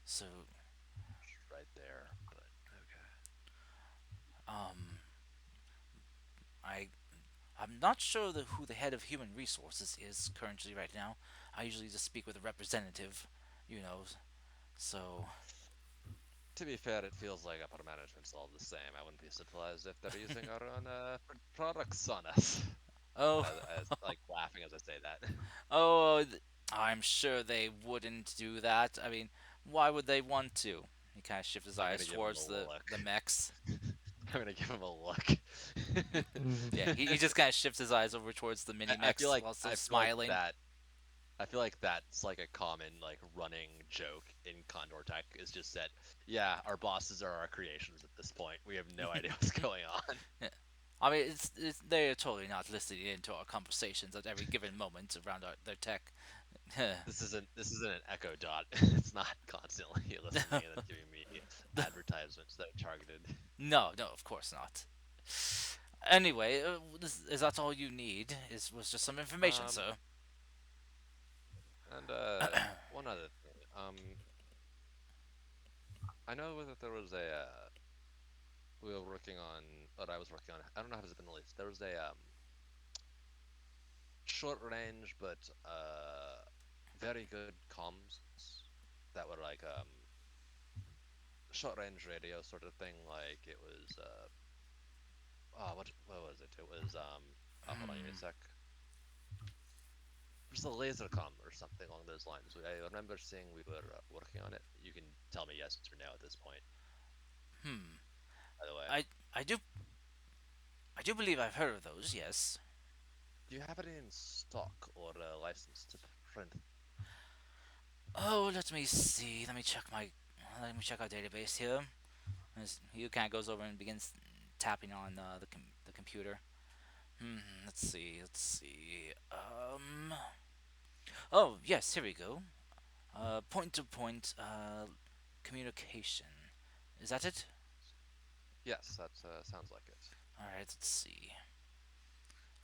[SPEAKER 2] So,
[SPEAKER 1] It's right there, but okay.
[SPEAKER 2] um, I I'm not sure who the head of human resources is currently right now. I usually just speak with a representative, you know. So,
[SPEAKER 1] To be fair, it feels like upper management's all the same. I wouldn't be surprised if they're using our own products on us.
[SPEAKER 2] oh,
[SPEAKER 1] As like laughing as I say that.
[SPEAKER 2] oh, I'm sure they wouldn't do that. I mean, why would they want to? He kind of shifts his
[SPEAKER 1] I'm
[SPEAKER 2] eyes
[SPEAKER 1] gonna give him a
[SPEAKER 2] towards
[SPEAKER 1] look.
[SPEAKER 2] the mechs.
[SPEAKER 1] I'm gonna give him a look.
[SPEAKER 2] Yeah, he just kind of shifts his eyes over towards the mini
[SPEAKER 1] I feel
[SPEAKER 2] mechs
[SPEAKER 1] like
[SPEAKER 2] while still
[SPEAKER 1] I feel like
[SPEAKER 2] smiling.
[SPEAKER 1] that I feel like that's like a common like running joke in Condor Tech is just that yeah, our bosses are our creations at this point. We have no idea what's going on.
[SPEAKER 2] Yeah. I mean, it's they're totally not listening into our conversations at every given moment around their tech.
[SPEAKER 1] This isn't an Echo Dot. It's not constantly listening and then giving me advertisements that are targeted.
[SPEAKER 2] No, no, of course not. Anyway, is that all you need? Is was just some information,
[SPEAKER 1] Um,
[SPEAKER 2] sir?
[SPEAKER 1] and one other thing. I know that there was a we were working on, or I was working on. I don't know if it's been released. There was a short range but very good comms that were like short range radio sort of thing. Like it was oh what was it? It was oh hold on, give me a
[SPEAKER 2] Hmm.
[SPEAKER 1] sec. It was a laser com or something along those lines. I remember seeing we were working on it. You can tell me yes or no at this point.
[SPEAKER 2] Hmm.
[SPEAKER 1] By the way,
[SPEAKER 2] I I do I do believe I've heard of those. Yes.
[SPEAKER 1] do you have it in stock or license to print?
[SPEAKER 2] Oh, let me see. Let me check my. Let me check our database here. He kind of goes over and begins tapping on the computer. Hmm. Let's see. Let's see. Oh yes, here we go. Point to point communication. Is that it?
[SPEAKER 1] Yes, that sounds like it.
[SPEAKER 2] All right. Let's see.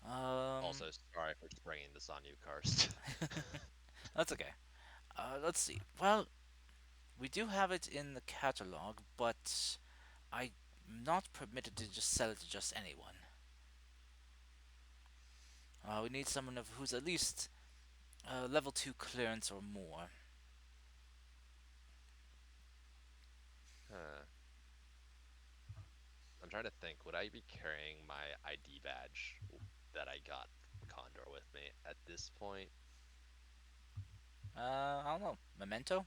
[SPEAKER 2] Um.
[SPEAKER 1] Also, sorry for springing this on you, Karst.
[SPEAKER 2] That's okay. Let's see. Well, we do have it in the catalog, but I'm not permitted to just sell it to just anyone. We need someone who's at least level 2 clearance or more.
[SPEAKER 1] Huh. I'm trying to think. Would I be carrying my ID badge that I got from Condor with me at this point?
[SPEAKER 2] I don't know. Memento?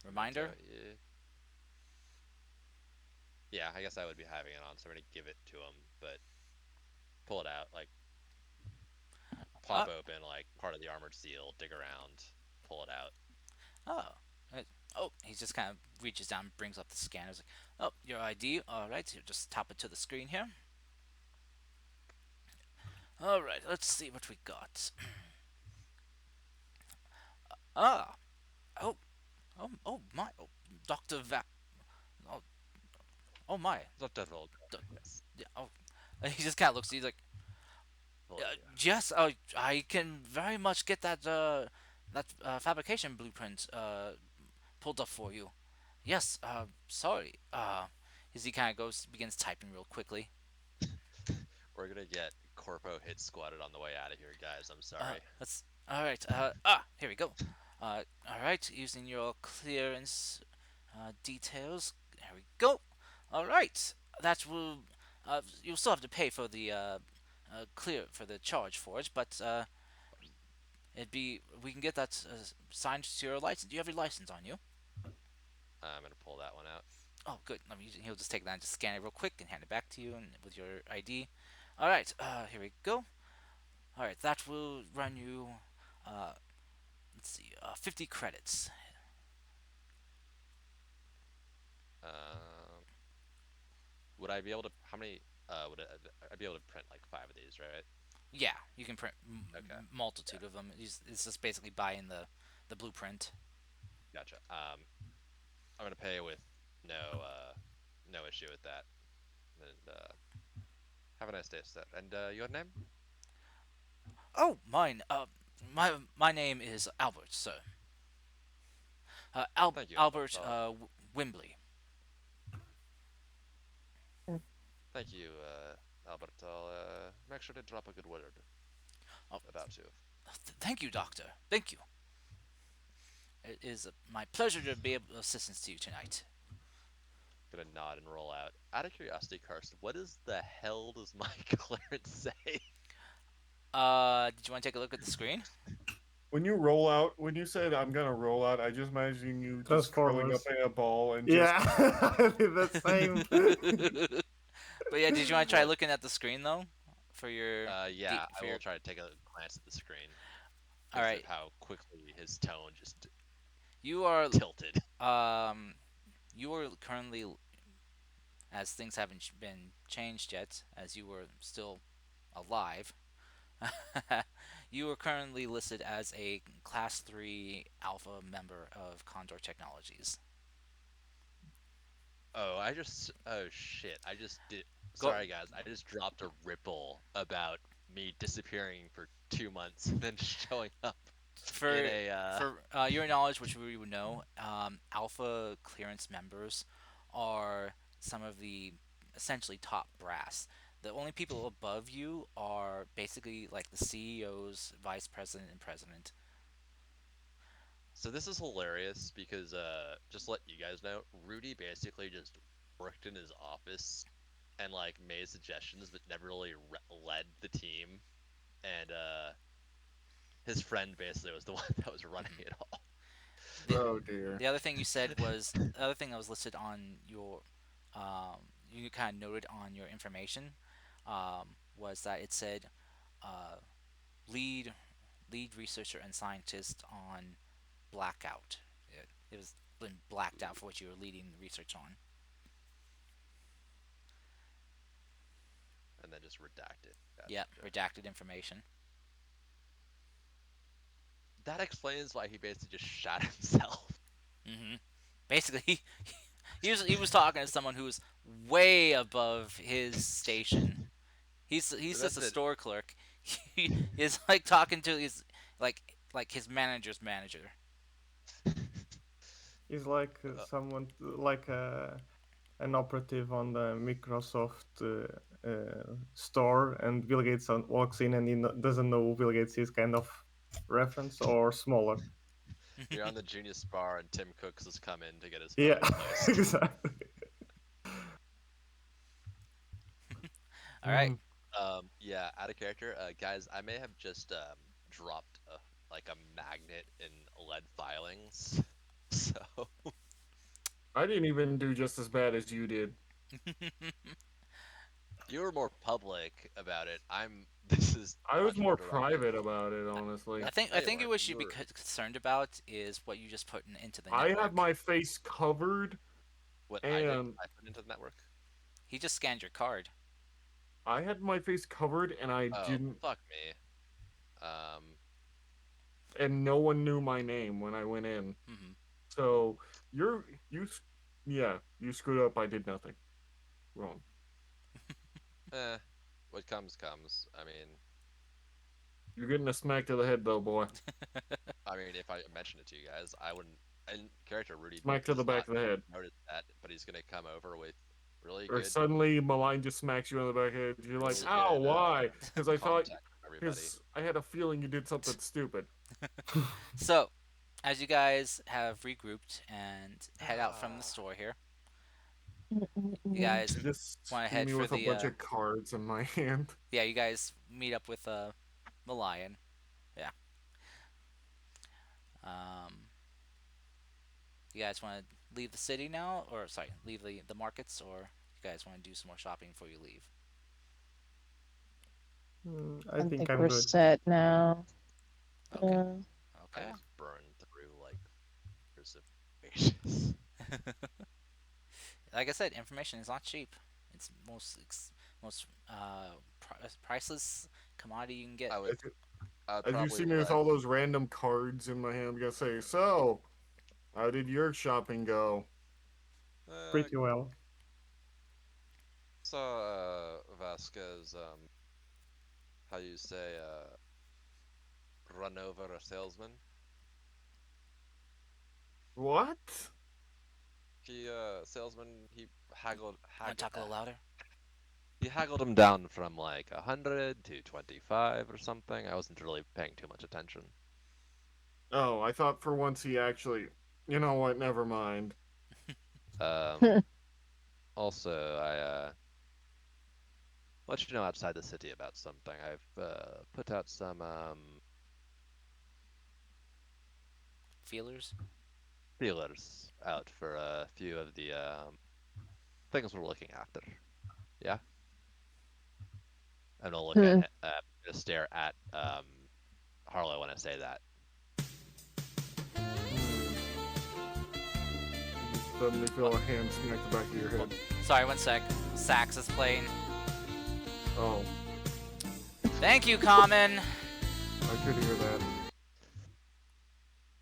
[SPEAKER 1] Memento?
[SPEAKER 2] Reminder?
[SPEAKER 1] Yeah. Yeah, I guess I would be having it on, so I'm gonna give it to him, but pull it out, like
[SPEAKER 2] Uh,
[SPEAKER 1] pop open like part of the armored seal, dig around, pull it out.
[SPEAKER 2] oh. Uh, Oh, he just kind of reaches down, and brings up the scanner. He's like, "Oh, your ID. All right, so just tap it to the screen here. All right, let's see what we got. Ah, oh, oh my, oh, Doctor oh, oh my,
[SPEAKER 1] Not difficult.
[SPEAKER 2] D-
[SPEAKER 1] Yes.
[SPEAKER 2] yeah, oh." He just kind of looks. He's like,
[SPEAKER 1] Oh yeah.
[SPEAKER 2] yes, I can very much get that fabrication blueprint pulled up for you. Yes, sorry. As he kind of goes, begins typing real quickly.
[SPEAKER 1] We're gonna get Corpo hit squatted on the way out of here, guys. I'm sorry.
[SPEAKER 2] Let's. All right. Here we go. All right. Using your clearance details. There we go. All right. That will. You'll still have to pay for the clear for the charge for it, but it'd be we can get that signed to your license. Do you have your license on you?
[SPEAKER 1] I'm gonna pull that one out.
[SPEAKER 2] Oh, good. Let me. He'll just take that and just scan it real quick and hand it back to you and with your ID. All right. Here we go. All right. That will run you. Uh, let's see. 50 credits.
[SPEAKER 1] Um, would I be able to? How many? Would I'd be able to print like 5 of these, right?
[SPEAKER 2] Yeah, you can print
[SPEAKER 1] Okay.
[SPEAKER 2] multitude
[SPEAKER 1] Yeah.
[SPEAKER 2] of them. It's just basically buying the blueprint.
[SPEAKER 1] Gotcha. I'm gonna pay with no no issue with that. And have a nice day, sir. And your name?
[SPEAKER 2] Oh, mine. My name is Albert, sir.
[SPEAKER 1] Thank you, Albert.
[SPEAKER 2] Albert Wimbley.
[SPEAKER 1] Thank you, Albert. I'll make sure to drop a good word
[SPEAKER 2] Oh,
[SPEAKER 1] about you.
[SPEAKER 2] thank you, Doctor. Thank you. It is my pleasure to be of assistance to you tonight.
[SPEAKER 1] Gonna nod and roll out. Out of curiosity, Karst, what is the hell does my clearance say?
[SPEAKER 2] Did you want to take a look at the screen?
[SPEAKER 3] When you roll out, when you said I'm gonna roll out, I just imagine you just curling up
[SPEAKER 5] Transformers.
[SPEAKER 3] in a ball and just
[SPEAKER 5] Yeah, I did the same.
[SPEAKER 2] But yeah, did you want to try looking at the screen though, for your
[SPEAKER 1] Yeah, I
[SPEAKER 2] for
[SPEAKER 1] will
[SPEAKER 2] your?
[SPEAKER 1] try to take a glance at the screen
[SPEAKER 2] All
[SPEAKER 1] because of
[SPEAKER 2] right,
[SPEAKER 1] how quickly his tone just
[SPEAKER 2] you are
[SPEAKER 1] tilted.
[SPEAKER 2] um you are currently, as things haven't been changed yet, as you were still alive. You are currently listed as a Class 3 Alpha member of Condor Technologies.
[SPEAKER 1] Oh shit, I just did.
[SPEAKER 2] Go
[SPEAKER 1] Sorry guys, I just dropped a ripple about me disappearing for 2 months and then showing up in
[SPEAKER 2] for
[SPEAKER 1] a
[SPEAKER 2] your knowledge, which we would know. Alpha clearance members are some of the essentially top brass. The only people above you are basically like the CEOs, vice president, and president.
[SPEAKER 1] So this is hilarious because just to let you guys know, Rudy basically just worked in his office and like made suggestions but never really led the team, and his friend basically was the one that was running it all.
[SPEAKER 2] The
[SPEAKER 3] oh dear.
[SPEAKER 2] the other thing you said was the other thing that was listed on your you kind of noted on your information was that it said uh, lead lead researcher and scientist on blackout. It was been blacked out for what you were leading the research on.
[SPEAKER 1] And then just redacted. Gotcha.
[SPEAKER 2] Yeah, redacted information.
[SPEAKER 1] That explains why he basically just shot himself.
[SPEAKER 2] hmm Basically, he was talking to someone who was way above his station. He's just
[SPEAKER 1] That's
[SPEAKER 2] a
[SPEAKER 1] it.
[SPEAKER 2] store clerk. He is like talking to his like his manager's manager.
[SPEAKER 5] He's like
[SPEAKER 1] Uh,
[SPEAKER 5] someone like an operative on the Microsoft store, and Bill Gates walks in and he doesn't know who Bill Gates is, kind of reference, or smaller.
[SPEAKER 1] you're on the Genius Bar and Tim Cooks has come in to get his phone
[SPEAKER 5] Yeah,
[SPEAKER 1] replaced.
[SPEAKER 5] exactly.
[SPEAKER 2] All right.
[SPEAKER 1] Yeah, out of character, guys. I may have just dropped like a magnet in lead filings. So
[SPEAKER 3] I didn't even do just as bad as you did.
[SPEAKER 1] You were more public about it. This is
[SPEAKER 3] I was
[SPEAKER 1] much more
[SPEAKER 3] more
[SPEAKER 1] directed.
[SPEAKER 3] private about it, honestly.
[SPEAKER 2] I
[SPEAKER 1] Yeah, you
[SPEAKER 2] think
[SPEAKER 1] were.
[SPEAKER 2] what
[SPEAKER 1] You
[SPEAKER 2] you'd be
[SPEAKER 1] were.
[SPEAKER 2] concerned about is what you just put into the
[SPEAKER 3] I had
[SPEAKER 2] network.
[SPEAKER 3] my face covered,
[SPEAKER 1] What
[SPEAKER 3] and
[SPEAKER 1] I put into the network?
[SPEAKER 2] He just scanned your card.
[SPEAKER 3] I had my face covered, and I
[SPEAKER 1] Oh,
[SPEAKER 3] didn't,
[SPEAKER 1] fuck me. Um,
[SPEAKER 3] and no one knew my name when I went in.
[SPEAKER 2] Hmm.
[SPEAKER 3] So you're you, yeah, you screwed up. I did nothing wrong.
[SPEAKER 1] eh. What comes comes.
[SPEAKER 3] You're getting a smack to the head, though, boy.
[SPEAKER 1] If I mentioned it to you guys, I wouldn't. And character Rudy
[SPEAKER 3] Smack to the
[SPEAKER 1] does
[SPEAKER 3] back
[SPEAKER 1] not
[SPEAKER 3] of the head.
[SPEAKER 1] notice that, but he's gonna come over with really
[SPEAKER 3] Or
[SPEAKER 1] good,
[SPEAKER 3] suddenly Malign just smacks you on the back of the head. You're like,
[SPEAKER 1] really
[SPEAKER 3] ow,
[SPEAKER 1] good
[SPEAKER 3] why? Because I thought,
[SPEAKER 1] contact from everybody.
[SPEAKER 3] because I had a feeling you did something stupid.
[SPEAKER 2] So, as you guys have regrouped and head out from the
[SPEAKER 1] Ah,
[SPEAKER 2] store here, you
[SPEAKER 6] Mm-mm-mm.
[SPEAKER 2] guys
[SPEAKER 3] You just
[SPEAKER 2] want to
[SPEAKER 3] see
[SPEAKER 2] head
[SPEAKER 3] me
[SPEAKER 2] for
[SPEAKER 3] with a
[SPEAKER 2] the
[SPEAKER 3] bunch of cards in my hand.
[SPEAKER 2] yeah, you guys meet up with the lion. Yeah. Um, you guys want to leave the city now, or sorry, leave the markets, or you guys want to do some more shopping before you leave?
[SPEAKER 5] I
[SPEAKER 6] I
[SPEAKER 5] think
[SPEAKER 6] think
[SPEAKER 5] I'm
[SPEAKER 6] we're
[SPEAKER 5] good.
[SPEAKER 6] set now.
[SPEAKER 2] Okay.
[SPEAKER 6] Yeah.
[SPEAKER 1] I
[SPEAKER 2] Okay.
[SPEAKER 1] just burned through like years of patience.
[SPEAKER 2] Like I said, information is not cheap. It's most priceless commodity you can get.
[SPEAKER 1] I would.
[SPEAKER 3] As you,
[SPEAKER 1] I would
[SPEAKER 3] as you
[SPEAKER 1] probably
[SPEAKER 3] see me with
[SPEAKER 1] let.
[SPEAKER 3] all those random cards in my hand, I'm gonna say, so, how did your shopping go?
[SPEAKER 1] Uh,
[SPEAKER 5] Pretty well.
[SPEAKER 1] saw Vasquez. How you say? Run over a salesman.
[SPEAKER 3] What?
[SPEAKER 1] He haggled
[SPEAKER 2] Want to talk a little louder?
[SPEAKER 1] he haggled him down from like 100 to 25 or something. I wasn't really paying too much attention.
[SPEAKER 3] Oh, I thought for once he actually. You know what? Never mind.
[SPEAKER 1] Um, Also, I let you know outside the city about something. I've put out some
[SPEAKER 2] Feelers?
[SPEAKER 1] feelers out for a few of the things we're looking after. Yeah, and I'll look at
[SPEAKER 6] Hmm.
[SPEAKER 1] gonna stare at Harlow when I say that.
[SPEAKER 3] You just suddenly feel a hand smack the back of your head.
[SPEAKER 2] Sorry, one sec. Sax is playing.
[SPEAKER 3] Oh,
[SPEAKER 2] Thank you, Common.
[SPEAKER 3] I could hear that.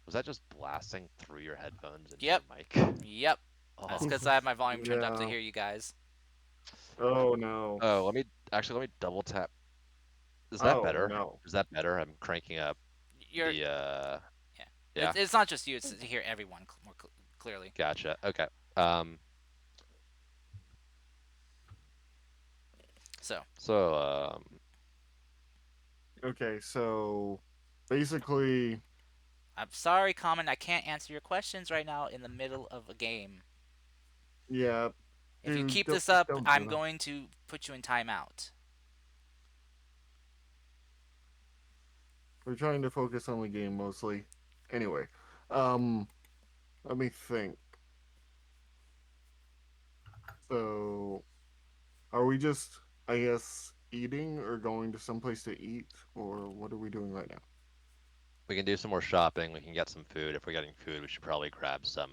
[SPEAKER 1] Was that just blasting through your headphones into
[SPEAKER 2] Yep.
[SPEAKER 1] your mic?
[SPEAKER 2] Yep. That's
[SPEAKER 1] Oh,
[SPEAKER 2] because I have my volume turned up to
[SPEAKER 3] Yeah.
[SPEAKER 2] hear you guys.
[SPEAKER 3] Oh no.
[SPEAKER 1] oh. Let me double tap. Is that
[SPEAKER 3] Oh
[SPEAKER 1] better?
[SPEAKER 3] no.
[SPEAKER 1] Is that better? I'm cranking up
[SPEAKER 2] You're
[SPEAKER 1] the
[SPEAKER 2] yeah.
[SPEAKER 1] yeah.
[SPEAKER 2] It's not just you. It's to hear everyone more clearly.
[SPEAKER 1] Gotcha. Okay. Um.
[SPEAKER 2] So
[SPEAKER 1] So
[SPEAKER 3] Okay, so basically,
[SPEAKER 2] I'm sorry, Common. I can't answer your questions right now in the middle of a game.
[SPEAKER 3] yeah,
[SPEAKER 2] If you
[SPEAKER 3] dude,
[SPEAKER 2] keep this up,
[SPEAKER 3] don't do
[SPEAKER 2] I'm
[SPEAKER 3] that.
[SPEAKER 2] going to put you in timeout.
[SPEAKER 3] We're trying to focus on the game mostly. Anyway, um, let me think. So, are we just, I guess, eating or going to someplace to eat, or what are we doing right now?
[SPEAKER 1] we can do some more shopping. We can get some food. If we're getting food, we should probably grab some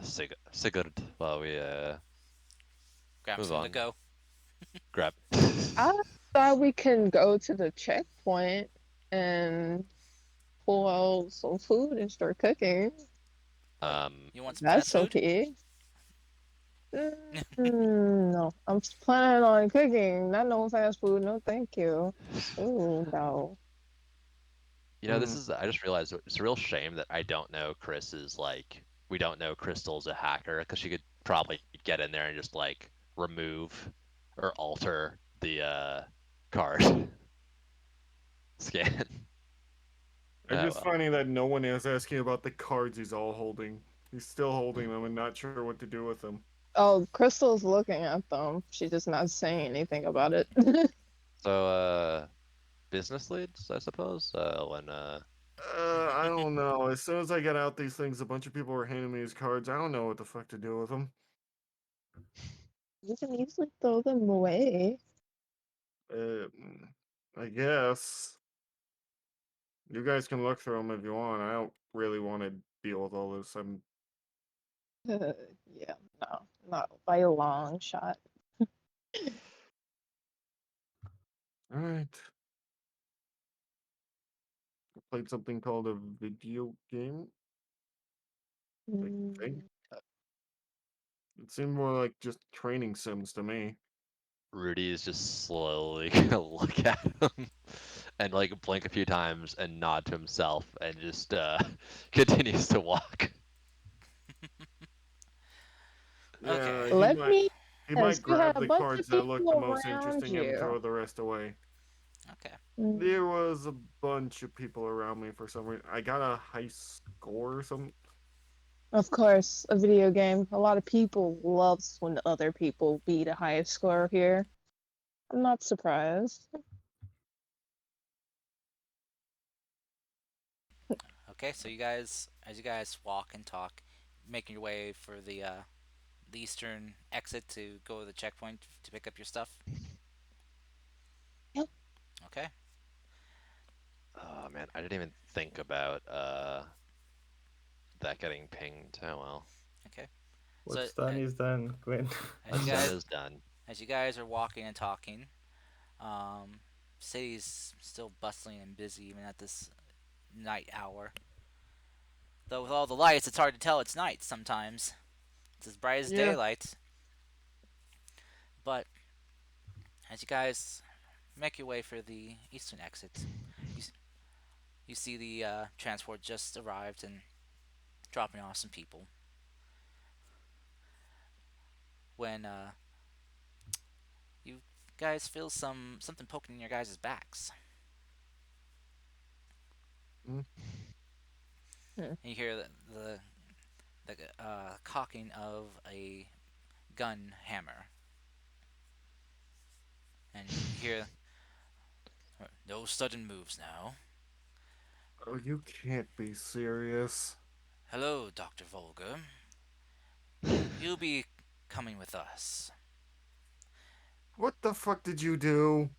[SPEAKER 1] Sigurd while we
[SPEAKER 2] Grab
[SPEAKER 1] move
[SPEAKER 2] some to
[SPEAKER 1] on.
[SPEAKER 2] go.
[SPEAKER 1] Grab.
[SPEAKER 6] I thought we can go to the checkpoint and pull out some food and start cooking.
[SPEAKER 2] Oh,
[SPEAKER 1] um,
[SPEAKER 2] you want some fast
[SPEAKER 6] That's
[SPEAKER 2] food?
[SPEAKER 6] okay. No, I'm planning on cooking. Not no fast food. No, thank you. Oh no.
[SPEAKER 3] Hmm.
[SPEAKER 1] I just realized it's a real shame that I don't know Chris is like, we don't know Crystal's a hacker because she could probably get in there and just like remove or alter the card scan.
[SPEAKER 3] I'm
[SPEAKER 1] Oh
[SPEAKER 3] just
[SPEAKER 1] well.
[SPEAKER 3] finding that no one is asking about the cards he's all holding. He's still holding them and not sure what to do with them.
[SPEAKER 6] Oh, Crystal's looking at them. She's just not saying anything about it.
[SPEAKER 1] So business leads, I suppose. When
[SPEAKER 3] I don't know. As soon as I get out these things, a bunch of people were handing me these cards. I don't know what the fuck to do with them.
[SPEAKER 6] You can easily throw them away.
[SPEAKER 3] I guess you guys can look through them if you want. I don't really want to deal with all this. I'm
[SPEAKER 6] Yeah, no, not by a long shot.
[SPEAKER 3] all right. I played something called a video game. I think
[SPEAKER 6] Mm,
[SPEAKER 3] it seemed more like just training sims to me.
[SPEAKER 1] Rudy is just slowly gonna look at him and like blink a few times and nod to himself and just continues to walk.
[SPEAKER 2] Okay.
[SPEAKER 3] Yeah,
[SPEAKER 6] Let me
[SPEAKER 3] he
[SPEAKER 6] guess.
[SPEAKER 3] might
[SPEAKER 6] You had
[SPEAKER 3] grab
[SPEAKER 6] a
[SPEAKER 3] the
[SPEAKER 6] bunch
[SPEAKER 3] cards
[SPEAKER 6] of
[SPEAKER 3] that look
[SPEAKER 6] people
[SPEAKER 3] the most
[SPEAKER 6] around
[SPEAKER 3] interesting and
[SPEAKER 6] you.
[SPEAKER 3] throw the rest away.
[SPEAKER 2] Okay.
[SPEAKER 6] Mm,
[SPEAKER 3] There was a bunch of people around me for some reason. I got a high score or something.
[SPEAKER 6] Of course, a video game. A lot of people loves when other people beat a high score here. I'm not surprised.
[SPEAKER 2] Okay. So you guys, as you guys walk and talk, making your way for the eastern exit to go to the checkpoint to pick up your stuff.
[SPEAKER 6] Yep.
[SPEAKER 2] Okay.
[SPEAKER 1] Oh man, I didn't even think about that getting pinged. Oh well,
[SPEAKER 2] Okay. So
[SPEAKER 5] What's done is done, Gwen.
[SPEAKER 2] as you
[SPEAKER 1] what's done
[SPEAKER 2] guys
[SPEAKER 1] is done.
[SPEAKER 2] as you guys are walking and talking, um, city's still bustling and busy even at this night hour. Though with all the lights, it's hard to tell it's night sometimes. It's as bright as
[SPEAKER 3] Yeah.
[SPEAKER 2] daylight. But as you guys make your way for the eastern exit, you, you see the transport just arrived and dropping off some people. When you guys feel something poking in your guys' backs,
[SPEAKER 3] Mm.
[SPEAKER 6] Hmm.
[SPEAKER 2] and you hear the cocking of a gun hammer, and you hear no sudden moves now.
[SPEAKER 3] Oh, you can't be serious.
[SPEAKER 2] Hello, Dr. Volger. You'll be coming with us.
[SPEAKER 3] What the fuck did you do?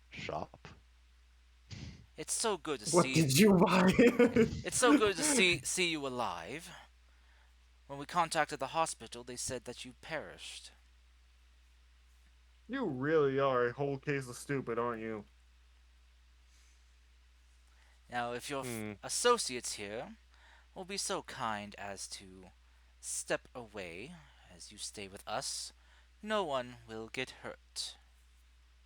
[SPEAKER 1] Shop.
[SPEAKER 2] It's so good to
[SPEAKER 5] What
[SPEAKER 2] see.
[SPEAKER 5] did you buy?
[SPEAKER 2] It's so good to see you alive. When we contacted the hospital, they said that you perished.
[SPEAKER 3] You really are a whole case of stupid, aren't you?
[SPEAKER 2] Now, if your
[SPEAKER 1] Hmm.
[SPEAKER 2] associates here will be so kind as to step away as you stay with us, no one will get hurt.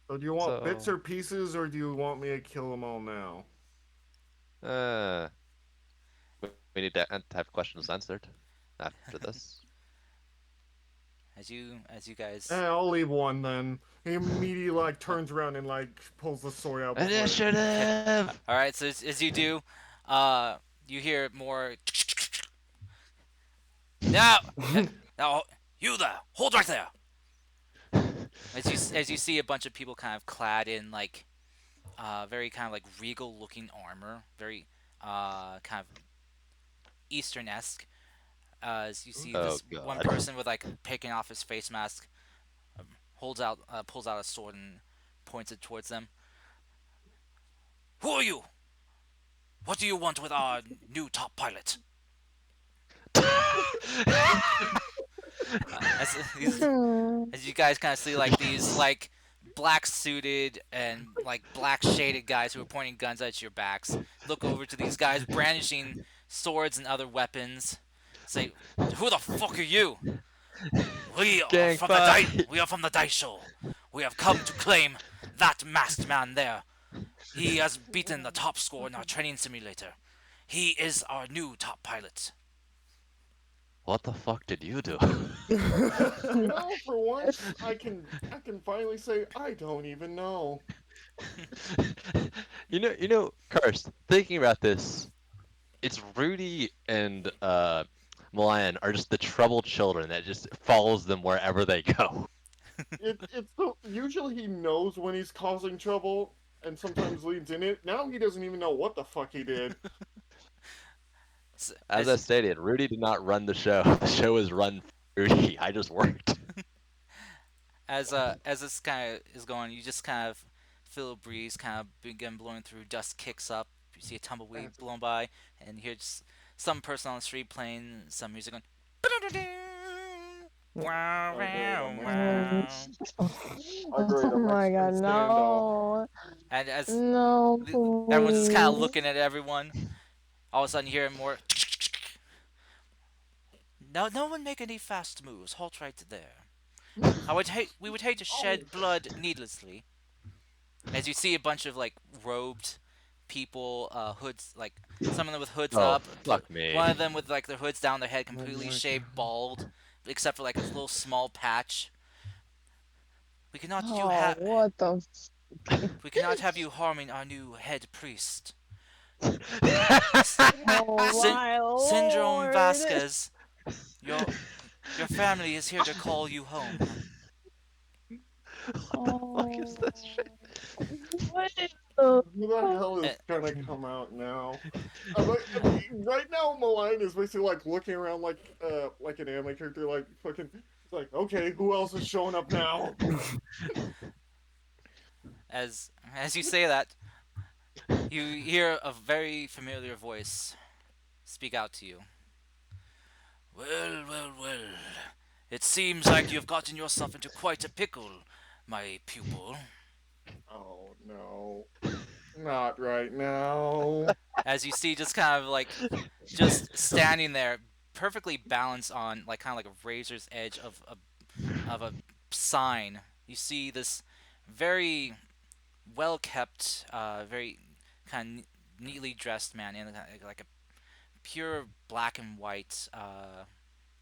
[SPEAKER 3] So do you want bits
[SPEAKER 1] So,
[SPEAKER 3] or pieces, or do you want me to kill them all now?
[SPEAKER 1] uh, we need that type of questions answered after this.
[SPEAKER 2] As you guys.
[SPEAKER 3] I'll leave one then. He immediately like turns around and like pulls the sword out before it.
[SPEAKER 2] Okay.
[SPEAKER 1] Initiative.
[SPEAKER 2] All right. So as you do, you hear more. Now, now, you there! Hold right there! As you see a bunch of people kind of clad in like very kind of like regal looking armor, very kind of Eastern esque. As you see
[SPEAKER 1] Oh
[SPEAKER 2] this one
[SPEAKER 1] god.
[SPEAKER 2] person with like taking off his face mask, holds out pulls out a sword and points it towards them. Who are you? What do you want with our new top pilot? As you guys kind of see like these like black suited and like black shaded guys who are pointing guns at your backs look over to these guys brandishing swords and other weapons. Say, who the fuck are you? We are
[SPEAKER 1] Gang
[SPEAKER 2] from the dice.
[SPEAKER 1] fight.
[SPEAKER 2] We are from the dice show. We have come to claim that masked man there. He has beaten the top score in our training simulator. He is our new top pilot.
[SPEAKER 1] What the fuck did you do?
[SPEAKER 3] For once, I can finally say I don't even know.
[SPEAKER 1] Karst, thinking about this, it's Rudy and Milan are just the troubled children that just follows them wherever they go.
[SPEAKER 3] It's so usually he knows when he's causing trouble and sometimes leads in it. Now he doesn't even know what the fuck he did.
[SPEAKER 1] As I
[SPEAKER 2] As
[SPEAKER 1] stated, Rudy did not run the show. The show is run for Rudy. I just worked.
[SPEAKER 2] as this kind of is going, you just kind of feel a breeze kind of begin blowing through. Dust kicks up. You see a tumbleweed
[SPEAKER 3] That's-
[SPEAKER 2] blown by, and you hear just some person on the street playing some music going. Wow,
[SPEAKER 3] Oh great, I
[SPEAKER 2] wow,
[SPEAKER 3] must have.
[SPEAKER 6] Um,
[SPEAKER 2] wow.
[SPEAKER 3] Oh great,
[SPEAKER 6] oh
[SPEAKER 3] a
[SPEAKER 6] my
[SPEAKER 3] Mexican
[SPEAKER 6] god,
[SPEAKER 3] standoff.
[SPEAKER 6] no.
[SPEAKER 2] And as
[SPEAKER 6] No,
[SPEAKER 2] everyone's just kind of
[SPEAKER 6] please.
[SPEAKER 2] looking at everyone, all of a sudden you hear more. No one make any fast moves. Halt right there. We would hate to
[SPEAKER 3] Oh,
[SPEAKER 2] shed blood needlessly. As you see a bunch of like robed people, hoods, like some of them with hoods
[SPEAKER 1] Oh,
[SPEAKER 2] up,
[SPEAKER 1] fuck me.
[SPEAKER 2] one of them with like their hoods down their head,
[SPEAKER 3] oh
[SPEAKER 2] completely
[SPEAKER 3] my
[SPEAKER 2] shaved
[SPEAKER 3] god.
[SPEAKER 2] bald, except for like a little small patch. We cannot you
[SPEAKER 6] Oh,
[SPEAKER 2] have
[SPEAKER 6] what the
[SPEAKER 2] we cannot have you harming our new head priest.
[SPEAKER 6] Oh
[SPEAKER 2] Syn-
[SPEAKER 6] my
[SPEAKER 2] Syndrome
[SPEAKER 6] lord.
[SPEAKER 2] Vasquez, your your family is here to call you home.
[SPEAKER 1] What the fuck is this
[SPEAKER 6] Oh,
[SPEAKER 1] shit?
[SPEAKER 6] what is the
[SPEAKER 3] Who the
[SPEAKER 6] fuck?
[SPEAKER 3] hell
[SPEAKER 2] Eh,
[SPEAKER 3] is gonna come out now? Right now, Malign is basically like looking around like an anime character, like fucking. It's like, okay, who else is showing up now?
[SPEAKER 2] as you say that, you hear a very familiar voice speak out to you. Well, well, well. It seems like you've gotten yourself into quite a pickle, my pupil.
[SPEAKER 3] Oh no, not right now.
[SPEAKER 2] As you see, just kind of like, just standing there, perfectly balanced on like kind of like a razor's edge of a sign. You see this very well kept, very kind of neatly dressed man in like a pure black and white,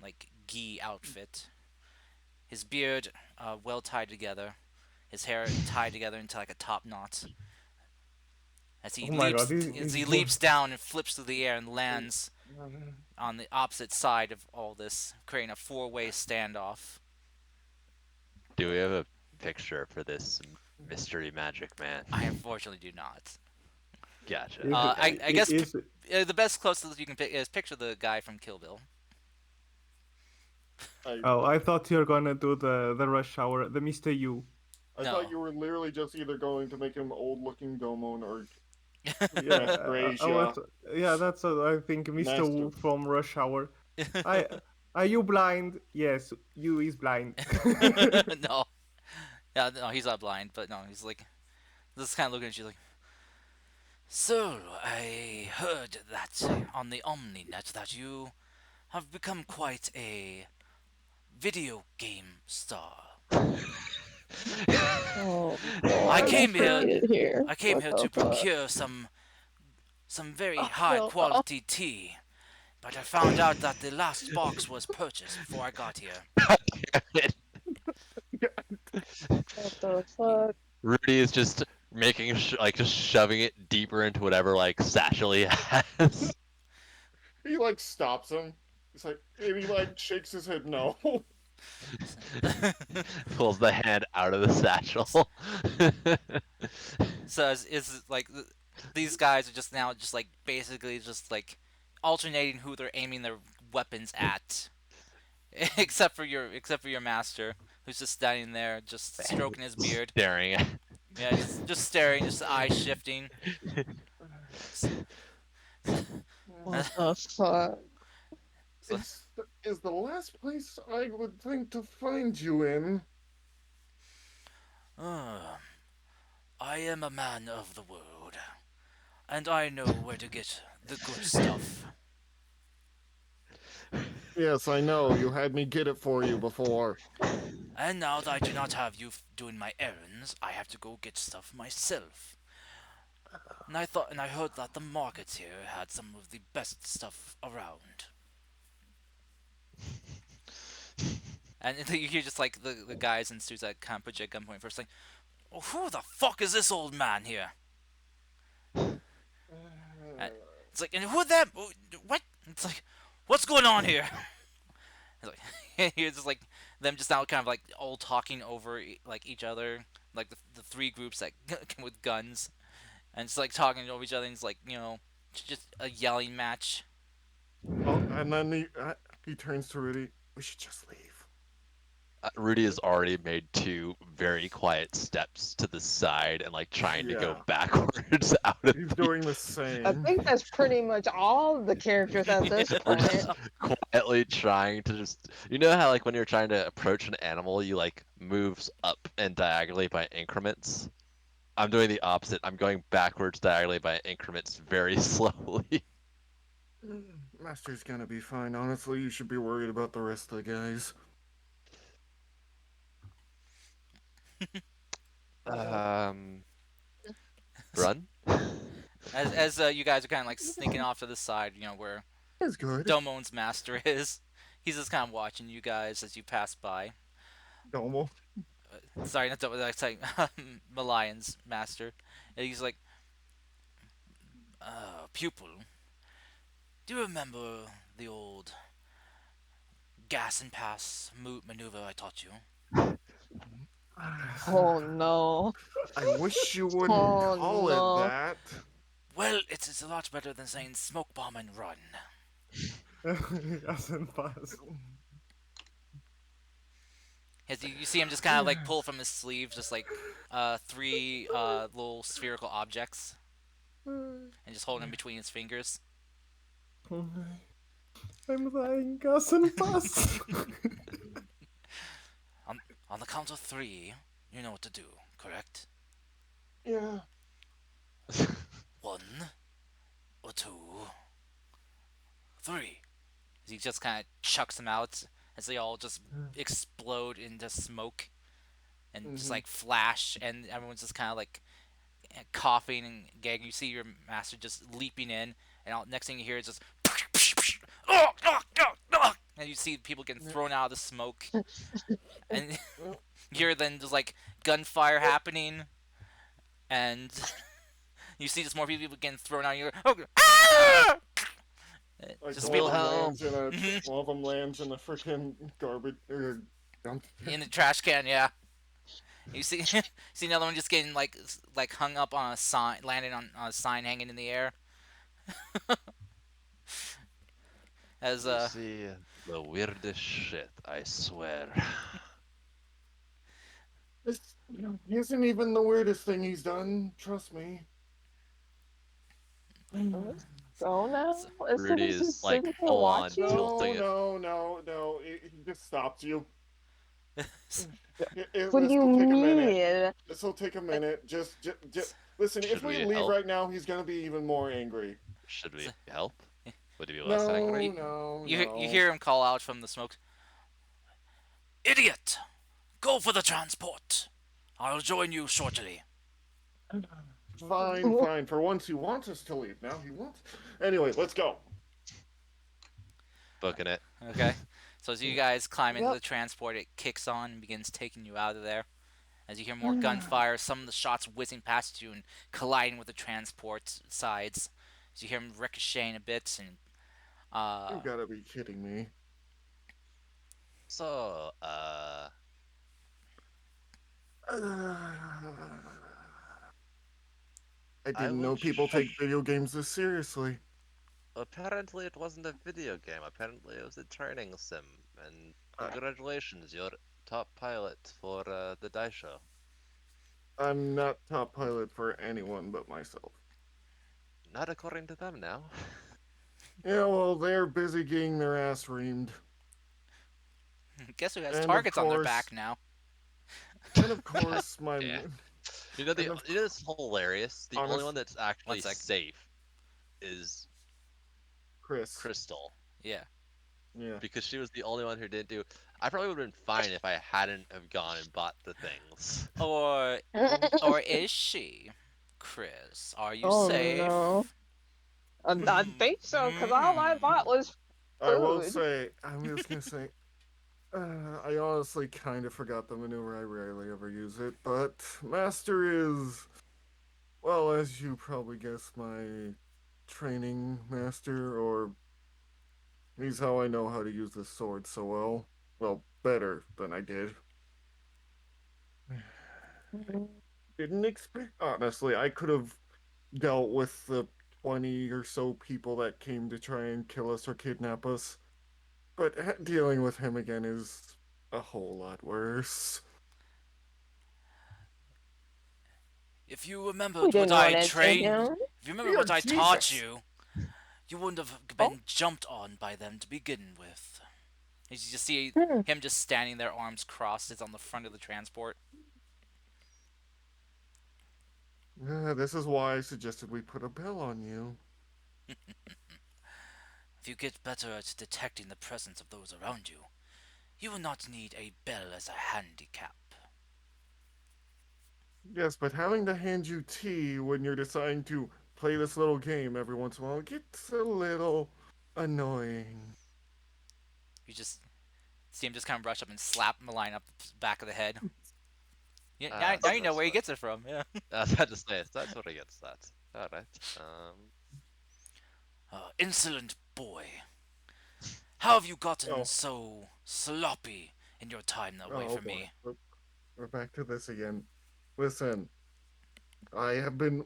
[SPEAKER 2] like gi outfit. His beard well tied together, his hair tied together into like a top knot.
[SPEAKER 5] Oh my god,
[SPEAKER 2] As
[SPEAKER 5] is
[SPEAKER 2] he leaps down and flips through the air and lands on the opposite side of all this, creating a four-way standoff.
[SPEAKER 1] Do we have a picture for this mystery magic man?
[SPEAKER 2] I unfortunately do not.
[SPEAKER 1] Gotcha.
[SPEAKER 5] is
[SPEAKER 2] I guess
[SPEAKER 5] is
[SPEAKER 2] the best closest you can pick is picture the guy from Kill Bill.
[SPEAKER 3] I
[SPEAKER 5] oh, I thought you were gonna do the rush hour, the Mr. U.
[SPEAKER 3] I thought
[SPEAKER 2] No.
[SPEAKER 3] you were literally just either going to make him old-looking Domon or
[SPEAKER 5] Yeah, I
[SPEAKER 3] Gracia.
[SPEAKER 5] was. Yeah, that's I think Mr.
[SPEAKER 3] Master.
[SPEAKER 5] Wu from Rush Hour. I are you blind? Yes, you is blind.
[SPEAKER 2] No. Yeah, no, he's not blind, but no, he's like, this kind of looking at you like, so, I heard that on the OmniNet that you have become quite a video game star.
[SPEAKER 6] Oh
[SPEAKER 2] I
[SPEAKER 6] boy,
[SPEAKER 2] came
[SPEAKER 6] let's
[SPEAKER 2] here.
[SPEAKER 6] get here.
[SPEAKER 2] I came
[SPEAKER 6] What
[SPEAKER 2] here
[SPEAKER 6] the
[SPEAKER 2] to
[SPEAKER 6] fuck?
[SPEAKER 2] procure some very high
[SPEAKER 6] Oh, oh,
[SPEAKER 2] quality tea, but I found out that the last box was purchased before I got here.
[SPEAKER 6] what the fuck?
[SPEAKER 1] Rudy is just making like just shoving it deeper into whatever like satchel he has.
[SPEAKER 3] He like stops him. He's like, and he like shakes his head no.
[SPEAKER 1] Pulls the hand out of the satchel.
[SPEAKER 2] So is like these guys are just now just like basically just like alternating who they're aiming their weapons at, except for your master who's just standing there just stroking his beard.
[SPEAKER 1] Staring at.
[SPEAKER 2] Yeah, just staring, just eyes shifting.
[SPEAKER 6] What the fuck?
[SPEAKER 2] So,
[SPEAKER 3] Is the last place I would think to find you in.
[SPEAKER 2] uh, I am a man of the world, and I know where to get the good stuff.
[SPEAKER 3] Yes, I know. You had me get it for you before.
[SPEAKER 2] And now that I do not have you doing my errands, I have to go get stuff myself. And I heard that the market here had some of the best stuff around. And you hear just like the guys and suits that kind of put you at gunpoint first, like, oh, who the fuck is this old man here? And it's like, and who that? What? It's like, what's going on here? It's like, you're just like them just now kind of like all talking over like each other, like the three groups that with guns, and it's like talking over each other, and it's like just a yelling match.
[SPEAKER 3] Oh, and then he turns to Rudy. We should just leave.
[SPEAKER 1] Rudy has already made two very quiet steps to the side and like trying to go
[SPEAKER 3] Yeah,
[SPEAKER 1] backwards out of
[SPEAKER 3] he's
[SPEAKER 1] the.
[SPEAKER 3] doing the
[SPEAKER 6] I
[SPEAKER 3] same.
[SPEAKER 6] think that's pretty much all the characters at this
[SPEAKER 1] We're
[SPEAKER 6] point.
[SPEAKER 1] just quietly trying to just, you know how like when you're trying to approach an animal, you like moves up and diagonally by increments. I'm doing the opposite. I'm going backwards diagonally by increments very slowly.
[SPEAKER 3] Master's gonna be fine. Honestly, you should be worried about the rest of the guys.
[SPEAKER 1] Um, run.
[SPEAKER 2] As you guys are kind of like sneaking off to the side, you know where
[SPEAKER 3] It's good.
[SPEAKER 2] Domon's master is. He's just kind of watching you guys as you pass by.
[SPEAKER 3] Domo.
[SPEAKER 2] Sorry, not Domo. That's like Malion's master. And he's like, pupil. Do you remember the old gas and pass maneuver I taught you?
[SPEAKER 6] Oh no.
[SPEAKER 3] I wish you wouldn't
[SPEAKER 6] Oh
[SPEAKER 3] call it
[SPEAKER 6] no.
[SPEAKER 3] that.
[SPEAKER 2] Well, it's a lot better than saying smoke bomb and run.
[SPEAKER 5] Gas and pass.
[SPEAKER 2] As you see him just kind of like pull from his sleeve, just like three little spherical objects, and just hold them between his fingers.
[SPEAKER 5] I'm dying, gas and pass.
[SPEAKER 2] On the count of three, you know what to do, correct?
[SPEAKER 3] Yeah.
[SPEAKER 2] One, or two, three. He just kind of chucks them out as they all just explode into smoke and just like flash, and everyone's just kind of like coughing and gagging. You see your master just leaping in, and next thing you hear is just. And you see people getting thrown out of the smoke, and you hear then just like gunfire happening, and you see just more people getting thrown out. And you're ah!
[SPEAKER 3] Like
[SPEAKER 2] Just
[SPEAKER 3] one
[SPEAKER 2] people
[SPEAKER 3] of them lands in a
[SPEAKER 2] Mhm.
[SPEAKER 3] one of them lands in a freaking garbage or dump.
[SPEAKER 2] in the trash can. Yeah, you see see another one just getting like hung up on a sign, landing on a sign hanging in the air. As
[SPEAKER 1] You see the weirdest shit, I swear.
[SPEAKER 3] This isn't even the weirdest thing he's done. Trust me.
[SPEAKER 6] Let's go now. Instead
[SPEAKER 1] Rudy
[SPEAKER 6] of
[SPEAKER 1] is
[SPEAKER 6] just
[SPEAKER 1] like
[SPEAKER 6] sitting here
[SPEAKER 1] full on
[SPEAKER 6] watching.
[SPEAKER 3] No,
[SPEAKER 1] tilting it.
[SPEAKER 3] no, no, no. He just stops you.
[SPEAKER 6] What do
[SPEAKER 3] This
[SPEAKER 6] you
[SPEAKER 3] will take a minute.
[SPEAKER 6] mean?
[SPEAKER 3] This will take a minute. Just listen. If
[SPEAKER 1] Should
[SPEAKER 3] we
[SPEAKER 1] we
[SPEAKER 3] leave
[SPEAKER 1] help?
[SPEAKER 3] right now, he's gonna be even more angry.
[SPEAKER 1] Should we help? Would he be less
[SPEAKER 3] No,
[SPEAKER 1] angry?
[SPEAKER 3] no,
[SPEAKER 2] you
[SPEAKER 3] no.
[SPEAKER 2] hear him call out from the smoke. Idiot! Go for the transport. I'll join you shortly.
[SPEAKER 3] Fine, fine. For once, he wants us to leave. Now he wants. Anyway, let's go.
[SPEAKER 1] Booking it.
[SPEAKER 2] Okay. So as you guys climb into
[SPEAKER 6] Yep.
[SPEAKER 2] the transport, it kicks on and begins taking you out of there. As you hear more gunfire, some of the shots whizzing past you and colliding with the transport sides. As you hear them ricocheting a bit, and
[SPEAKER 3] You gotta be kidding me.
[SPEAKER 1] So,
[SPEAKER 3] I
[SPEAKER 1] I
[SPEAKER 3] didn't know
[SPEAKER 1] will.
[SPEAKER 3] people take video games this seriously.
[SPEAKER 1] Apparently, it wasn't a video game. Apparently, it was a training sim. And
[SPEAKER 3] I,
[SPEAKER 1] congratulations, you're top pilot for the die show.
[SPEAKER 3] I'm not top pilot for anyone but myself.
[SPEAKER 1] Not according to them now.
[SPEAKER 3] Yeah, well, they're busy getting their ass reamed.
[SPEAKER 2] guess who has
[SPEAKER 3] And of
[SPEAKER 2] targets on their
[SPEAKER 3] course,
[SPEAKER 2] back now?
[SPEAKER 3] and of course, my.
[SPEAKER 1] Yeah. You know
[SPEAKER 3] And of,
[SPEAKER 1] it's hilarious. The only
[SPEAKER 3] honest,
[SPEAKER 1] one that's actually
[SPEAKER 2] One sec.
[SPEAKER 1] safe is
[SPEAKER 3] Chris.
[SPEAKER 1] Crystal,
[SPEAKER 2] Yeah.
[SPEAKER 3] Yeah.
[SPEAKER 1] because she was the only one who didn't do. I probably would have been fine if I hadn't have gone and bought the things.
[SPEAKER 2] Or is she? Chris, are you
[SPEAKER 6] Oh
[SPEAKER 2] safe?
[SPEAKER 6] no. I think so, because all I bought was
[SPEAKER 3] I will
[SPEAKER 6] food.
[SPEAKER 3] say, I'm just gonna say, I honestly kind of forgot the maneuver. I rarely ever use it, but Master is, well, as you probably guessed, my training master, or he's how I know how to use this sword so well. Well, better than I did. Didn't expect, honestly, I could have dealt with the 20 or so people that came to try and kill us or kidnap us. But dealing with him again is A whole lot worse.
[SPEAKER 2] If you remembered
[SPEAKER 6] We
[SPEAKER 2] what
[SPEAKER 6] didn't
[SPEAKER 2] I
[SPEAKER 6] run into
[SPEAKER 2] trained,
[SPEAKER 6] him.
[SPEAKER 2] if you remember
[SPEAKER 3] Dear
[SPEAKER 2] what I taught
[SPEAKER 3] Jesus!
[SPEAKER 2] you, you wouldn't have
[SPEAKER 6] Oh,
[SPEAKER 2] been jumped on by them to begin with. You just see
[SPEAKER 6] hmm.
[SPEAKER 2] him just standing there, arms crossed, is on the front of the transport.
[SPEAKER 3] This is why I suggested we put a bell on you.
[SPEAKER 2] If you get better at detecting the presence of those around you, you will not need a bell as a handicap.
[SPEAKER 3] Yes, but having to hand you tea when you're deciding to play this little game every once in a while gets a little annoying.
[SPEAKER 2] You just see him just kind of rush up and slap Malign up the back of the head. Yeah, now you know
[SPEAKER 1] That's
[SPEAKER 2] where he
[SPEAKER 1] fine.
[SPEAKER 2] gets it from. Yeah.
[SPEAKER 1] I was about to say, that's what he gets that. Alright.
[SPEAKER 2] Insolent boy, how have you gotten
[SPEAKER 3] Oh,
[SPEAKER 2] so sloppy in your time away
[SPEAKER 3] oh
[SPEAKER 2] from
[SPEAKER 3] boy.
[SPEAKER 2] me?
[SPEAKER 3] We're back to this again. Listen, I have been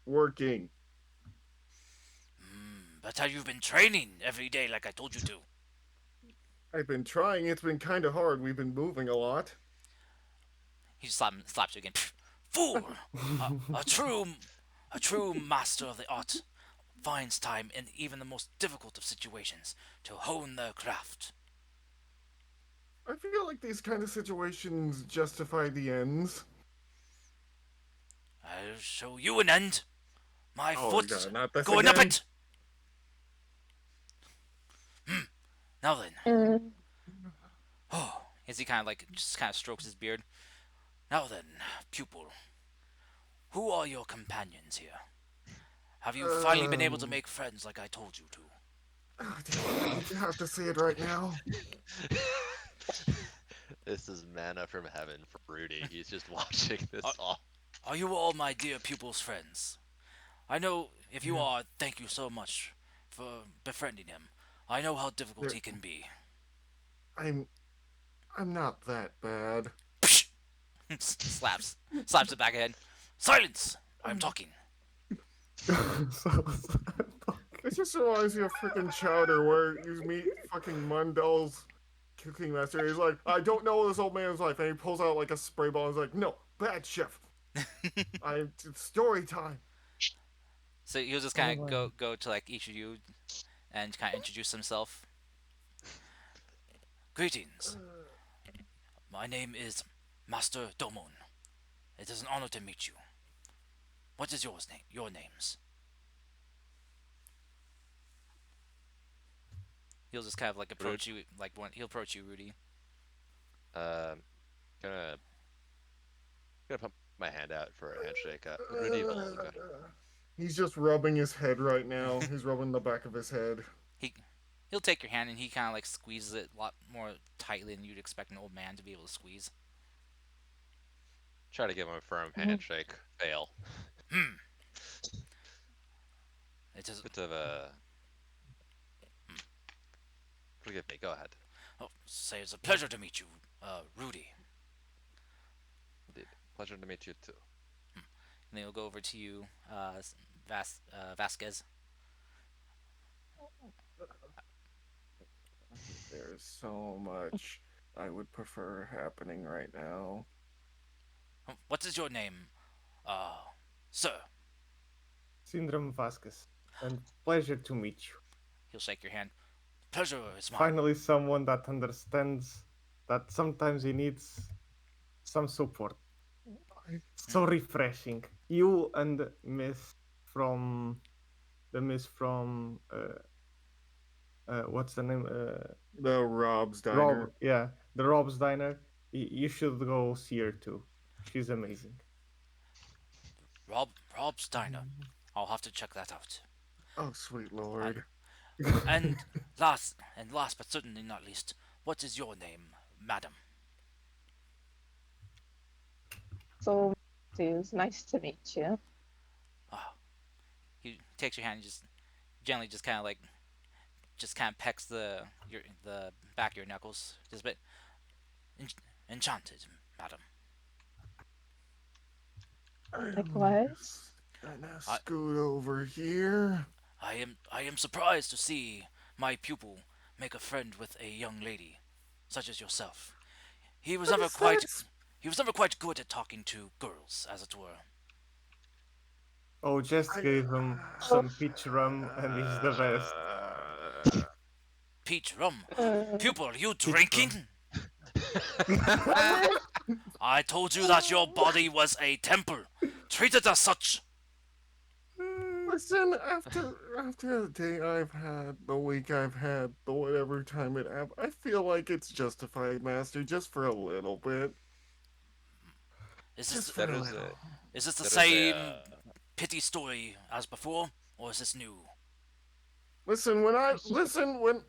[SPEAKER 3] working.
[SPEAKER 2] But how you've been training every day like I told you to.
[SPEAKER 3] I've been trying. It's been kind of hard. We've been moving a lot.
[SPEAKER 2] He slaps you again. Pfft, fool! A true master of the art finds time in even the most difficult of situations to hone their craft.
[SPEAKER 3] I feel like these kind of situations justify the ends.
[SPEAKER 2] I'll show you an end. My
[SPEAKER 3] Oh god,
[SPEAKER 2] foot's
[SPEAKER 3] not this
[SPEAKER 2] going up
[SPEAKER 3] again.
[SPEAKER 2] it. Now then,
[SPEAKER 6] Mm.
[SPEAKER 2] oh, as he kind of like just kind of strokes his beard. Now then, pupil, who are your companions here? Have you finally been able to
[SPEAKER 3] Um,
[SPEAKER 2] make friends like I told you to?
[SPEAKER 3] did you have to say it right now?
[SPEAKER 1] This is manna from heaven for Rudy. He's just watching
[SPEAKER 2] Are,
[SPEAKER 1] this all.
[SPEAKER 2] are you all my dear pupil's friends? I know if you
[SPEAKER 3] Yeah,
[SPEAKER 2] are, thank you so much for befriending him. I know how difficult
[SPEAKER 3] there,
[SPEAKER 2] he can be.
[SPEAKER 3] I'm I'm not that bad.
[SPEAKER 2] Psh! Slaps it back ahead. Silence! I'm talking.
[SPEAKER 5] So
[SPEAKER 3] It just reminds me of freaking Chowder, where you meet fucking Mundell's cooking master. He's like, I don't know this old man's life, and he pulls out like a spray ball. And he's like, no, bad chef. It's story time.
[SPEAKER 2] So he'll just
[SPEAKER 5] oh
[SPEAKER 2] kind of
[SPEAKER 5] my.
[SPEAKER 2] go to like each of you and kind of introduce himself. Greetings. My name is Master Domon. It is an honor to meet you. What is yours name? Your names? He'll just kind of like
[SPEAKER 1] Rude.
[SPEAKER 2] approach you, like one. He'll approach you, Rudy.
[SPEAKER 1] Um, gonna put my hand out for a handshake. Rudy Volga.
[SPEAKER 3] He's just rubbing his head right now. He's rubbing the back of his head.
[SPEAKER 2] he he'll take your hand and he kind of like squeezes it a lot more tightly than you'd expect an old man to be able to squeeze.
[SPEAKER 1] Try to give him a firm
[SPEAKER 6] Mhm.
[SPEAKER 1] handshake. Fail.
[SPEAKER 2] It is.
[SPEAKER 1] Bit of a. Forgive me. Go ahead.
[SPEAKER 2] Oh, say it's a pleasure to meet you, Rudy.
[SPEAKER 1] Indeed. Pleasure to meet you too.
[SPEAKER 2] And then he'll go over to you, Vasquez.
[SPEAKER 3] There's so much I would prefer happening right now.
[SPEAKER 2] What is your name, uh, sir?
[SPEAKER 5] Syndrome Vasquez. And pleasure to meet you.
[SPEAKER 2] He'll shake your hand. Pleasure is mine.
[SPEAKER 5] Finally, someone that understands that sometimes he needs some support. So refreshing. You and Miss from the Miss from what's the name?
[SPEAKER 3] The Rob's
[SPEAKER 5] Rob.
[SPEAKER 3] Diner.
[SPEAKER 5] Yeah, the Rob's Diner. You should go see her too. She's amazing.
[SPEAKER 2] Rob Steiner. I'll have to check that out.
[SPEAKER 3] Oh, sweet
[SPEAKER 2] And
[SPEAKER 3] lord.
[SPEAKER 2] and last but certainly not least, what is your name, madam?
[SPEAKER 6] So, it's nice to meet you.
[SPEAKER 2] Ah, he takes your hand and just gently just kind of like just kind of pecks the back of your knuckles just a bit. En- Enchanted, madam.
[SPEAKER 6] Likewise.
[SPEAKER 3] Gonna
[SPEAKER 2] I
[SPEAKER 3] scoot over here.
[SPEAKER 2] I am surprised to see my pupil make a friend with a young lady such as yourself. He was
[SPEAKER 3] What
[SPEAKER 2] never
[SPEAKER 3] is that?
[SPEAKER 2] quite he was never quite good at talking to girls, as it were.
[SPEAKER 5] Oh, just
[SPEAKER 3] I.
[SPEAKER 5] gave him
[SPEAKER 6] Oh,
[SPEAKER 5] some peach rum and he's the best.
[SPEAKER 2] Peach rum.
[SPEAKER 6] uh,
[SPEAKER 2] Pupil, are you
[SPEAKER 5] Peach rum.
[SPEAKER 2] drinking?
[SPEAKER 6] what?
[SPEAKER 2] I told you that your body was a temple. Treat it as such.
[SPEAKER 3] Listen, after the day I've had, the week I've had, the whatever time it have, I feel like it's justified, Master, just for a little bit.
[SPEAKER 2] Is
[SPEAKER 3] Just
[SPEAKER 2] this
[SPEAKER 3] for
[SPEAKER 1] There
[SPEAKER 3] a
[SPEAKER 1] is
[SPEAKER 3] little.
[SPEAKER 1] a
[SPEAKER 2] is this the
[SPEAKER 1] there is a
[SPEAKER 2] same pity story as before, or is this new?
[SPEAKER 3] Listen, when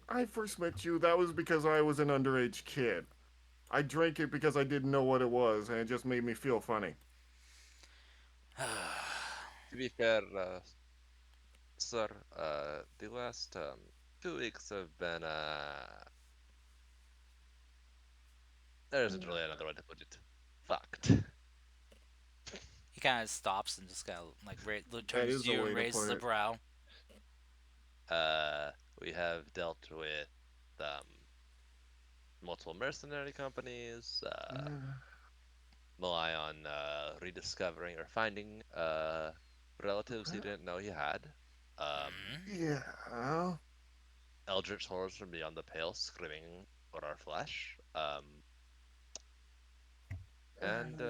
[SPEAKER 3] I first met you, that was because I was an underage kid. I drank it because I didn't know what it was, and it just made me feel funny.
[SPEAKER 1] to be fair, sir. The last 2 weeks have been there isn't really another way to put it. Fucked.
[SPEAKER 2] He kind of stops and just kind of like
[SPEAKER 3] That
[SPEAKER 2] turns
[SPEAKER 3] is
[SPEAKER 2] to
[SPEAKER 3] a
[SPEAKER 2] you and
[SPEAKER 3] way to
[SPEAKER 2] raises
[SPEAKER 3] put
[SPEAKER 2] a
[SPEAKER 3] it.
[SPEAKER 2] brow.
[SPEAKER 1] We have dealt with um, multiple mercenary companies, rely on rediscovering or finding relatives he didn't know he had. Um,
[SPEAKER 3] Yeah.
[SPEAKER 1] Eldritch horrors from beyond the pale screaming for our flesh. And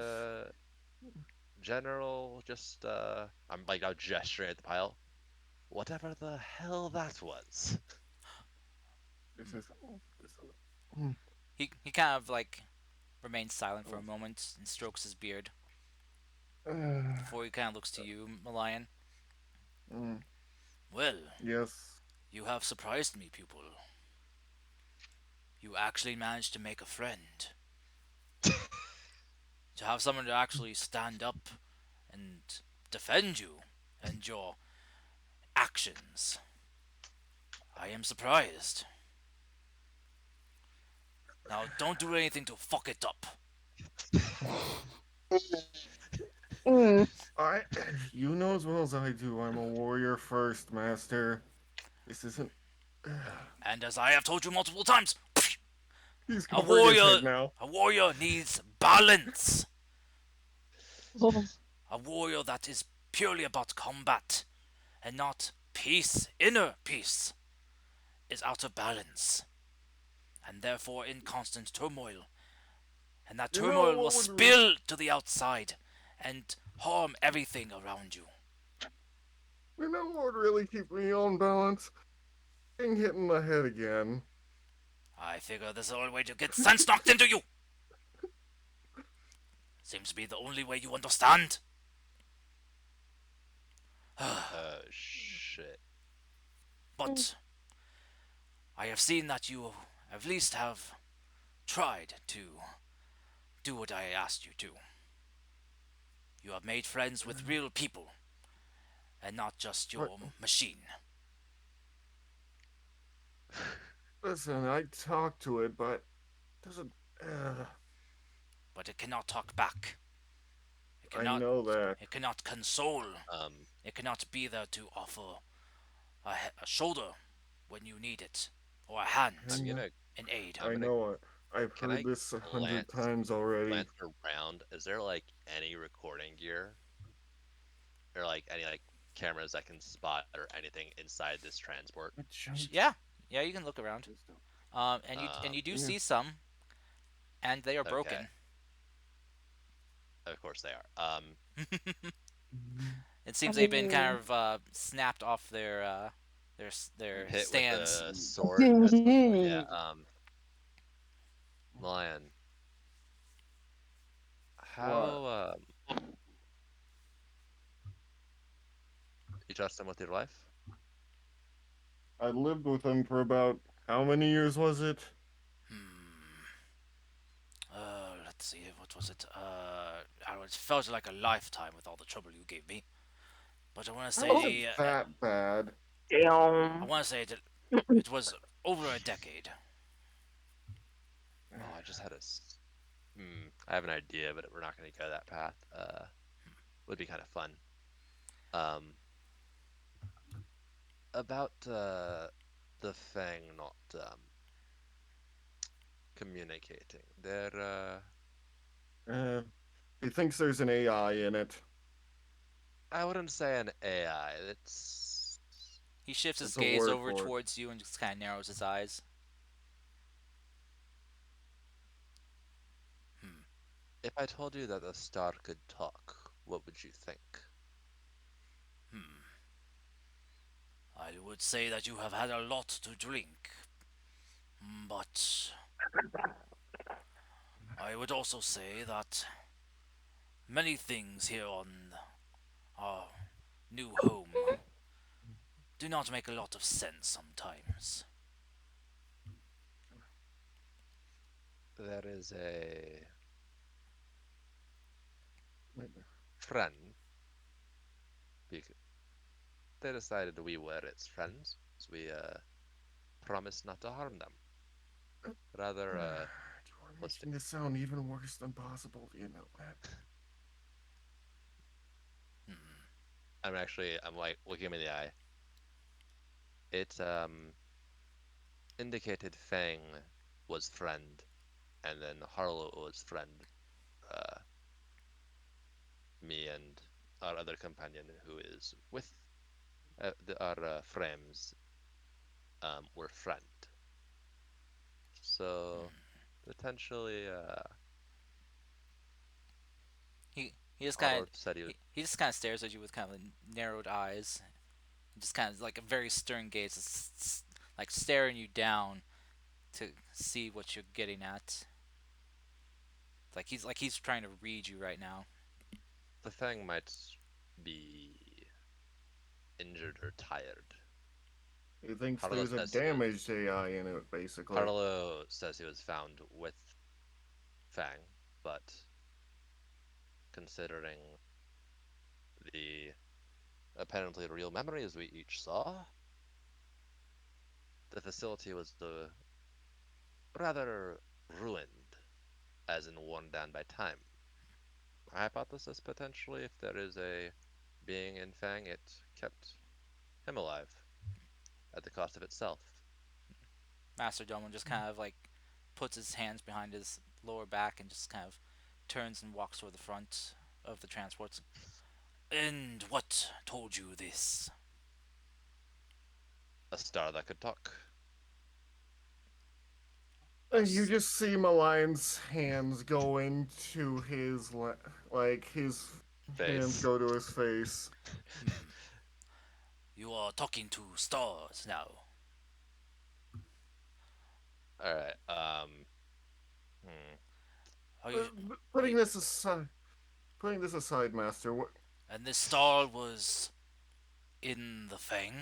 [SPEAKER 1] general, just I'm like now gesturing at the pile. Whatever the hell that was.
[SPEAKER 3] This is. Hmm.
[SPEAKER 2] He kind of like remains silent for a
[SPEAKER 3] Oh.
[SPEAKER 2] moment and strokes his beard
[SPEAKER 3] Uh,
[SPEAKER 2] before he kind of looks to you, Malayan.
[SPEAKER 3] mm,
[SPEAKER 2] Well,
[SPEAKER 3] yes.
[SPEAKER 2] you have surprised me, pupil. You actually managed to make a friend. To have someone to actually stand up and defend you and your actions. I am surprised. Now, don't do anything to fuck it up.
[SPEAKER 6] Mm.
[SPEAKER 3] I. You know as well as I do, I'm a warrior first, Master. This isn't.
[SPEAKER 2] And as I have told you multiple times,
[SPEAKER 3] He's
[SPEAKER 2] a
[SPEAKER 3] gonna bring his
[SPEAKER 2] warrior
[SPEAKER 3] head now.
[SPEAKER 2] a warrior needs balance.
[SPEAKER 6] Oh,
[SPEAKER 2] A warrior that is purely about combat and not peace, inner peace, is out of balance and therefore in constant turmoil. And that
[SPEAKER 3] You know
[SPEAKER 2] turmoil will
[SPEAKER 3] what would
[SPEAKER 2] spill to the outside and harm everything around you.
[SPEAKER 3] you know what would really keep me on balance? Getting hit in the head again.
[SPEAKER 2] I figure this is the only way to get sense knocked into you. Seems to be the only way you understand.
[SPEAKER 1] Shit.
[SPEAKER 2] But I have seen that you at least have tried to do what I asked you to. You have made friends with real people and not just
[SPEAKER 3] But
[SPEAKER 2] your machine.
[SPEAKER 3] listen, I talked to it, but doesn't.
[SPEAKER 2] But it cannot talk back. It
[SPEAKER 3] I
[SPEAKER 2] cannot
[SPEAKER 3] know that.
[SPEAKER 2] it cannot console.
[SPEAKER 1] Um,
[SPEAKER 2] It cannot be there to offer a shoulder when you need it, or a
[SPEAKER 3] I
[SPEAKER 2] hand
[SPEAKER 1] I'm
[SPEAKER 3] know.
[SPEAKER 1] gonna
[SPEAKER 2] in aid.
[SPEAKER 1] I'm
[SPEAKER 3] I
[SPEAKER 1] gonna
[SPEAKER 3] know it. I've
[SPEAKER 1] can
[SPEAKER 3] heard
[SPEAKER 1] I
[SPEAKER 3] this 100
[SPEAKER 1] glance
[SPEAKER 3] times already.
[SPEAKER 1] glance around? Is there like any recording gear or like any like cameras that can spot or anything inside this transport?
[SPEAKER 3] A giant
[SPEAKER 2] Yeah, yeah, you can look around.
[SPEAKER 3] wisdom.
[SPEAKER 2] And you do
[SPEAKER 3] Yeah.
[SPEAKER 2] see some, and they are
[SPEAKER 1] Okay,
[SPEAKER 2] broken.
[SPEAKER 1] of course they are.
[SPEAKER 2] It
[SPEAKER 6] I
[SPEAKER 2] seems they've been kind
[SPEAKER 6] mean,
[SPEAKER 2] of snapped off their
[SPEAKER 1] Hit with
[SPEAKER 2] stands.
[SPEAKER 1] a sword as well. Yeah. Lion,
[SPEAKER 3] What?
[SPEAKER 1] how you trust him with your life?
[SPEAKER 3] I lived with him for about how many years was it?
[SPEAKER 2] Let's see, what was it? I don't know, it felt like a lifetime with all the trouble you gave me. But
[SPEAKER 3] How is it that bad?
[SPEAKER 2] I
[SPEAKER 6] damn.
[SPEAKER 2] want to say that it was over a decade.
[SPEAKER 1] Oh, I just had a. I have an idea, but we're not going to go that path. Would be kind of fun. Um, about the thing not communicating. They're
[SPEAKER 3] Uh, he thinks there's an AI in it.
[SPEAKER 1] I wouldn't say an AI. It's
[SPEAKER 2] He shifts his
[SPEAKER 3] It's a
[SPEAKER 2] gaze
[SPEAKER 3] word
[SPEAKER 2] over
[SPEAKER 3] for it.
[SPEAKER 2] towards you and just kind of narrows his eyes. Hmm.
[SPEAKER 1] if I told you that the star could talk, what would you think?
[SPEAKER 2] Hmm. I would say that you have had a lot to drink, but I would also say that many things here on our new home do not make a lot of sense sometimes.
[SPEAKER 1] There is a friend. They decided we were its friends, so we promised not to harm them. Rather,
[SPEAKER 3] You're
[SPEAKER 1] let's
[SPEAKER 3] making this sound even worse than possible. Do you know that?
[SPEAKER 2] Hmm.
[SPEAKER 1] I'm like looking him in the eye. It indicated Fang was friend, and then Harlow was friend. Uh, me and our other companion who is with our frames were friend. So potentially,
[SPEAKER 2] He just kind
[SPEAKER 1] Harlow
[SPEAKER 2] of
[SPEAKER 1] said he would.
[SPEAKER 2] he just kind of stares at you with kind of narrowed eyes, just kind of like a very stern gaze, like staring you down to see what you're getting at. Like he's trying to read you right now.
[SPEAKER 1] The Fang might be injured or tired.
[SPEAKER 3] He thinks
[SPEAKER 1] Harlow
[SPEAKER 3] there's a
[SPEAKER 1] says he
[SPEAKER 3] damaged
[SPEAKER 1] was.
[SPEAKER 3] AI in it, basically.
[SPEAKER 1] Harlow says he was found with Fang, but considering the apparently real memories we each saw, the facility was rather ruined, as in worn down by time. My hypothesis potentially, if there is a being in Fang, it kept him alive at the cost of itself.
[SPEAKER 2] Master Domo just kind of like puts his hands behind his lower back and just kind of turns and walks toward the front of the transports. And what told you this?
[SPEAKER 1] A star that could talk.
[SPEAKER 3] You
[SPEAKER 2] Us.
[SPEAKER 3] just see Malion's hands go into his, like, his hands
[SPEAKER 1] Face.
[SPEAKER 3] go to his face.
[SPEAKER 2] Hmm. You are talking to stars now.
[SPEAKER 1] Alright, hmm.
[SPEAKER 2] Are you? Are you?
[SPEAKER 3] Putting this aside, Master. What?
[SPEAKER 2] And this star was in the Fang.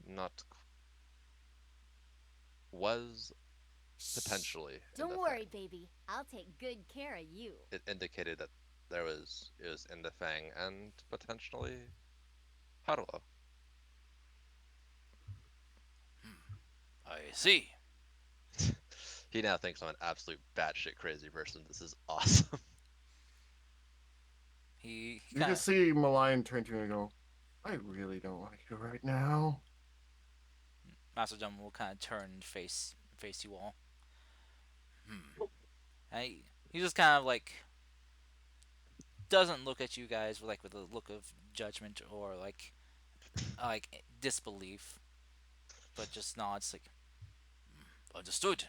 [SPEAKER 1] Not was potentially in
[SPEAKER 4] Don't
[SPEAKER 1] the
[SPEAKER 4] worry,
[SPEAKER 1] Fang.
[SPEAKER 4] baby. I'll take good care of you.
[SPEAKER 1] It indicated that it was in the Fang and potentially Harlow.
[SPEAKER 2] I see.
[SPEAKER 1] He now thinks I'm an absolute batshit crazy person. This is awesome.
[SPEAKER 2] He
[SPEAKER 3] You
[SPEAKER 2] kind
[SPEAKER 3] can
[SPEAKER 2] of
[SPEAKER 3] see Malion turn to him and go, "I really don't like you right now."
[SPEAKER 2] Master Domo will kind of turn and face you all. Hmm. And he just kind of like doesn't look at you guys with a look of judgment or like disbelief, but just nods like understood.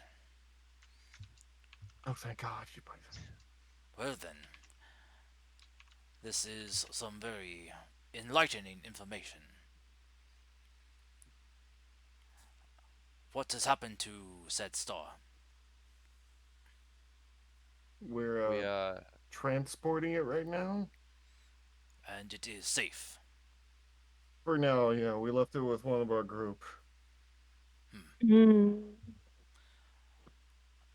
[SPEAKER 3] Oh, thank God you played.
[SPEAKER 2] Well then, this is some very enlightening information. What has happened to said star?
[SPEAKER 3] We're
[SPEAKER 1] We
[SPEAKER 3] transporting it right now.
[SPEAKER 2] And it is safe.
[SPEAKER 3] For now, yeah, we left it with one of our group.
[SPEAKER 2] Hmm.
[SPEAKER 6] Hmm.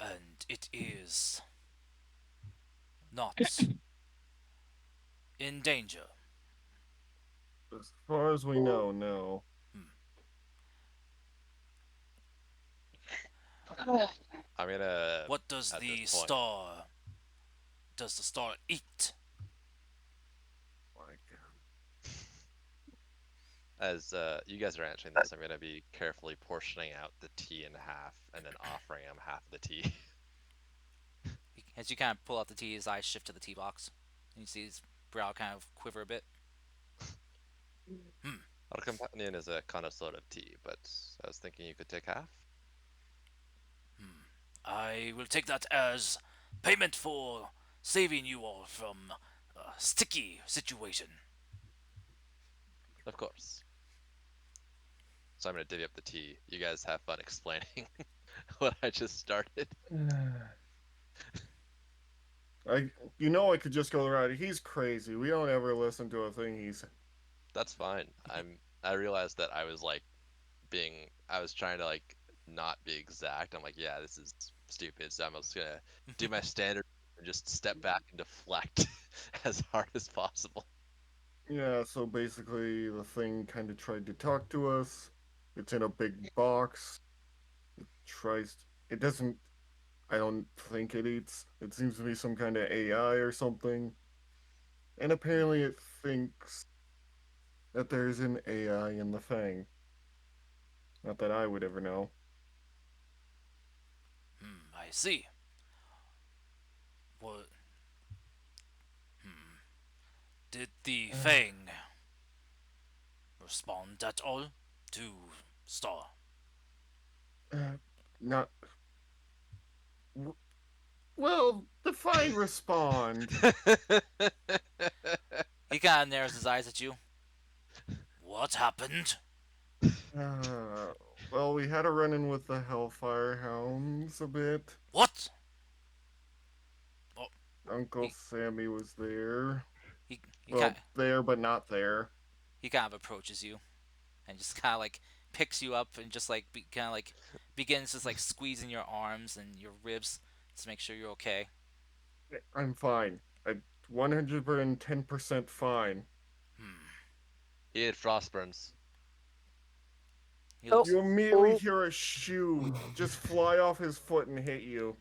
[SPEAKER 2] And it is not in danger.
[SPEAKER 3] As far as we know, no.
[SPEAKER 2] Hmm.
[SPEAKER 1] I'm gonna
[SPEAKER 2] What does
[SPEAKER 1] at this
[SPEAKER 2] the
[SPEAKER 1] point.
[SPEAKER 2] star does the star eat?
[SPEAKER 3] Like,
[SPEAKER 1] As you guys are answering this, I'm gonna be carefully portioning out the tea in half and then offering him half of the tea.
[SPEAKER 2] As you kind of pull out the tea, his eyes shift to the tea box. And you see his brow kind of quiver a bit. Hmm.
[SPEAKER 1] Our companion is a connoisseur of tea, but I was thinking you could take half.
[SPEAKER 2] I will take that as payment for saving you all from a sticky situation.
[SPEAKER 1] Of course. So I'm gonna divvy up the tea. You guys have fun explaining what I just started.
[SPEAKER 3] I could just go around. He's crazy. We don't ever listen to a thing he's.
[SPEAKER 1] That's fine. I realized that I was trying to like not be exact. I'm like, yeah, this is stupid. So I'm just gonna do my standard and just step back and deflect as hard as possible.
[SPEAKER 3] Yeah, so basically the thing kind of tried to talk to us. It's in a big box. Tries. It doesn't. I don't think it eats. It seems to be some kind of AI or something. And apparently it thinks that there's an AI in the Fang. Not that I would ever know.
[SPEAKER 2] I see. What did the Fang respond at all to Star?
[SPEAKER 3] Not. Well, define respond.
[SPEAKER 2] He kind of narrows his eyes at you. What happened?
[SPEAKER 3] Uh, well, we had a run in with the Hellfire Hounds a bit.
[SPEAKER 2] What? Oh,
[SPEAKER 3] Uncle
[SPEAKER 2] he
[SPEAKER 3] Sammy was there.
[SPEAKER 2] he
[SPEAKER 3] Well,
[SPEAKER 2] kind
[SPEAKER 3] there but not there.
[SPEAKER 2] he kind of approaches you and just kind of like picks you up and just like kind of like begins just like squeezing your arms and your ribs to make sure you're okay.
[SPEAKER 3] I'm fine. I'm 110% fine.
[SPEAKER 1] He had frostburns.
[SPEAKER 2] He
[SPEAKER 6] Oh,
[SPEAKER 2] looks.
[SPEAKER 3] You immediately
[SPEAKER 6] oh,
[SPEAKER 3] hear a shoe just fly off his foot and hit you.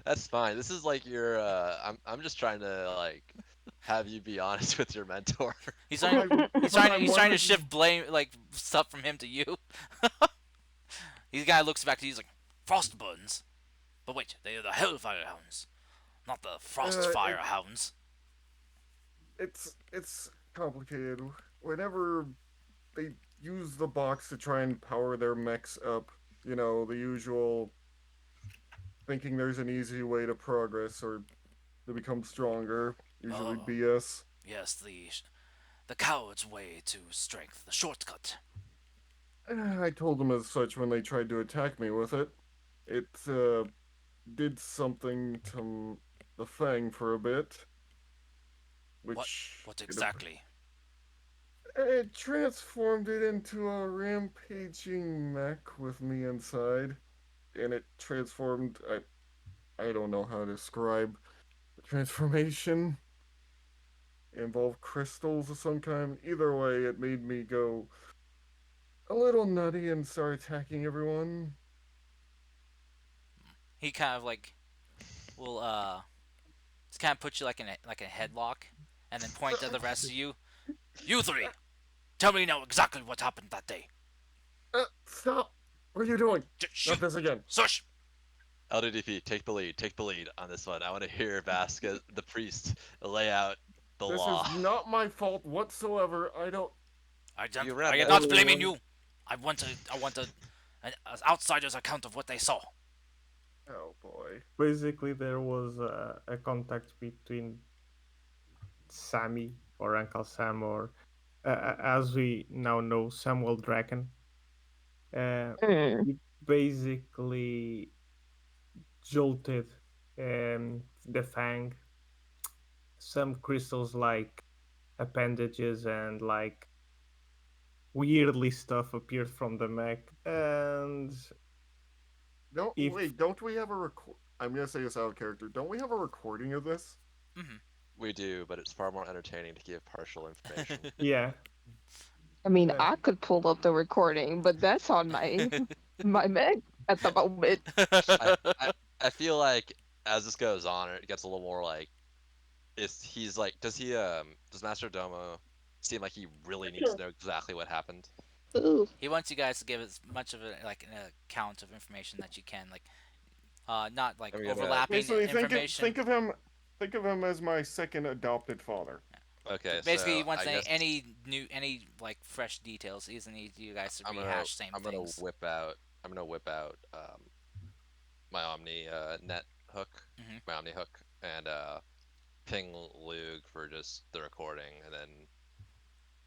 [SPEAKER 1] That's fine. This is like your I'm just trying to like have you be honest with your mentor.
[SPEAKER 2] He's
[SPEAKER 3] But
[SPEAKER 2] trying.
[SPEAKER 3] my, but I'm
[SPEAKER 2] He's trying to
[SPEAKER 3] 100.
[SPEAKER 2] shift blame like stuff from him to you. He guy looks back to you. He's like Frostburns. But wait, they are the Hellfire Hounds, not the Frostfire
[SPEAKER 3] It,
[SPEAKER 2] Hounds.
[SPEAKER 3] it's complicated. Whenever they use the box to try and power their mechs up, the usual thinking there's an easy way to progress or to become stronger. Usually
[SPEAKER 2] Oh,
[SPEAKER 3] BS.
[SPEAKER 2] yes, the coward's way to strength, the shortcut.
[SPEAKER 3] I told them as such when they tried to attack me with it. It did something to the Fang for a bit,
[SPEAKER 2] What?
[SPEAKER 3] which
[SPEAKER 2] What exactly?
[SPEAKER 3] it transformed it into a rampaging mech with me inside, and it transformed. I don't know how to describe the transformation. It involved crystals of some kind. Either way, it made me go a little nutty and start attacking everyone.
[SPEAKER 2] He kind of like will just kind of put you like a headlock, and then point to the rest of you. You three, tell me now exactly what happened that day.
[SPEAKER 3] Stop! What are you doing? Not
[SPEAKER 2] Shoot,
[SPEAKER 3] this again.
[SPEAKER 2] Sush.
[SPEAKER 1] LDDP, take the lead on this one. I want to hear Vasquez, the priest, lay out the
[SPEAKER 3] This
[SPEAKER 1] law.
[SPEAKER 3] is not my fault whatsoever. I don't.
[SPEAKER 1] You ran
[SPEAKER 2] I am
[SPEAKER 1] that.
[SPEAKER 2] not blaming you. I want an outsider's account of what they saw.
[SPEAKER 3] Oh boy.
[SPEAKER 5] Basically, there was a contact between Sammy or Uncle Sam, or as we now know, Samuel Draken.
[SPEAKER 6] mm.
[SPEAKER 5] He basically jolted the Fang. Some crystals like appendages and like weirdly stuff appeared from the mech, and
[SPEAKER 3] Don't
[SPEAKER 5] if
[SPEAKER 3] wait. Don't we have a record? I'm gonna say this out of character. Don't we have a recording of this?
[SPEAKER 2] Mm-hmm.
[SPEAKER 1] We do, but it's far more entertaining to give partial information.
[SPEAKER 5] yeah,
[SPEAKER 6] I mean,
[SPEAKER 3] Uh,
[SPEAKER 6] I could pull up the recording, but that's on my Mac at the moment.
[SPEAKER 1] I, I I feel like as this goes on, it gets a little more like is he's like does he does Master Domo seem like he really needs to know exactly what happened.
[SPEAKER 6] Ooh.
[SPEAKER 2] He wants you guys to give as much of a like an account of information that you can, like not like
[SPEAKER 1] I'm gonna.
[SPEAKER 2] overlapping
[SPEAKER 3] Basically,
[SPEAKER 2] information.
[SPEAKER 3] think of him as my second adopted father.
[SPEAKER 1] Okay,
[SPEAKER 2] Basically,
[SPEAKER 1] so
[SPEAKER 2] he wants
[SPEAKER 1] I guess
[SPEAKER 2] any like fresh details. He doesn't need you guys to
[SPEAKER 1] I'm gonna
[SPEAKER 2] rehash same
[SPEAKER 1] I'm gonna
[SPEAKER 2] things.
[SPEAKER 1] whip out I'm gonna whip out my Omni net hook,
[SPEAKER 2] Hmm.
[SPEAKER 1] my Omni hook, and ping Lug for just the recording, and then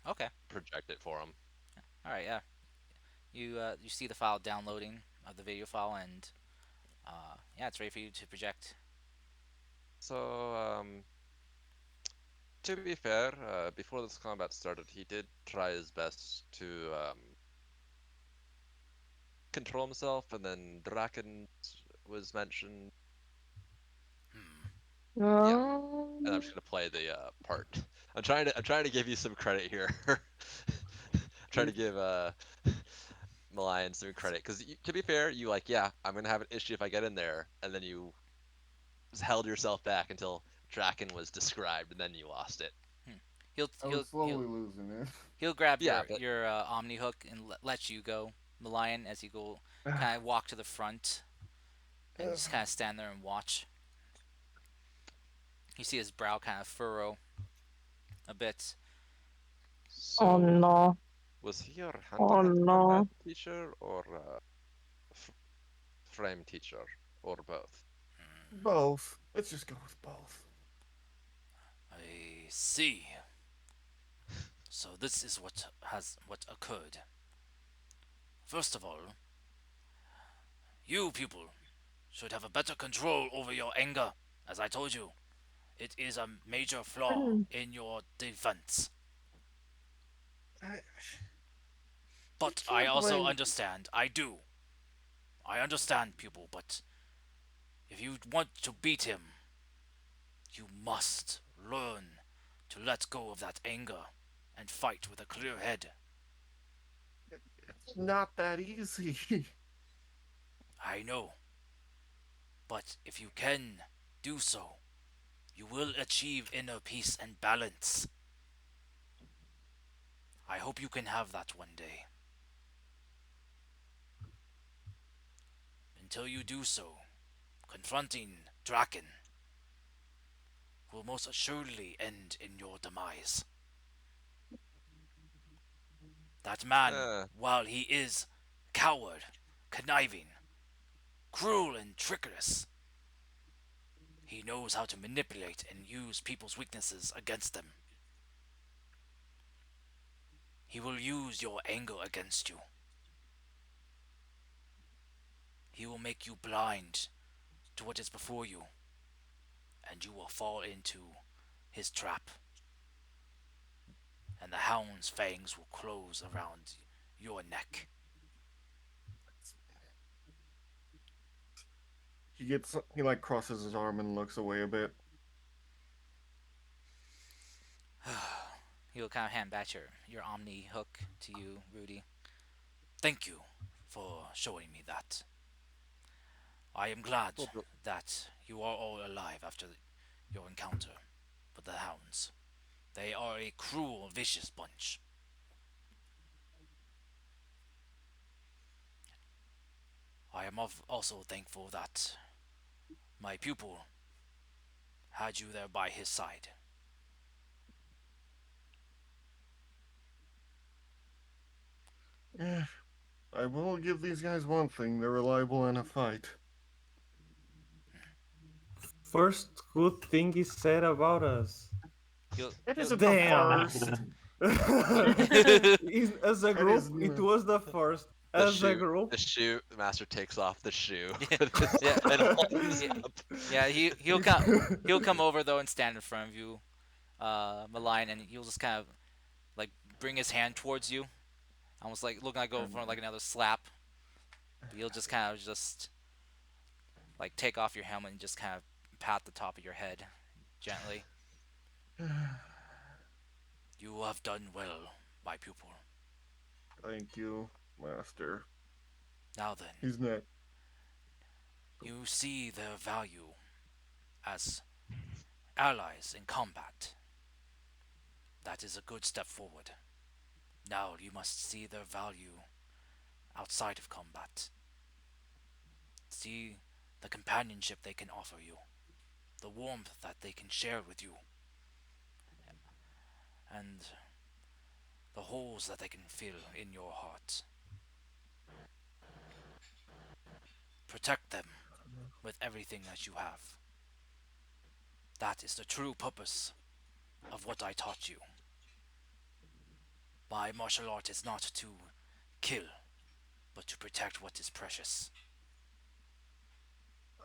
[SPEAKER 2] Okay.
[SPEAKER 1] project it for him.
[SPEAKER 2] All right. Yeah. You see the file downloading of the video file, and yeah, it's ready for you to project.
[SPEAKER 1] So to be fair, before this combat started, he did try his best to control himself, and then Draken was mentioned. Yeah, and I'm just gonna play the part. I'm trying to give you some credit here. Trying to give Malayan some credit because to be fair, you like yeah, I'm gonna have an issue if I get in there, and then you just held yourself back until Draken was described, and then you lost it.
[SPEAKER 2] Hmm. He'll
[SPEAKER 3] I was
[SPEAKER 2] he'll he'll
[SPEAKER 3] slowly losing it.
[SPEAKER 2] he'll grab
[SPEAKER 1] Yeah,
[SPEAKER 2] your
[SPEAKER 1] but
[SPEAKER 2] Omni hook and let you go, the lion, as you go kind of walk to the front and just kind of stand there and watch. You see his brow kind of furrow a bit.
[SPEAKER 6] Oh
[SPEAKER 1] so
[SPEAKER 6] no.
[SPEAKER 1] was he your
[SPEAKER 6] Oh
[SPEAKER 1] hand-to-hand combat
[SPEAKER 6] no.
[SPEAKER 1] teacher or f frame teacher or both?
[SPEAKER 3] Both. Let's just go with both.
[SPEAKER 2] I see. So this is what occurred. First of all, you people should have a better control over your anger. As I told you, it is a major flaw
[SPEAKER 6] Mm.
[SPEAKER 2] in your defense.
[SPEAKER 3] I, we
[SPEAKER 2] But I
[SPEAKER 3] can't
[SPEAKER 2] also
[SPEAKER 3] blame.
[SPEAKER 2] understand. I do. I understand, pupil, but if you want to beat him, you must learn to let go of that anger and fight with a clear head.
[SPEAKER 3] It's not that easy.
[SPEAKER 2] I know, but if you can do so, you will achieve inner peace and balance. I hope you can have that one day. Until you do so, confronting Draken will most assuredly end in your demise. That man,
[SPEAKER 1] Uh,
[SPEAKER 2] while he is coward, conniving, cruel, and treacherous, he knows how to manipulate and use people's weaknesses against them. He will use your anger against you. He will make you blind to what is before you, and you will fall into his trap, and the hound's fangs will close around your neck.
[SPEAKER 3] He like crosses his arm and looks away a bit.
[SPEAKER 2] He'll kind of hand back your Omni hook to you, Rudy. Thank you for showing me that. I am glad
[SPEAKER 1] well,
[SPEAKER 2] that you are all alive after your encounter with the hounds. They are a cruel, vicious bunch. I am also thankful that my pupil had you there by his side.
[SPEAKER 3] Yeah, I will give these guys one thing: they're reliable in a fight.
[SPEAKER 5] First good thing he said about us.
[SPEAKER 3] It
[SPEAKER 2] He'll
[SPEAKER 3] isn't the
[SPEAKER 5] Damn.
[SPEAKER 3] first.
[SPEAKER 5] As a
[SPEAKER 3] It
[SPEAKER 5] group,
[SPEAKER 3] is
[SPEAKER 5] it
[SPEAKER 3] not.
[SPEAKER 5] was the first. As a group,
[SPEAKER 1] the shoe. The master takes off the shoe
[SPEAKER 2] yeah, yeah,
[SPEAKER 1] and holds
[SPEAKER 2] yeah,
[SPEAKER 1] up.
[SPEAKER 2] yeah. He'll come over though and stand in front of you, Malign, and he'll just kind of like bring his hand towards you, almost like looking like go for like another slap. But he'll just kind of just like take off your helmet and just kind of pat the top of your head gently. You have done well, my pupil.
[SPEAKER 3] Thank you, Master.
[SPEAKER 2] Now then,
[SPEAKER 3] He's not.
[SPEAKER 2] you see their value as allies in combat. That is a good step forward. Now you must see their value outside of combat. See the companionship they can offer you, the warmth that they can share with you, and the holes that they can fill in your heart. Protect them with everything that you have. That is the true purpose of what I taught you. My martial art is not to kill, but to protect what is precious.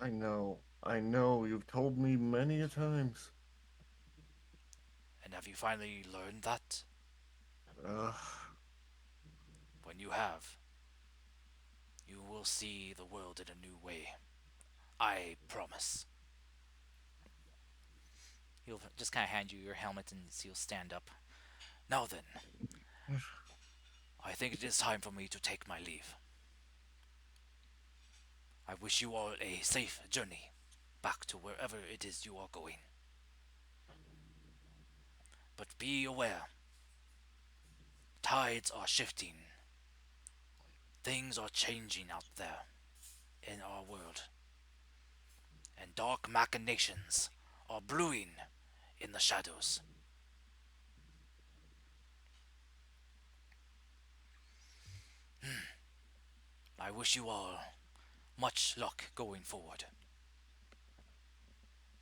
[SPEAKER 3] I know. I know. You've told me many a times.
[SPEAKER 2] And have you finally learned that?
[SPEAKER 3] Ugh.
[SPEAKER 2] When you have, you will see the world in a new way. I promise. He'll just kind of hand you your helmet and you'll stand up. Now then, I think it is time for me to take my leave. I wish you all a safe journey back to wherever it is you are going. But be aware, tides are shifting. Things are changing out there in our world. And dark machinations are brewing in the shadows. I wish you all much luck going forward.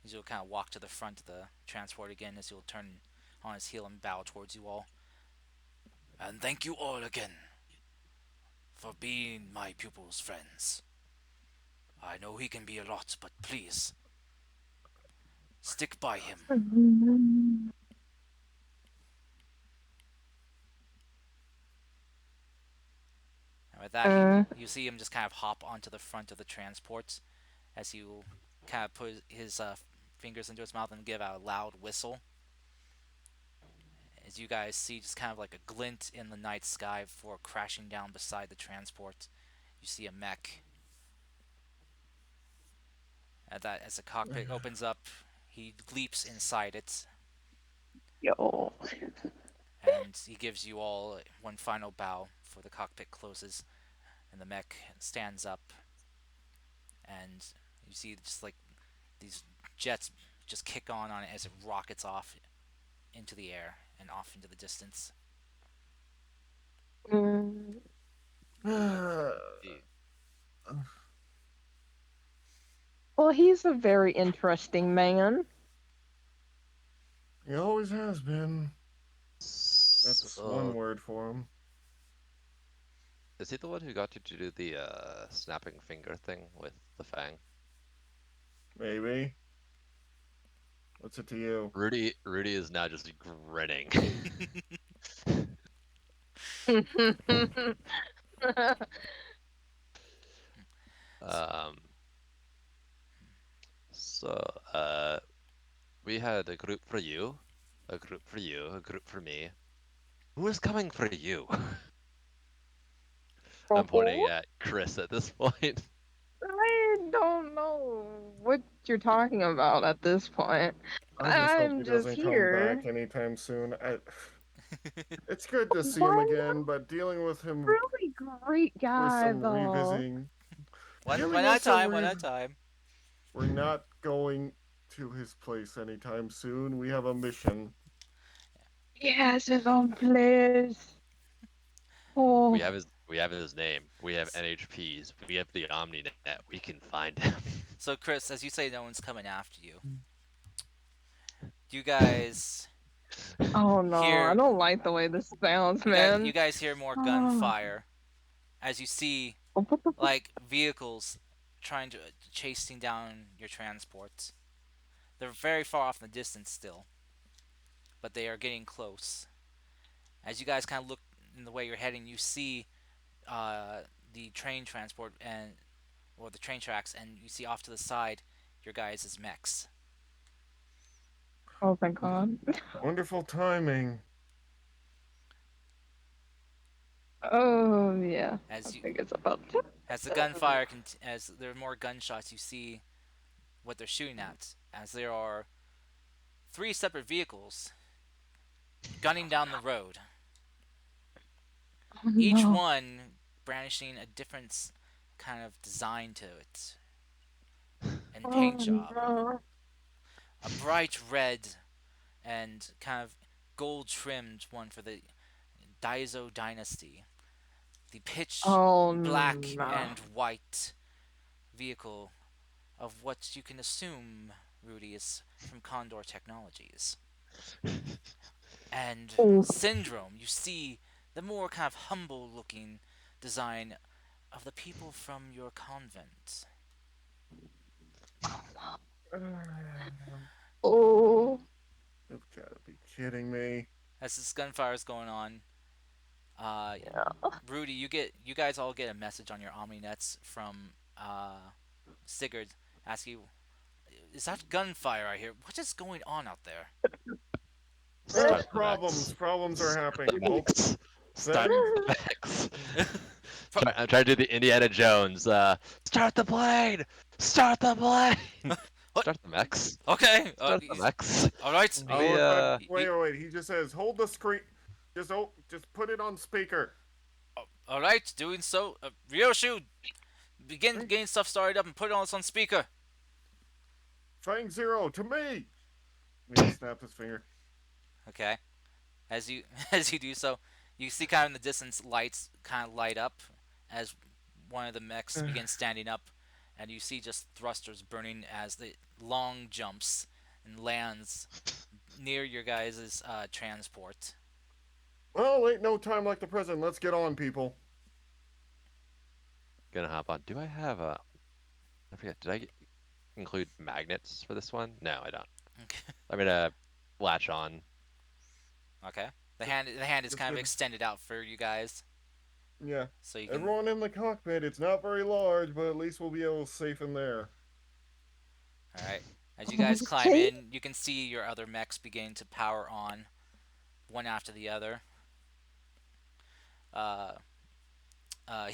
[SPEAKER 2] As you'll kind of walk to the front of the transport again, as you'll turn on his heel and bow towards you all. And thank you all again for being my pupil's friends. I know he can be a lot, but please, stick by him. And with that, you see him just kind of hop onto the front of the transport as he will kind of put his fingers into his mouth and give out a loud whistle. As you guys see just kind of like a glint in the night sky before crashing down beside the transport, you see a mech. As the cockpit opens up, he leaps inside it,
[SPEAKER 6] Yo.
[SPEAKER 2] and he gives you all one final bow before the cockpit closes, and the mech stands up, and you see just like these jets just kick on it as it rockets off into the air and off into the distance.
[SPEAKER 6] Mm.
[SPEAKER 1] Gee,
[SPEAKER 6] Well, he's a very interesting man.
[SPEAKER 3] He always has been. That's one
[SPEAKER 1] So,
[SPEAKER 3] word for him.
[SPEAKER 1] is he the one who got you to do the snapping finger thing with the fang?
[SPEAKER 3] Maybe. What's it to you?
[SPEAKER 1] Rudy is now just grinning. um, so, we had a group for you, a group for you, a group for me. Who is coming for you? I'm pointing
[SPEAKER 6] Oh,
[SPEAKER 1] at Chris at this point.
[SPEAKER 6] I don't know what you're talking about at this point.
[SPEAKER 3] I just hope
[SPEAKER 6] I'm
[SPEAKER 3] he
[SPEAKER 6] just
[SPEAKER 3] doesn't come
[SPEAKER 6] here.
[SPEAKER 3] back anytime soon. It's good to see him
[SPEAKER 6] Why
[SPEAKER 3] again,
[SPEAKER 6] not?
[SPEAKER 3] but dealing with him
[SPEAKER 6] Really great
[SPEAKER 3] with
[SPEAKER 6] guy,
[SPEAKER 3] some
[SPEAKER 6] though.
[SPEAKER 3] revisiting.
[SPEAKER 2] One
[SPEAKER 3] Dealing
[SPEAKER 2] at
[SPEAKER 3] with
[SPEAKER 2] a
[SPEAKER 3] some
[SPEAKER 2] time, one at a time.
[SPEAKER 3] We're not going to his place anytime soon. We have a mission.
[SPEAKER 6] He has his own place.
[SPEAKER 1] We
[SPEAKER 6] Oh,
[SPEAKER 1] have his name. We have NHPs. We have the OmniNet. We can find him.
[SPEAKER 2] So, Chris, as you say, no one's coming after you. You guys
[SPEAKER 6] oh no, I
[SPEAKER 2] hear
[SPEAKER 6] don't like the way this sounds,
[SPEAKER 2] you
[SPEAKER 6] man.
[SPEAKER 2] guys hear more
[SPEAKER 6] Oh,
[SPEAKER 2] gunfire as you see
[SPEAKER 6] what the fuck?
[SPEAKER 2] like vehicles trying to chasing down your transports. They're very far off in the distance still, but they are getting close. As you guys kind of look in the way you're heading, you see uh, the train transport or the train tracks, and you see off to the side your guys' mechs.
[SPEAKER 6] Oh, thank God.
[SPEAKER 3] Wonderful timing.
[SPEAKER 6] Oh yeah, I
[SPEAKER 2] As you
[SPEAKER 6] think it's about time.
[SPEAKER 2] as the gunfire as there are more gunshots, you see what they're shooting at. As there are three separate vehicles gunning down the road.
[SPEAKER 6] Oh
[SPEAKER 2] Each
[SPEAKER 6] no.
[SPEAKER 2] one brandishing a different kind of design to it and paint
[SPEAKER 6] Oh
[SPEAKER 2] job.
[SPEAKER 6] no.
[SPEAKER 2] A bright red and kind of gold trimmed one for the Daiso dynasty. The pitch
[SPEAKER 6] Oh
[SPEAKER 2] black
[SPEAKER 6] no.
[SPEAKER 2] and white vehicle of what you can assume, Rudy, is from Condor Technologies. And
[SPEAKER 6] Oh.
[SPEAKER 2] Syndrome, you see the more kind of humble looking design of the people from your convent.
[SPEAKER 6] Oh.
[SPEAKER 3] You've got to be kidding me.
[SPEAKER 2] As this gunfire is going on, uh,
[SPEAKER 6] Yeah.
[SPEAKER 2] Rudy, you guys all get a message on your OmniNets from Sigurd asking you, "Is that gunfire I hear? What is going on out there?"
[SPEAKER 1] Start the
[SPEAKER 3] Problems.
[SPEAKER 1] Vex.
[SPEAKER 3] Problems are
[SPEAKER 1] Start
[SPEAKER 3] happening.
[SPEAKER 1] the Vex. Start
[SPEAKER 3] Send.
[SPEAKER 1] the Vex. I'm trying to do the Indiana Jones. Start the plane. Start the plane.
[SPEAKER 2] What?
[SPEAKER 1] Start the Vex.
[SPEAKER 2] Okay.
[SPEAKER 1] Start the Vex.
[SPEAKER 2] All right.
[SPEAKER 3] Oh,
[SPEAKER 1] We
[SPEAKER 3] in fact,
[SPEAKER 2] You,
[SPEAKER 3] wait. He just says, hold the screen. Just put it on speaker.
[SPEAKER 2] all right. Doing so. Ryoshu, begin getting stuff started up and put it on speaker.
[SPEAKER 3] Fang Zero to me. He snapped his finger.
[SPEAKER 2] Okay. As you as you do so, you see kind of in the distance lights kind of light up as one of the mechs begins standing up, and you see just thrusters burning as the long jumps and lands near your guys' transport.
[SPEAKER 3] Well, ain't no time like the present. Let's get on, people.
[SPEAKER 1] Gonna hop on. Do I have a? I forget. Did I include magnets for this one? No, I don't. I'm gonna latch on.
[SPEAKER 2] Okay. The hand is
[SPEAKER 3] Just
[SPEAKER 2] kind of
[SPEAKER 3] gonna-
[SPEAKER 2] extended out for you guys,
[SPEAKER 3] Yeah.
[SPEAKER 2] so you can.
[SPEAKER 3] Everyone in the cockpit. It's not very large, but at least we'll be able to safe in there.
[SPEAKER 2] All right. As you guys climb
[SPEAKER 6] Okay.
[SPEAKER 2] in, you can see your other mechs beginning to power on, one after the other. Uh, uh,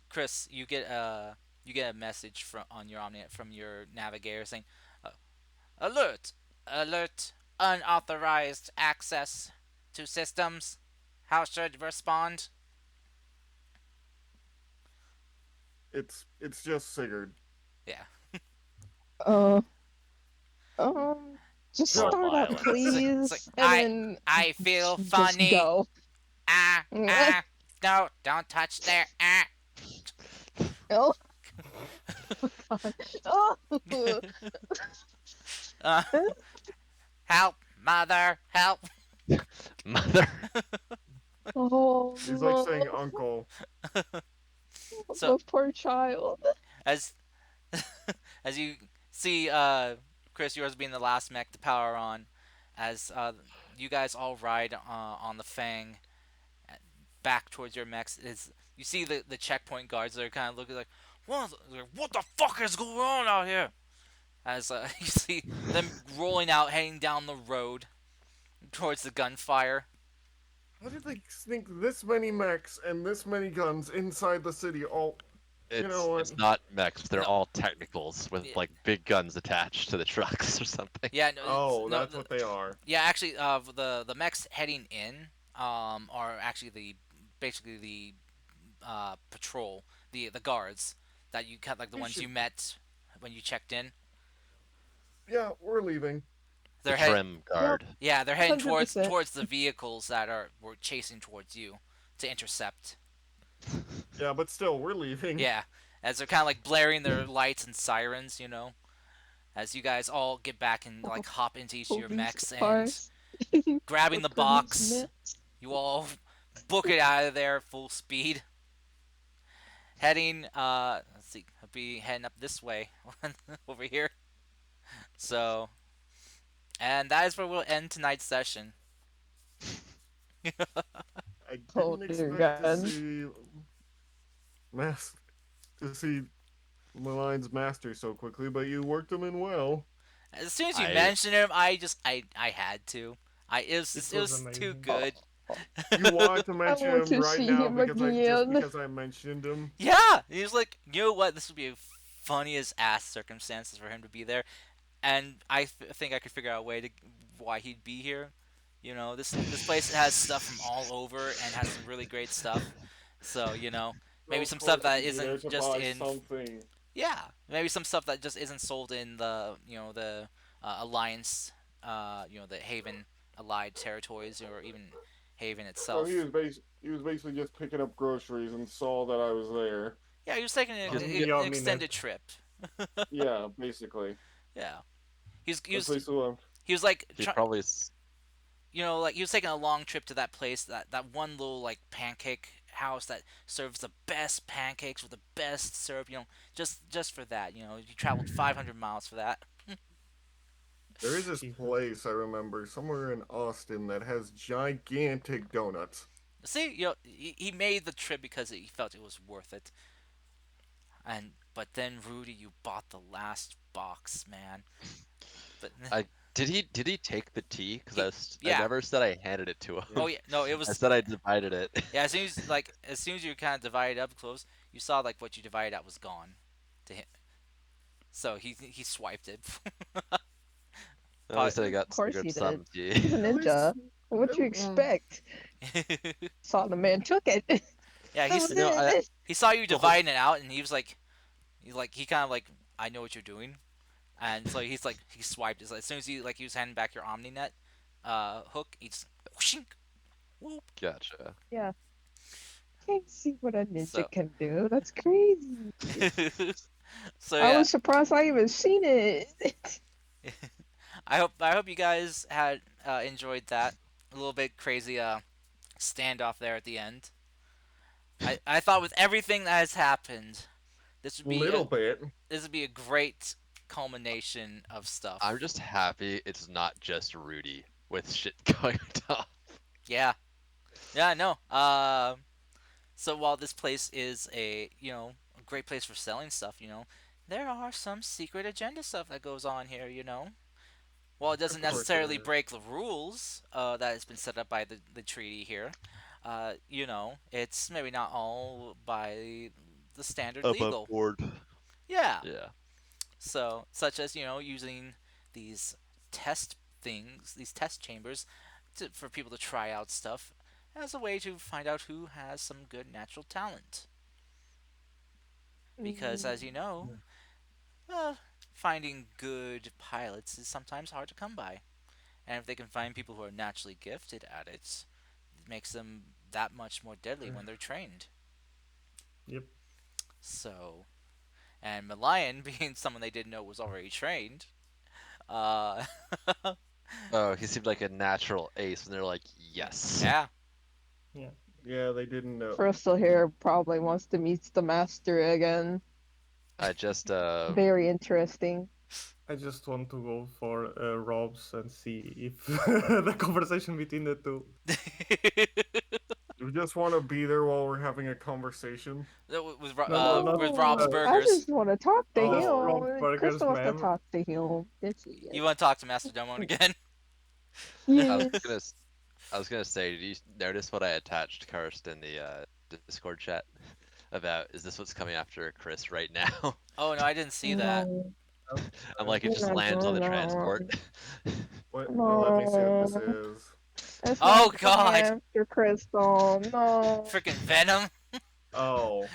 [SPEAKER 2] Chris, you get a message from on your Omninet from your navigator saying, "Alert, alert, unauthorized access to systems. How should respond?"
[SPEAKER 3] It's just Sigurd.
[SPEAKER 2] Yeah.
[SPEAKER 6] Uh. Just
[SPEAKER 1] No
[SPEAKER 6] start up,
[SPEAKER 1] violence.
[SPEAKER 2] It's like
[SPEAKER 6] please, and then
[SPEAKER 2] I feel
[SPEAKER 6] just
[SPEAKER 2] funny.
[SPEAKER 6] go.
[SPEAKER 2] Ah. No, don't touch there. Ah.
[SPEAKER 6] Oh. Oh.
[SPEAKER 2] Uh, help, mother, help.
[SPEAKER 1] Mother.
[SPEAKER 6] Oh
[SPEAKER 3] He's like saying
[SPEAKER 6] no.
[SPEAKER 3] uncle.
[SPEAKER 2] So
[SPEAKER 6] The poor child.
[SPEAKER 2] as as you see, Chris, yours being the last mech to power on, as you guys all ride on the Fang back towards your mechs, is you see the checkpoint guards that are kind of looking like, what the fuck is going on out here? As you see them rolling out, heading down the road towards the gunfire.
[SPEAKER 3] How did they sneak this many mechs and this many guns inside the city? All you know what?
[SPEAKER 1] It's not mechs. They're
[SPEAKER 2] No.
[SPEAKER 1] all technicals with
[SPEAKER 2] Yeah.
[SPEAKER 1] like big guns attached to the trucks or something.
[SPEAKER 2] Yeah, no,
[SPEAKER 3] Oh,
[SPEAKER 2] no,
[SPEAKER 3] that's what they are.
[SPEAKER 2] yeah. Actually, the mechs heading in are actually basically the patrol, the guards that you cut, like the
[SPEAKER 3] We
[SPEAKER 2] ones
[SPEAKER 3] should-
[SPEAKER 2] you met when you checked in.
[SPEAKER 3] Yeah, we're leaving.
[SPEAKER 1] The
[SPEAKER 2] They're
[SPEAKER 1] trim guard.
[SPEAKER 2] yeah, they're heading towards
[SPEAKER 6] 100%.
[SPEAKER 2] the vehicles that were chasing towards you to intercept.
[SPEAKER 3] Yeah, but still, we're leaving.
[SPEAKER 2] Yeah, as they're kind of like blaring their lights and sirens, as you guys all get back and like hop into each of your
[SPEAKER 6] Police
[SPEAKER 2] mechs and
[SPEAKER 6] cars.
[SPEAKER 2] grabbing the box,
[SPEAKER 6] Policemen.
[SPEAKER 2] you all book it out of there full speed. Heading, let's see, I'll be heading up this way over here. So, and that is where we'll end tonight's session.
[SPEAKER 3] I didn't
[SPEAKER 6] Oh, dear
[SPEAKER 3] expect to
[SPEAKER 6] God.
[SPEAKER 3] see to see Malines master so quickly, but you worked them in well.
[SPEAKER 2] As soon as you
[SPEAKER 1] I-
[SPEAKER 2] mentioned him, I had to. It was
[SPEAKER 5] It
[SPEAKER 2] it
[SPEAKER 5] was
[SPEAKER 2] was too
[SPEAKER 5] amazing.
[SPEAKER 2] good.
[SPEAKER 3] You wanted to mention
[SPEAKER 6] want
[SPEAKER 3] him
[SPEAKER 6] to
[SPEAKER 3] right
[SPEAKER 6] see
[SPEAKER 3] now
[SPEAKER 6] him
[SPEAKER 3] just
[SPEAKER 6] again.
[SPEAKER 3] because I mentioned him.
[SPEAKER 2] Yeah, he was like, you know what? This would be a funniest ass circumstances for him to be there, and I think I could figure out a way to why he'd be here. This place has stuff from all over and has some really great stuff. So maybe
[SPEAKER 3] Of
[SPEAKER 2] some stuff
[SPEAKER 3] course,
[SPEAKER 2] that
[SPEAKER 3] we'd be there
[SPEAKER 2] isn't
[SPEAKER 3] to
[SPEAKER 2] just
[SPEAKER 3] buy
[SPEAKER 2] in.
[SPEAKER 3] something.
[SPEAKER 2] Yeah, maybe some stuff that just isn't sold in the Alliance, the Haven Allied territories or even Haven
[SPEAKER 3] So he
[SPEAKER 2] itself.
[SPEAKER 3] was he was basically just picking up groceries and saw that I was there.
[SPEAKER 2] Yeah, he was taking an,
[SPEAKER 5] On
[SPEAKER 3] Um,
[SPEAKER 5] the
[SPEAKER 2] an
[SPEAKER 5] Omninet.
[SPEAKER 2] extended trip.
[SPEAKER 3] yeah, basically.
[SPEAKER 2] Yeah, he was he
[SPEAKER 3] That's
[SPEAKER 2] was
[SPEAKER 3] basically what I'm.
[SPEAKER 2] he was like
[SPEAKER 1] He probably s-
[SPEAKER 2] like he was taking a long trip to that place, that one little like pancake house that serves the best pancakes with the best syrup. Just for that. He traveled 500 miles for that.
[SPEAKER 3] There is this
[SPEAKER 5] He,
[SPEAKER 3] place I remember somewhere in Austin that has gigantic donuts.
[SPEAKER 2] See, he made the trip because he felt it was worth it. But then Rudy, you bought the last box, man. But
[SPEAKER 1] I did he take the tea? Because
[SPEAKER 2] he,
[SPEAKER 1] I
[SPEAKER 2] yeah.
[SPEAKER 1] never said I handed it to
[SPEAKER 2] Oh
[SPEAKER 1] him.
[SPEAKER 2] yeah, no, it
[SPEAKER 1] I
[SPEAKER 2] was
[SPEAKER 1] said I divided it.
[SPEAKER 2] yeah. As soon as you kind of divided up close, you saw like what you divided out was gone to him. So he swiped it.
[SPEAKER 1] I only
[SPEAKER 2] Probably.
[SPEAKER 1] said I
[SPEAKER 6] Of
[SPEAKER 1] got
[SPEAKER 6] course
[SPEAKER 1] snickered
[SPEAKER 6] he did.
[SPEAKER 1] some tea.
[SPEAKER 6] He's a
[SPEAKER 3] At least,
[SPEAKER 6] ninja. What you
[SPEAKER 3] mm,
[SPEAKER 6] expect? Saw the man took it.
[SPEAKER 2] Yeah,
[SPEAKER 6] That was
[SPEAKER 1] I
[SPEAKER 6] it.
[SPEAKER 2] he saw you
[SPEAKER 1] the whole
[SPEAKER 2] dividing it out, and he kind of like, I know what you're doing, and so he swiped it. So as soon as he was handing back your OmniNet hook, he's whooshing, whoop.
[SPEAKER 1] gotcha.
[SPEAKER 6] Yeah. Can't see what a
[SPEAKER 2] So
[SPEAKER 6] ninja can do. That's crazy.
[SPEAKER 2] so
[SPEAKER 6] I
[SPEAKER 2] yeah,
[SPEAKER 6] was surprised I even seen it.
[SPEAKER 2] I hope you guys had enjoyed that a little bit crazy standoff there at the end. I thought with everything that has happened, this would be
[SPEAKER 3] little
[SPEAKER 2] a
[SPEAKER 3] bit.
[SPEAKER 2] this would be a great culmination of
[SPEAKER 1] I'm
[SPEAKER 2] stuff.
[SPEAKER 1] just happy it's not just Rudy with shit going on.
[SPEAKER 2] Yeah, yeah, I know. So while this place is a great place for selling stuff, there are some secret agenda stuff that goes on here. While it doesn't
[SPEAKER 3] Of course it
[SPEAKER 2] necessarily
[SPEAKER 3] is.
[SPEAKER 2] break the rules that has been set up by the treaty here, it's maybe not all by the standard
[SPEAKER 1] Above
[SPEAKER 2] legal.
[SPEAKER 1] board.
[SPEAKER 2] Yeah.
[SPEAKER 1] Yeah.
[SPEAKER 2] So, such as using these these test chambers, for people to try out stuff as a way to find out who has some good natural talent. Because, as you know, uh, finding good pilots is sometimes hard to come by. And if they can find people who are naturally gifted at it, it makes them that much more deadly when they're trained.
[SPEAKER 5] yep.
[SPEAKER 2] So, and Malayan, being someone they didn't know was already trained, uh,
[SPEAKER 1] Oh, he seemed like a natural ace, and they're like, yes.
[SPEAKER 2] yeah.
[SPEAKER 5] Yeah.
[SPEAKER 3] Yeah, they didn't know.
[SPEAKER 6] Crystal here probably wants to meet the master again.
[SPEAKER 1] I just
[SPEAKER 6] Very interesting.
[SPEAKER 5] I just want to go for Robs and see if the conversation between the two.
[SPEAKER 3] You just want to be there while we're having a conversation.
[SPEAKER 5] No, no, not
[SPEAKER 2] With Rob's
[SPEAKER 6] I
[SPEAKER 2] Burgers.
[SPEAKER 6] just want to talk to
[SPEAKER 5] just
[SPEAKER 3] Oh,
[SPEAKER 5] Rob's
[SPEAKER 6] him.
[SPEAKER 5] Burgers,
[SPEAKER 6] Crystal wants to
[SPEAKER 5] ma'am.
[SPEAKER 6] talk to him. That's it.
[SPEAKER 2] You want to talk to Master Domon again?
[SPEAKER 1] I was
[SPEAKER 6] Yes.
[SPEAKER 1] gonna I was gonna say, did you notice what I attached, Karst, in the Discord chat about is this what's coming after Chris right now?
[SPEAKER 2] Oh no, I didn't see that.
[SPEAKER 6] No.
[SPEAKER 1] I'm like, it
[SPEAKER 6] You're
[SPEAKER 1] just
[SPEAKER 6] not
[SPEAKER 1] lands on
[SPEAKER 6] doing
[SPEAKER 1] the
[SPEAKER 6] that.
[SPEAKER 1] transport.
[SPEAKER 3] what? Let me see what this
[SPEAKER 6] No.
[SPEAKER 3] is.
[SPEAKER 6] That's
[SPEAKER 2] Oh
[SPEAKER 6] not coming
[SPEAKER 2] God!
[SPEAKER 6] after Crystal. No.
[SPEAKER 2] Freaking Venom!
[SPEAKER 3] Oh,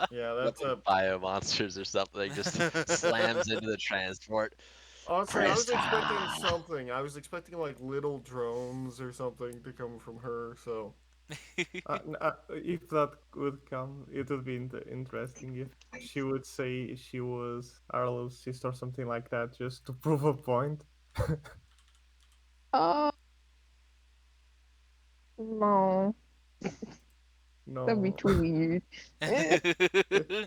[SPEAKER 3] yeah, that's
[SPEAKER 1] Like
[SPEAKER 3] a.
[SPEAKER 1] bio monsters or something just slams into the transport.
[SPEAKER 3] Honestly, I was
[SPEAKER 1] Krista!
[SPEAKER 3] expecting something. I was expecting like little drones or something to come from her. So
[SPEAKER 5] If that would come, it would be interesting if she would say she was Arlo's sister or something like that, just to prove a point.
[SPEAKER 6] Oh, no. That'd be
[SPEAKER 5] No.
[SPEAKER 6] too weird. Eh,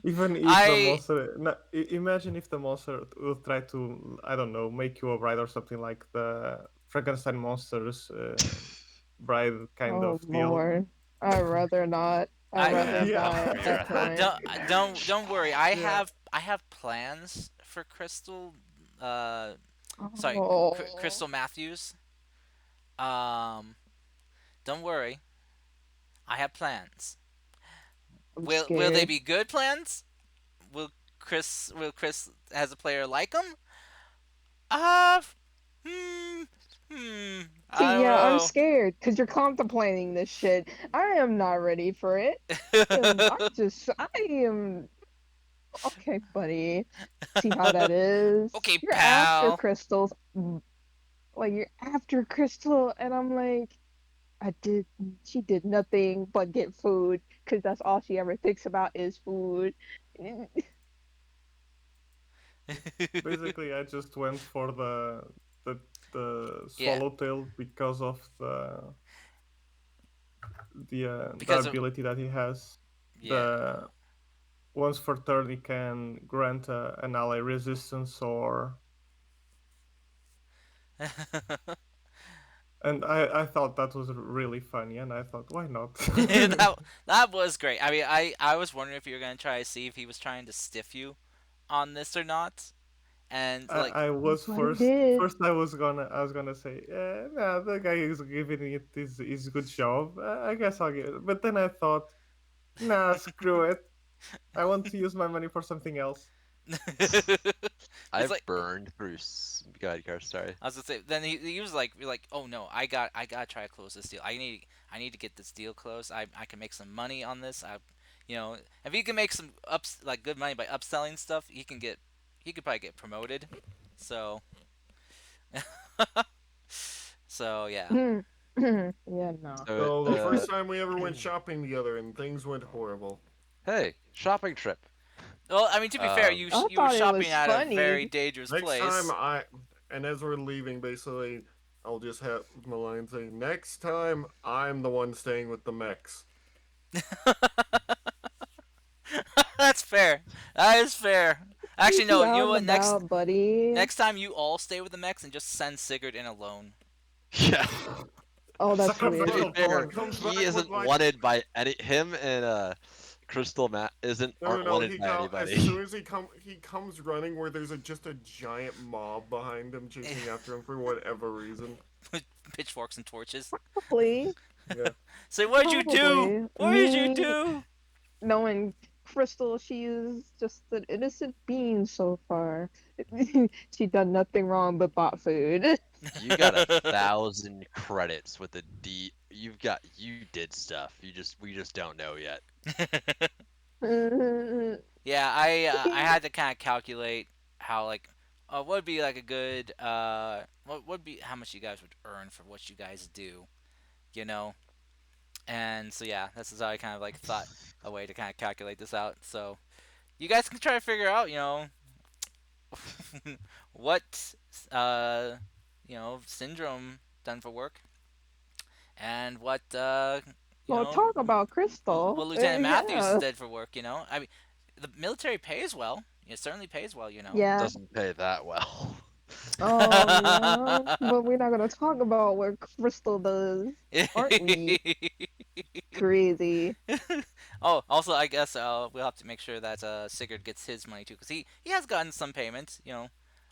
[SPEAKER 5] Even if the
[SPEAKER 2] I
[SPEAKER 5] monster, imagine if the monster would try to, I don't know, make you a bride or something like the Frankenstein monsters bride kind
[SPEAKER 6] oh,
[SPEAKER 5] of deal.
[SPEAKER 6] Lord. I'd rather not. I'd
[SPEAKER 2] I
[SPEAKER 6] rather
[SPEAKER 1] Come
[SPEAKER 6] die
[SPEAKER 1] for
[SPEAKER 6] at
[SPEAKER 1] your
[SPEAKER 6] that point.
[SPEAKER 2] don't worry. I
[SPEAKER 5] Yeah.
[SPEAKER 2] have I have plans for Crystal. Sorry,
[SPEAKER 6] Oh.
[SPEAKER 2] Crystal Matthews. Um, don't worry. I have plans.
[SPEAKER 6] I'm
[SPEAKER 2] Will they
[SPEAKER 6] scared.
[SPEAKER 2] be good plans? Will Chris as a player like them? Uh, hmm, I
[SPEAKER 6] See,
[SPEAKER 2] don't
[SPEAKER 6] yeah, I'm
[SPEAKER 2] know.
[SPEAKER 6] scared because you're contemplating this shit. I am not ready for it. I am, okay, buddy. See how that is?
[SPEAKER 2] Okay,
[SPEAKER 6] You're after
[SPEAKER 2] pal.
[SPEAKER 6] crystals. Like, you're after crystal, and I'm like, I did, she did nothing but get food because that's all she ever thinks about is food.
[SPEAKER 5] Basically, I just went for the the
[SPEAKER 2] Yeah,
[SPEAKER 5] swallowtail because of the
[SPEAKER 2] because of
[SPEAKER 5] ability that he has.
[SPEAKER 2] yeah.
[SPEAKER 5] The once per turn he can grant an ally resistance or and I thought that was really funny and I thought why not.
[SPEAKER 2] that was great. I mean, I was wondering if you were gonna try to see if he was trying to stiff you on this or not, and like,
[SPEAKER 5] I was
[SPEAKER 6] But he did.
[SPEAKER 5] first I was gonna say nah, the guy is giving it his good job. I guess I'll give it. But then I thought nah, screw it. I want to use my money for something else.
[SPEAKER 2] it's
[SPEAKER 1] I've
[SPEAKER 2] like
[SPEAKER 1] burned through. Go ahead, Gar. Sorry.
[SPEAKER 2] I was gonna say. Then he was like, "You're like, oh no, I gotta try to close this deal. I need to get this deal closed. I can make some money on this. You know, if he can make some like good money by upselling stuff, he could probably get promoted. So, so yeah,
[SPEAKER 6] Yeah, no.
[SPEAKER 1] So
[SPEAKER 3] So the first time we ever went shopping together and things went horrible.
[SPEAKER 1] hey, shopping trip.
[SPEAKER 2] well, I mean, to be fair,
[SPEAKER 1] Um,
[SPEAKER 6] I
[SPEAKER 2] you were
[SPEAKER 6] thought it
[SPEAKER 2] shopping
[SPEAKER 6] was
[SPEAKER 2] at a very
[SPEAKER 6] funny.
[SPEAKER 2] dangerous
[SPEAKER 3] Next time
[SPEAKER 2] place.
[SPEAKER 3] and as we're leaving, basically, I'll just have Malign say, next time I'm the one staying with the mechs.
[SPEAKER 2] That's fair. That is fair. Actually,
[SPEAKER 6] Take you
[SPEAKER 2] no. You
[SPEAKER 6] out
[SPEAKER 2] know
[SPEAKER 6] and
[SPEAKER 2] what?
[SPEAKER 6] about, buddy.
[SPEAKER 2] Next time you all stay with the mechs and just send Sigurd in alone.
[SPEAKER 1] yeah.
[SPEAKER 6] Oh, that's
[SPEAKER 3] Sucker
[SPEAKER 1] To be
[SPEAKER 6] weird.
[SPEAKER 1] fair,
[SPEAKER 3] Battleborn comes
[SPEAKER 1] he
[SPEAKER 3] back with
[SPEAKER 1] isn't
[SPEAKER 3] my.
[SPEAKER 1] wanted by any. Him and Crystal Matt
[SPEAKER 3] No, no,
[SPEAKER 1] aren't
[SPEAKER 3] no.
[SPEAKER 1] wanted by
[SPEAKER 3] As
[SPEAKER 1] anybody.
[SPEAKER 3] soon as he comes running where there's just a giant mob behind him chasing after him for whatever reason.
[SPEAKER 2] With pitchforks and torches.
[SPEAKER 6] Probably,
[SPEAKER 3] Yeah.
[SPEAKER 2] Say, what'd you do?
[SPEAKER 6] probably.
[SPEAKER 2] What did you
[SPEAKER 6] Me
[SPEAKER 2] do?
[SPEAKER 6] knowing Crystal, she is just an innocent being so far. She done nothing wrong but bought food.
[SPEAKER 1] You got 1,000 credits with a D. You did stuff. We just don't know yet.
[SPEAKER 2] Yeah, I had to kind of calculate how like what would be like a good what would be how much you guys would earn for what you guys do, you know? And so yeah, this is how I kind of like thought a way to kind of calculate this out. So you guys can try to figure out, you know, what uh syndrome done for work and what you
[SPEAKER 6] Well,
[SPEAKER 2] know
[SPEAKER 6] talk about Crystal.
[SPEAKER 2] what Lieutenant Matthews
[SPEAKER 6] Yeah,
[SPEAKER 2] did for work. You know, I mean, the military pays well. It certainly pays well. You know.
[SPEAKER 6] yeah.
[SPEAKER 1] Doesn't pay that well.
[SPEAKER 6] Yeah. But we're not gonna talk about what Crystal does, aren't we? Crazy.
[SPEAKER 2] Oh, also, I guess we'll have to make sure that Sigurd gets his money too, because he has gotten some payments. You know.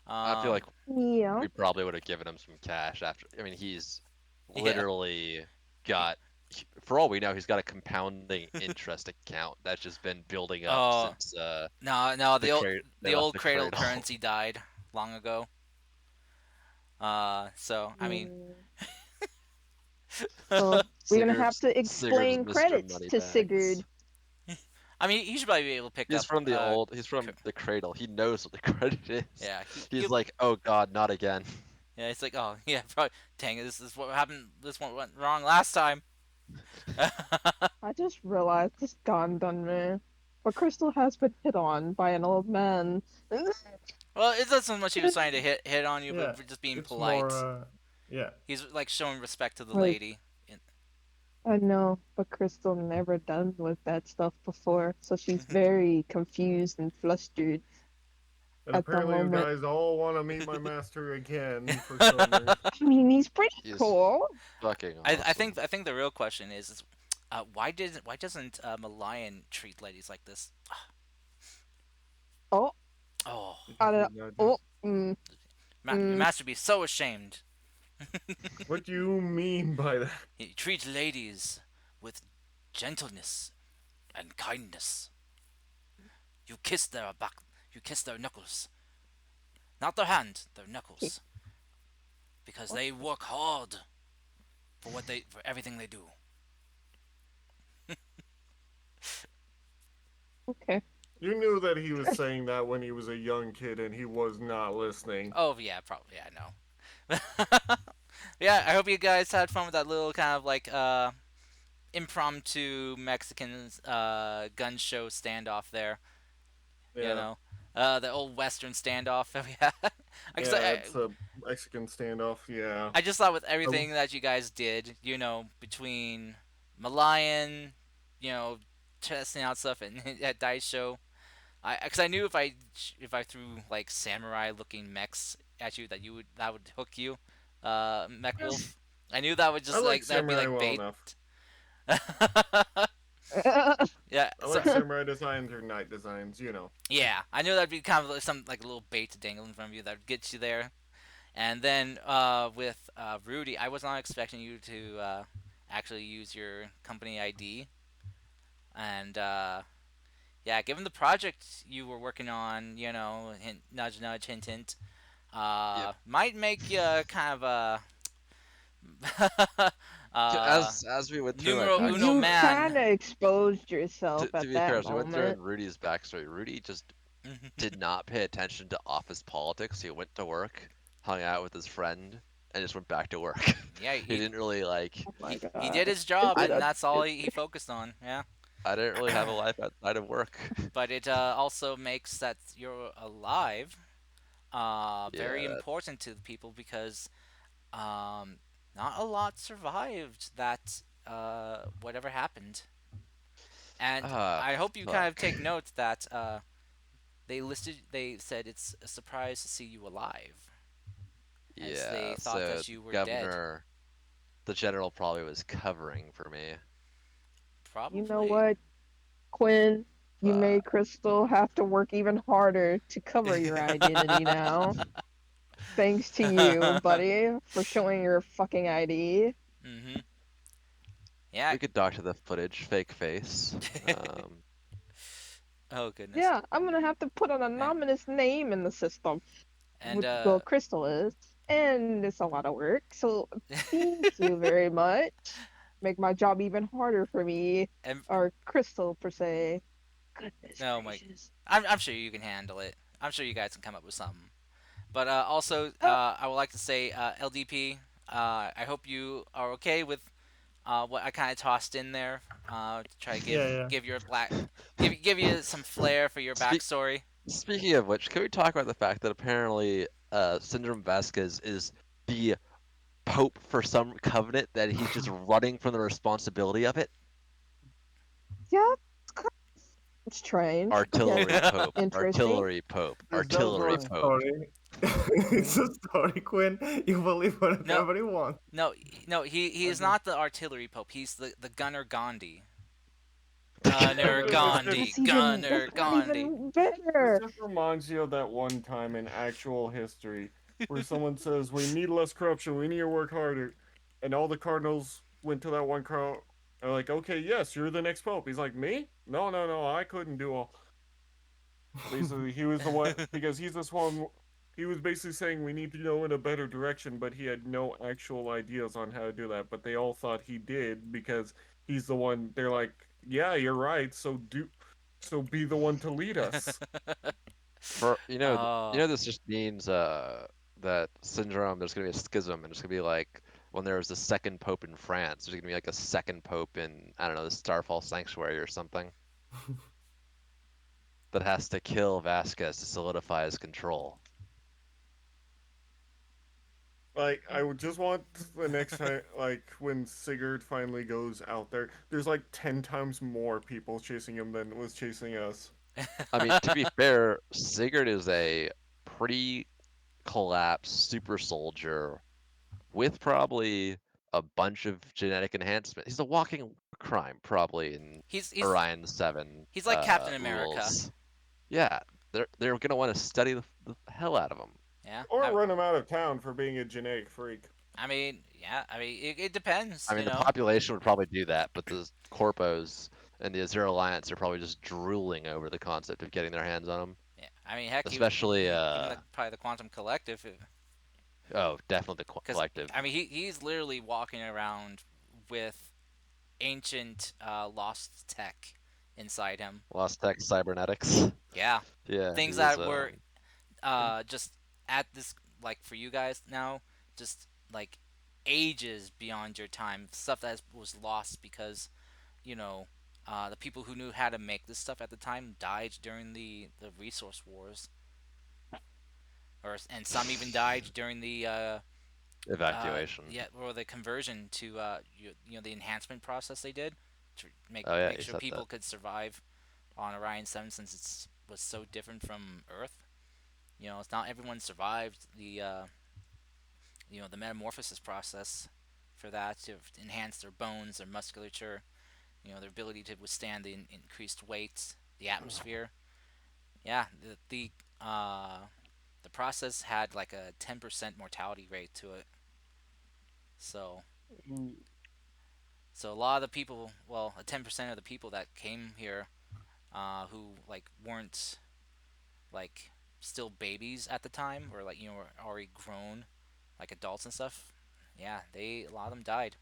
[SPEAKER 1] I feel like
[SPEAKER 6] Yeah.
[SPEAKER 1] we probably would have given him some cash after. I mean, he's
[SPEAKER 2] Yeah.
[SPEAKER 1] literally got. For all we know, he's got a compounding interest account that's just been building up
[SPEAKER 2] Oh
[SPEAKER 1] since
[SPEAKER 2] no,
[SPEAKER 1] they
[SPEAKER 2] the
[SPEAKER 1] left
[SPEAKER 2] old
[SPEAKER 1] the
[SPEAKER 2] cradle
[SPEAKER 1] cradle.
[SPEAKER 2] currency died long ago. So I mean,
[SPEAKER 6] Mm. So we're gonna have to
[SPEAKER 1] Sigurd's
[SPEAKER 6] explain
[SPEAKER 1] Mr.
[SPEAKER 6] credits to
[SPEAKER 1] Moneybags.
[SPEAKER 6] Sigurd.
[SPEAKER 2] I mean, he should probably be able to pick up.
[SPEAKER 1] He's from the cradle. He knows what the credit is.
[SPEAKER 2] Yeah,
[SPEAKER 1] He's like, oh God, not again.
[SPEAKER 2] yeah, it's like, oh yeah, probably. Dang, this is what happened. This one went wrong last time.
[SPEAKER 6] I just realized this dawned on me. But Crystal has been hit on by an old man.
[SPEAKER 2] Well, it's not so much he was trying to hit on you,
[SPEAKER 5] Yeah,
[SPEAKER 2] but for just being
[SPEAKER 5] it's
[SPEAKER 2] polite.
[SPEAKER 5] more yeah.
[SPEAKER 2] He's like showing respect to the
[SPEAKER 6] Like,
[SPEAKER 2] lady.
[SPEAKER 6] I know, but Crystal never done with that stuff before, so she's very confused and flustered
[SPEAKER 3] And
[SPEAKER 6] at the
[SPEAKER 3] apparently you
[SPEAKER 6] moment.
[SPEAKER 3] guys all want to meet my master again for some reason.
[SPEAKER 6] I mean, he's pretty
[SPEAKER 1] He's
[SPEAKER 6] cool.
[SPEAKER 1] fucking awesome.
[SPEAKER 2] I think the real question is why doesn't Malayan treat ladies like this?
[SPEAKER 6] Oh,
[SPEAKER 2] Oh,
[SPEAKER 6] I don't. Oh,
[SPEAKER 2] your master be so ashamed.
[SPEAKER 3] What do you mean by that?
[SPEAKER 2] He treats ladies with gentleness and kindness. You kiss their back. You kiss their knuckles. Not their hand, their
[SPEAKER 6] he,
[SPEAKER 2] knuckles. because they work hard for everything they do.
[SPEAKER 6] Okay.
[SPEAKER 3] You knew that he was saying that when he was a young kid and he was not listening.
[SPEAKER 2] Oh yeah, probably. Yeah, I know. Yeah, I hope you guys had fun with that little kind of like impromptu Mexican gun show standoff there. You
[SPEAKER 3] Yeah.
[SPEAKER 2] know, the old Western standoff that we had. Because
[SPEAKER 3] Yeah, it's a Mexican standoff. Yeah.
[SPEAKER 2] I just thought with
[SPEAKER 3] Oh,
[SPEAKER 2] everything that you guys did, between Malayan, you know, testing out stuff at Dice Show, because I knew if I threw like samurai looking mechs at you that would hook you, Mech Wolf. I knew that would
[SPEAKER 3] I
[SPEAKER 2] just
[SPEAKER 3] like
[SPEAKER 2] like that would be
[SPEAKER 3] samurai
[SPEAKER 2] like
[SPEAKER 3] well
[SPEAKER 2] bait.
[SPEAKER 3] enough.
[SPEAKER 2] Yeah,
[SPEAKER 3] I
[SPEAKER 2] so
[SPEAKER 3] like samurai designs or knight designs, you know.
[SPEAKER 2] yeah, I knew that'd be kind of like some like a little bait to dangle in front of you that would get you there. And then with Rudy, I was not expecting you to actually use your company ID. And yeah, given the project you were working on, hint, nudge, nudge, hint, hint,
[SPEAKER 1] Yep.
[SPEAKER 2] might make you kind of a
[SPEAKER 1] As we went through my
[SPEAKER 2] numero uno
[SPEAKER 6] You
[SPEAKER 1] backstory,
[SPEAKER 2] man.
[SPEAKER 6] kind of exposed yourself
[SPEAKER 1] to
[SPEAKER 6] at
[SPEAKER 1] be fair,
[SPEAKER 6] that
[SPEAKER 1] as we went through
[SPEAKER 6] moment.
[SPEAKER 1] in Rudy's backstory, Rudy just did not pay attention to office politics. He went to work, hung out with his friend, and just went back to work.
[SPEAKER 2] Yeah,
[SPEAKER 1] He didn't really like.
[SPEAKER 6] Oh my
[SPEAKER 2] he did
[SPEAKER 6] god.
[SPEAKER 2] his
[SPEAKER 6] Is
[SPEAKER 2] job,
[SPEAKER 6] it
[SPEAKER 1] I
[SPEAKER 2] and
[SPEAKER 6] a
[SPEAKER 2] that's all
[SPEAKER 6] is
[SPEAKER 2] he focused on. Yeah.
[SPEAKER 1] I didn't really have a life outside of work.
[SPEAKER 2] But it also makes that you're alive very
[SPEAKER 1] Yeah.
[SPEAKER 2] important to the people because um, not a lot survived that whatever happened. And
[SPEAKER 1] Ah,
[SPEAKER 2] I hope you kind of
[SPEAKER 1] fuck.
[SPEAKER 2] take note that they said it's a surprise to see you alive, as they
[SPEAKER 1] Yeah.
[SPEAKER 2] thought
[SPEAKER 1] So
[SPEAKER 2] that you were dead.
[SPEAKER 1] governor, the general probably was covering for me.
[SPEAKER 6] you know
[SPEAKER 2] Probably.
[SPEAKER 6] what, Quinn? You made
[SPEAKER 1] Fuck.
[SPEAKER 6] Crystal have to work even harder to cover your identity now. Thanks to you, buddy, for showing your fucking ID.
[SPEAKER 2] Mm-hmm. Yeah.
[SPEAKER 1] We could doctor the footage, fake face.
[SPEAKER 2] Oh goodness.
[SPEAKER 6] Yeah, I'm gonna have to put an
[SPEAKER 2] And
[SPEAKER 6] anonymous name in the system.
[SPEAKER 2] and
[SPEAKER 6] Well, Crystal is, and it's a lot of work. So thank you very much. Make my job even harder for me,
[SPEAKER 2] and
[SPEAKER 6] or Crystal per se. Goodness
[SPEAKER 2] oh my,
[SPEAKER 6] gracious.
[SPEAKER 2] I'm sure you can handle it. I'm sure you guys can come up with something. But also,
[SPEAKER 6] Oh,
[SPEAKER 2] I would like to say, LDP, I hope you are okay with what I kind of tossed in there to try to
[SPEAKER 5] Yeah, yeah.
[SPEAKER 2] give your give you some flair for your
[SPEAKER 1] Speak.
[SPEAKER 2] backstory.
[SPEAKER 1] Speaking of which, can we talk about the fact that apparently Syndrome Vasquez is the Pope for some covenant that he's just running from the responsibility of it?
[SPEAKER 6] yeah, it's strange, but yeah,
[SPEAKER 1] Artillery Pope,
[SPEAKER 6] interesting.
[SPEAKER 1] Artillery Pope,
[SPEAKER 3] That was
[SPEAKER 1] Artillery
[SPEAKER 5] It's
[SPEAKER 3] one.
[SPEAKER 5] a
[SPEAKER 1] Pope.
[SPEAKER 5] story. It's
[SPEAKER 6] Mm.
[SPEAKER 5] a story, Quinn. You believe
[SPEAKER 2] No,
[SPEAKER 5] whatever you want.
[SPEAKER 2] no, no. He is
[SPEAKER 3] Okay.
[SPEAKER 2] not the artillery pope. He's the Gunner Gandhi.
[SPEAKER 3] That
[SPEAKER 2] Gunner
[SPEAKER 3] it's
[SPEAKER 2] Gandhi.
[SPEAKER 6] That's
[SPEAKER 2] Gunner
[SPEAKER 6] not
[SPEAKER 2] Gandhi.
[SPEAKER 6] even
[SPEAKER 3] This
[SPEAKER 6] better.
[SPEAKER 3] just reminds you of that one time in actual history where someone says, "We need less corruption. We need to work harder," and all the cardinals went to that one crowd. They're like, "Okay, yes, you're the next pope." He's like, "Me? No, no, no. I couldn't do all." Basically, he was the one because he's this one. He was basically saying we need to go in a better direction, but he had no actual ideas on how to do that. But they all thought he did because he's the one. They're like, "Yeah, you're right. So be the one to lead us."
[SPEAKER 1] For
[SPEAKER 2] Oh,
[SPEAKER 1] this just means that syndrome. There's gonna be a schism, and it's gonna be like when there was the second pope in France. There's gonna be like a second pope in I don't know the Starfall Sanctuary or something that has to kill Vasquez to solidify his control.
[SPEAKER 3] Like, I would just want the next time, like, when Sigurd finally goes out there, there's like 10 times more people chasing him than was chasing us.
[SPEAKER 1] I mean, to be fair, Sigurd is a pretty collapsed super soldier with probably a bunch of genetic enhancement. He's a walking crime, probably in
[SPEAKER 2] he's
[SPEAKER 1] Orion 7
[SPEAKER 2] he's like Captain America.
[SPEAKER 1] rules. Yeah, they're gonna want to study the hell out of him.
[SPEAKER 2] Yeah.
[SPEAKER 3] Or run him out of town for being a genetic freak.
[SPEAKER 2] I mean, yeah. I mean, it depends.
[SPEAKER 1] I mean, the population would probably do that, but the corpos and the Azure Alliance are probably just drooling over the concept of getting their hands on him.
[SPEAKER 2] Yeah. I mean, heck,
[SPEAKER 1] Especially,
[SPEAKER 2] even probably the Quantum Collective.
[SPEAKER 1] Oh, definitely the
[SPEAKER 2] Because
[SPEAKER 1] collective.
[SPEAKER 2] I mean, he's literally walking around with ancient lost tech inside him.
[SPEAKER 1] Lost Tech Cybernetics.
[SPEAKER 2] Yeah,
[SPEAKER 1] Yeah,
[SPEAKER 2] things
[SPEAKER 1] he is.
[SPEAKER 2] that were just at this, like, for you guys now, just like ages beyond your time. Stuff that was lost because you know the people who knew how to make this stuff at the time died during the resource wars, or and some even died during the
[SPEAKER 1] Evacuation.
[SPEAKER 2] yeah, or the conversion to the enhancement process they did to
[SPEAKER 1] Oh yeah,
[SPEAKER 2] make
[SPEAKER 1] you
[SPEAKER 2] sure
[SPEAKER 1] said that.
[SPEAKER 2] people could survive on Orion 7 since it was so different from Earth. It's not everyone survived the metamorphosis process for that to enhance their bones, their musculature, their ability to withstand the increased weight, the atmosphere. Yeah, the process had like a 10% mortality rate to it. So
[SPEAKER 3] Mm,
[SPEAKER 2] So a lot of the people, well, 10% of the people that came here, who like weren't like still babies at the time, or like were already grown, like adults and stuff. Yeah, a lot of them died.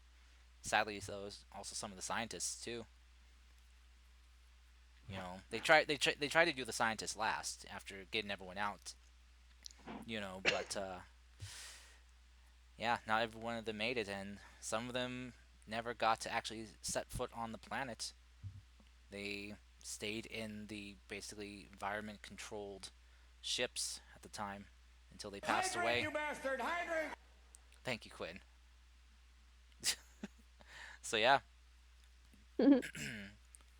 [SPEAKER 2] Sadly, so was also some of the scientists too. They tried to do the scientists last after getting everyone out. But yeah, not every one of them made it, and some of them never got to actually set foot on the planet. They stayed in the basically environment controlled ships at the time until they passed away. You bastard! Hydrate! Thank you, Quinn. So yeah,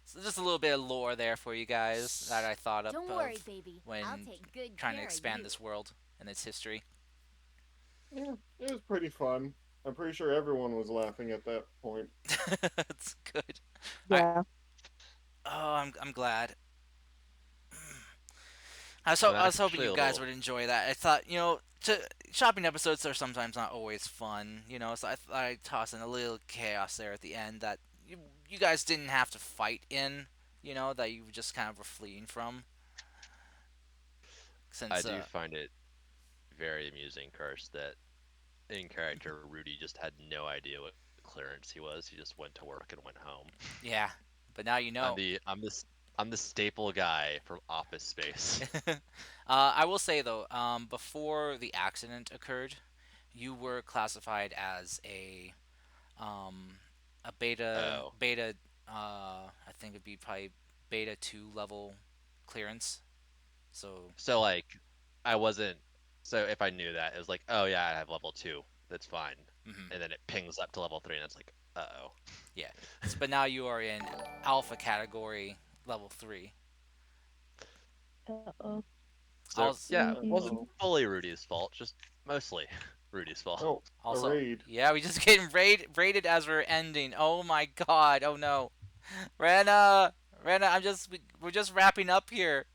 [SPEAKER 2] so just a little bit of lore there for you guys that I thought up
[SPEAKER 4] Don't worry,
[SPEAKER 2] of
[SPEAKER 4] baby. I'll
[SPEAKER 2] when
[SPEAKER 4] take good
[SPEAKER 2] trying to
[SPEAKER 4] care of
[SPEAKER 2] expand
[SPEAKER 4] you.
[SPEAKER 2] this world and its history.
[SPEAKER 3] yeah, it was pretty fun. I'm pretty sure everyone was laughing at that point.
[SPEAKER 2] That's good. I
[SPEAKER 6] Yeah.
[SPEAKER 2] oh, I'm glad.
[SPEAKER 1] I'm
[SPEAKER 2] I was hoping
[SPEAKER 1] actually
[SPEAKER 2] you
[SPEAKER 1] a
[SPEAKER 2] guys
[SPEAKER 1] little.
[SPEAKER 2] would enjoy that. I thought, shopping episodes are sometimes not always fun, so I thought I'd toss in a little chaos there at the end that you guys didn't have to fight in, that you just kind of were fleeing from.
[SPEAKER 1] I
[SPEAKER 2] Since,
[SPEAKER 1] do find it very amusing, Curse, that in character Rudy just had no idea what clearance he was. He just went to work and went home.
[SPEAKER 2] yeah, but now you
[SPEAKER 1] I'm
[SPEAKER 2] know.
[SPEAKER 1] the I'm this I'm the staple guy from Office Space.
[SPEAKER 2] I will say though, before the accident occurred, you were classified as um, a
[SPEAKER 1] Oh,
[SPEAKER 2] beta. I think it'd be probably beta 2 level clearance. So,
[SPEAKER 1] so like I wasn't. So if I knew that, it was like, oh yeah, I have level 2. That's fine.
[SPEAKER 2] mhm,
[SPEAKER 1] And then it pings up to level 3, and it's like, uh-oh.
[SPEAKER 2] yeah. But now you are in alpha category level 3.
[SPEAKER 6] Uh-oh.
[SPEAKER 1] So
[SPEAKER 2] Also,
[SPEAKER 1] yeah, it wasn't
[SPEAKER 3] Oh,
[SPEAKER 1] fully Rudy's fault, just mostly Rudy's fault.
[SPEAKER 3] oh, a
[SPEAKER 2] also,
[SPEAKER 3] raid.
[SPEAKER 2] yeah, we just getting raided as we're ending. Oh my god. Oh no. Rena, we're just wrapping up here.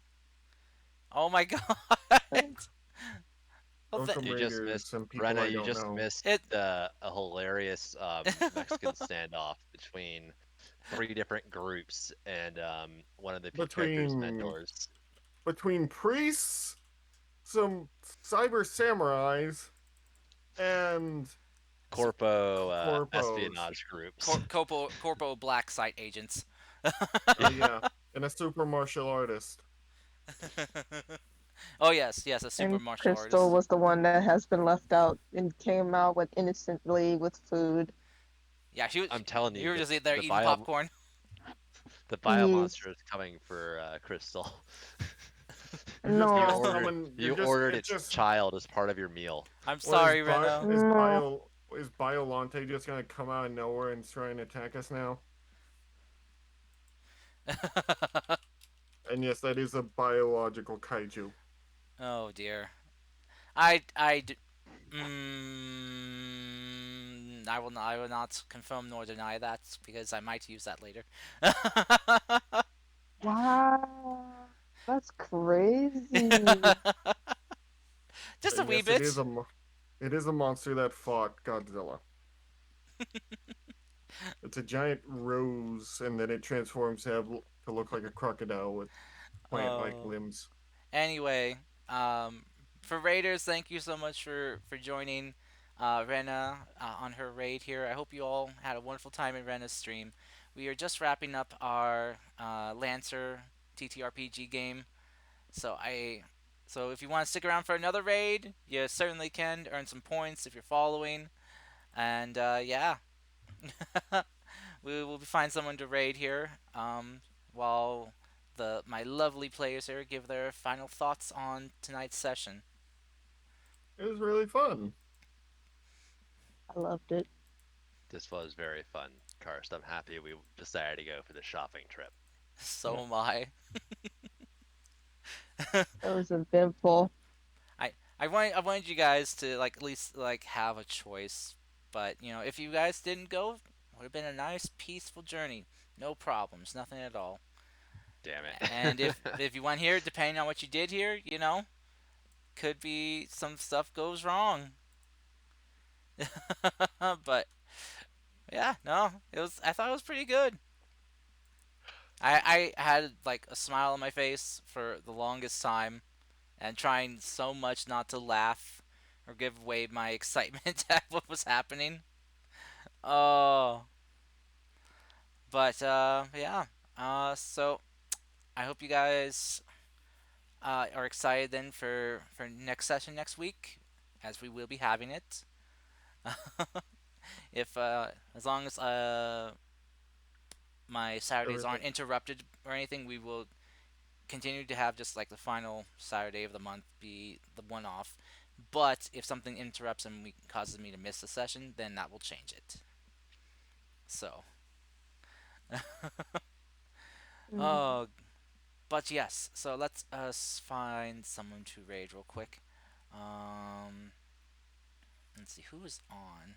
[SPEAKER 2] Oh my god. Well,
[SPEAKER 3] Oh, some
[SPEAKER 1] You just
[SPEAKER 3] raiders,
[SPEAKER 1] missed
[SPEAKER 3] some people
[SPEAKER 1] Brenna.
[SPEAKER 3] I
[SPEAKER 1] You
[SPEAKER 3] don't
[SPEAKER 1] just
[SPEAKER 3] know.
[SPEAKER 1] missed
[SPEAKER 2] it.
[SPEAKER 1] a hilarious Mexican standoff between 3 different groups and one of the characters'
[SPEAKER 3] Between
[SPEAKER 1] mentors,
[SPEAKER 3] priests, some cyber samurais, and
[SPEAKER 2] So,
[SPEAKER 1] corpo
[SPEAKER 3] corpos.
[SPEAKER 1] espionage groups.
[SPEAKER 2] corpo black site agents.
[SPEAKER 3] Oh
[SPEAKER 1] Yeah,
[SPEAKER 3] yeah, and a super martial artist.
[SPEAKER 2] Oh yes, yes, a super
[SPEAKER 6] And
[SPEAKER 2] martial
[SPEAKER 6] Crystal
[SPEAKER 2] artist.
[SPEAKER 6] was the one that has been left out and came out with innocently with food.
[SPEAKER 2] Yeah, she was.
[SPEAKER 1] I'm telling you,
[SPEAKER 2] You were just there eating popcorn.
[SPEAKER 1] the bio
[SPEAKER 6] Yes.
[SPEAKER 1] monster is coming for Crystal.
[SPEAKER 3] You're just
[SPEAKER 1] You
[SPEAKER 3] gonna
[SPEAKER 6] No.
[SPEAKER 1] ordered
[SPEAKER 3] summon. You're
[SPEAKER 1] you
[SPEAKER 3] just.
[SPEAKER 1] ordered
[SPEAKER 3] It's
[SPEAKER 1] its
[SPEAKER 3] just.
[SPEAKER 1] child as part of your meal.
[SPEAKER 2] I'm
[SPEAKER 3] What is
[SPEAKER 2] sorry, Reno.
[SPEAKER 6] No.
[SPEAKER 3] Biolante just gonna come out of nowhere and try and attack us now? And yes, that is a biological kaiju.
[SPEAKER 2] Oh dear. I I will not confirm nor deny that because I might use that later.
[SPEAKER 6] Wow. That's crazy.
[SPEAKER 2] Just a
[SPEAKER 3] And
[SPEAKER 2] wee
[SPEAKER 3] yes,
[SPEAKER 2] bit.
[SPEAKER 3] it is a monster that fought Godzilla. It's a giant rose, and then it transforms to look like a crocodile with plant-like
[SPEAKER 2] Oh.
[SPEAKER 3] limbs.
[SPEAKER 2] Anyway, um, for Raiders, thank you so much for joining Rena on her raid here. I hope you all had a wonderful time in Rena's stream. We are just wrapping up our Lancer TTRPG game, so so if you want to stick around for another raid, you certainly can earn some points if you're following. And yeah, we will find someone to raid here. While my lovely players here give their final thoughts on tonight's session.
[SPEAKER 3] It was really fun.
[SPEAKER 6] I loved it.
[SPEAKER 1] This was very fun, Karst. I'm happy we decided to go for the shopping trip.
[SPEAKER 2] So am I.
[SPEAKER 6] That was eventful.
[SPEAKER 2] I wanted you guys to like at least like have a choice, but you know if you guys didn't go, it would have been a nice peaceful journey, no problems, nothing at all.
[SPEAKER 1] Damn it.
[SPEAKER 2] And if you went here, depending on what you did here, could be some stuff goes wrong. But yeah, no, it was. I thought it was pretty good. I had like a smile on my face for the longest time, and trying so much not to laugh or give away my excitement at what was happening. Oh, but yeah. So I hope you guys are excited then for next session next week, as we will be having it. If as long as my Saturdays aren't
[SPEAKER 3] Everything.
[SPEAKER 2] interrupted or anything, we will continue to have just like the final Saturday of the month be the one off. But if something interrupts and causes me to miss a session, then that will change it. So,
[SPEAKER 6] Mm.
[SPEAKER 2] oh, but yes. So let's us find someone to raid real quick. Um, let's see who is on.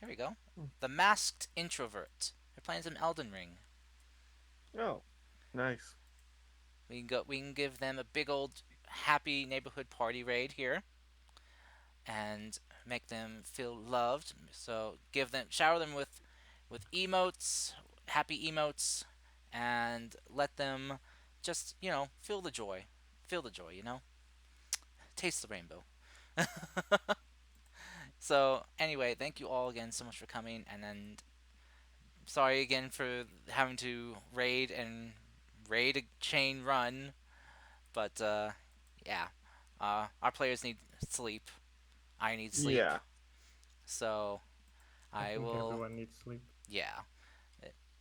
[SPEAKER 2] Here we go. The Masked Introvert. They're playing some Elden Ring.
[SPEAKER 3] Oh, nice.
[SPEAKER 2] We can go. We can give them a big old happy neighborhood party raid here, and make them feel loved. So shower them with emotes, happy emotes, and let them just feel the joy, feel the joy. Taste the rainbow. So anyway, thank you all again so much for coming, and then sorry again for having to raid a chain run, but yeah, our players need sleep. I need sleep.
[SPEAKER 3] Yeah.
[SPEAKER 2] So
[SPEAKER 5] I
[SPEAKER 2] I
[SPEAKER 5] think
[SPEAKER 2] will.
[SPEAKER 5] everyone needs sleep.
[SPEAKER 2] Yeah.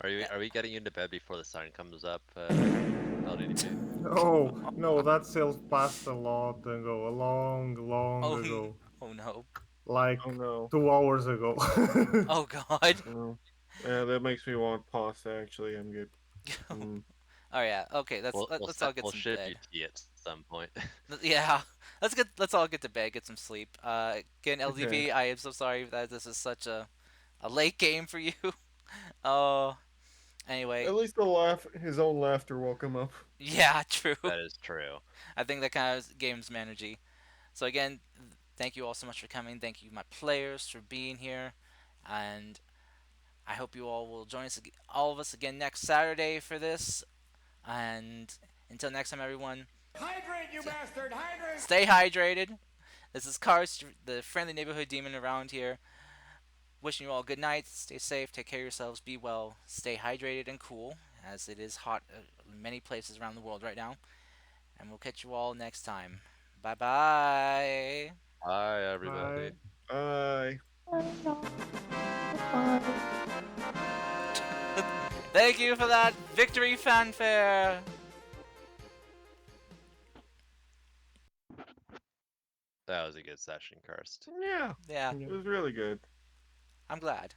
[SPEAKER 1] Are we getting you into bed before the sun comes up, LDDP?
[SPEAKER 5] Oh no, that sale passed a lot ago, a long, long
[SPEAKER 2] Oh,
[SPEAKER 5] ago,
[SPEAKER 2] oh no.
[SPEAKER 3] Oh
[SPEAKER 5] like
[SPEAKER 3] no.
[SPEAKER 5] 2 hours ago.
[SPEAKER 2] Oh god.
[SPEAKER 3] Oh. Yeah, that makes me want pasta. Actually, I'm good. Mm.
[SPEAKER 2] Oh yeah. Okay. Let's all get
[SPEAKER 1] We'll
[SPEAKER 2] some
[SPEAKER 1] ship you
[SPEAKER 2] bed.
[SPEAKER 1] tea at some point.
[SPEAKER 2] Yeah. Let's all get to bed, get some sleep. Again,
[SPEAKER 3] Okay.
[SPEAKER 2] LDP, I am so sorry that this is such a late game for you. Oh. Anyway,
[SPEAKER 3] At least the laugh, his own laughter, woke him up.
[SPEAKER 2] yeah, true.
[SPEAKER 1] That is true.
[SPEAKER 2] I think that kind of game's my energy. So again, thank you all so much for coming. Thank you, my players, for being here, and I hope you all will join us, all of us again next Saturday for this. And until next time, everyone,
[SPEAKER 7] Hydrate, you bastard! Hydrate!
[SPEAKER 2] stay hydrated. This is Karst, the friendly neighborhood demon around here. Wishing you all good night. Stay safe. Take care of yourselves. Be well. Stay hydrated and cool, as it is hot in many places around the world right now. And we'll catch you all next time. Bye bye.
[SPEAKER 1] Bye, everybody.
[SPEAKER 5] Bye.
[SPEAKER 3] Bye.
[SPEAKER 6] Bye, y'all. Goodbye.
[SPEAKER 2] Thank you for that victory fanfare.
[SPEAKER 1] That was a good session, Karst.
[SPEAKER 3] Yeah,
[SPEAKER 2] Yeah,
[SPEAKER 3] it was really good.
[SPEAKER 2] I'm glad.